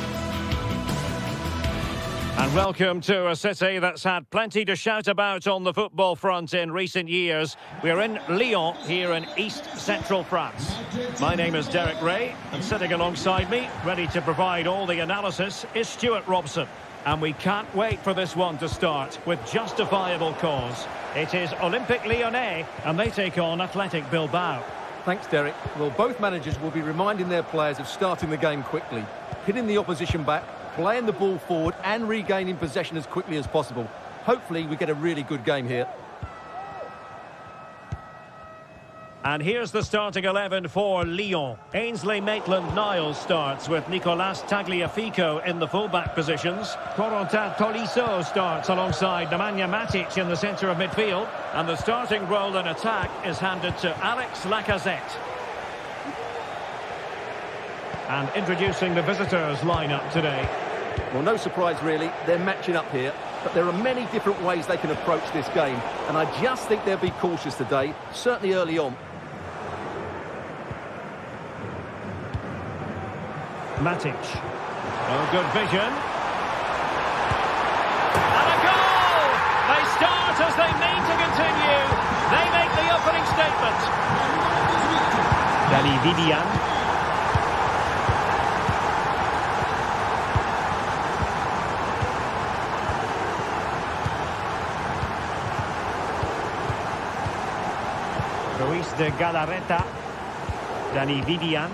And welcome to a city that's had plenty to shout about on the football front in recent years. We're in Lyon, here in east-central France. My name is Derek Ray, and sitting alongside me, ready to provide all the analysis, is Stuart Robson. And we can't wait for this one to start, with justifiable cause. It is Olympique Lyonnais, and they take on Athletic Bilbao. Thanks, Derek. Well, both managers will be reminding their players of starting the game quickly, hitting the opposition back, playing the ball forward and regaining possession as quickly as possible. Hopefully we get a really good game here. And here's the starting 11 for Lyon. Ainsley Maitland-Niles starts with Nicolas Tagliafico in the full-back positions. Corentin Tolisso starts alongside Nemanja Matic in the centre of midfield. And the starting role in attack is handed to Alex Lacazette. And introducing the visitors lineup today. Well, no surprise really, they're matching up here, but there are many different ways they can approach this game, and I just think they'll be cautious today, certainly early on. Matic. Oh, good vision. And a goal! They start as they mean to continue. They make the opening statement. Dani Vivian. Ruiz de Galarreta. Dani Vivian.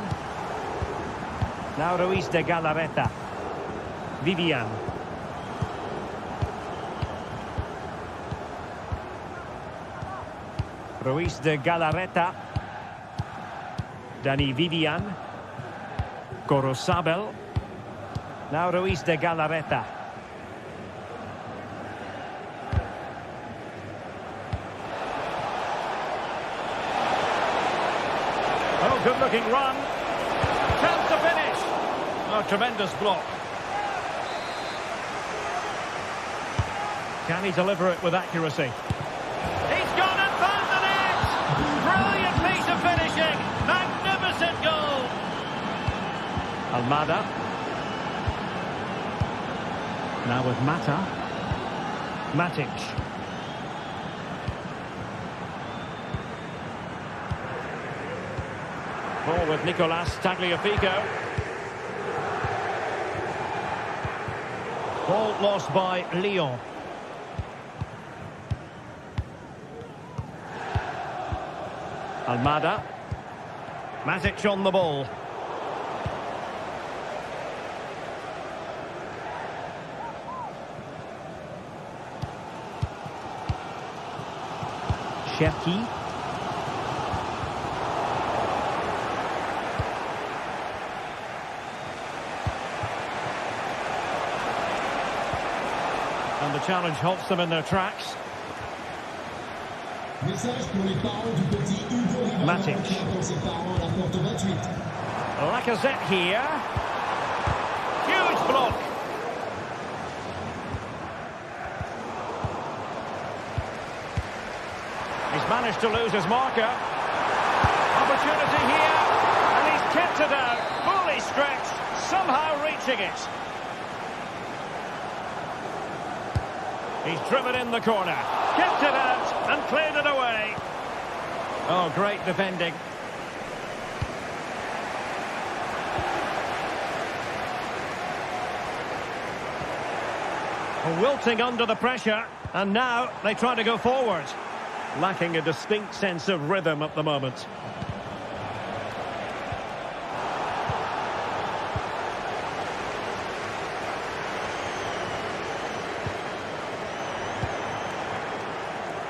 Now Ruiz de Galarreta. Vivian. Ruiz de Galarreta. Dani Vivian. Gorosabel. Now Ruiz de Galarreta. Oh, good-looking run. Chance to finish. Oh, tremendous block. Can he deliver it with accuracy? He's gone and found the net! Brilliant piece of finishing! Magnificent goal! Almada. Now with Mata. Matic. Ball with Nicolas Tagliafico. Ball lost by Lyon. Almada. Matic on the ball. Cherki. And the challenge halts them in their tracks. Matic. Lacazette here. Huge block. He's managed to lose his marker. Opportunity here. And he's kept it out. Fully stretched. Somehow reaching it. He's driven in the corner, kept it out and cleared it away. Oh, great defending. Wilting under the pressure, and now they try to go forward. Lacking a distinct sense of rhythm at the moment.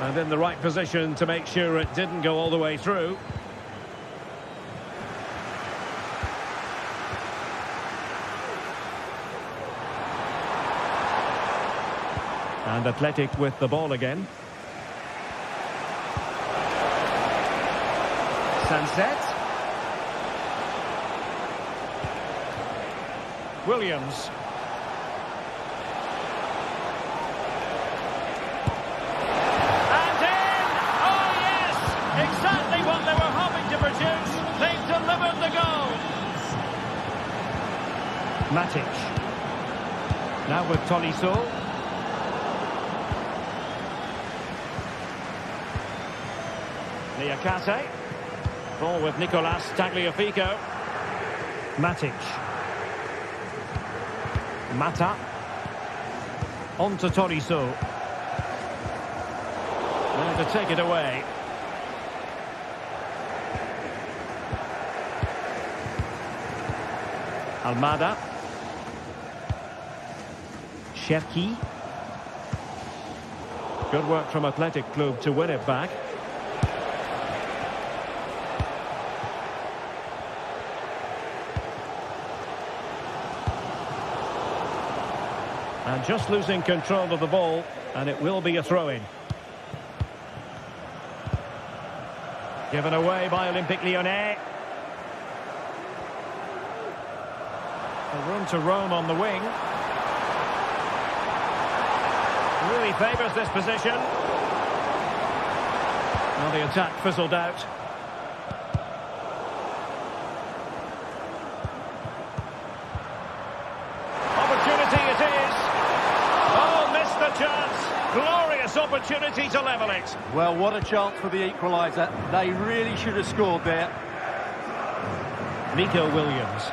And in the right position to make sure it didn't go all the way through. And Athletic with the ball again. Sunset. Williams. Matic. Now with Tolisso. Niakate. Ball with Nicolas Tagliafico. Matic. Mata. On to Tolisso. There to take it away. Almada. Cherki. Good work from Athletic Club to win it back. And just losing control of the ball, and it will be a throw-in. Given away by Olympique Lyonnais. A room to roam on the wing. Really favours this position. Well, the attack fizzled out. Opportunity it is. Oh, missed the chance. Glorious opportunity to level it. Well, what a chance for the equaliser. They really should have scored there. Nico Williams.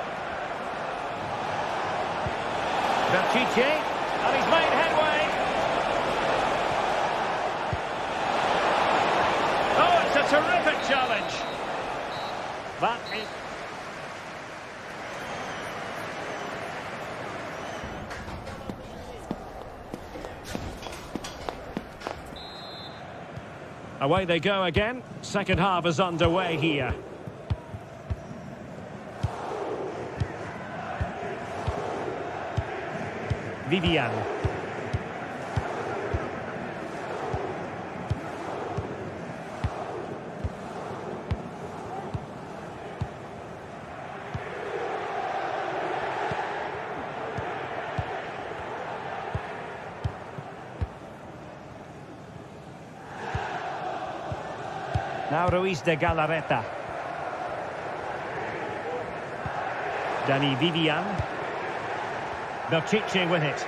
Berchiche, and he's made headway. Oh, it's a terrific challenge. That is... Away they go again. Second half is underway here. Vivian. Now Ruiz de Galarreta. Dani Vivian. Berchiche with it.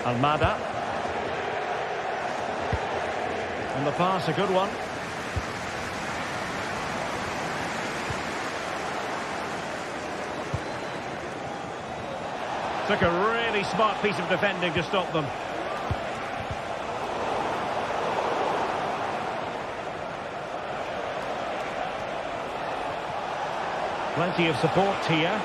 Almada. And the pass, a good one. Took a really smart piece of defending to stop them. Plenty of support here.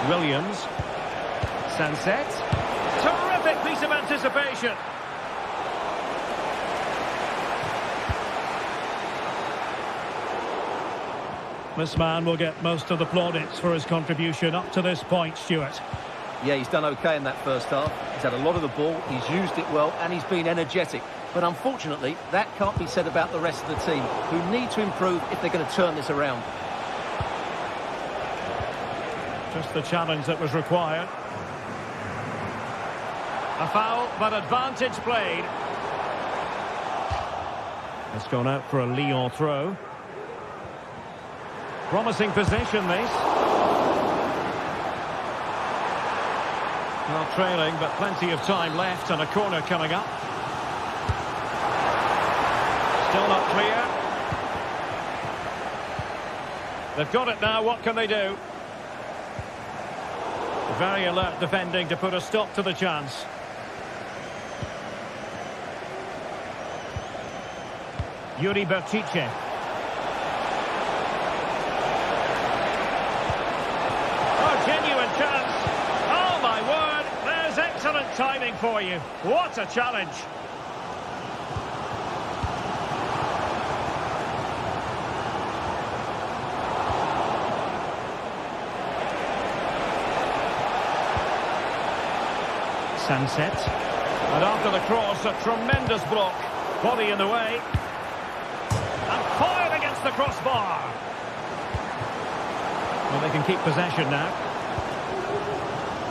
Williams. Sanset. Terrific piece of anticipation. This man will get most of the plaudits for his contribution up to this point, Stuart. Yeah, he's done okay in that first half. He's had a lot of the ball, he's used it well, and he's been energetic. But unfortunately, that can't be said about the rest of the team, who need to improve if they're going to turn this around. Just the challenge that was required. A foul, but advantage played. It's gone out for a Lyon throw. Promising position, this. Well, trailing, but plenty of time left and a corner coming up. Still not clear. They've got it now, what can they do? Very alert defending to put a stop to the chance. Yuri Berchiche. Oh, genuine chance. Oh, my word. There's excellent timing for you. What a challenge. Sunset. And after the cross, a tremendous block. Body in the way. And fired against the crossbar. Well, they can keep possession now.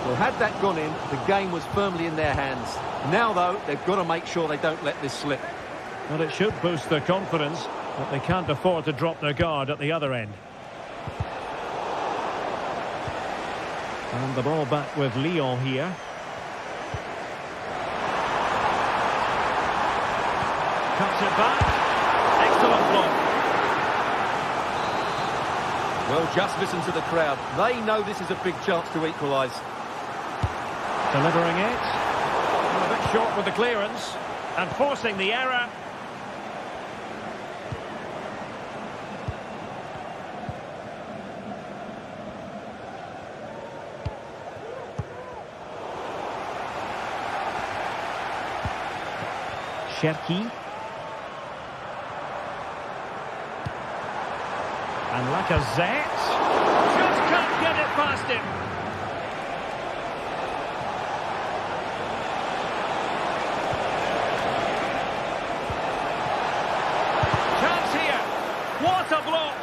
Well, had that gone in, the game was firmly in their hands. Now, though, they've got to make sure they don't let this slip. Well, it should boost their confidence, but they can't afford to drop their guard at the other end. And the ball back with Lyon here. Cuts it back. Excellent block. Well, just listen to the crowd. They know this is a big chance to equalise. Delivering it. A bit short with the clearance. And forcing the error. Cherki. And Lacazette. Just can't get it past him. Chance here. What a block.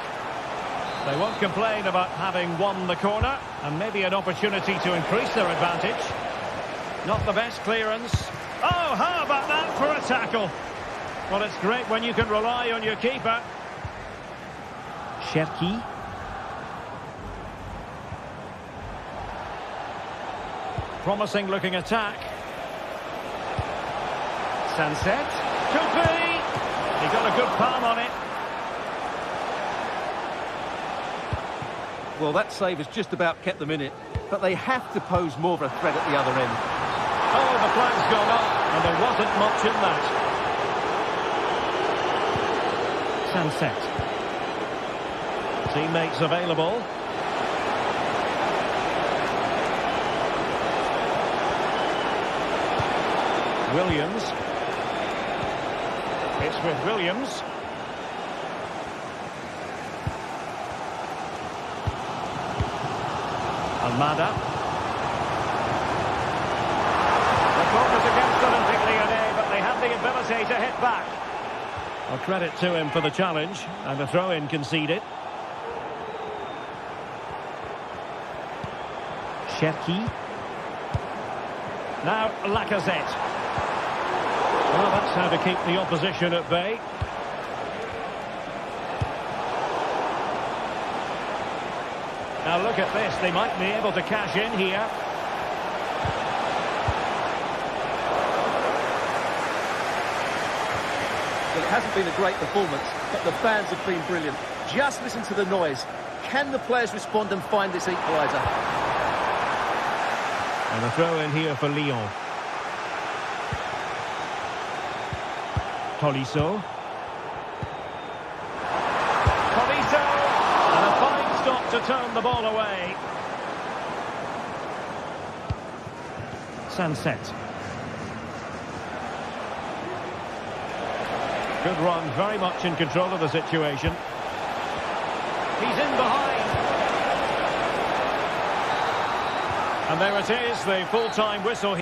They won't complain about having won the corner, and maybe an opportunity to increase their advantage. Not the best clearance. Oh, how about that for a tackle? Well, it's great when you can rely on your keeper. Cherki. Promising looking attack. Sunset. Could be. He got a good palm on it. Well, that save has just about kept them in it, but they have to pose more of a threat at the other end. Oh, the flag's gone up, and there wasn't much in that. Sunset. Teammates available. Williams. It's with Williams. Almada. The clock is against Olympique Lyonnais, but they have the ability to hit back. Well, credit to him for the challenge, and a throw-in conceded. Cherki. Now Lacazette. Well, that's how to keep the opposition at bay. Now look at this, they might be able to cash in here. Well, it hasn't been a great performance, but the fans have been brilliant. Just listen to the noise. Can the players respond and find this equaliser? And a throw in here for Lyon. Tolisso. Tolisso! And a fine stop to turn the ball away. Sunset. Good run, very much in control of the situation. He's in behind. And there it is, the full-time whistle.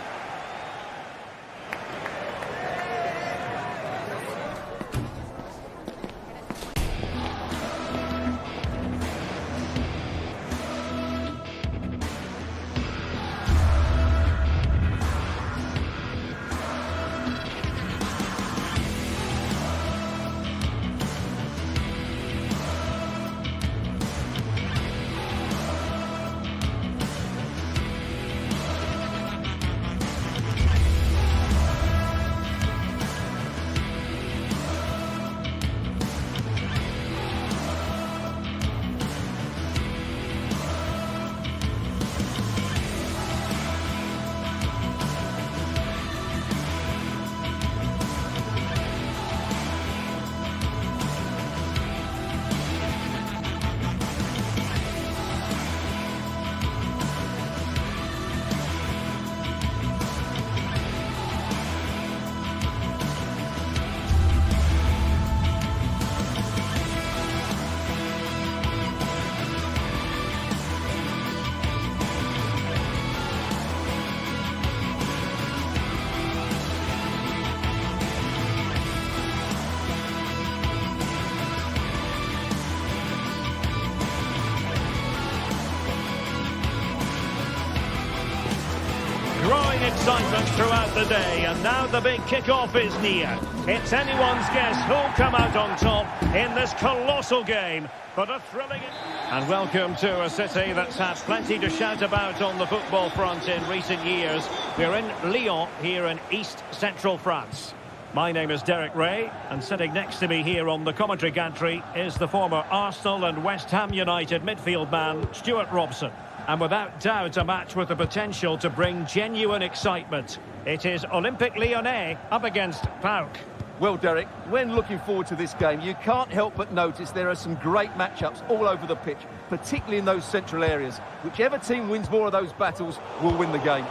growing excitement throughout the day, and now the big kick-off is near. It's anyone's guess who'll come out on top in this colossal game, but a thrilling... And welcome to a city that's had plenty to shout about on the football front in recent years. We're in Lyon, here in east-central France. My name is Derek Ray, and sitting next to me here on the commentary gantry is the former Arsenal and West Ham United midfield man, Stuart Robson. And without doubt, a match with the potential to bring genuine excitement. It is Olympique Lyonnais up against PAOK. Well, Derek, when looking forward to this game, you can't help but notice there are some great matchups all over the pitch, particularly in those central areas. Whichever team wins more of those battles will win the game.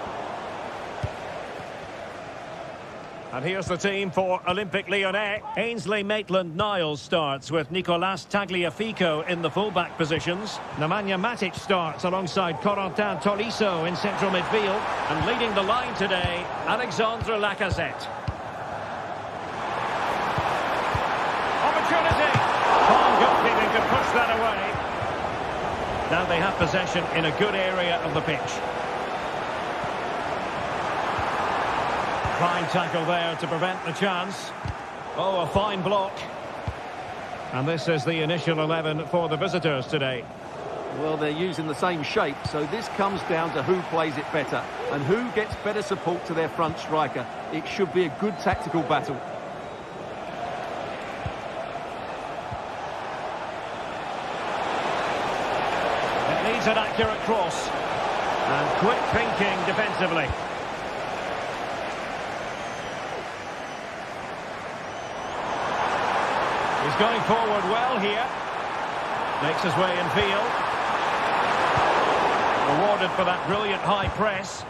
And here's the team for Olympique Lyonnais. Ainsley Maitland-Niles starts with Nicolas Tagliafico in the full-back positions. Nemanja Matic starts alongside Corentin Tolisso in central midfield. And leading the line today, Alexandre Lacazette. Opportunity! Palm goalkeeping to push that away. Now they have possession in a good area of the pitch. Fine tackle there to prevent the chance. Oh, a fine block. And this is the initial 11 for the visitors today. Well, they're using the same shape, so this comes down to who plays it better and who gets better support to their front striker. It should be a good tactical battle. It needs an accurate cross. And quick thinking defensively. He's going forward well here. Makes his way in field. Rewarded for that brilliant high press.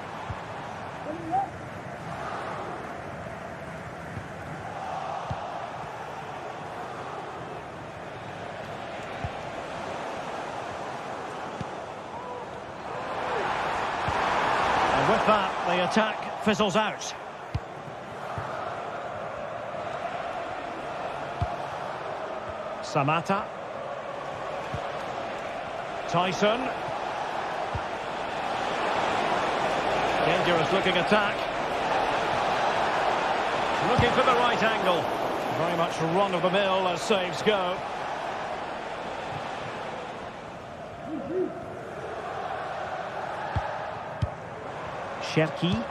And with that, the attack fizzles out. Samata. Tyson. Dangerous looking attack. Looking for the right angle. Very much run-of-the-mill as saves go. Cherki.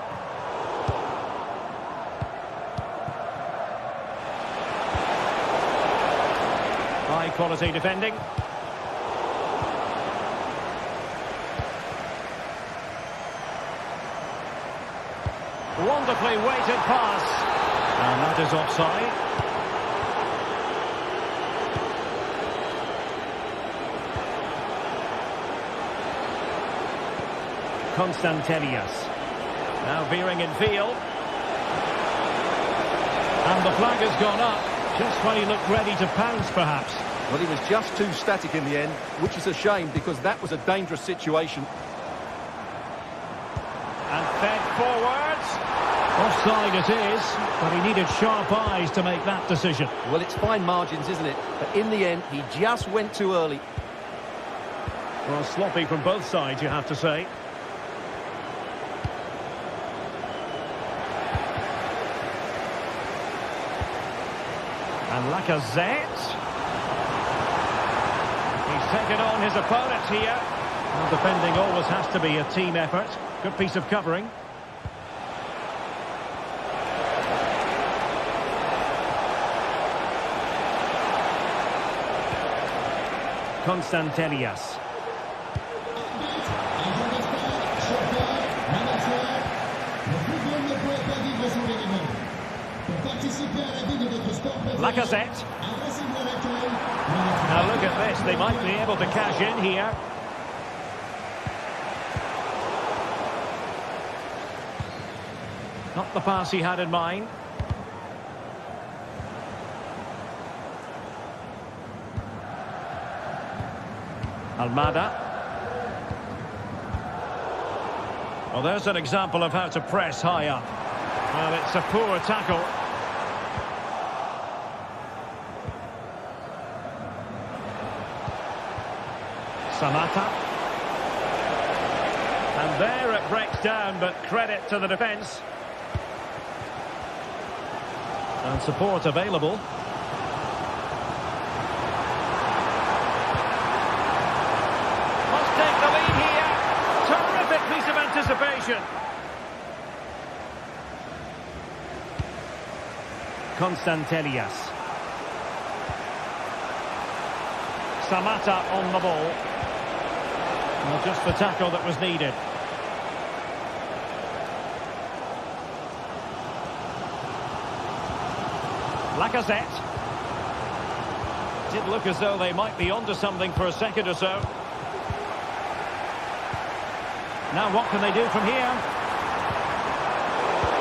High-quality defending. Wonderfully weighted pass. And that is offside. Constantelias. Now veering in field. And the flag has gone up. Just when he looked ready to pounce, perhaps. Well, he was just too static in the end, which is a shame because that was a dangerous situation. And fed forwards. Offside it is, but he needed sharp eyes to make that decision. Well, it's fine margins, isn't it? But in the end, he just went too early. Well, sloppy from both sides, you have to say. And Lacazette. He's taken on his opponent here. Well, defending always has to be a team effort. Good piece of covering. Constantelias. Lacazette. Now look at this, they might be able to cash in here. Not the pass he had in mind. Almada. Well, there's an example of how to press high up. Well, it's a poor tackle. Samata. And And there it breaks down, but credit to the defence. And support available. Must take the lead here. Terrific piece of anticipation. Constantelias. Samata on the ball. Well, just the tackle that was needed. Lacazette. Did look as though they might be onto something for a second or so. Now what can they do from here?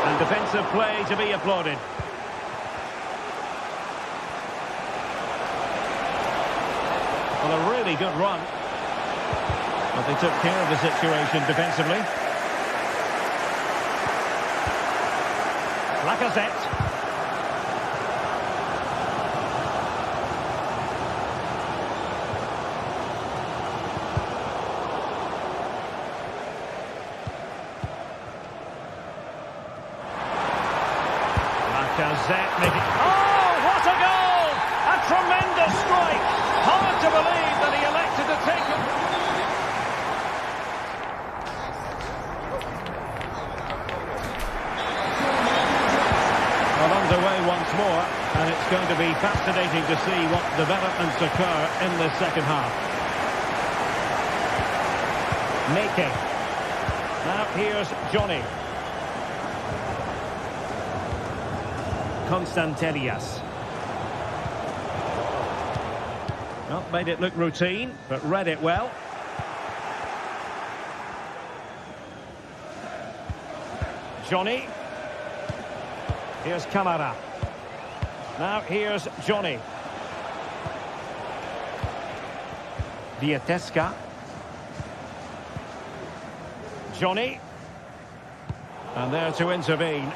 And defensive play to be applauded. Well, a really good run. But they took care of the situation defensively. Lacazette. Lacazette making... Oh, what a goal! A tremendous strike! Hard to believe that he elected to take it. Well, underway once more, and it's going to be fascinating to see what developments occur in this second half. Neke. Now here's Johnny. Constantelias. Not made it look routine, but read it well. Johnny. Here's Camara. Now here's Johnny. Vietesca. Johnny. And there to intervene.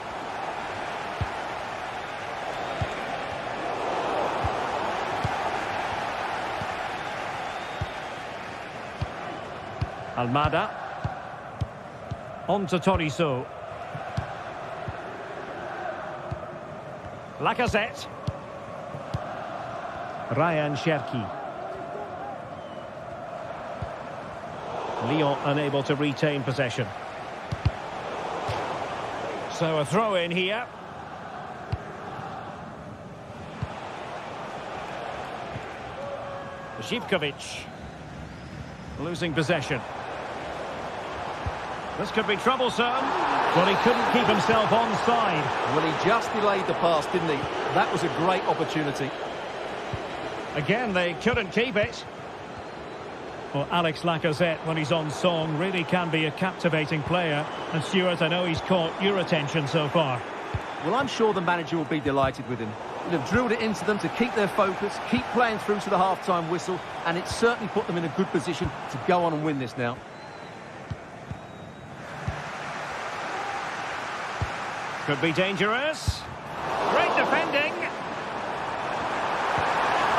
Almada. On to Tolisso. Lacazette. Ryan Cherki. Lyon unable to retain possession. So a throw in here. Zivkovic. Losing possession. This could be troublesome. Well, he couldn't keep himself onside. Well, he just delayed the pass, didn't he? That was a great opportunity. Again, they couldn't keep it. Well, Alex Lacazette, when he's on song, really can be a captivating player. And Stuart, I know he's caught your attention so far. Well, I'm sure the manager will be delighted with him. He'll have drilled it into them to keep their focus, keep playing through to the half-time whistle, and it's certainly put them in a good position to go on and win this now. Could be dangerous. Great defending.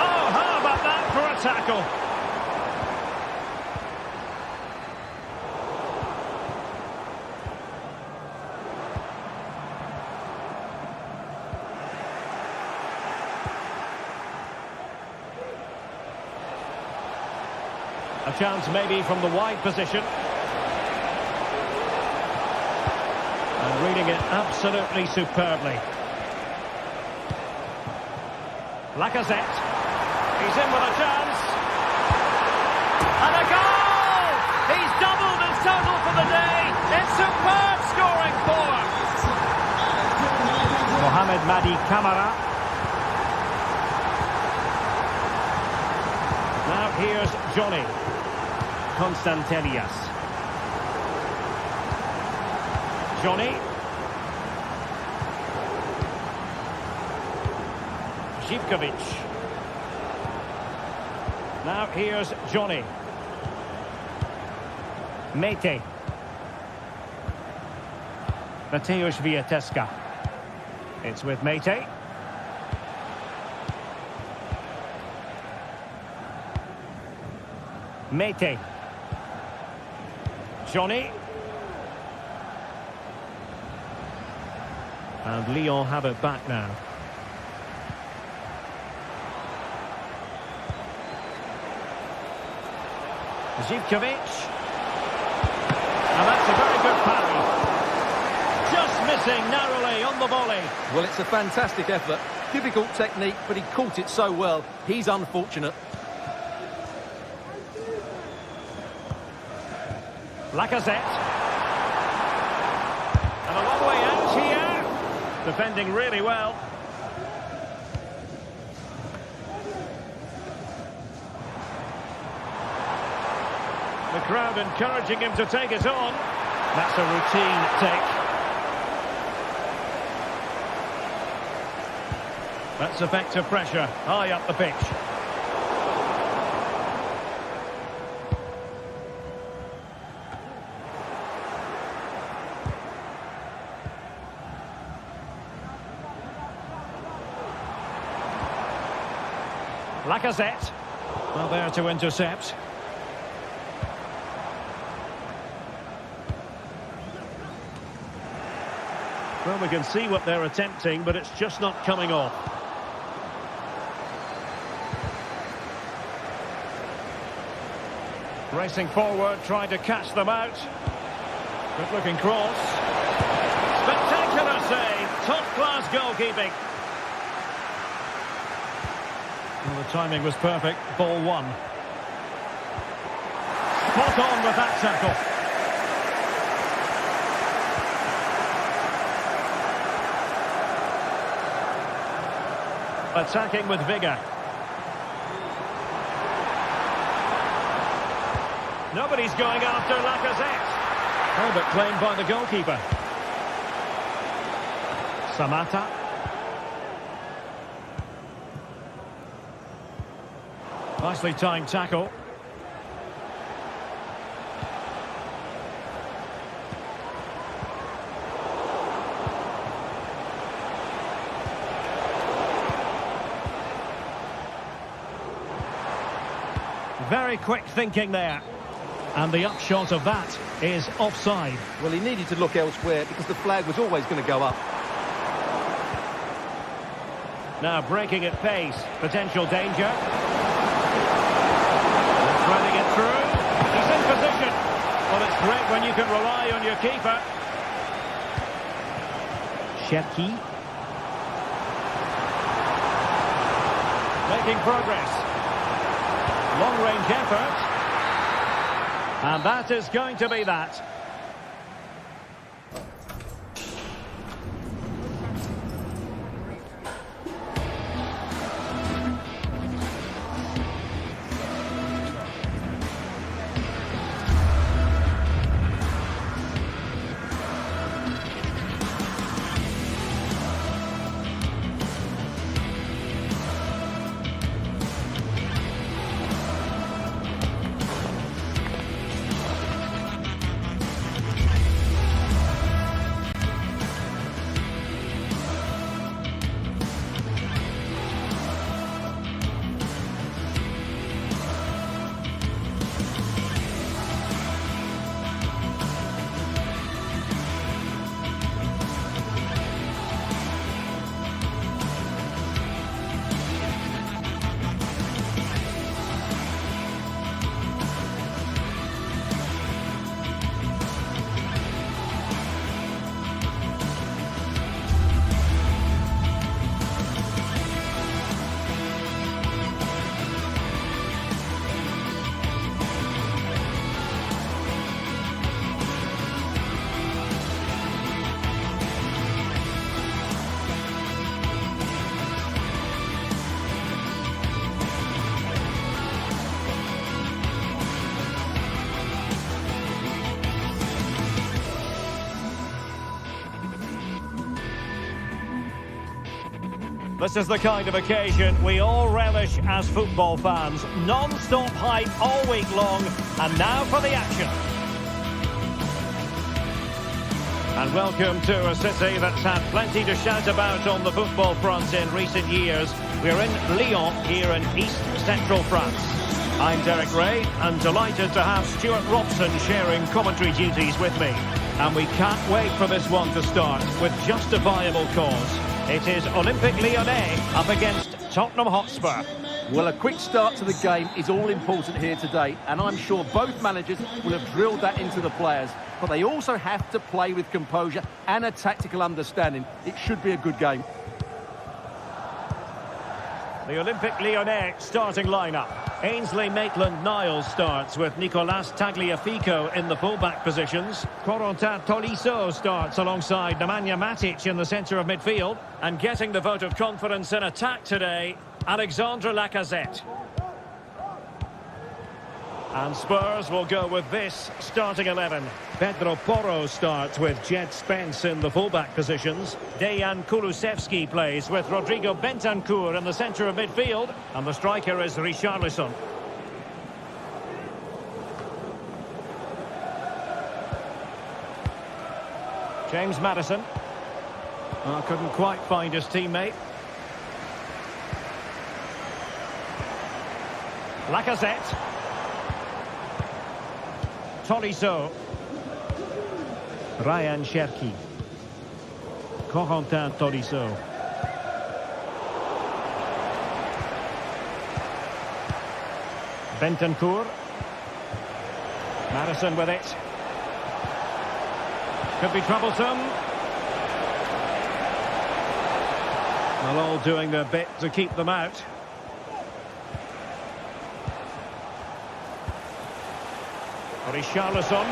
Oh, how about that for a tackle? A chance maybe from the wide position. And reading it absolutely superbly. Lacazette. He's in with a chance. And a goal! He's doubled his total for the day. It's superb scoring form. Mohamed Madi Camara. Now here's Johnny. Constantelias. Johnny. Zivkovic. Now here's Johnny. Mete. Mateusz Vietesca. It's with Mete. Mete. Johnny. And Lyon have it back now. Zivkovic. And that's a very good parry. Just missing narrowly on the volley. Well, it's a fantastic effort. Difficult technique, but he caught it so well. He's unfortunate. Lacazette. And a long way out here. Defending really well. The crowd encouraging him to take it on. That's a routine take. That's effective pressure, high up the pitch. Lacazette. Well, there to intercept. Well, we can see what they're attempting, but it's just not coming off. Racing forward, trying to catch them out. Good looking cross. Spectacular save. Top-class goalkeeping. Well, the timing was perfect. Ball one. Spot on with that tackle. Attacking with vigour. Nobody's going after Lacazette. Oh, but claimed by the goalkeeper. Samata. Nicely timed tackle. Very quick thinking there. And the upshot of that is offside. Well, he needed to look elsewhere because the flag was always going to go up. Now breaking at pace. Potential danger. Threading it through. He's in position. Well, it's great when you can rely on your keeper. Cherki. Making progress. Long-range effort. And that is going to be that. This is the kind of occasion we all relish as football fans. Non-stop hype all week long, and now for the action. And welcome to a city that's had plenty to shout about on the football front in recent years. We're in Lyon, here in East Central France. I'm Derek Ray, and delighted to have Stuart Robson sharing commentary duties with me. And we can't wait for this one to start with justifiable cause. It is Olympique Lyonnais up against Tottenham Hotspur. Well, a quick start to the game is all important here today, and I'm sure both managers will have drilled that into the players. But they also have to play with composure and a tactical understanding. It should be a good game. The Olympique Lyonnais starting lineup. Ainsley Maitland-Niles starts with Nicolas Tagliafico in the fullback positions. Corentin Tolisso starts alongside Nemanja Matic in the centre of midfield. And getting the vote of confidence in attack today, Alexandre Lacazette. And Spurs will go with this starting 11. Pedro Porro starts with Jed Spence in the fullback positions. Dejan Kulusevski plays with Rodrigo Bentancur in the centre of midfield. And the striker is Richarlison. James Maddison. Oh, couldn't quite find his teammate. Lacazette. Tolisso. Ryan Cherki. Corentin Tolisso. Bentancur. Maddison with it. Could be troublesome. Well, all doing their bit to keep them out. Richarlison.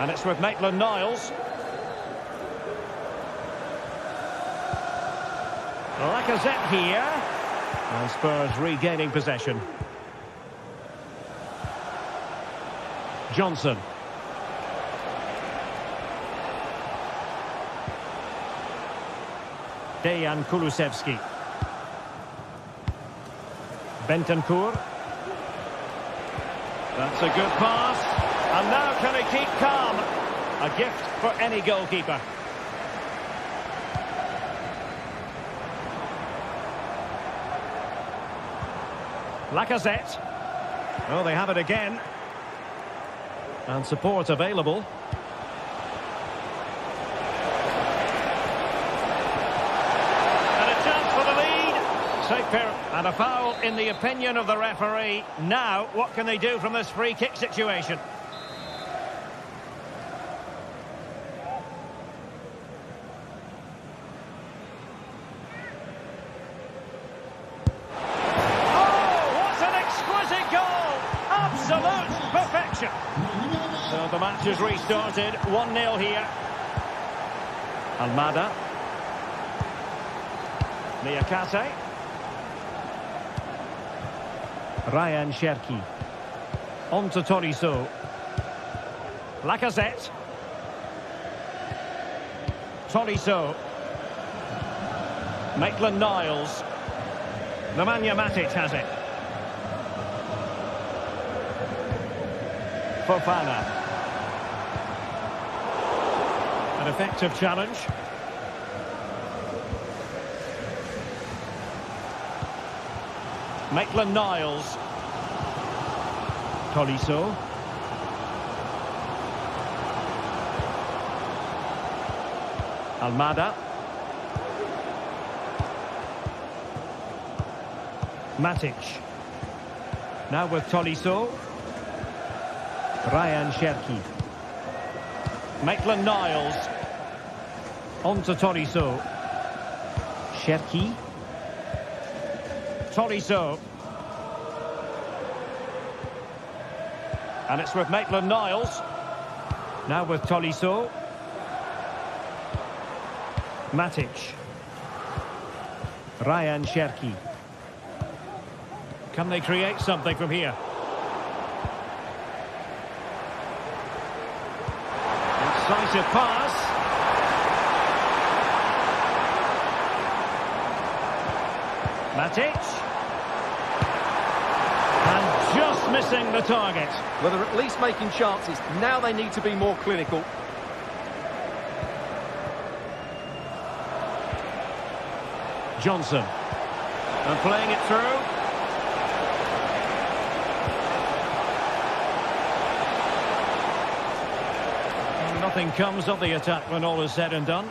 And it's with Maitland-Niles. Lacazette here. And Spurs regaining possession. Johnson. Dejan Kulusevski. Bentancur. That's a good pass. And now can he keep calm? A gift for any goalkeeper. Lacazette. Oh, they have it again. And support available. And a foul in the opinion of the referee. Now, what can they do from this free kick situation? Oh, what an exquisite goal! Absolute perfection. So the match has restarted. 1-0 here. Almada. Niakate. Ryan Cherki. On to Tolisso. Lacazette. Tolisso. Maitland-Niles. Nemanja Matic has it. Fofana. An effective challenge. Maitland-Niles. Tolisso. Almada. Matic. Now with Tolisso. Ryan Cherki. Maitland-Niles. On to Tolisso. Cherki. Tolisso. And it's with Maitland-Niles. Now with Tolisso. Matic. Ryan Cherki. Can they create something from here? Incisive pass. Matic. And just missing the target. Well, they're at least making chances. Now they need to be more clinical. Johnson. And playing it through. nothing comes of the attack when all is said and done.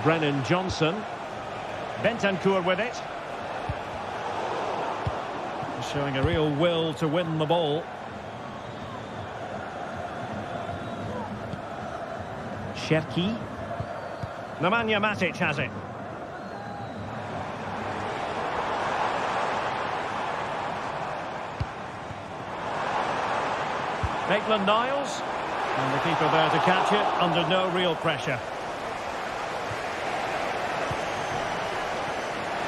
Brennan Johnson. Bentancur with it. Showing a real will to win the ball. Cherki. Nemanja Matic has it. Maitland-Niles. And the keeper there to catch it under no real pressure.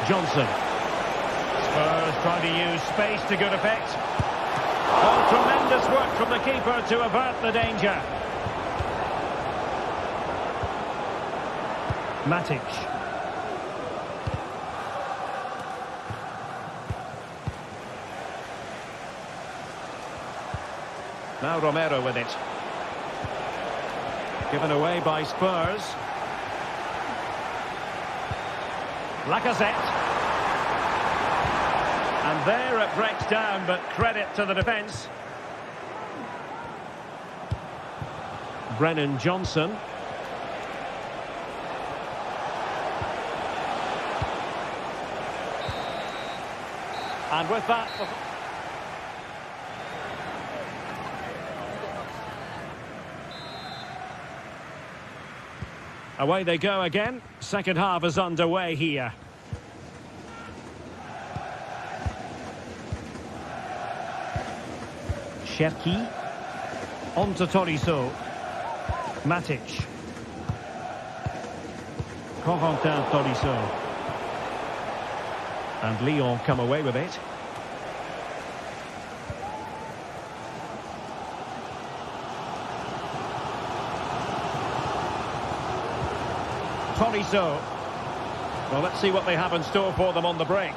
Johnson. Spurs trying to use space to good effect. Oh, tremendous work from the keeper to avert the danger. Matic. Now Romero with it. Given away by Spurs. Lacazette. And there it breaks down, but credit to the defence. Brennan Johnson. And with that... away they go again. Second half is underway here. Cherki. On to Tolisso. Matic. Corentin Tolisso. And Lyon come away with it. Tolisso. Well, let's see what they have in store for them on the break.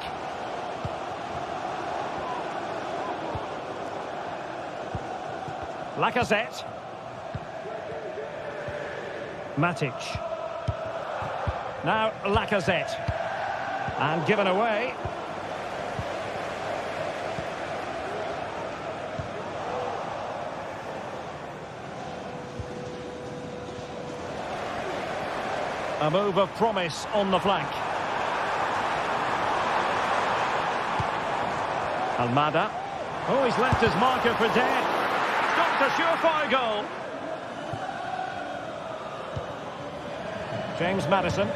Lacazette. Matic. Now Lacazette. And given away. A move of promise on the flank. Almada. Oh, he's left his marker for dead. A surefire goal. James Maddison.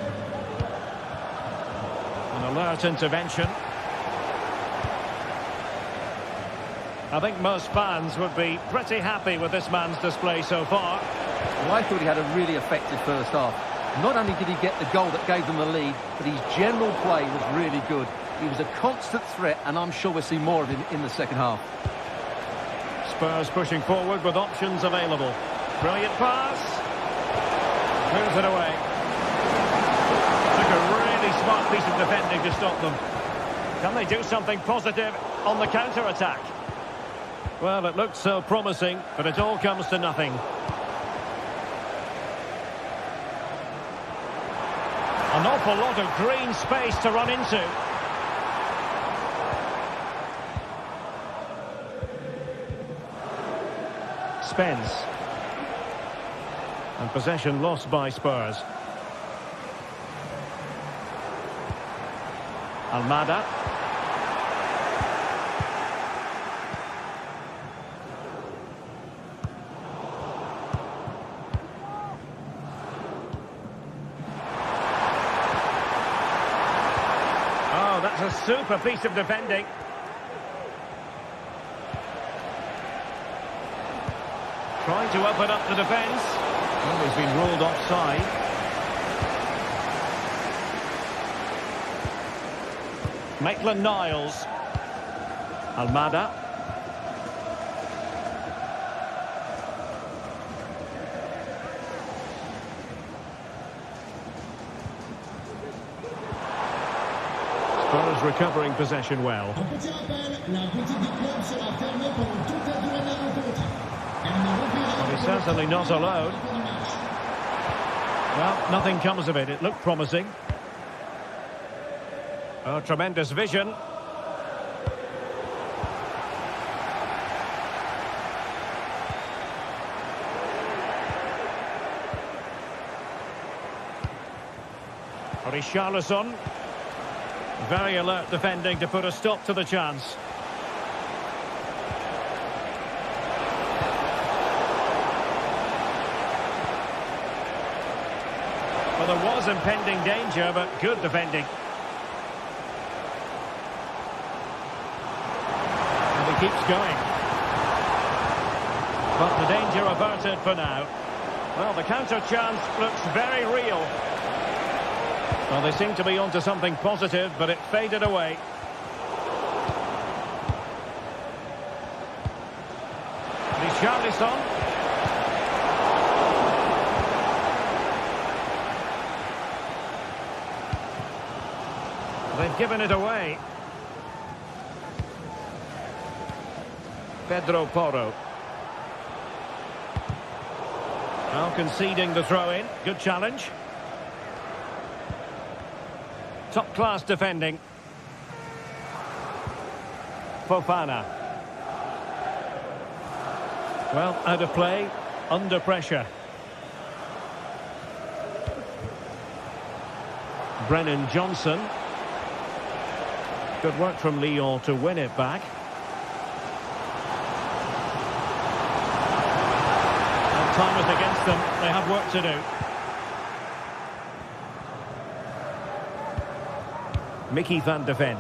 An alert intervention. I think most fans would be pretty happy with this man's display so far. Well, I thought he had a really effective first half. Not only did he get the goal that gave them the lead, but his general play was really good. He was a constant threat, and I'm sure we'll see more of him in the second half. Spurs pushing forward with options available. Brilliant pass. Moves it away. Took a really smart piece of defending to stop them. Can they do something positive on the counter-attack? Well, it looked so promising, but it all comes to nothing. An awful lot of green space to run into. Spence. And possession lost by Spurs. Almada. Oh, that's a super piece of defending. Trying to open up the defence. Oh, he's been ruled offside. Maitland-Niles. Almada. Spurs recovering possession well. But he's certainly not alone. Well, nothing comes of it. It looked promising. Oh, tremendous vision. Richarlison. Very alert defending to put a stop to the chance. Well, there was impending danger, but good defending. And he keeps going. But the danger averted for now. Well, the counter chance looks very real. Well, they seem to be onto something positive, but it faded away. Richarlison. They've given it away. Pedro Porro. Now conceding the throw-in. Good challenge. Top-class defending. Fofana. Well, out of play, under pressure. Brennan Johnson. Good work from Lyon to win it back. And time is against them. They have work to do. Mickey van de Ven.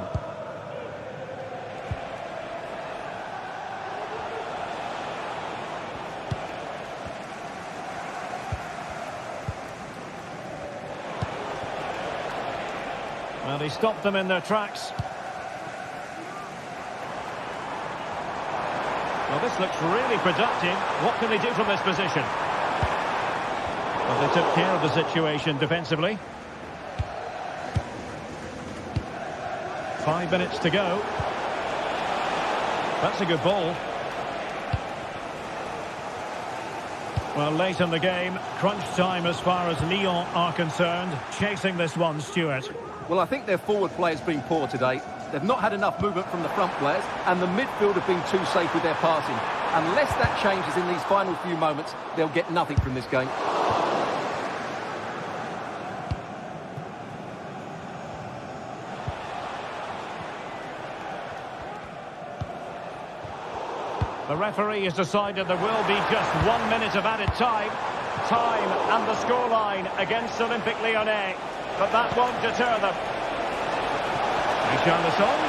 Well, he stopped them in their tracks. Well, this looks really productive. What can they do from this position? Well, they took care of the situation defensively. 5 minutes to go. That's a good ball. Well, late in the game, crunch time as far as Lyon are concerned. Chasing this one, Stuart. Well, I think their forward play has been poor today. They've not had enough movement from the front players, and the midfield have been too safe with their passing. Unless that changes in these final few moments, they'll get nothing from this game. The referee has decided there will be just 1 minute of added time. Time and the scoreline against Olympique Lyonnais. But that won't deter them. Richarlison.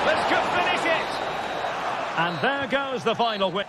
This could finish it. And there goes the final win.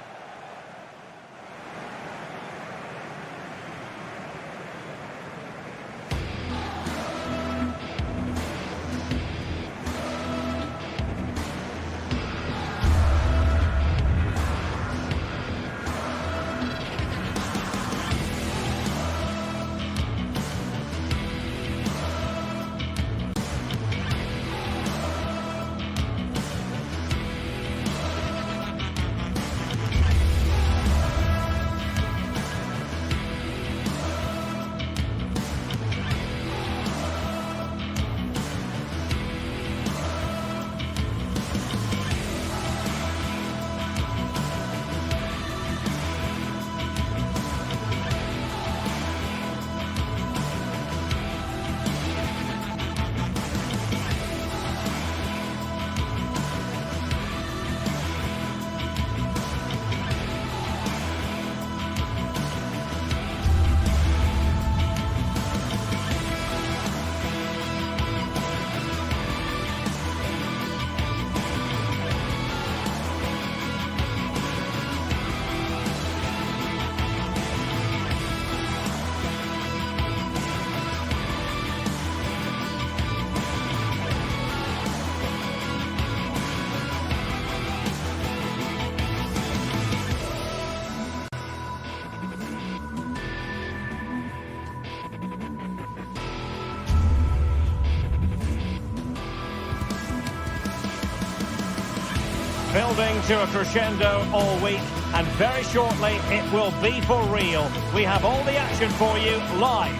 Building to a crescendo all week, and very shortly it will be for real. We have all the action for you live.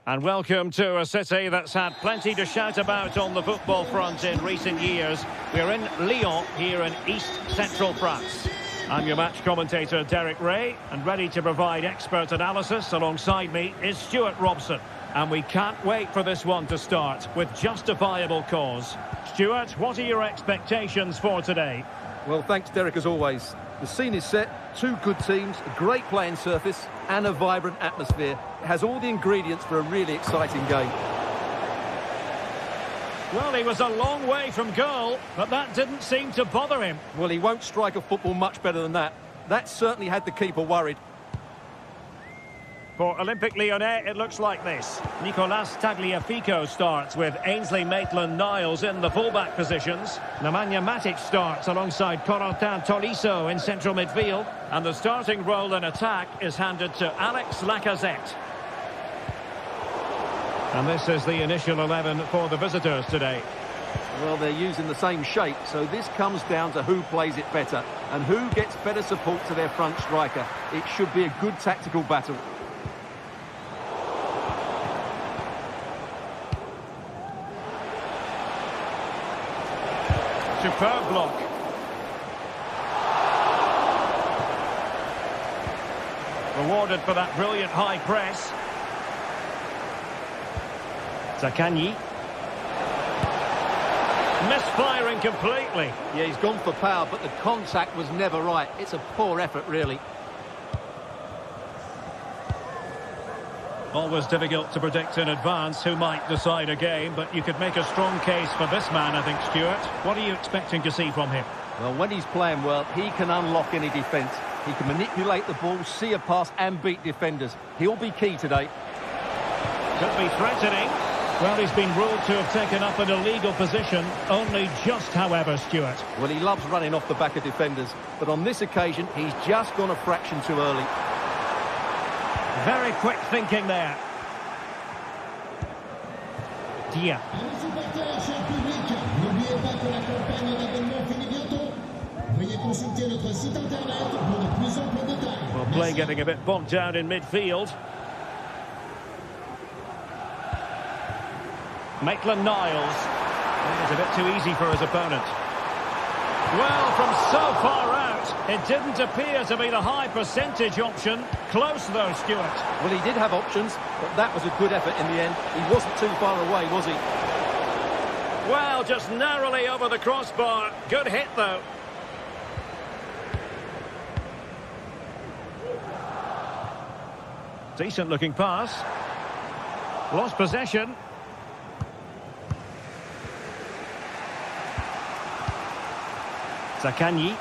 And welcome to a city that's had plenty to shout about on the football front in recent years. We're in Lyon, here in east-central France. I'm your match commentator, Derek Ray, and ready to provide expert analysis alongside me is Stuart Robson. And we can't wait for this one to start with justifiable cause. Stuart, what are your expectations for today? Well, thanks, Derek, as always. The scene is set, two good teams, a great playing surface and a vibrant atmosphere. It has all the ingredients for a really exciting game. Well, he was a long way from goal, but that didn't seem to bother him. Well, he won't strike a football much better than that. That certainly had the keeper worried. For Olympique Lyonnais, it looks like this. Nicolas Tagliafico starts with Ainsley Maitland-Niles in the fullback positions. Nemanja Matic starts alongside Corentin Tolisso in central midfield. And the starting role in attack is handed to Alex Lacazette. And this is the initial 11 for the visitors today. Well, they're using the same shape, so this comes down to who plays it better and who gets better support to their front striker. It should be a good tactical battle. Superb block. Rewarded for that brilliant high press. Zaccagni. Misfiring completely. Yeah, he's gone for power, but the contact was never right. It's a poor effort, really. Always difficult to predict in advance who might decide a game, but you could make a strong case for this man, I think, Stuart. What are you expecting to see from him? Well, when he's playing well, he can unlock any defence. He can manipulate the ball, see a pass and beat defenders. He'll be key today. Could be threatening. Well, he's been ruled to have taken up an illegal position, only just, however, Stuart. Well, he loves running off the back of defenders, but on this occasion, he's just gone a fraction too early. Very quick thinking there. Dia. Well, play getting a bit bogged down in midfield. Maitland-Niles. It's a bit too easy for his opponent. Well, from so far out, it didn't appear to be the high percentage option. Close, though, Stuart. Well, he did have options, but that was a good effort in the end. He wasn't too far away, was he? Well, just narrowly over the crossbar. Good hit, though. Decent-looking pass. Lost possession. Zaccagni.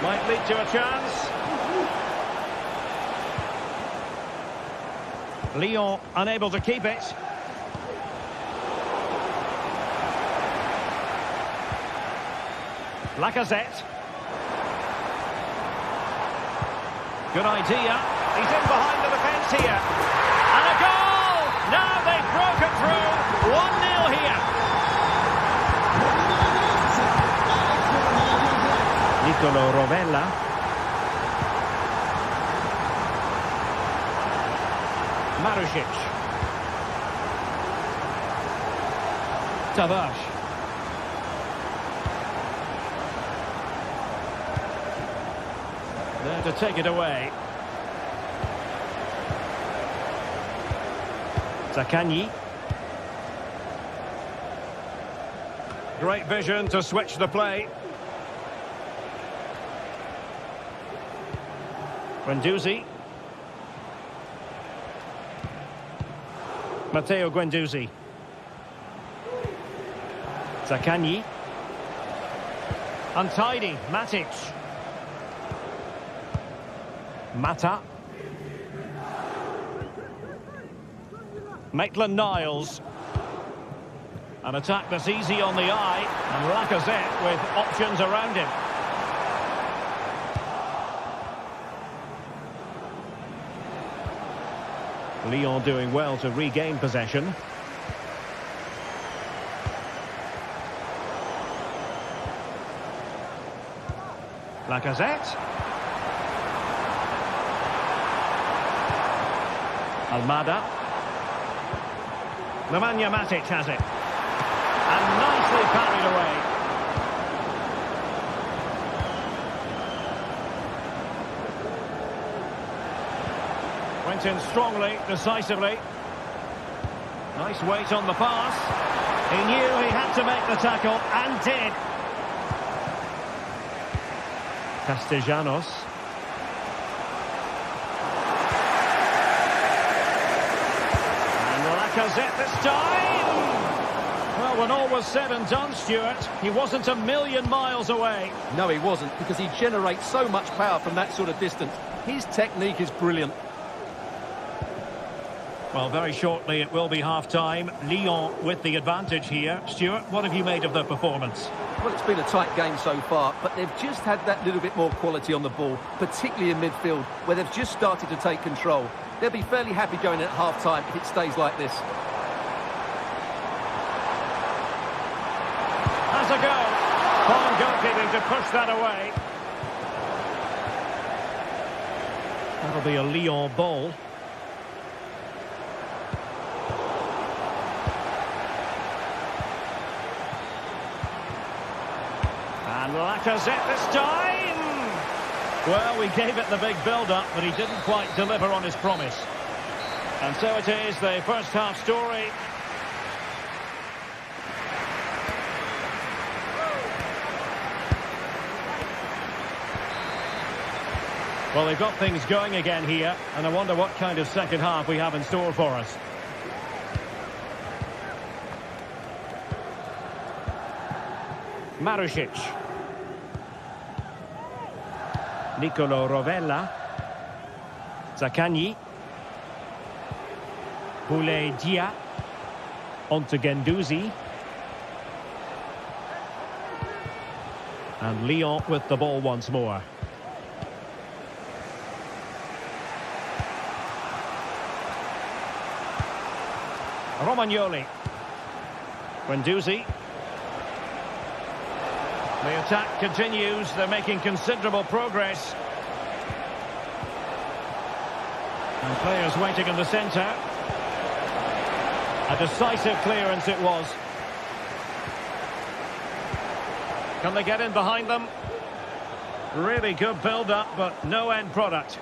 Might lead to a chance. Lyon unable to keep it. Lacazette. Good idea. He's in behind the defence here. And a goal! Now they've broken through. 1-0 here. Nicolo Rovella. Marusic. Tavares. There to take it away. Zaccagni. Great vision to switch the play. Guendouzi. Matteo Guendouzi. Zaccagni. Untidy. Matic. Mata. Maitland-Niles. An attack that's easy on the eye. And Lacazette with options around him. Lyon doing well to regain possession. Lacazette. Almada. Nemanja Matic has it. And nicely parried away. Went in strongly, decisively. Nice weight on the pass. He knew he had to make the tackle, and did. Castellanos. And Lacazette this time. Well, when all was said and done, Stuart, he wasn't a million miles away. No, he wasn't, because he generates so much power from that sort of distance. His technique is brilliant. Well, very shortly it will be half-time. Lyon with the advantage here. Stuart, what have you made of the performance? Well, it's been a tight game so far, but they've just had that little bit more quality on the ball, particularly in midfield, where they've just started to take control. They'll be fairly happy going in at half-time if it stays like this. Has a go. Fine goalkeeping to push that away. That'll be a Lyon ball. And Lacazette this time! Well, we gave it the big build-up, but he didn't quite deliver on his promise. And so it is, the first half story. Well, they've got things going again here, and I wonder what kind of second half we have in store for us. Marušić. Nicolo Rovella. Zaccagni. Boulaye Dia. Onto Guendouzi. And Lyon with the ball once more. Romagnoli. Guendouzi. The attack continues. They're making considerable progress. And players waiting in the centre. A decisive clearance it was. Can they get in behind them? Really good build-up, but no end product.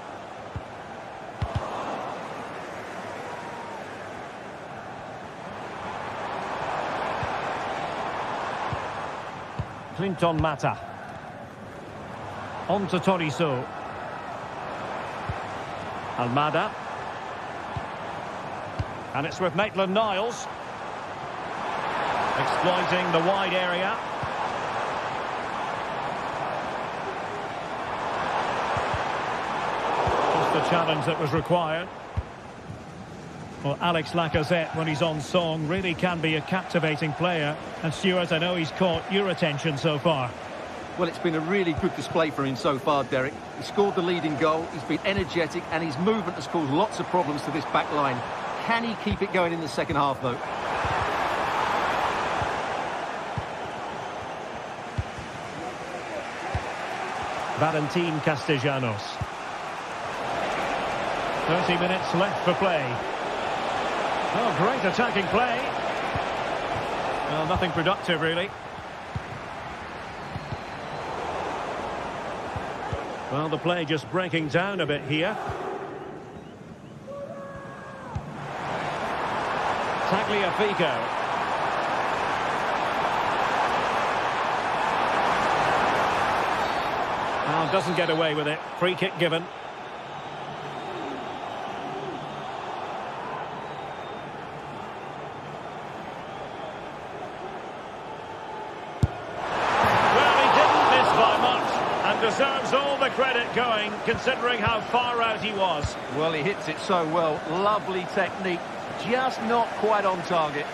Clinton Mata. On to Tolisso. Almada. And it's with Maitland-Niles. Exploiting the wide area. Just the challenge that was required. Well, Alex Lacazette, when he's on song, really can be a captivating player. And Stuart, I know he's caught your attention so far. Well, it's been a really good display for him so far, Derek. He scored the leading goal, he's been energetic, and his movement has caused lots of problems to this back line. Can he keep it going in the second half, though? Valentin Castellanos. 30 minutes left for play. Oh, great attacking play. Well, nothing productive, really. Well, the play just breaking down a bit here. Tagliafico. Oh, doesn't get away with it. Free kick given. Deserves all the credit going, considering how far out he was. Well, he hits it so well. Lovely technique, just not quite on target.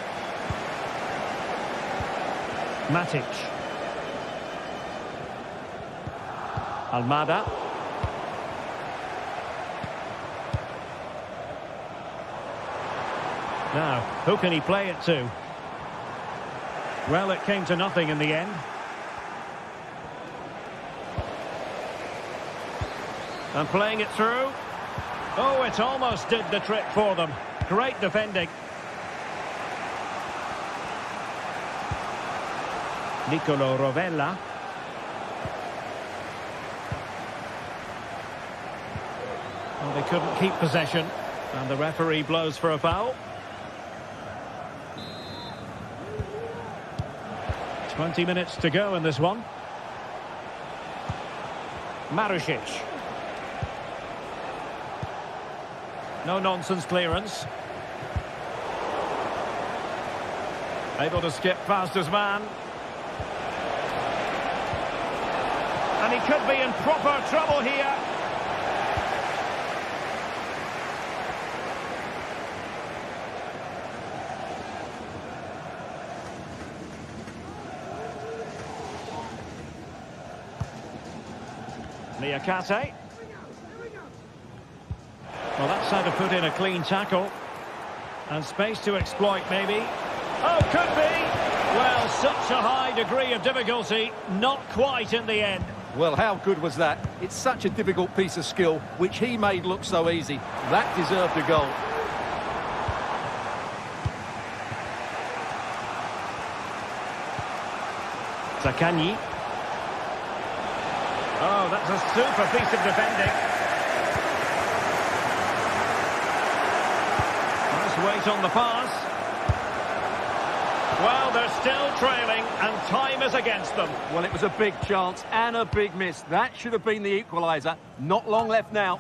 Matic. Almada. Now, who can he play it to? Well, it came to nothing in the end. And playing it through. Oh, it almost did the trick for them. Great defending. Nicolo Rovella. Well, they couldn't keep possession, and the referee blows for a foul. 20 minutes to go in this one. Marusic. No-nonsense clearance. Able to skip past his man. And he could be in proper trouble here. Niakate. Well, that's how to put in a clean tackle. And space to exploit, maybe. Oh, could be! Well, such a high degree of difficulty, not quite in the end. Well, how good was that? It's such a difficult piece of skill, which he made look so easy. That deserved a goal. Zaccagni. Oh, that's a super piece of defending. Nice weight on the pass. Well, they're still trailing, and time is against them. Well, it was a big chance and a big miss. That should have been the equaliser. Not long left now.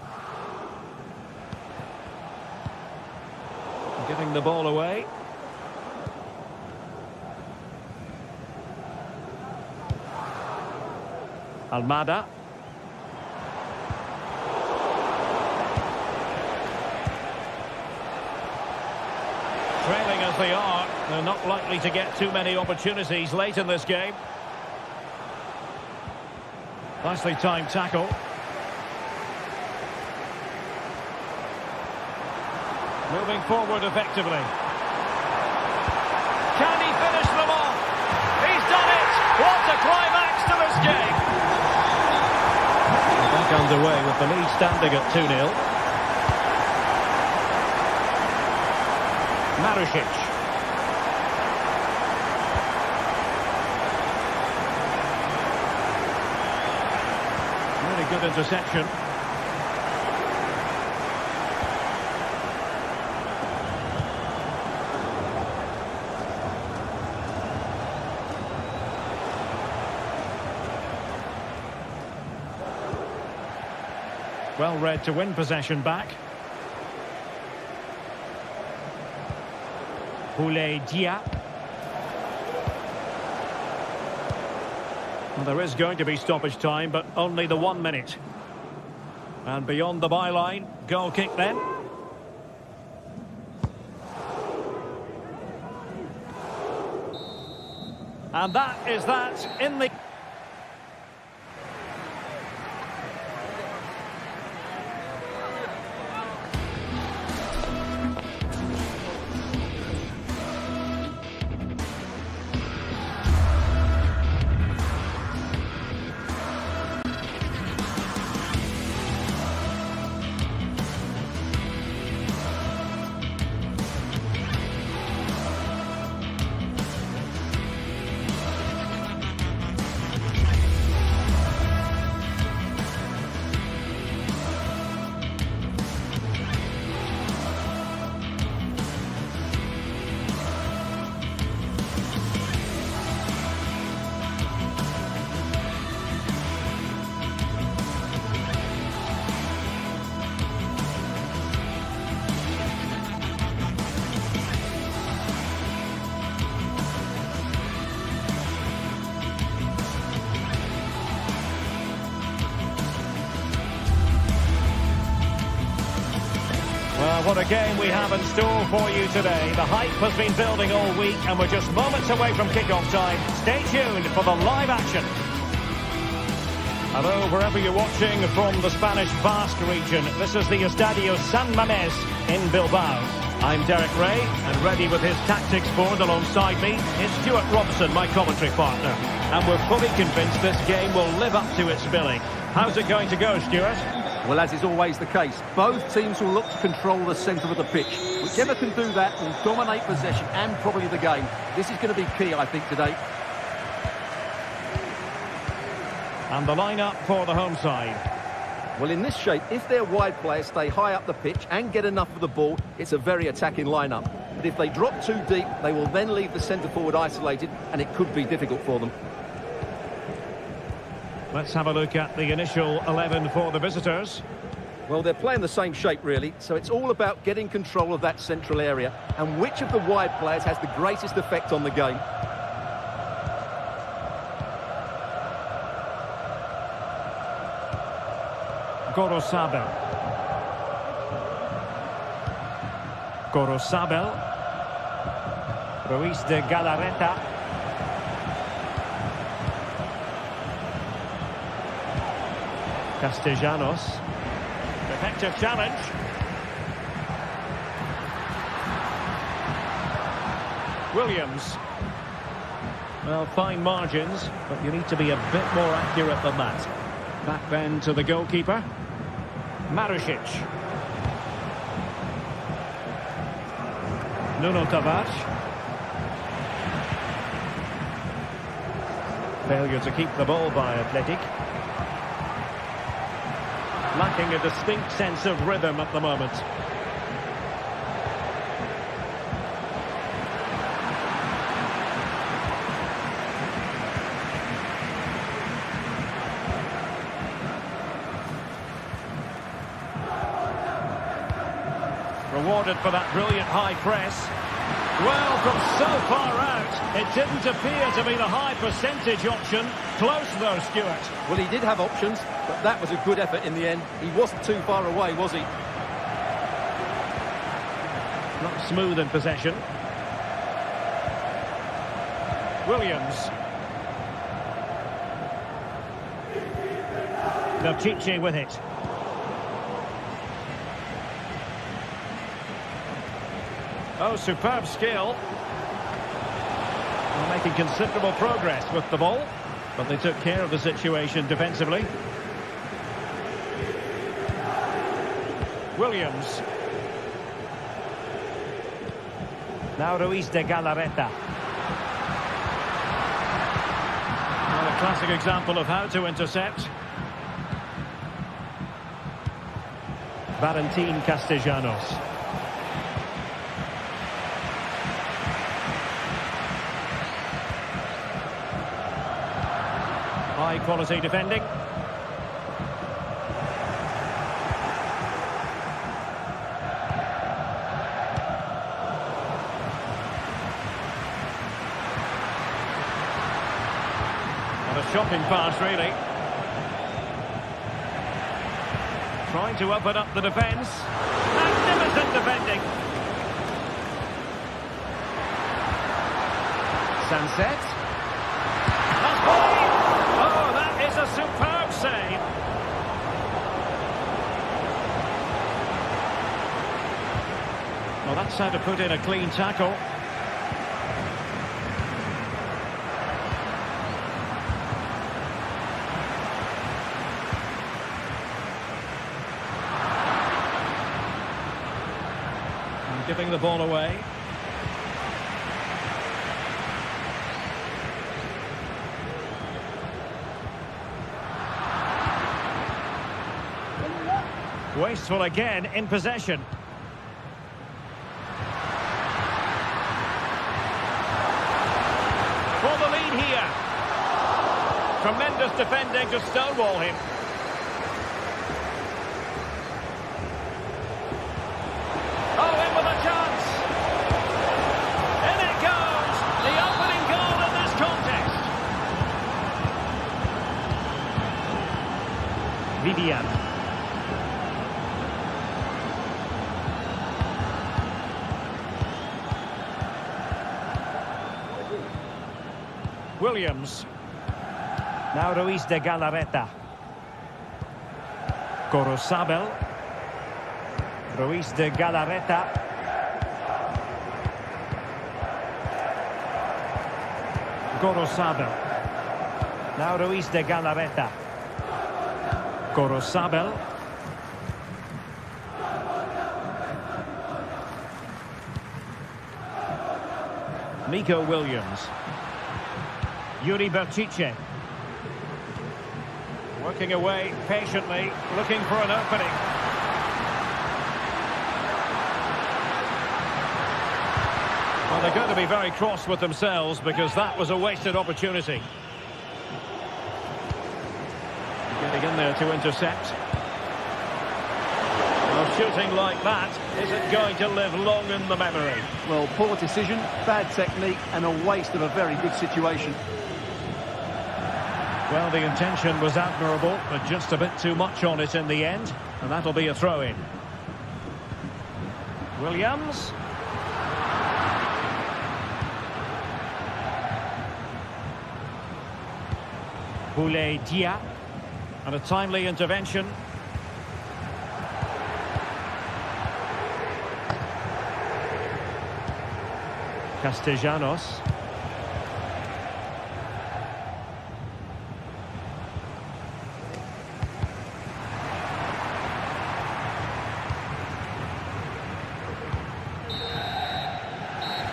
Giving the ball away. Almada. Trailing as they are, they're not likely to get too many opportunities late in this game. Nicely timed tackle. Moving forward effectively. Can he finish them off? He's done it! What a climax to this game! Back underway with the lead standing at 2-0. Marusic. Really good interception. Well read to win possession back. Boulaye Dia. Well, there is going to be stoppage time, but only the 1 minute. And beyond the byline, goal kick then. And that is that in the... What a game we have in store for you today. The hype has been building all week and we're just moments away from kick-off time. Stay tuned for the live action. Hello, wherever you're watching from the Spanish Basque region. This is the Estadio San Mamés in Bilbao. I'm Derek Ray, and ready with his tactics board alongside me is Stuart Robson, my commentary partner. And we're fully convinced this game will live up to its billing. How's it going to go, Stuart? Well, as is always the case, both teams will look to control the centre of the pitch. Whichever can do that will dominate possession and probably the game. This is going to be key, I think, today. And the line-up for the home side. Well, in this shape, if their wide players stay high up the pitch and get enough of the ball, it's a very attacking line-up. But if they drop too deep, they will then leave the centre-forward isolated, and it could be difficult for them. Let's have a look at the initial 11 for the visitors. Well, they're playing the same shape, really, so it's all about getting control of that central area and which of the wide players has the greatest effect on the game. Gorosabel. Gorosabel. Ruiz de Galarreta. Castellanos. Effective challenge. Williams. Well, fine margins, but you need to be a bit more accurate than that. Back then to the goalkeeper. Marusic. Nuno Tavares. Failure to keep the ball by Athletic. Lacking a distinct sense of rhythm at the moment. Rewarded for that brilliant high press. Well, from so far out, it didn't appear to be the high percentage option. Close though, Stuart. Well, he did have options, but that was a good effort in the end. He wasn't too far away, was he? Not smooth in possession. Williams. Chichi with it. Oh, superb skill. They're making considerable progress with the ball, but they took care of the situation defensively. Williams. Now Ruiz de Galarreta. Well, a classic example of how to intercept. Valentin Castellanos. High quality defending. What a shocking pass, really. Trying to open up the defence. Magnificent defending. Sunset. That's played. Oh, that is a superb save. Well, that's how to put in a clean tackle. And giving the ball away. Wasteful again in possession. For the lead here. Tremendous defending to stonewall him. Oh, in with a chance. In it goes. The opening goal in this contest. Vivian. Williams. Now Ruiz de Galarreta. Gorosabel. Ruiz de Galarreta. Gorosabel. Now Ruiz de Galarreta. Gorosabel. Nico Williams. Yuri Bertice. Working away patiently, looking for an opening. Well, they're going to be very cross with themselves because that was a wasted opportunity. Getting in there to intercept. Well, shooting like that isn't going to live long in the memory. Well, poor decision, bad technique, and a waste of a very good situation. Well, the intention was admirable, but just a bit too much on it in the end, and that'll be a throw-in. Williams. Boulay Dia. And a timely intervention. Castellanos.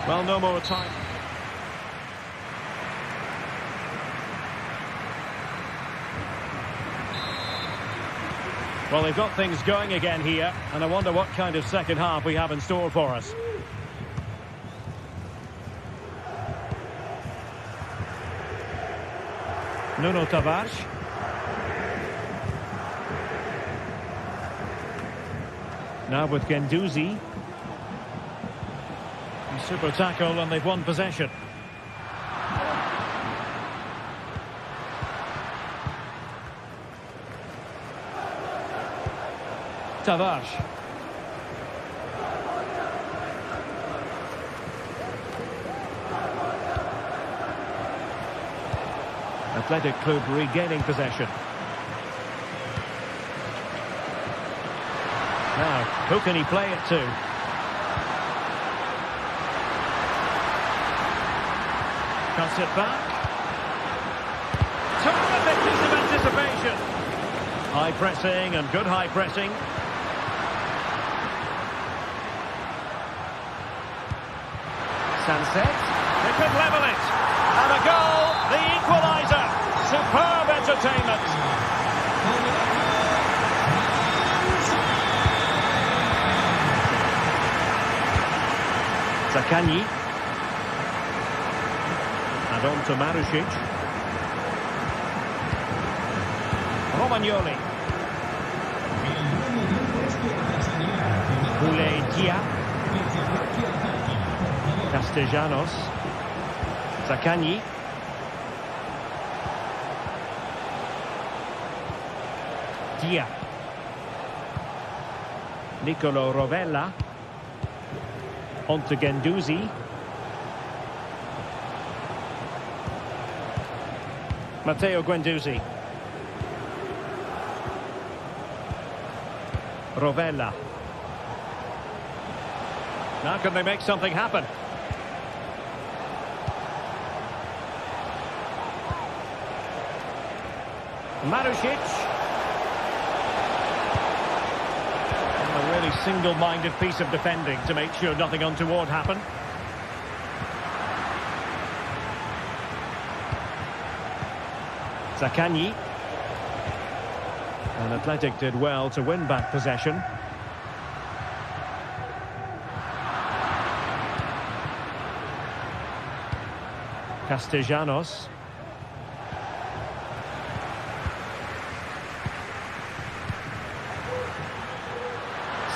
Well, no more time. Well, they've got things going again here, and I wonder what kind of second half we have in store for us. Nuno Tavares. Now with Guendouzi. Super tackle, and they've won possession. Tavares. Athletic Club regaining possession. Now, who can he play it to? Cuts it back. Terrific piece of anticipation. High pressing and good high pressing. Sunset. They could level it. And a goal, the equaliser. Superb entertainment. Zaccagni. And on to Marusic. Romagnoli. Boulay Dia. Castellanos. Zaccagni. Dia. Nicolo Rovella. On to Guendouzi. Matteo Guendouzi. Rovella. Now can they make something happen? Marusic. A really single-minded piece of defending to make sure nothing untoward happened. Zaccagni. And Athletic did well to win back possession. Castellanos.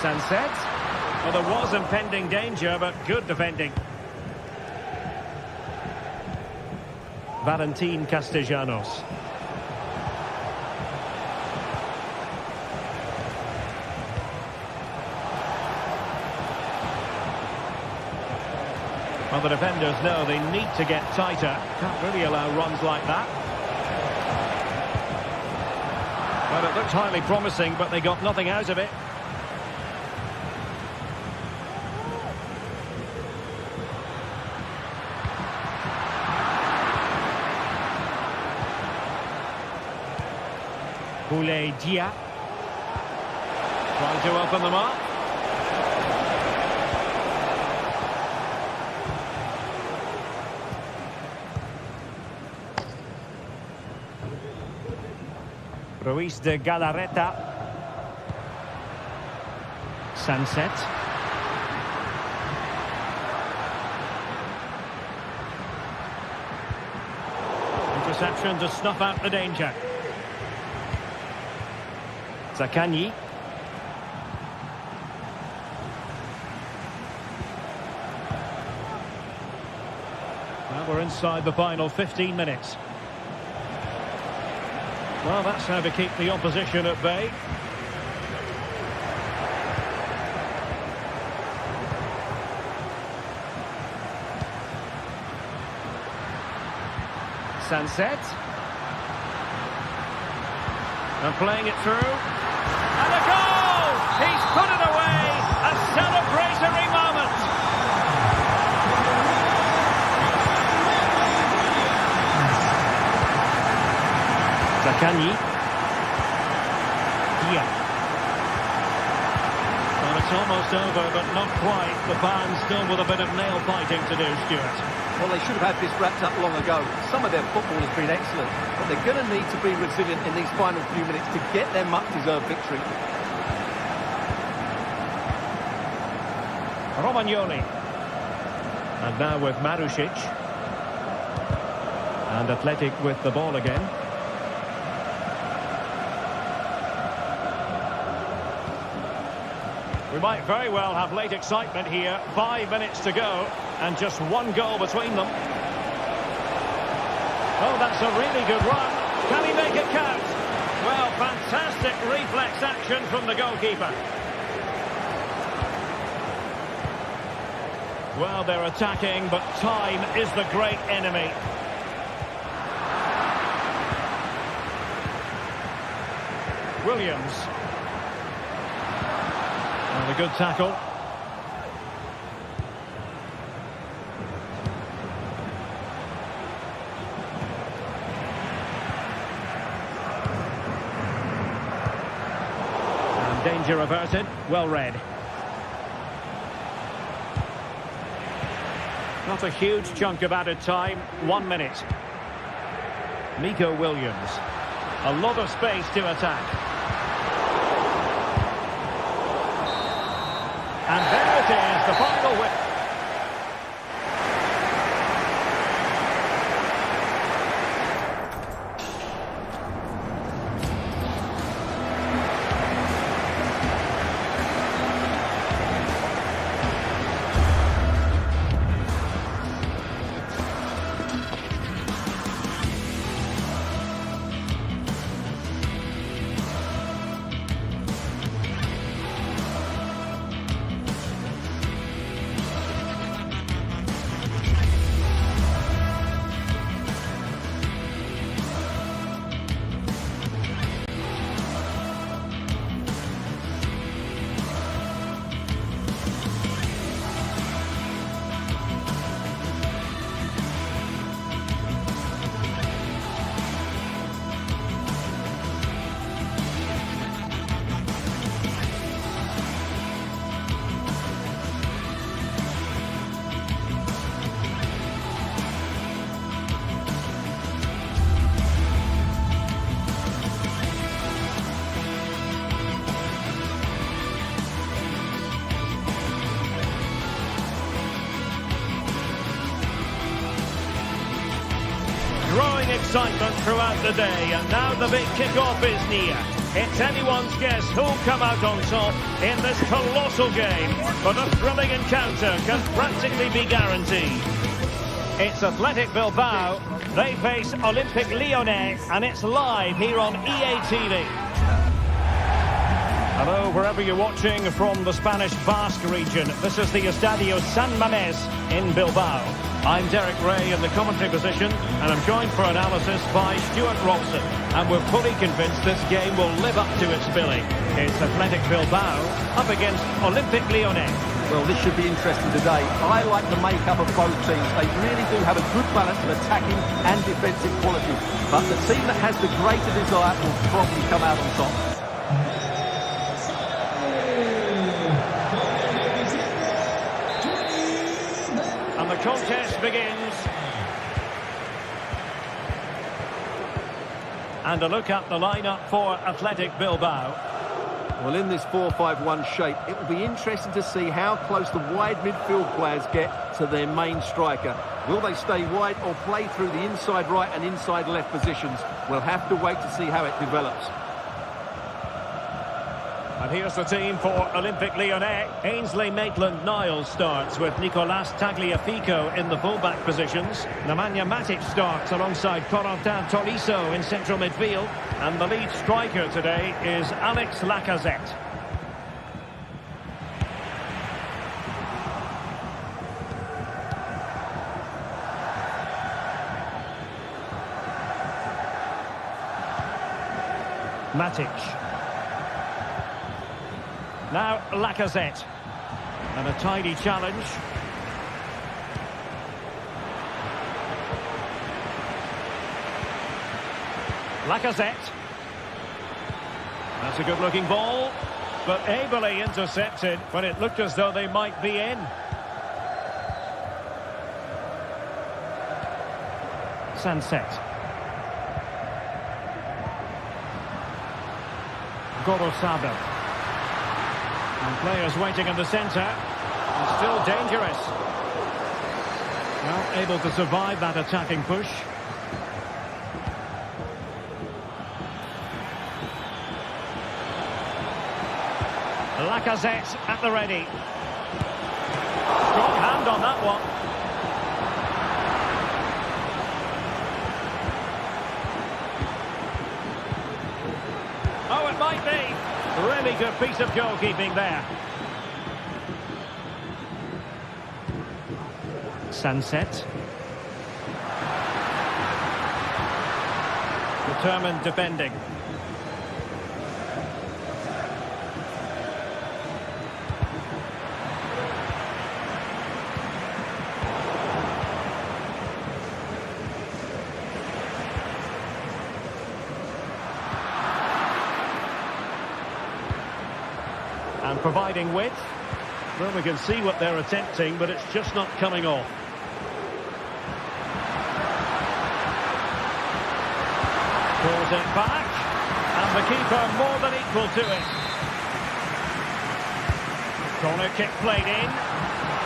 Sunset. Well, there was impending danger, but good defending. Valentin Castellanos. Well, the defenders know they need to get tighter. Can't really allow runs like that. Well, it looked highly promising, but they got nothing out of it. Boulay Dia. Trying to open them up. Ruiz de Galarreta. Sunset. Interception to snuff out the danger. Zaccagni. Well, we're inside the final 15 minutes. Well, that's how to keep the opposition at bay. Sunset. And playing it through. And a goal! He's put it away! A celebratory moment! Zaccagni. Yeah. Well, it's almost over, but not quite. The fans still with a bit of nail biting to do, Stuart. Well, they should have had this wrapped up long ago. Some of their football has been excellent, but they're going to need to be resilient in these final few minutes to get their much-deserved victory. Romagnoli. And now with Marusic. And Athletic with the ball again. We might very well have late excitement here. 5 minutes to go, and just one goal between them. Oh, that's a really good run. Can he make it count? Well, fantastic reflex action from the goalkeeper. Well, they're attacking, but time is the great enemy. Williams. And a good tackle. And danger averted. Well read. Not a huge chunk of added time. 1 minute. Nico Williams. A lot of space to attack. And there it is, the final whip. Growing excitement throughout the day, and now the big kick-off is near. It's anyone's guess who'll come out on top in this colossal game, but a thrilling encounter can practically be guaranteed. It's Athletic Bilbao, they face Olympique Lyonnais, and it's live here on EA TV. Hello, wherever you're watching from the Spanish Basque region. This is the Estadio San Mamés in Bilbao. I'm Derek Ray in the commentary position, and I'm joined for analysis by Stuart Robson. And we're fully convinced this game will live up to its billing. It's Athletic Bilbao up against Olympique Lyonnais. Well, this should be interesting today. I like the makeup of both teams. They really do have a good balance of attacking and defensive qualities. But the team that has the greater desire will probably come out on top. And the contest begins. And a look at the lineup for Athletic Bilbao. Well, in this 4-5-1 shape, it will be interesting to see how close the wide midfield players get to their main striker. Will they stay wide or play through the inside right and inside left positions? We'll have to wait to see how it develops. And here's the team for Olympique Lyonnais. Ainsley Maitland-Niles starts with Nicolas Tagliafico in the fullback positions. Nemanja Matic starts alongside Corentin Tolisso in central midfield. And the lead striker today is Alex Lacazette. Matic. Now Lacazette. And a tidy challenge. Lacazette. That's a good-looking ball, but ably intercepted when it looked as though they might be in. Sunset. Gorosabel. And players waiting in the centre. And still dangerous. Well, able to survive that attacking push. Lacazette at the ready. Strong hand on that one. Oh, it might be. Really good piece of goalkeeping there. Sunset. Determined defending. And providing width. Well, we can see what they're attempting, but it's just not coming off. Pulls it back, and the keeper more than equal to it. Corner kick played in.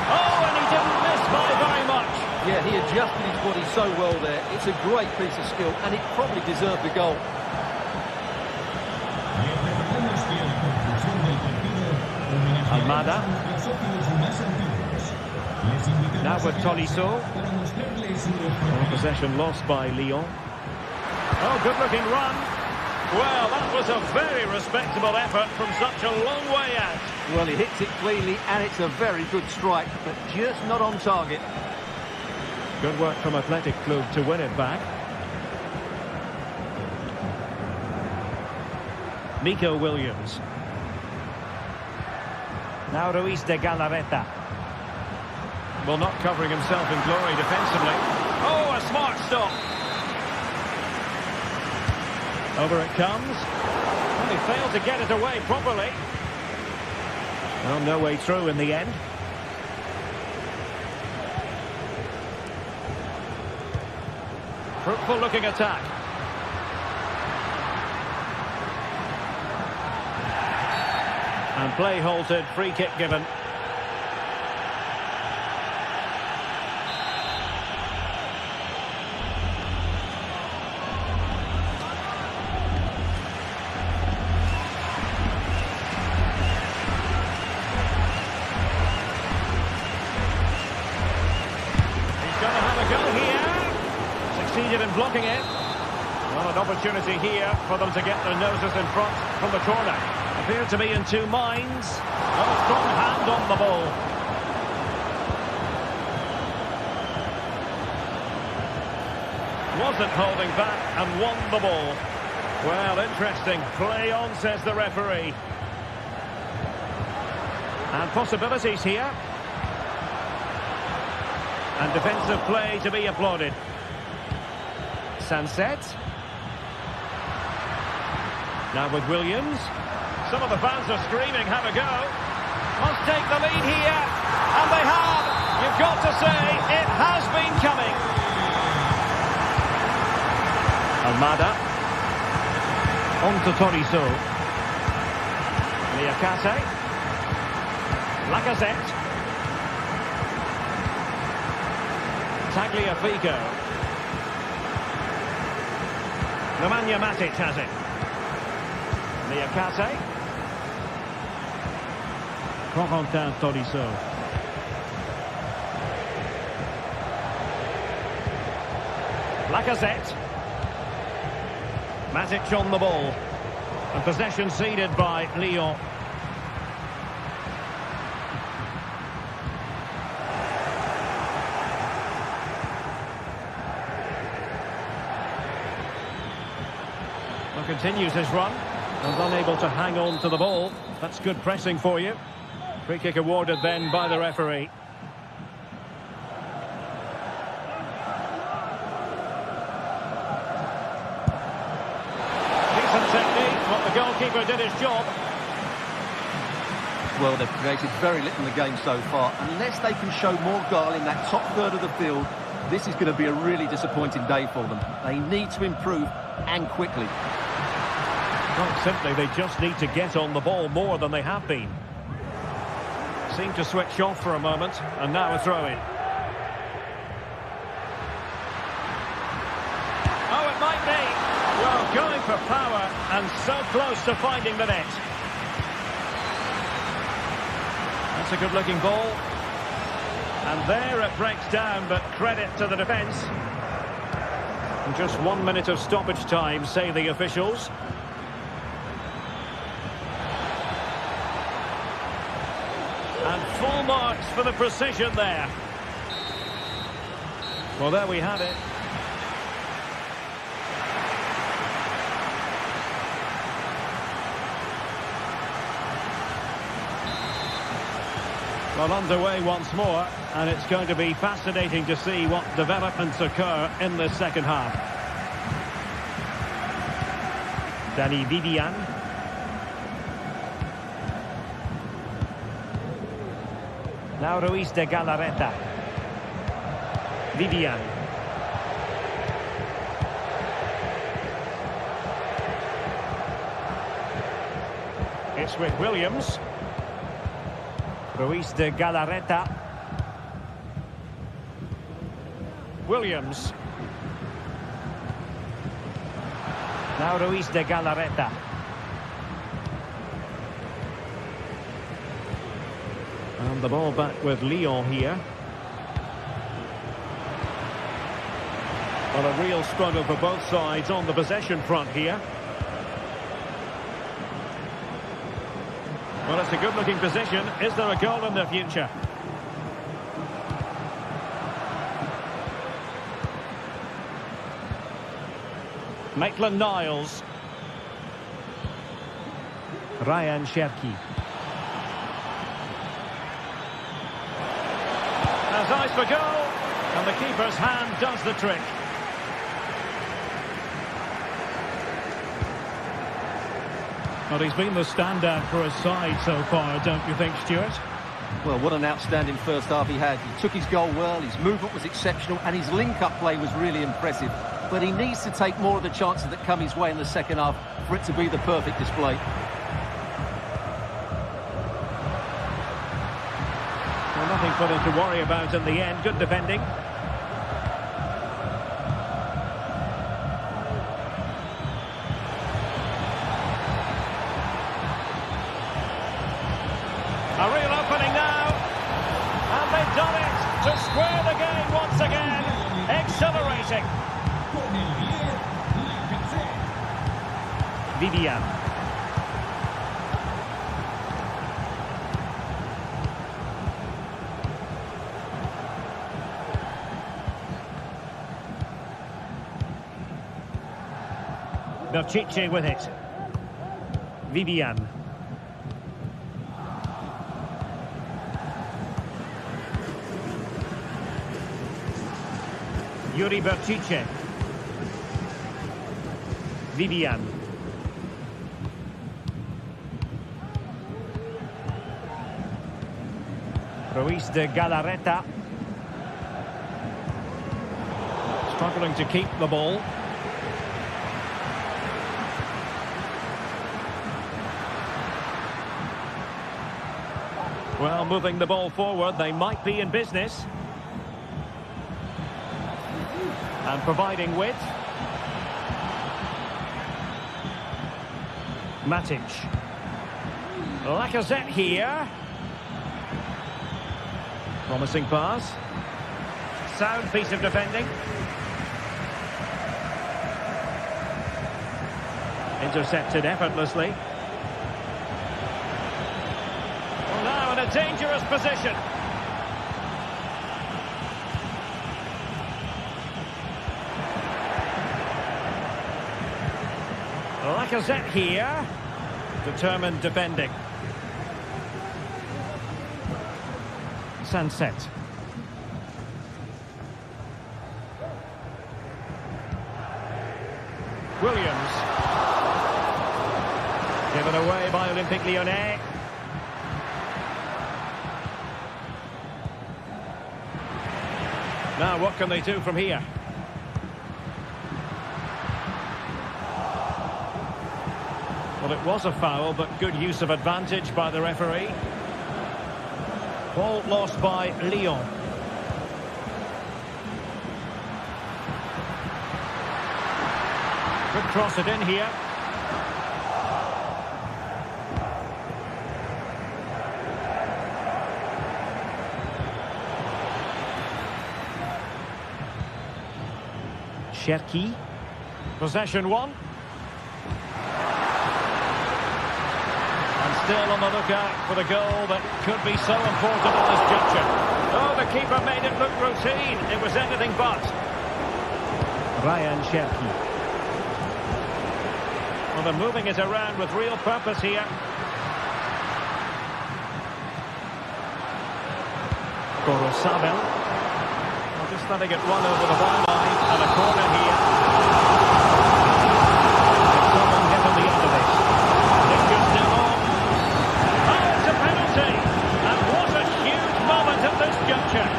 Oh, and he didn't miss by very much. Yeah, he adjusted his body so well there. It's a great piece of skill, and it probably deserved the goal. Almada. Now with Tolisso. Possession lost by Lyon. Oh, good-looking run. Well, that was a very respectable effort from such a long way out. Well, he hits it cleanly, and it's a very good strike, but just not on target. Good work from Athletic Club to win it back. Nico Williams. Now Ruiz de Galarreta. Well, not covering himself in glory defensively. Oh, a smart stop. Over it comes. And he failed to get it away properly. Well, no way through in the end. Fruitful looking attack. And play halted, free kick given. Succeeded in blocking it. Well, an opportunity here for them to get their noses in front from the corner. Appeared to be in two minds. Oh, a strong hand on the ball. Wasn't holding back and won the ball. Well, interesting. Play on, says the referee. And possibilities here. And defensive play to be applauded. Sunset. Now with Williams. Some of the fans are screaming, have a go. Must take the lead here. And they have. You've got to say, it has been coming. Almada. On to Tolisso. Niakate. Lacazette. Tagliafico. Nemanja Matic has it. Niakate. Corentin Tolisso. Lacazette. Matic on the ball. And possession ceded by Lyon. Well, continues his run and unable to hang on to the ball. That's good pressing for you. Free kick awarded then by the referee. The goalkeeper did his job. Well, they've created very little in the game so far. Unless they can show more goal in that top third of the field, this is going to be a really disappointing day for them. They need to improve, and quickly. Quite simply, they just need to get on the ball more than they have been. Seemed to switch off for a moment, and now a throw-in. Oh, it might be. Well, going for power and so close to finding the net. That's a good-looking ball. And there it breaks down, but credit to the defence. And just 1 minute of stoppage time, say the officials. And full marks for the precision there. Well, there we have it. Well, underway once more, and it's going to be fascinating to see what developments occur in the second half. Danny Vivian. Now Ruiz de Galarreta. Vivian. It's with Williams. Ruiz de Galarreta. Williams. Now Ruiz de Galarreta. And the ball back with Lyon here. Well, a real struggle for both sides on the possession front here. Well, it's a good-looking position. Is there a goal in the future? Maitland-Niles. Ryan Cherki. Has eyes for goal, and the keeper's hand does the trick. Well, he's been the standout for his side so far, don't you think, Stuart? Well, what an outstanding first half he had. He took his goal well, his movement was exceptional, and his link-up play was really impressive. But he needs to take more of the chances that come his way in the second half for it to be the perfect display. Well, nothing for them to worry about in the end. Good defending. A real opening now, and they've done it to square the game once again. Exhilarating. Vivian. Berchiche with it. Vivian. Yuri Berchiche. Vivian. Ruiz de Galarreta. Struggling to keep the ball. Well, moving the ball forward, they might be in business. And providing width. Matic. Lacazette here. Promising pass. Sound piece of defending. Intercepted effortlessly. Well, now in a dangerous position. Lacazette here. Determined defending. Sunset. Williams. Given away by Olympique Lyonnais. Now what can they do from here? Well, it was a foul, but good use of advantage by the referee. Ball lost by Lyon. Could cross it in here. Cherki. Possession one. Still on the lookout for the goal that could be so important at this juncture. Oh, the keeper made it look routine. It was anything but. Ryan Cherki. Well, they're moving it around with real purpose here. Gorosabel. Well, just letting it run over the byline and a corner here. Someone get on the end of this. Fingers still on. And what a huge moment at this juncture.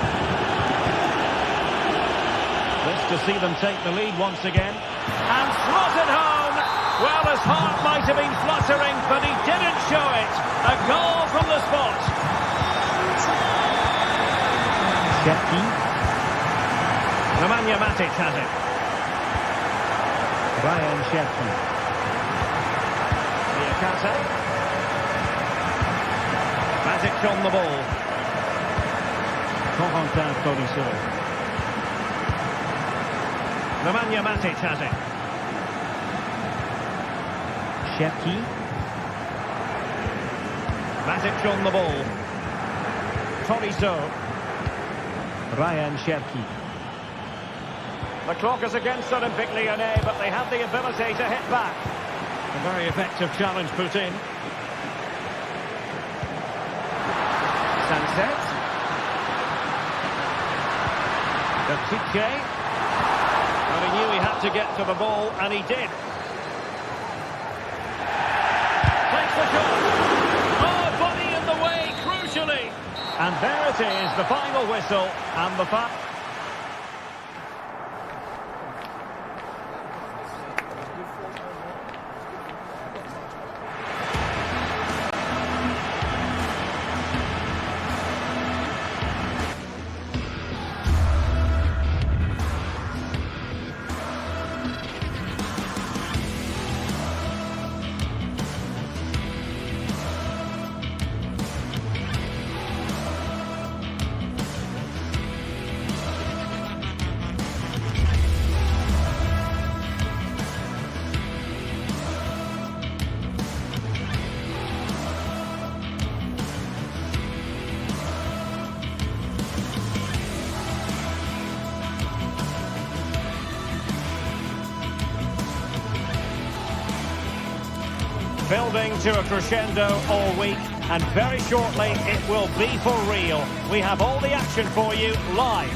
This to see them take the lead once again. And slotted home. Well, his heart might have been fluttering, but he didn't show it. A goal from the spot. Cherki. Nemanja Matic has it. Ryan Cherki. Niakate. Matic on the ball. Corentin Tolisso. Nemanja Matic has it. Cherki. Matic on the ball. Tolisso. Ryan Cherki. The clock is against Olympique Lyonnais, but they have the ability to hit back. A very effective challenge put in. Sunset. Gattiche. Well, he knew he had to get to the ball, and he did. Takes the shot. Oh, body in the way, crucially. And there it is, the final whistle, and the fact. Building to a crescendo all week, and very shortly it will be for real. We have all the action for you live.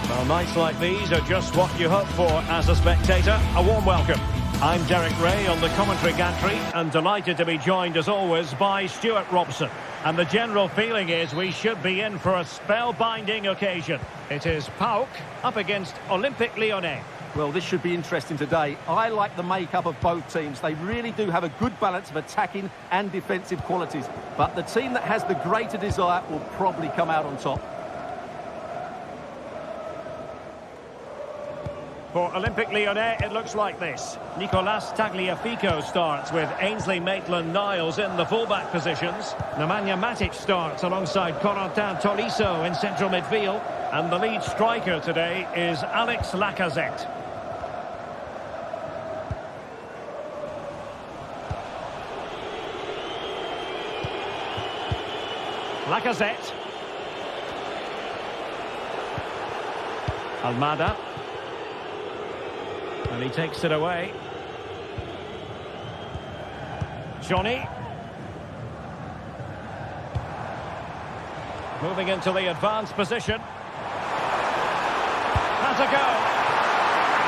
Well, nights like these are just what you hope for as a spectator. A warm welcome. I'm Derek Ray on the commentary gantry, and delighted to be joined as always by Stuart Robson. And the general feeling is we should be in for a spellbinding occasion. It is PAOK up against Olympique Lyonnais. Well, this should be interesting today. I like the makeup of both teams. They really do have a good balance of attacking and defensive qualities. But the team that has the greater desire will probably come out on top. For Olympique Lyonnais, it looks like this. Nicolas Tagliafico starts with Ainsley Maitland-Niles in the fullback positions. Nemanja Matic starts alongside Corentin Tolisso in central midfield. And the lead striker today is Alex Lacazette. Lacazette. Almada. And he takes it away. Johnny. Moving into the advanced position. Has a go.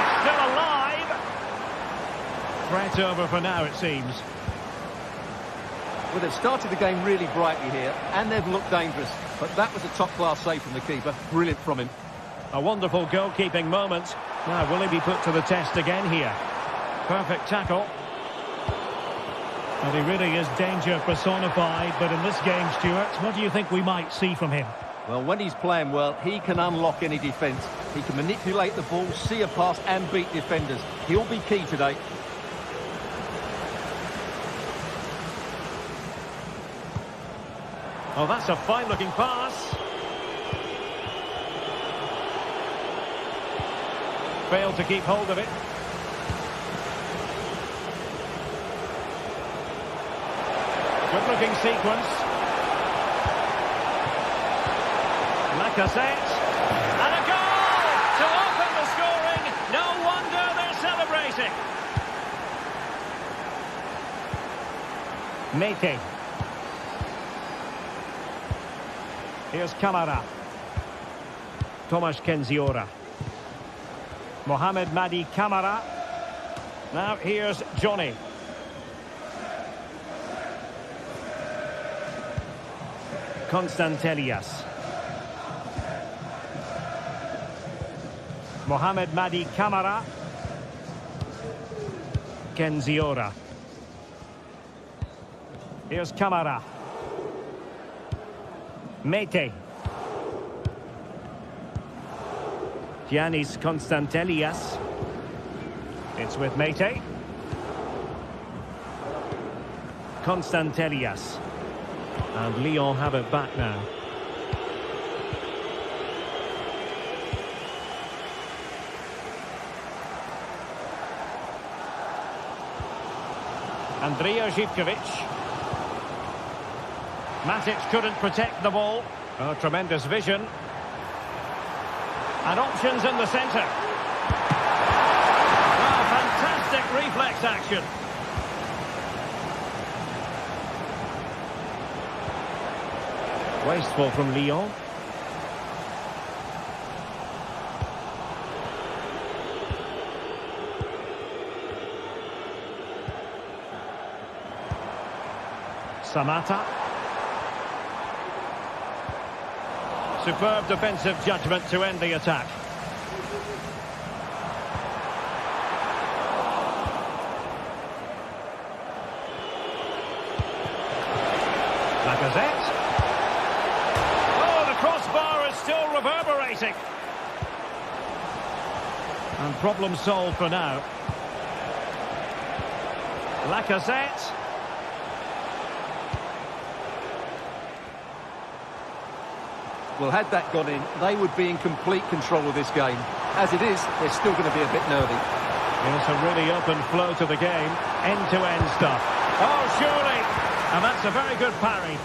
It's still alive. Threat over for now, it seems. Well, they've started the game really brightly here, and they've looked dangerous. But that was a top-class save from the keeper. Brilliant from him. A wonderful goalkeeping moment. Now, will he be put to the test again here? Perfect tackle. And he really is danger personified, but in this game, Stuart, what do you think we might see from him? Well, when he's playing well, he can unlock any defence. He can manipulate the ball, see a pass and beat defenders. He'll be key today. Oh, that's a fine-looking pass. Failed to keep hold of it. Good-looking sequence. Lacazette. And a goal to open the scoring. No wonder they're celebrating. Mete. Here's Camara. Tomasz Kenziora. Mohamed Madi Camara. Now here's Johnny. Constantelias. Mohamed Madi Camara. Kenziora. Here's Camara. Mete. Giannis Constantelias. It's with Mete. Constantelias. And Lyon have it back now. Andrija Zivkovic. Matic couldn't protect the ball. Oh, tremendous vision. And options in the centre. Well, fantastic reflex action. Wasteful from Lyon. Samata. Superb defensive judgment to end the attack. Lacazette. Oh, the crossbar is still reverberating. And problem solved for now. Lacazette. Well, had that gone in, they would be in complete control of this game. As it is, they're still going to be a bit nervy. It's a really open flow to the game. End-to-end stuff. Oh, surely! And that's a very good parry.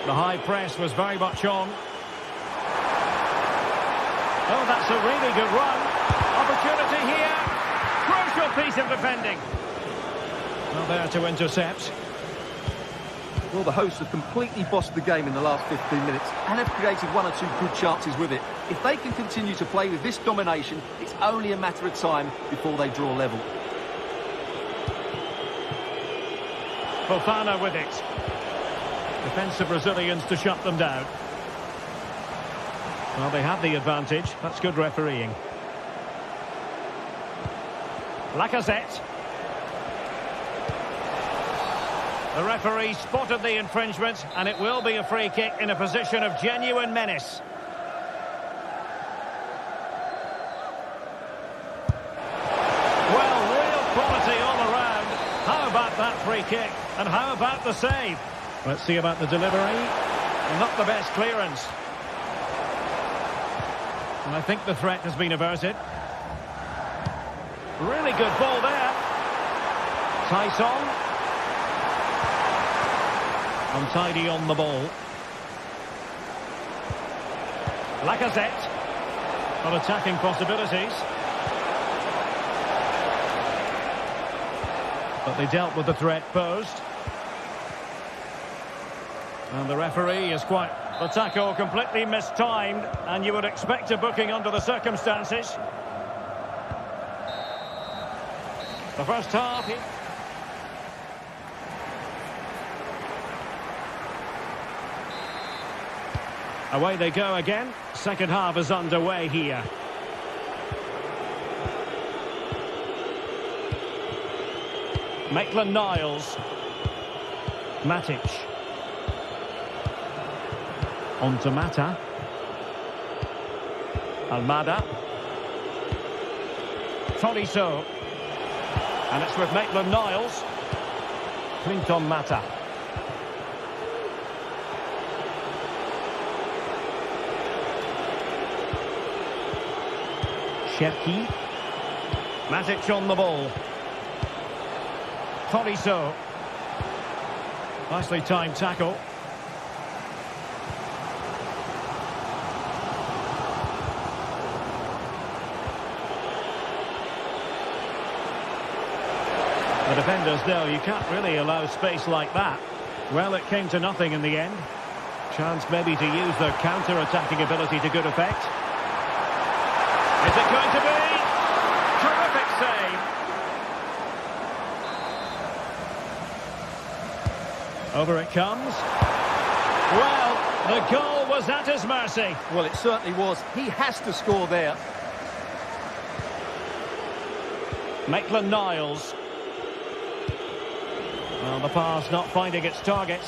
The high press was very much on. Oh, that's a really good run. Opportunity here. Crucial piece of defending. Not there to intercept. Well, the hosts have completely bossed the game in the last 15 minutes and have created one or two good chances with it. If they can continue to play with this domination, it's only a matter of time before they draw level. Fofana with it. Defensive Brazilians to shut them down. Well, they have the advantage. That's good refereeing. Lacazette. The referee spotted the infringement, and it will be a free kick in a position of genuine menace. Well, real quality all around. How about that free kick? And how about the save? Let's see about the delivery. Not the best clearance. And I think the threat has been averted. Really good ball there. Tyson. Untidy on the ball. Lacazette. Got attacking possibilities. But they dealt with the threat posed. And the referee is quite... The tackle completely mistimed, and you would expect a booking under the circumstances. The first half... Away they go again. Second half is underway here. Maitland-Niles. Matic. On to Mata. Almada. Tolisso. And it's with Maitland-Niles. Clinton Mata. Cherki. Matic on the ball. Tolisso. Nicely timed tackle. The defenders know you can't really allow space like that. Well, it came to nothing in the end. Chance maybe to use their counter-attacking ability to good effect. Is it going to be? Terrific save. Over it comes. Well, the goal was at his mercy. Well, it certainly was. He has to score there. Maitland-Niles. Well, the pass not finding its target.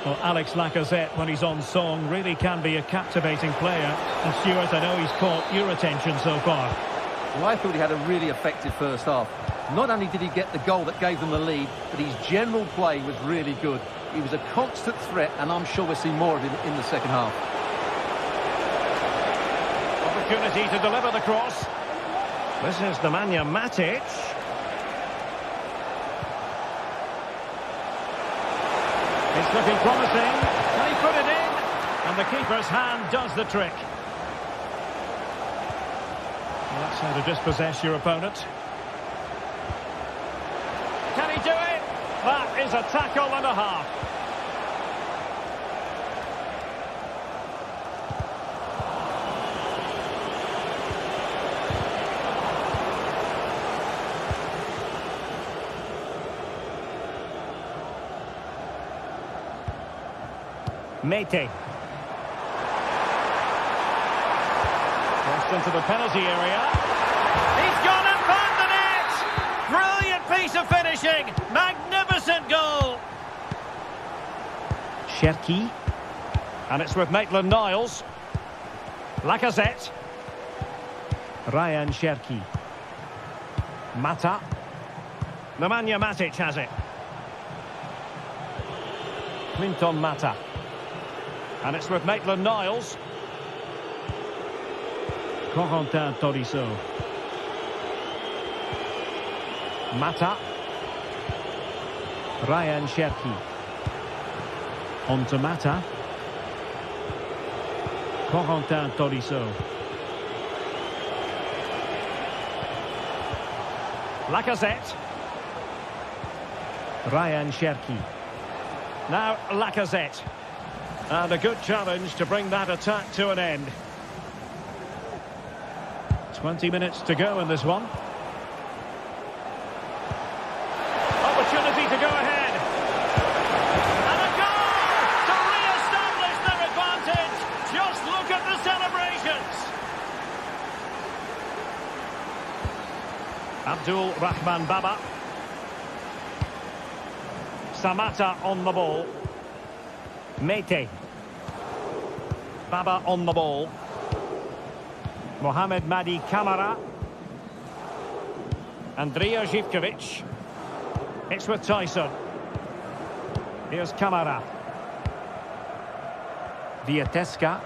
Well, Alex Lacazette, when he's on song, really can be a captivating player. And Stuart, I know he's caught your attention so far. Well, I thought he had a really effective first half. Not only did he get the goal that gave them the lead, but his general play was really good. He was a constant threat, and I'm sure we'll see more of him in the second half. Opportunity to deliver the cross. This is Nemanja Matic. It's looking promising. Can he put it in? And the keeper's hand does the trick. That's how to dispossess your opponent. Can he do it? That is a tackle and a half. Mete. Crossed into the penalty area. He's gone and found the net! Brilliant piece of finishing! Magnificent goal! Cherki. And it's with Maitland-Niles. Lacazette. Ryan Cherki. Mata. Nemanja Matic has it. Clinton Mata. And it's with Maitland-Niles. Corentin Tolisso. Mata. Ryan Cherki. On to Mata. Corentin Tolisso. Lacazette. Ryan Cherki. Now Lacazette. And a good challenge to bring that attack to an end. 20 minutes to go in this one. Opportunity to go ahead. And a goal to re-establish their advantage. Just look at the celebrations. Abdul Rahman Baba. Samata on the ball. Mete. Baba on the ball. Mohamed Madi Kamara. Andrija Živković. It's with Tyson. Here's Kamara. Vieteska.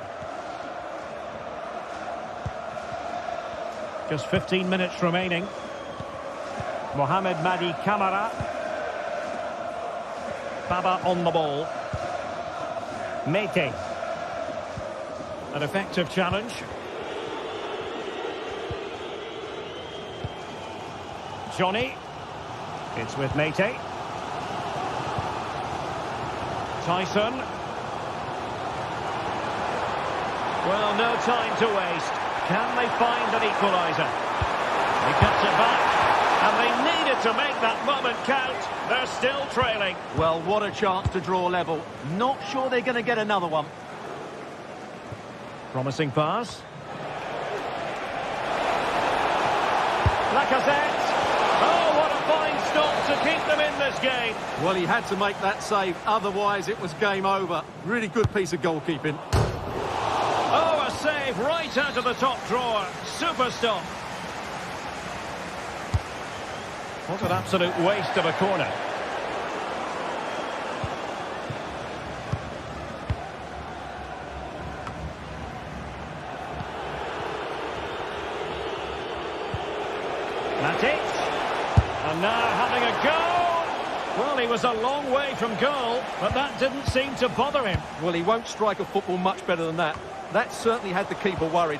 Just 15 minutes remaining. Mohamed Madi Kamara. Baba on the ball. Mete. An effective challenge. Johnny. It's with Mete. Tyson. Well, no time to waste. Can they find an equaliser? He cuts it back. And they needed to make that moment count. They're still trailing. Well, what a chance to draw level. Not sure they're going to get another one. Promising pass. Lacazette. Oh, what a fine stop to keep them in this game. Well, he had to make that save. Otherwise, it was game over. Really good piece of goalkeeping. Oh, a save right out of the top drawer. Super stop. What an absolute waste of a corner. Matic. And now having a go. Well, he was a long way from goal, but that didn't seem to bother him. Well, he won't strike a football much better than that. That certainly had the keeper worried.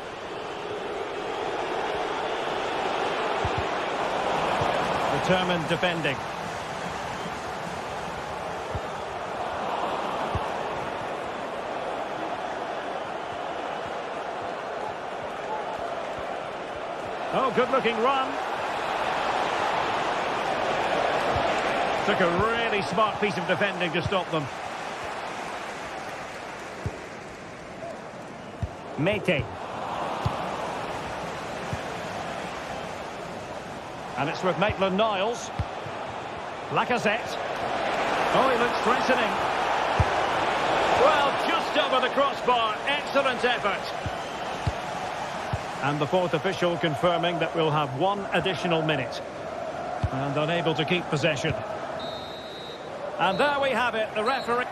Determined defending. Oh, good-looking run. Took a really smart piece of defending to stop them. Mete. And it's with Maitland-Niles. Lacazette. Oh, he looks threatening. Well, just over the crossbar. Excellent effort. And the fourth official confirming that we'll have one additional minute. And unable to keep possession. And there we have it, the referee.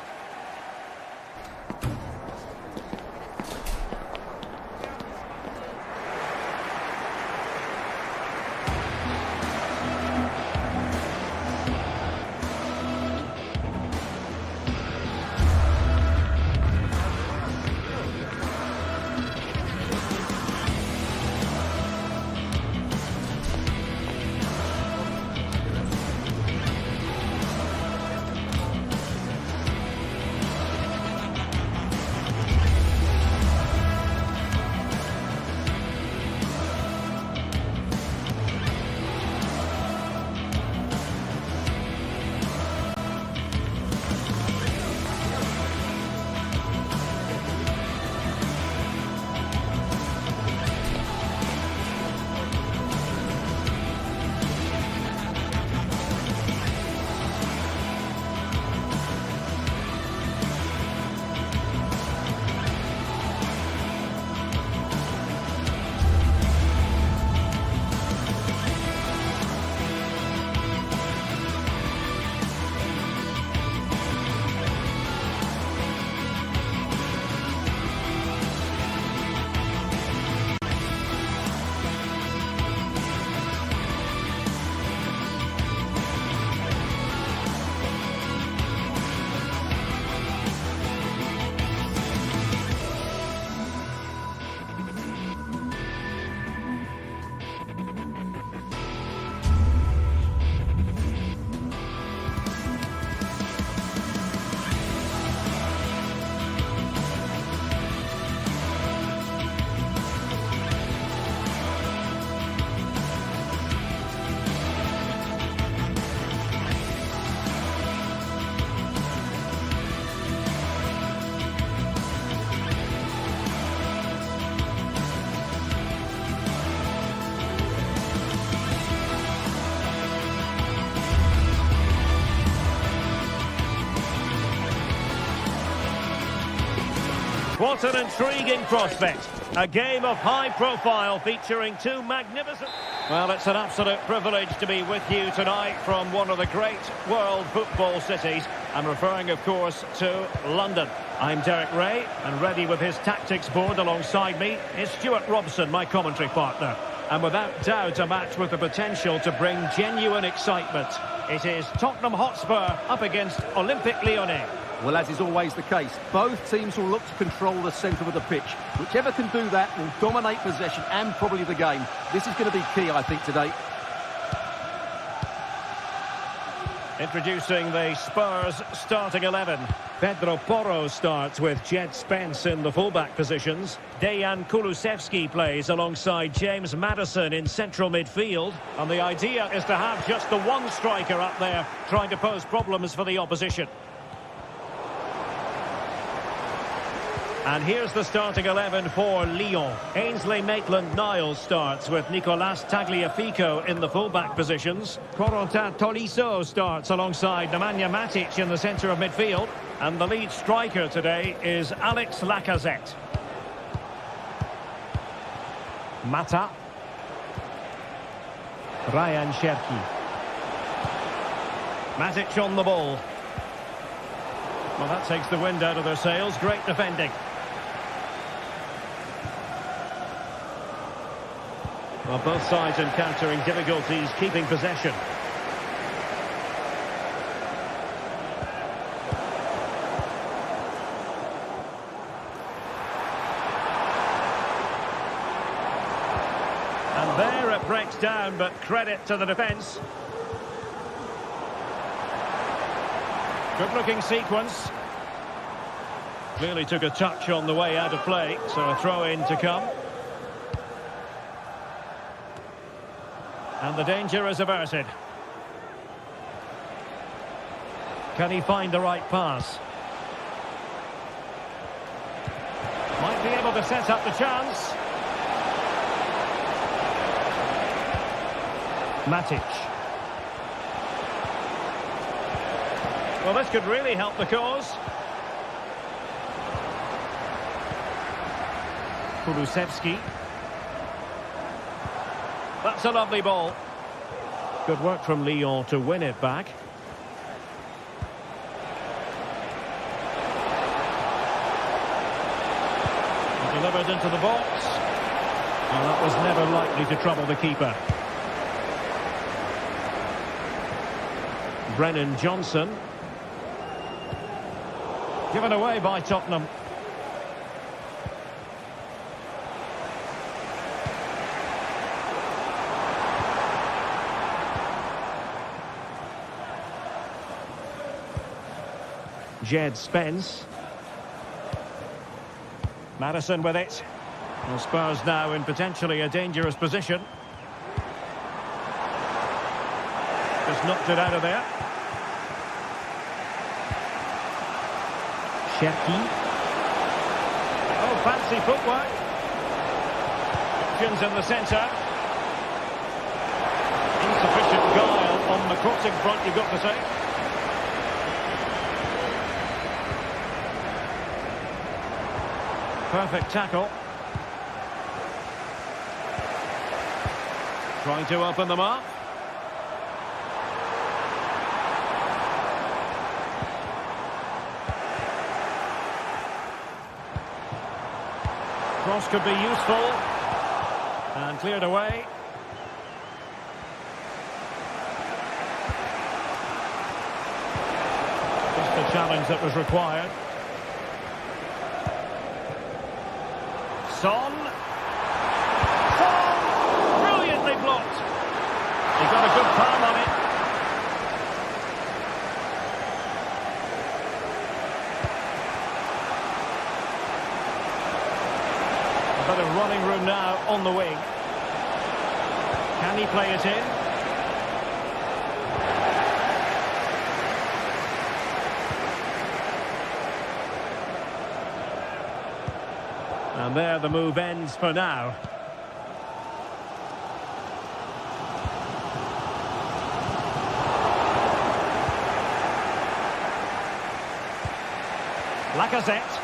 What an intriguing prospect. A game of high profile featuring two magnificent... Well, it's an absolute privilege to be with you tonight from one of the great world football cities. I'm referring, of course, to London. I'm Derek Ray, and ready with his tactics board alongside me is Stuart Robson, my commentary partner. And without doubt, a match with the potential to bring genuine excitement. It is Tottenham Hotspur up against Olympique Lyonnais. Well, as is always the case, both teams will look to control the centre of the pitch. Whichever can do that will dominate possession and probably the game. This is going to be key, I think, today. Introducing the Spurs starting 11. Pedro Porro starts with Jed Spence in the fullback positions. Dejan Kulusevski plays alongside James Maddison in central midfield. And the idea is to have just the one striker up there trying to pose problems for the opposition. And here's the starting 11 for Lyon. Ainsley Maitland-Niles starts with Nicolas Tagliafico in the fullback positions. Corentin Tolisso starts alongside Nemanja Matic in the centre of midfield. And the lead striker today is Alex Lacazette. Mata. Ryan Cherki. Matic on the ball. Well, that takes the wind out of their sails. Great defending. Well, both sides encountering difficulties keeping possession. And there it breaks down, but credit to the defence. Good-looking sequence. Clearly took a touch on the way out of play, so a throw-in to come. And the danger is averted. Can he find the right pass? Might be able to set up the chance. Matic. Well, this could really help the cause. Kulusevski. That's a lovely ball. Good work from Lyon to win it back. Delivered into the box. Well, that was never likely to trouble the keeper. Brennan Johnson. Given away by Tottenham. Jed Spence. Maddison with it. Well, Spurs now in potentially a dangerous position. Just knocked it out of there. Cherki. Oh, fancy footwork. Options in the centre. Insufficient guile on the crossing front, you've got to say. Perfect tackle. Trying to open them up. Cross could be useful. And cleared away. Just the challenge that was required. Son. Brilliantly blocked. He got a good palm on it. A bit of running room now on the wing. Can he play it in? And there the move ends for now. Lacazette.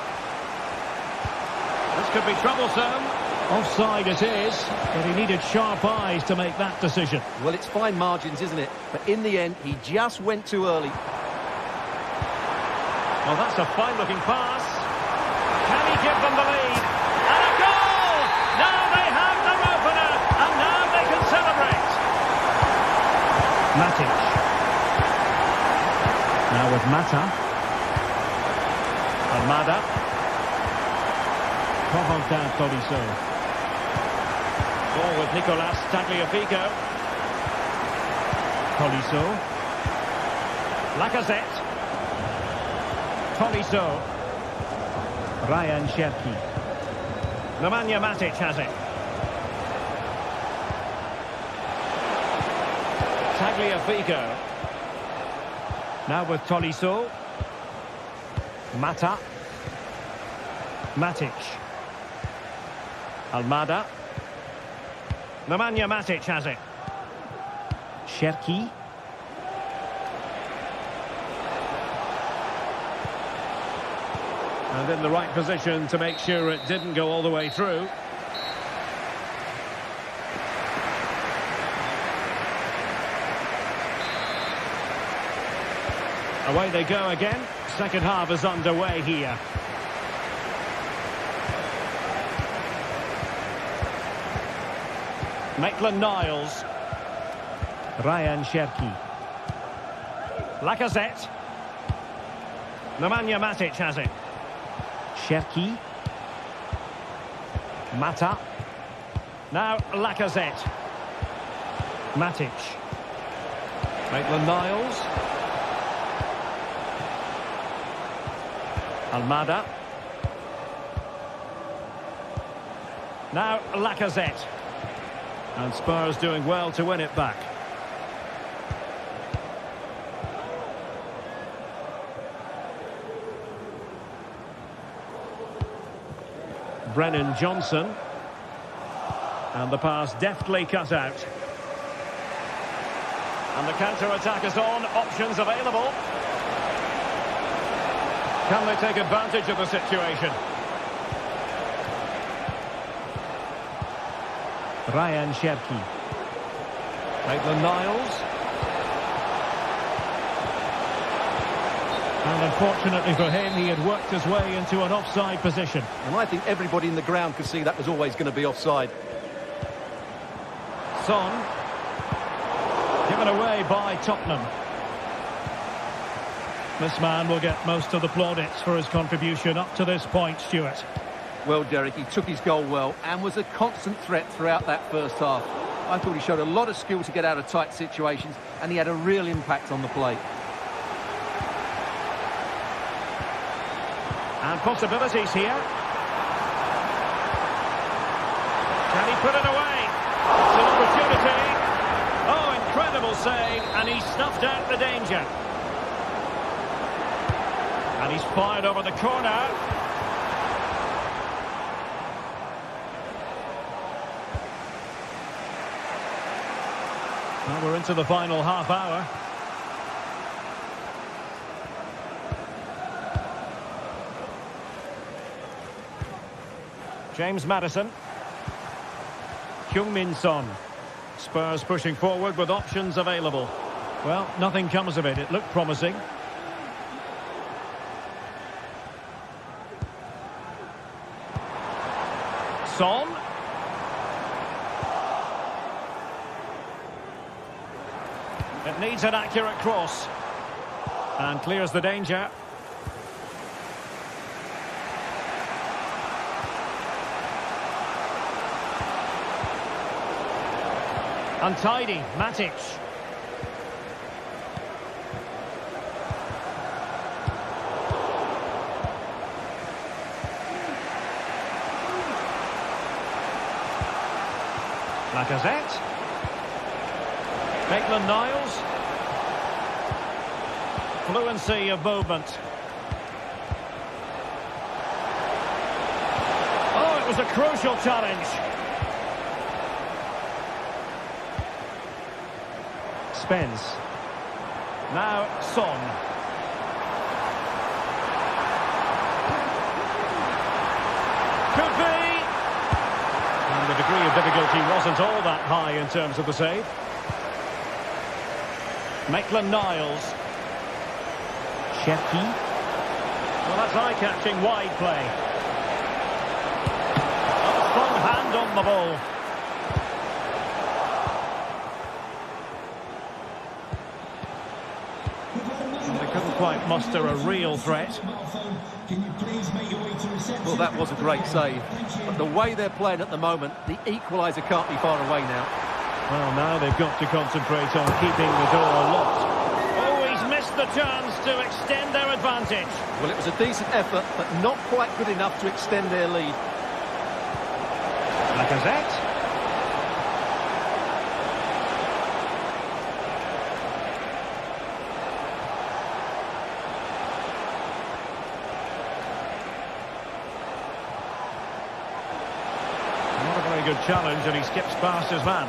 could be troublesome. Offside it is, but he needed sharp eyes to make that decision. Well, it's fine margins, isn't it? But in the end, he just went too early. Well, that's a fine-looking pass. Can he give them the lead? And a goal! Now they have their opener, and now they can celebrate. Matic. Now with Mata. Almada. Corentin Tolisso. Ball with Nicolas Tagliafico. Tolisso. Lacazette. Tolisso. Ryan Cherki. Nemanja Matic has it. Tagliafico. Now with Tolisso. Mata. Matic. Almada. Nemanja Matic has it. Cherki. And in the right position to make sure it didn't go all the way through. Away they go again. Second half is underway here. Maitland-Niles. Ryan Cherki. Lacazette. Nemanja Matic has it. Cherki. Mata. Now Lacazette. Matic. Maitland-Niles. Almada. Now Lacazette. And Spurs doing well to win it back. Brennan Johnson. And the pass deftly cut out. And the counter-attack is on. Options available. Can they take advantage of the situation? Ryan Cherki. Maitland-Niles. And unfortunately for him, he had worked his way into an offside position. And I think everybody in the ground could see that was always going to be offside. Son. Given away by Tottenham. This man will get most of the plaudits for his contribution up to this point, Stuart. Well, Derek, he took his goal well and was a constant threat throughout that first half. I thought he showed a lot of skill to get out of tight situations, and he had a real impact on the play. And possibilities here. Can he put it away? It's an opportunity. Oh, incredible save, and he snuffed out the danger. And he's fired over the corner. Well, we're into the final half hour. James Maddison. Heung-min Son. Spurs pushing forward with options available. Well, nothing comes of it. It looked promising. Son. It needs an accurate cross. And clears the danger. Untidy, Matic. Lacazette. Maitland-Niles. Fluency of movement. Oh, it was a crucial challenge. Spence. Now Son. Could be. the difficulty wasn't all that high in terms of the save. Maitland-Niles. Shefki. Well, that's eye-catching wide play. A strong hand on the ball. They couldn't quite muster a real threat. Well, that was a great save. But the way they're playing at the moment, the equaliser can't be far away now. Well, now they've got to concentrate on keeping the door locked. Oh, he's missed the chance to extend their advantage. Well, it was a decent effort, but not quite good enough to extend their lead. Lacazette. Not a very good challenge, and he skips past his man.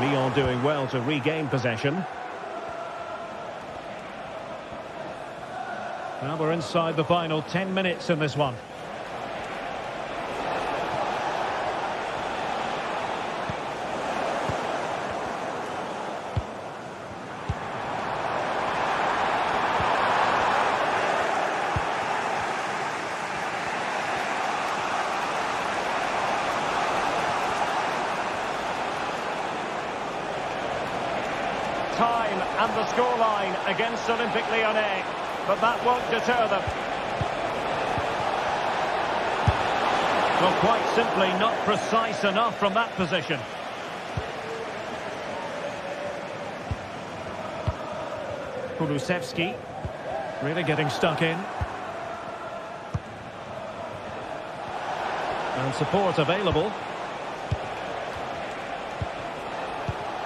Lyon doing well to regain possession. Now we're inside the final 10 minutes in this one. Time and the scoreline against Olympique Lyonnais, but that won't deter them. Well, quite simply not precise enough from that position. Kulusevski really getting stuck in. And support available.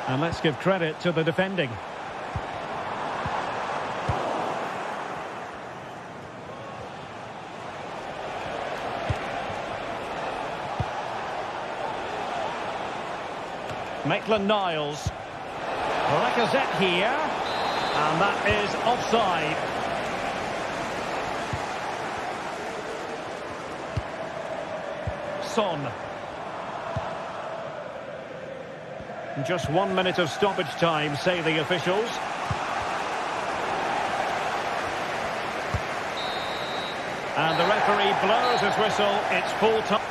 And let's give credit to the defending. Maitland-Niles. Lacazette here. And that is offside. Son. Just 1 minute of stoppage time, say the officials. And the referee blows his whistle. It's full time.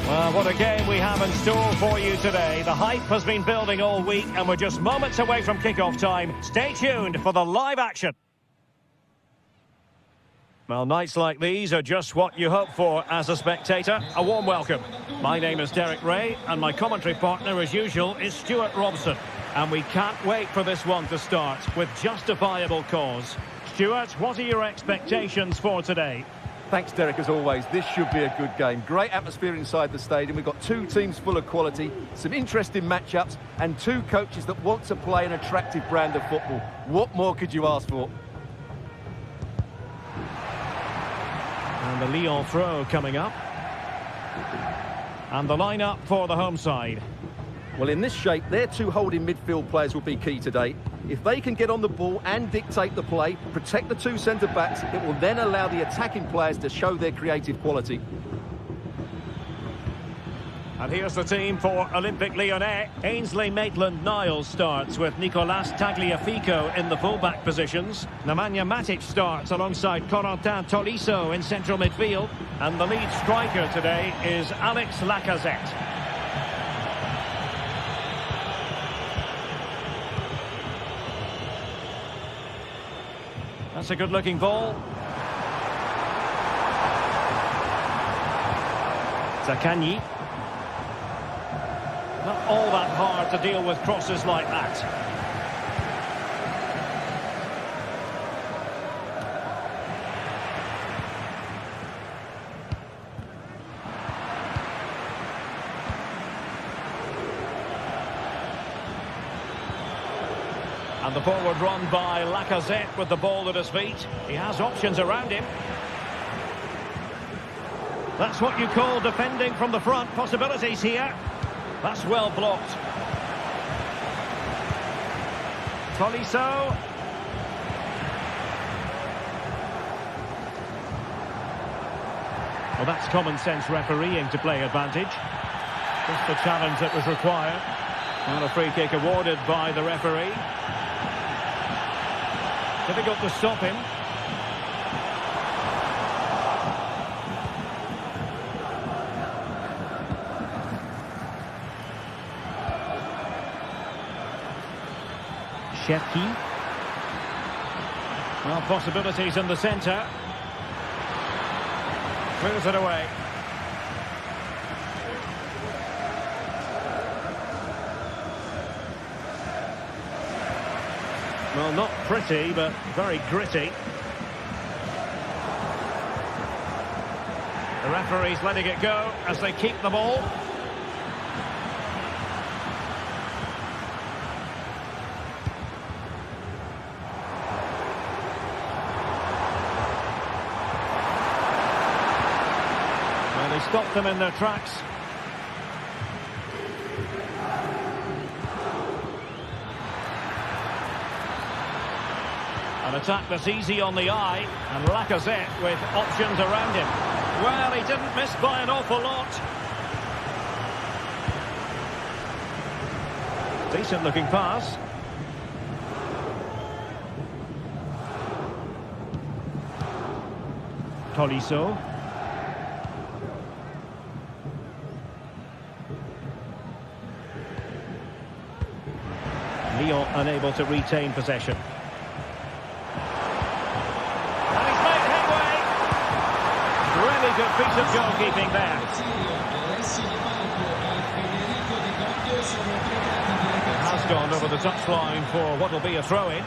Well, what a game we have in store for you today. The hype has been building all week and we're just moments away from kickoff time. Stay tuned for the live action. Well, nights like these are just what you hope for as a spectator. A warm welcome. My name is Derek Ray and my commentary partner, as usual, is Stuart Robson. And we can't wait for this one to start with justifiable cause. Stuart, what are your expectations for today? Thanks, Derek, as always. This should be a good game. Great atmosphere inside the stadium. We've got two teams full of quality, some interesting matchups, and two coaches that want to play an attractive brand of football. What more could you ask for? And And the Lyon throw coming up. And the lineup for the home side. Well, in this shape, their two holding midfield players will be key today. If they can get on the ball and dictate the play, protect the two centre-backs, it will then allow the attacking players to show their creative quality. And here's the team for Olympique Lyonnais. Ainsley Maitland-Niles starts with Nicolas Tagliafico in the full-back positions. Nemanja Matic starts alongside Corentin Tolisso in central midfield. And the lead striker today is Alex Lacazette. That's a good-looking ball. Zaccagni. Not all that hard to deal with crosses like that. And the forward run by Lacazette with the ball at his feet. He has options around him. That's what you call defending from the front. Possibilities here. That's well blocked. Tolisso. Well, that's common sense refereeing to play advantage. Just the challenge that was required. And a free kick awarded by the referee. Difficult to stop him. Shefki. Well, possibilities in the centre. Clears it away. Well, not pretty, but very gritty. The referee's letting it go as they keep the ball. Well, they stopped them in their tracks. An attack that's easy on the eye, and Lacazette with options around him. Well, he didn't miss by an awful lot. Decent looking pass. Tolisso. Lyon unable to retain possession. Good piece of goalkeeping there. Has gone over the touchline for what will be a throw-in.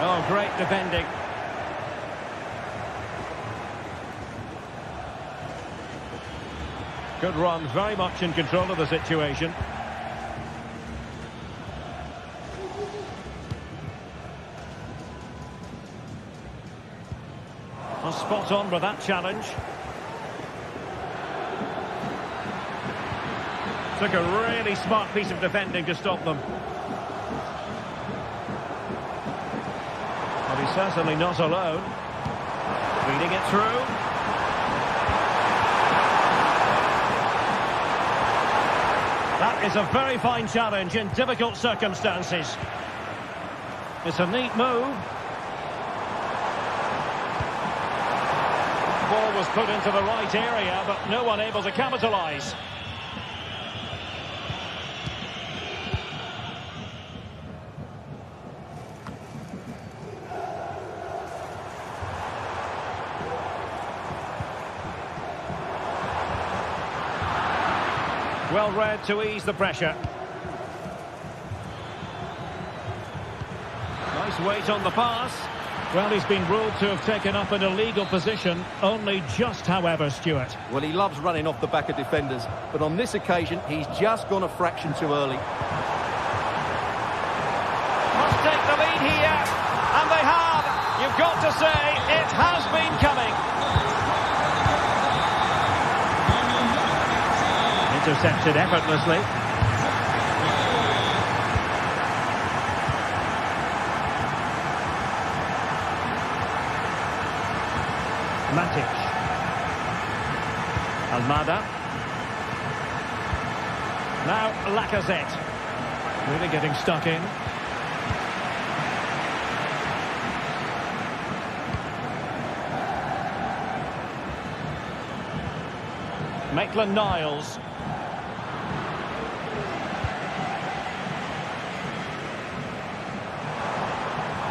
Oh, great defending. Good run, very much in control of the situation. Spot on with that challenge. Took a really smart piece of defending to stop them. But he's certainly not alone. Reading it through. That is a very fine challenge in difficult circumstances. It's a neat move. Ball was put into the right area, but no one able to capitalise. Well read to ease the pressure. Nice weight on the pass. Well, he's been ruled to have taken up an illegal position, only just, however, Stuart. Well, he loves running off the back of defenders, but on this occasion, he's just gone a fraction too early. Must to say, it has been coming. Intercepted effortlessly. Matic. Almada. Now Lacazette. Really getting stuck in. Maitland-Niles.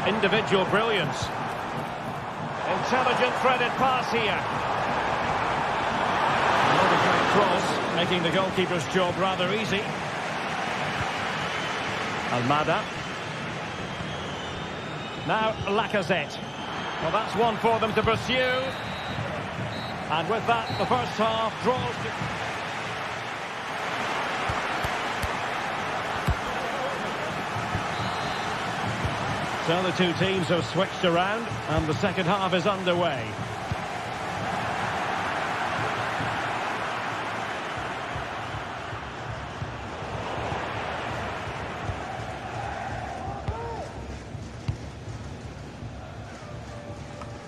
Individual brilliance. Intelligent threaded pass here. Another great cross, making the goalkeeper's job rather easy. Almada. Now Lacazette. Well, that's one for them to pursue. And with that, the first half draws to... So the two teams have switched around, and the second half is underway.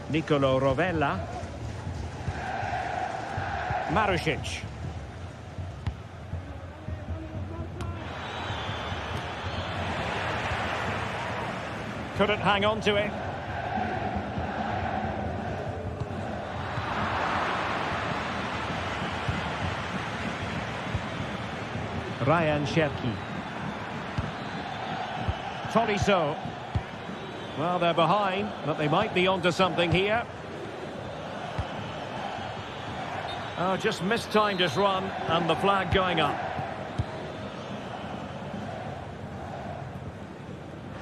Nicolo Rovella. Marušić. Couldn't hang on to it. Ryan Cherki. Tolisso. Well, they're behind, but they might be onto something here. Oh, just mistimed his run, and the flag going up.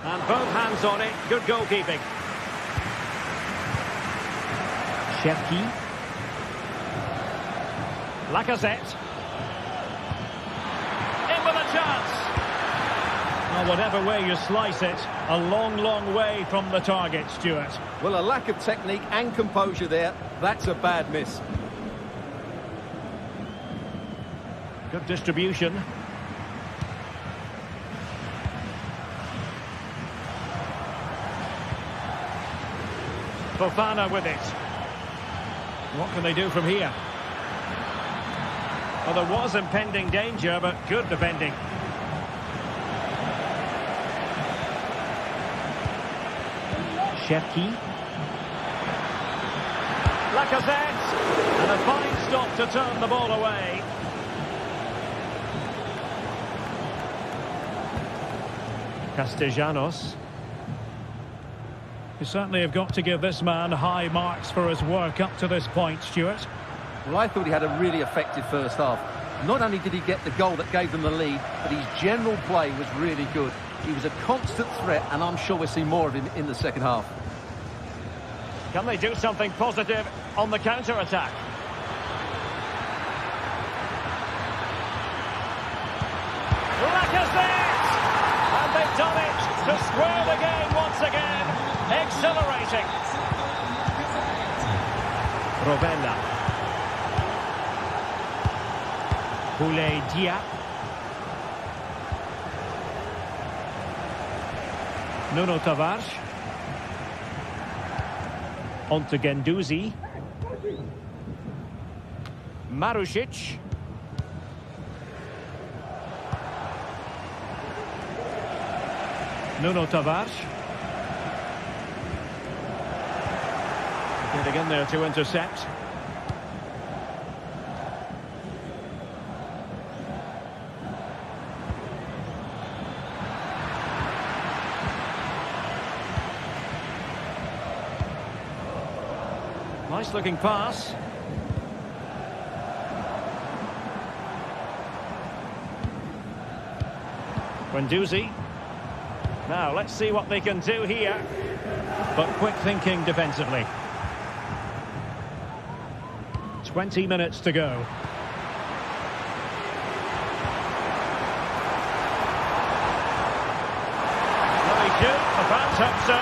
And both hands on it. Good goalkeeping. Cherki. Lacazette. In with a chance. Well, whatever way you slice it, a long, long way from the target, Stuart. Well, a lack of technique and composure there. That's a bad miss. Good distribution. Fofana with it. What can they do from here? Well, there was impending danger, but good defending. Cherki. Lacazette. And a fine stop to turn the ball away. Castellanos. You certainly have got to give this man high marks for his work up to this point, Stuart. Well, I thought he had a really effective first half. Not only did he get the goal that gave them the lead, but his general play was really good. He was a constant threat, and I'm sure we'll see more of him in the second half. Can they do something positive on the counter-attack? Lacazette! And they've done it to square the game once again. Exhilarating. Rovella. Boulaye Dia. Nuno Tavares. On to Guendouzi. Marušić. Nuno Tavares. Getting in there to intercept. Nice looking pass. Guendouzi. Now let's see what they can do here. But quick thinking defensively. 20 minutes to go. Will he shoot? The fans hope so.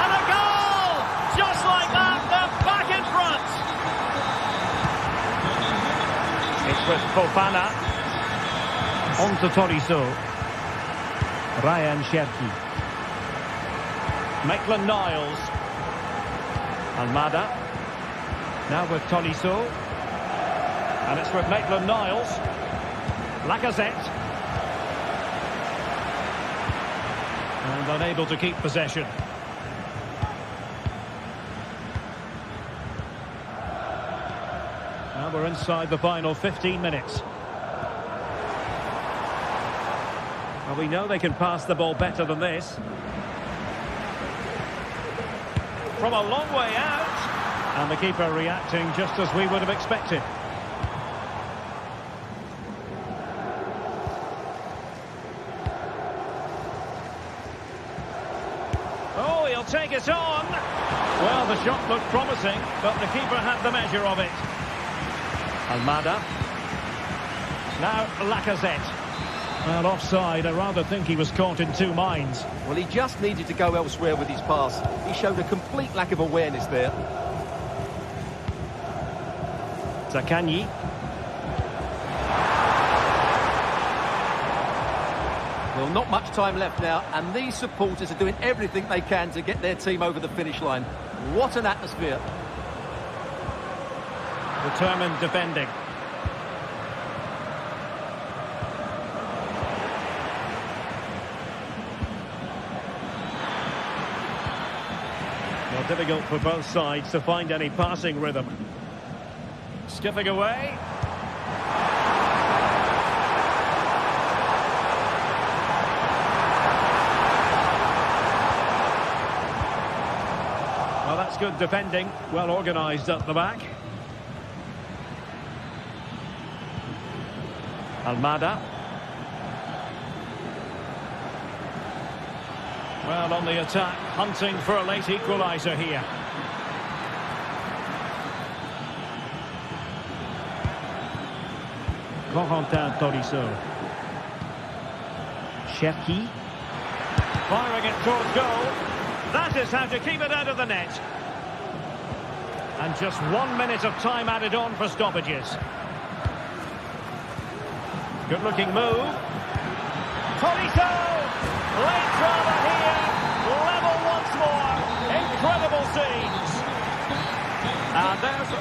And a goal! just like that, they're back in front. It's with Fofana. On to Tolisso. Ryan Cherki. Maitland-Niles. Almada. Now with Tolisso. And it's with Maitland-Niles. Lacazette. And unable to keep possession. Now we're inside the final 15 minutes. Well, we know they can pass the ball better than this. From a long way out. And the keeper reacting just as we would have expected. Oh, he'll take it on. Well, the shot looked promising, but the keeper had the measure of it. Almada. Now Lacazette. Well, offside. I rather think he was caught in two minds. Well, he just needed to go elsewhere with his pass. He showed a complete lack of awareness there. Zaccagni. Well, not much time left now, and these supporters are doing everything they can to get their team over the finish line. What an atmosphere. Determined defending. Well, difficult for both sides to find any passing rhythm. Skipping away. Well, that's good defending. Well organised at the back. Almada. Well, on the attack, hunting for a late equaliser here. Corentin Tolisso. Cherki. Firing it towards goal. That is how to keep it out of the net. And just 1 minute of time added on for stoppages. Good-looking move. Tolisso! Late drama here. Level once more. Incredible scenes. And there's...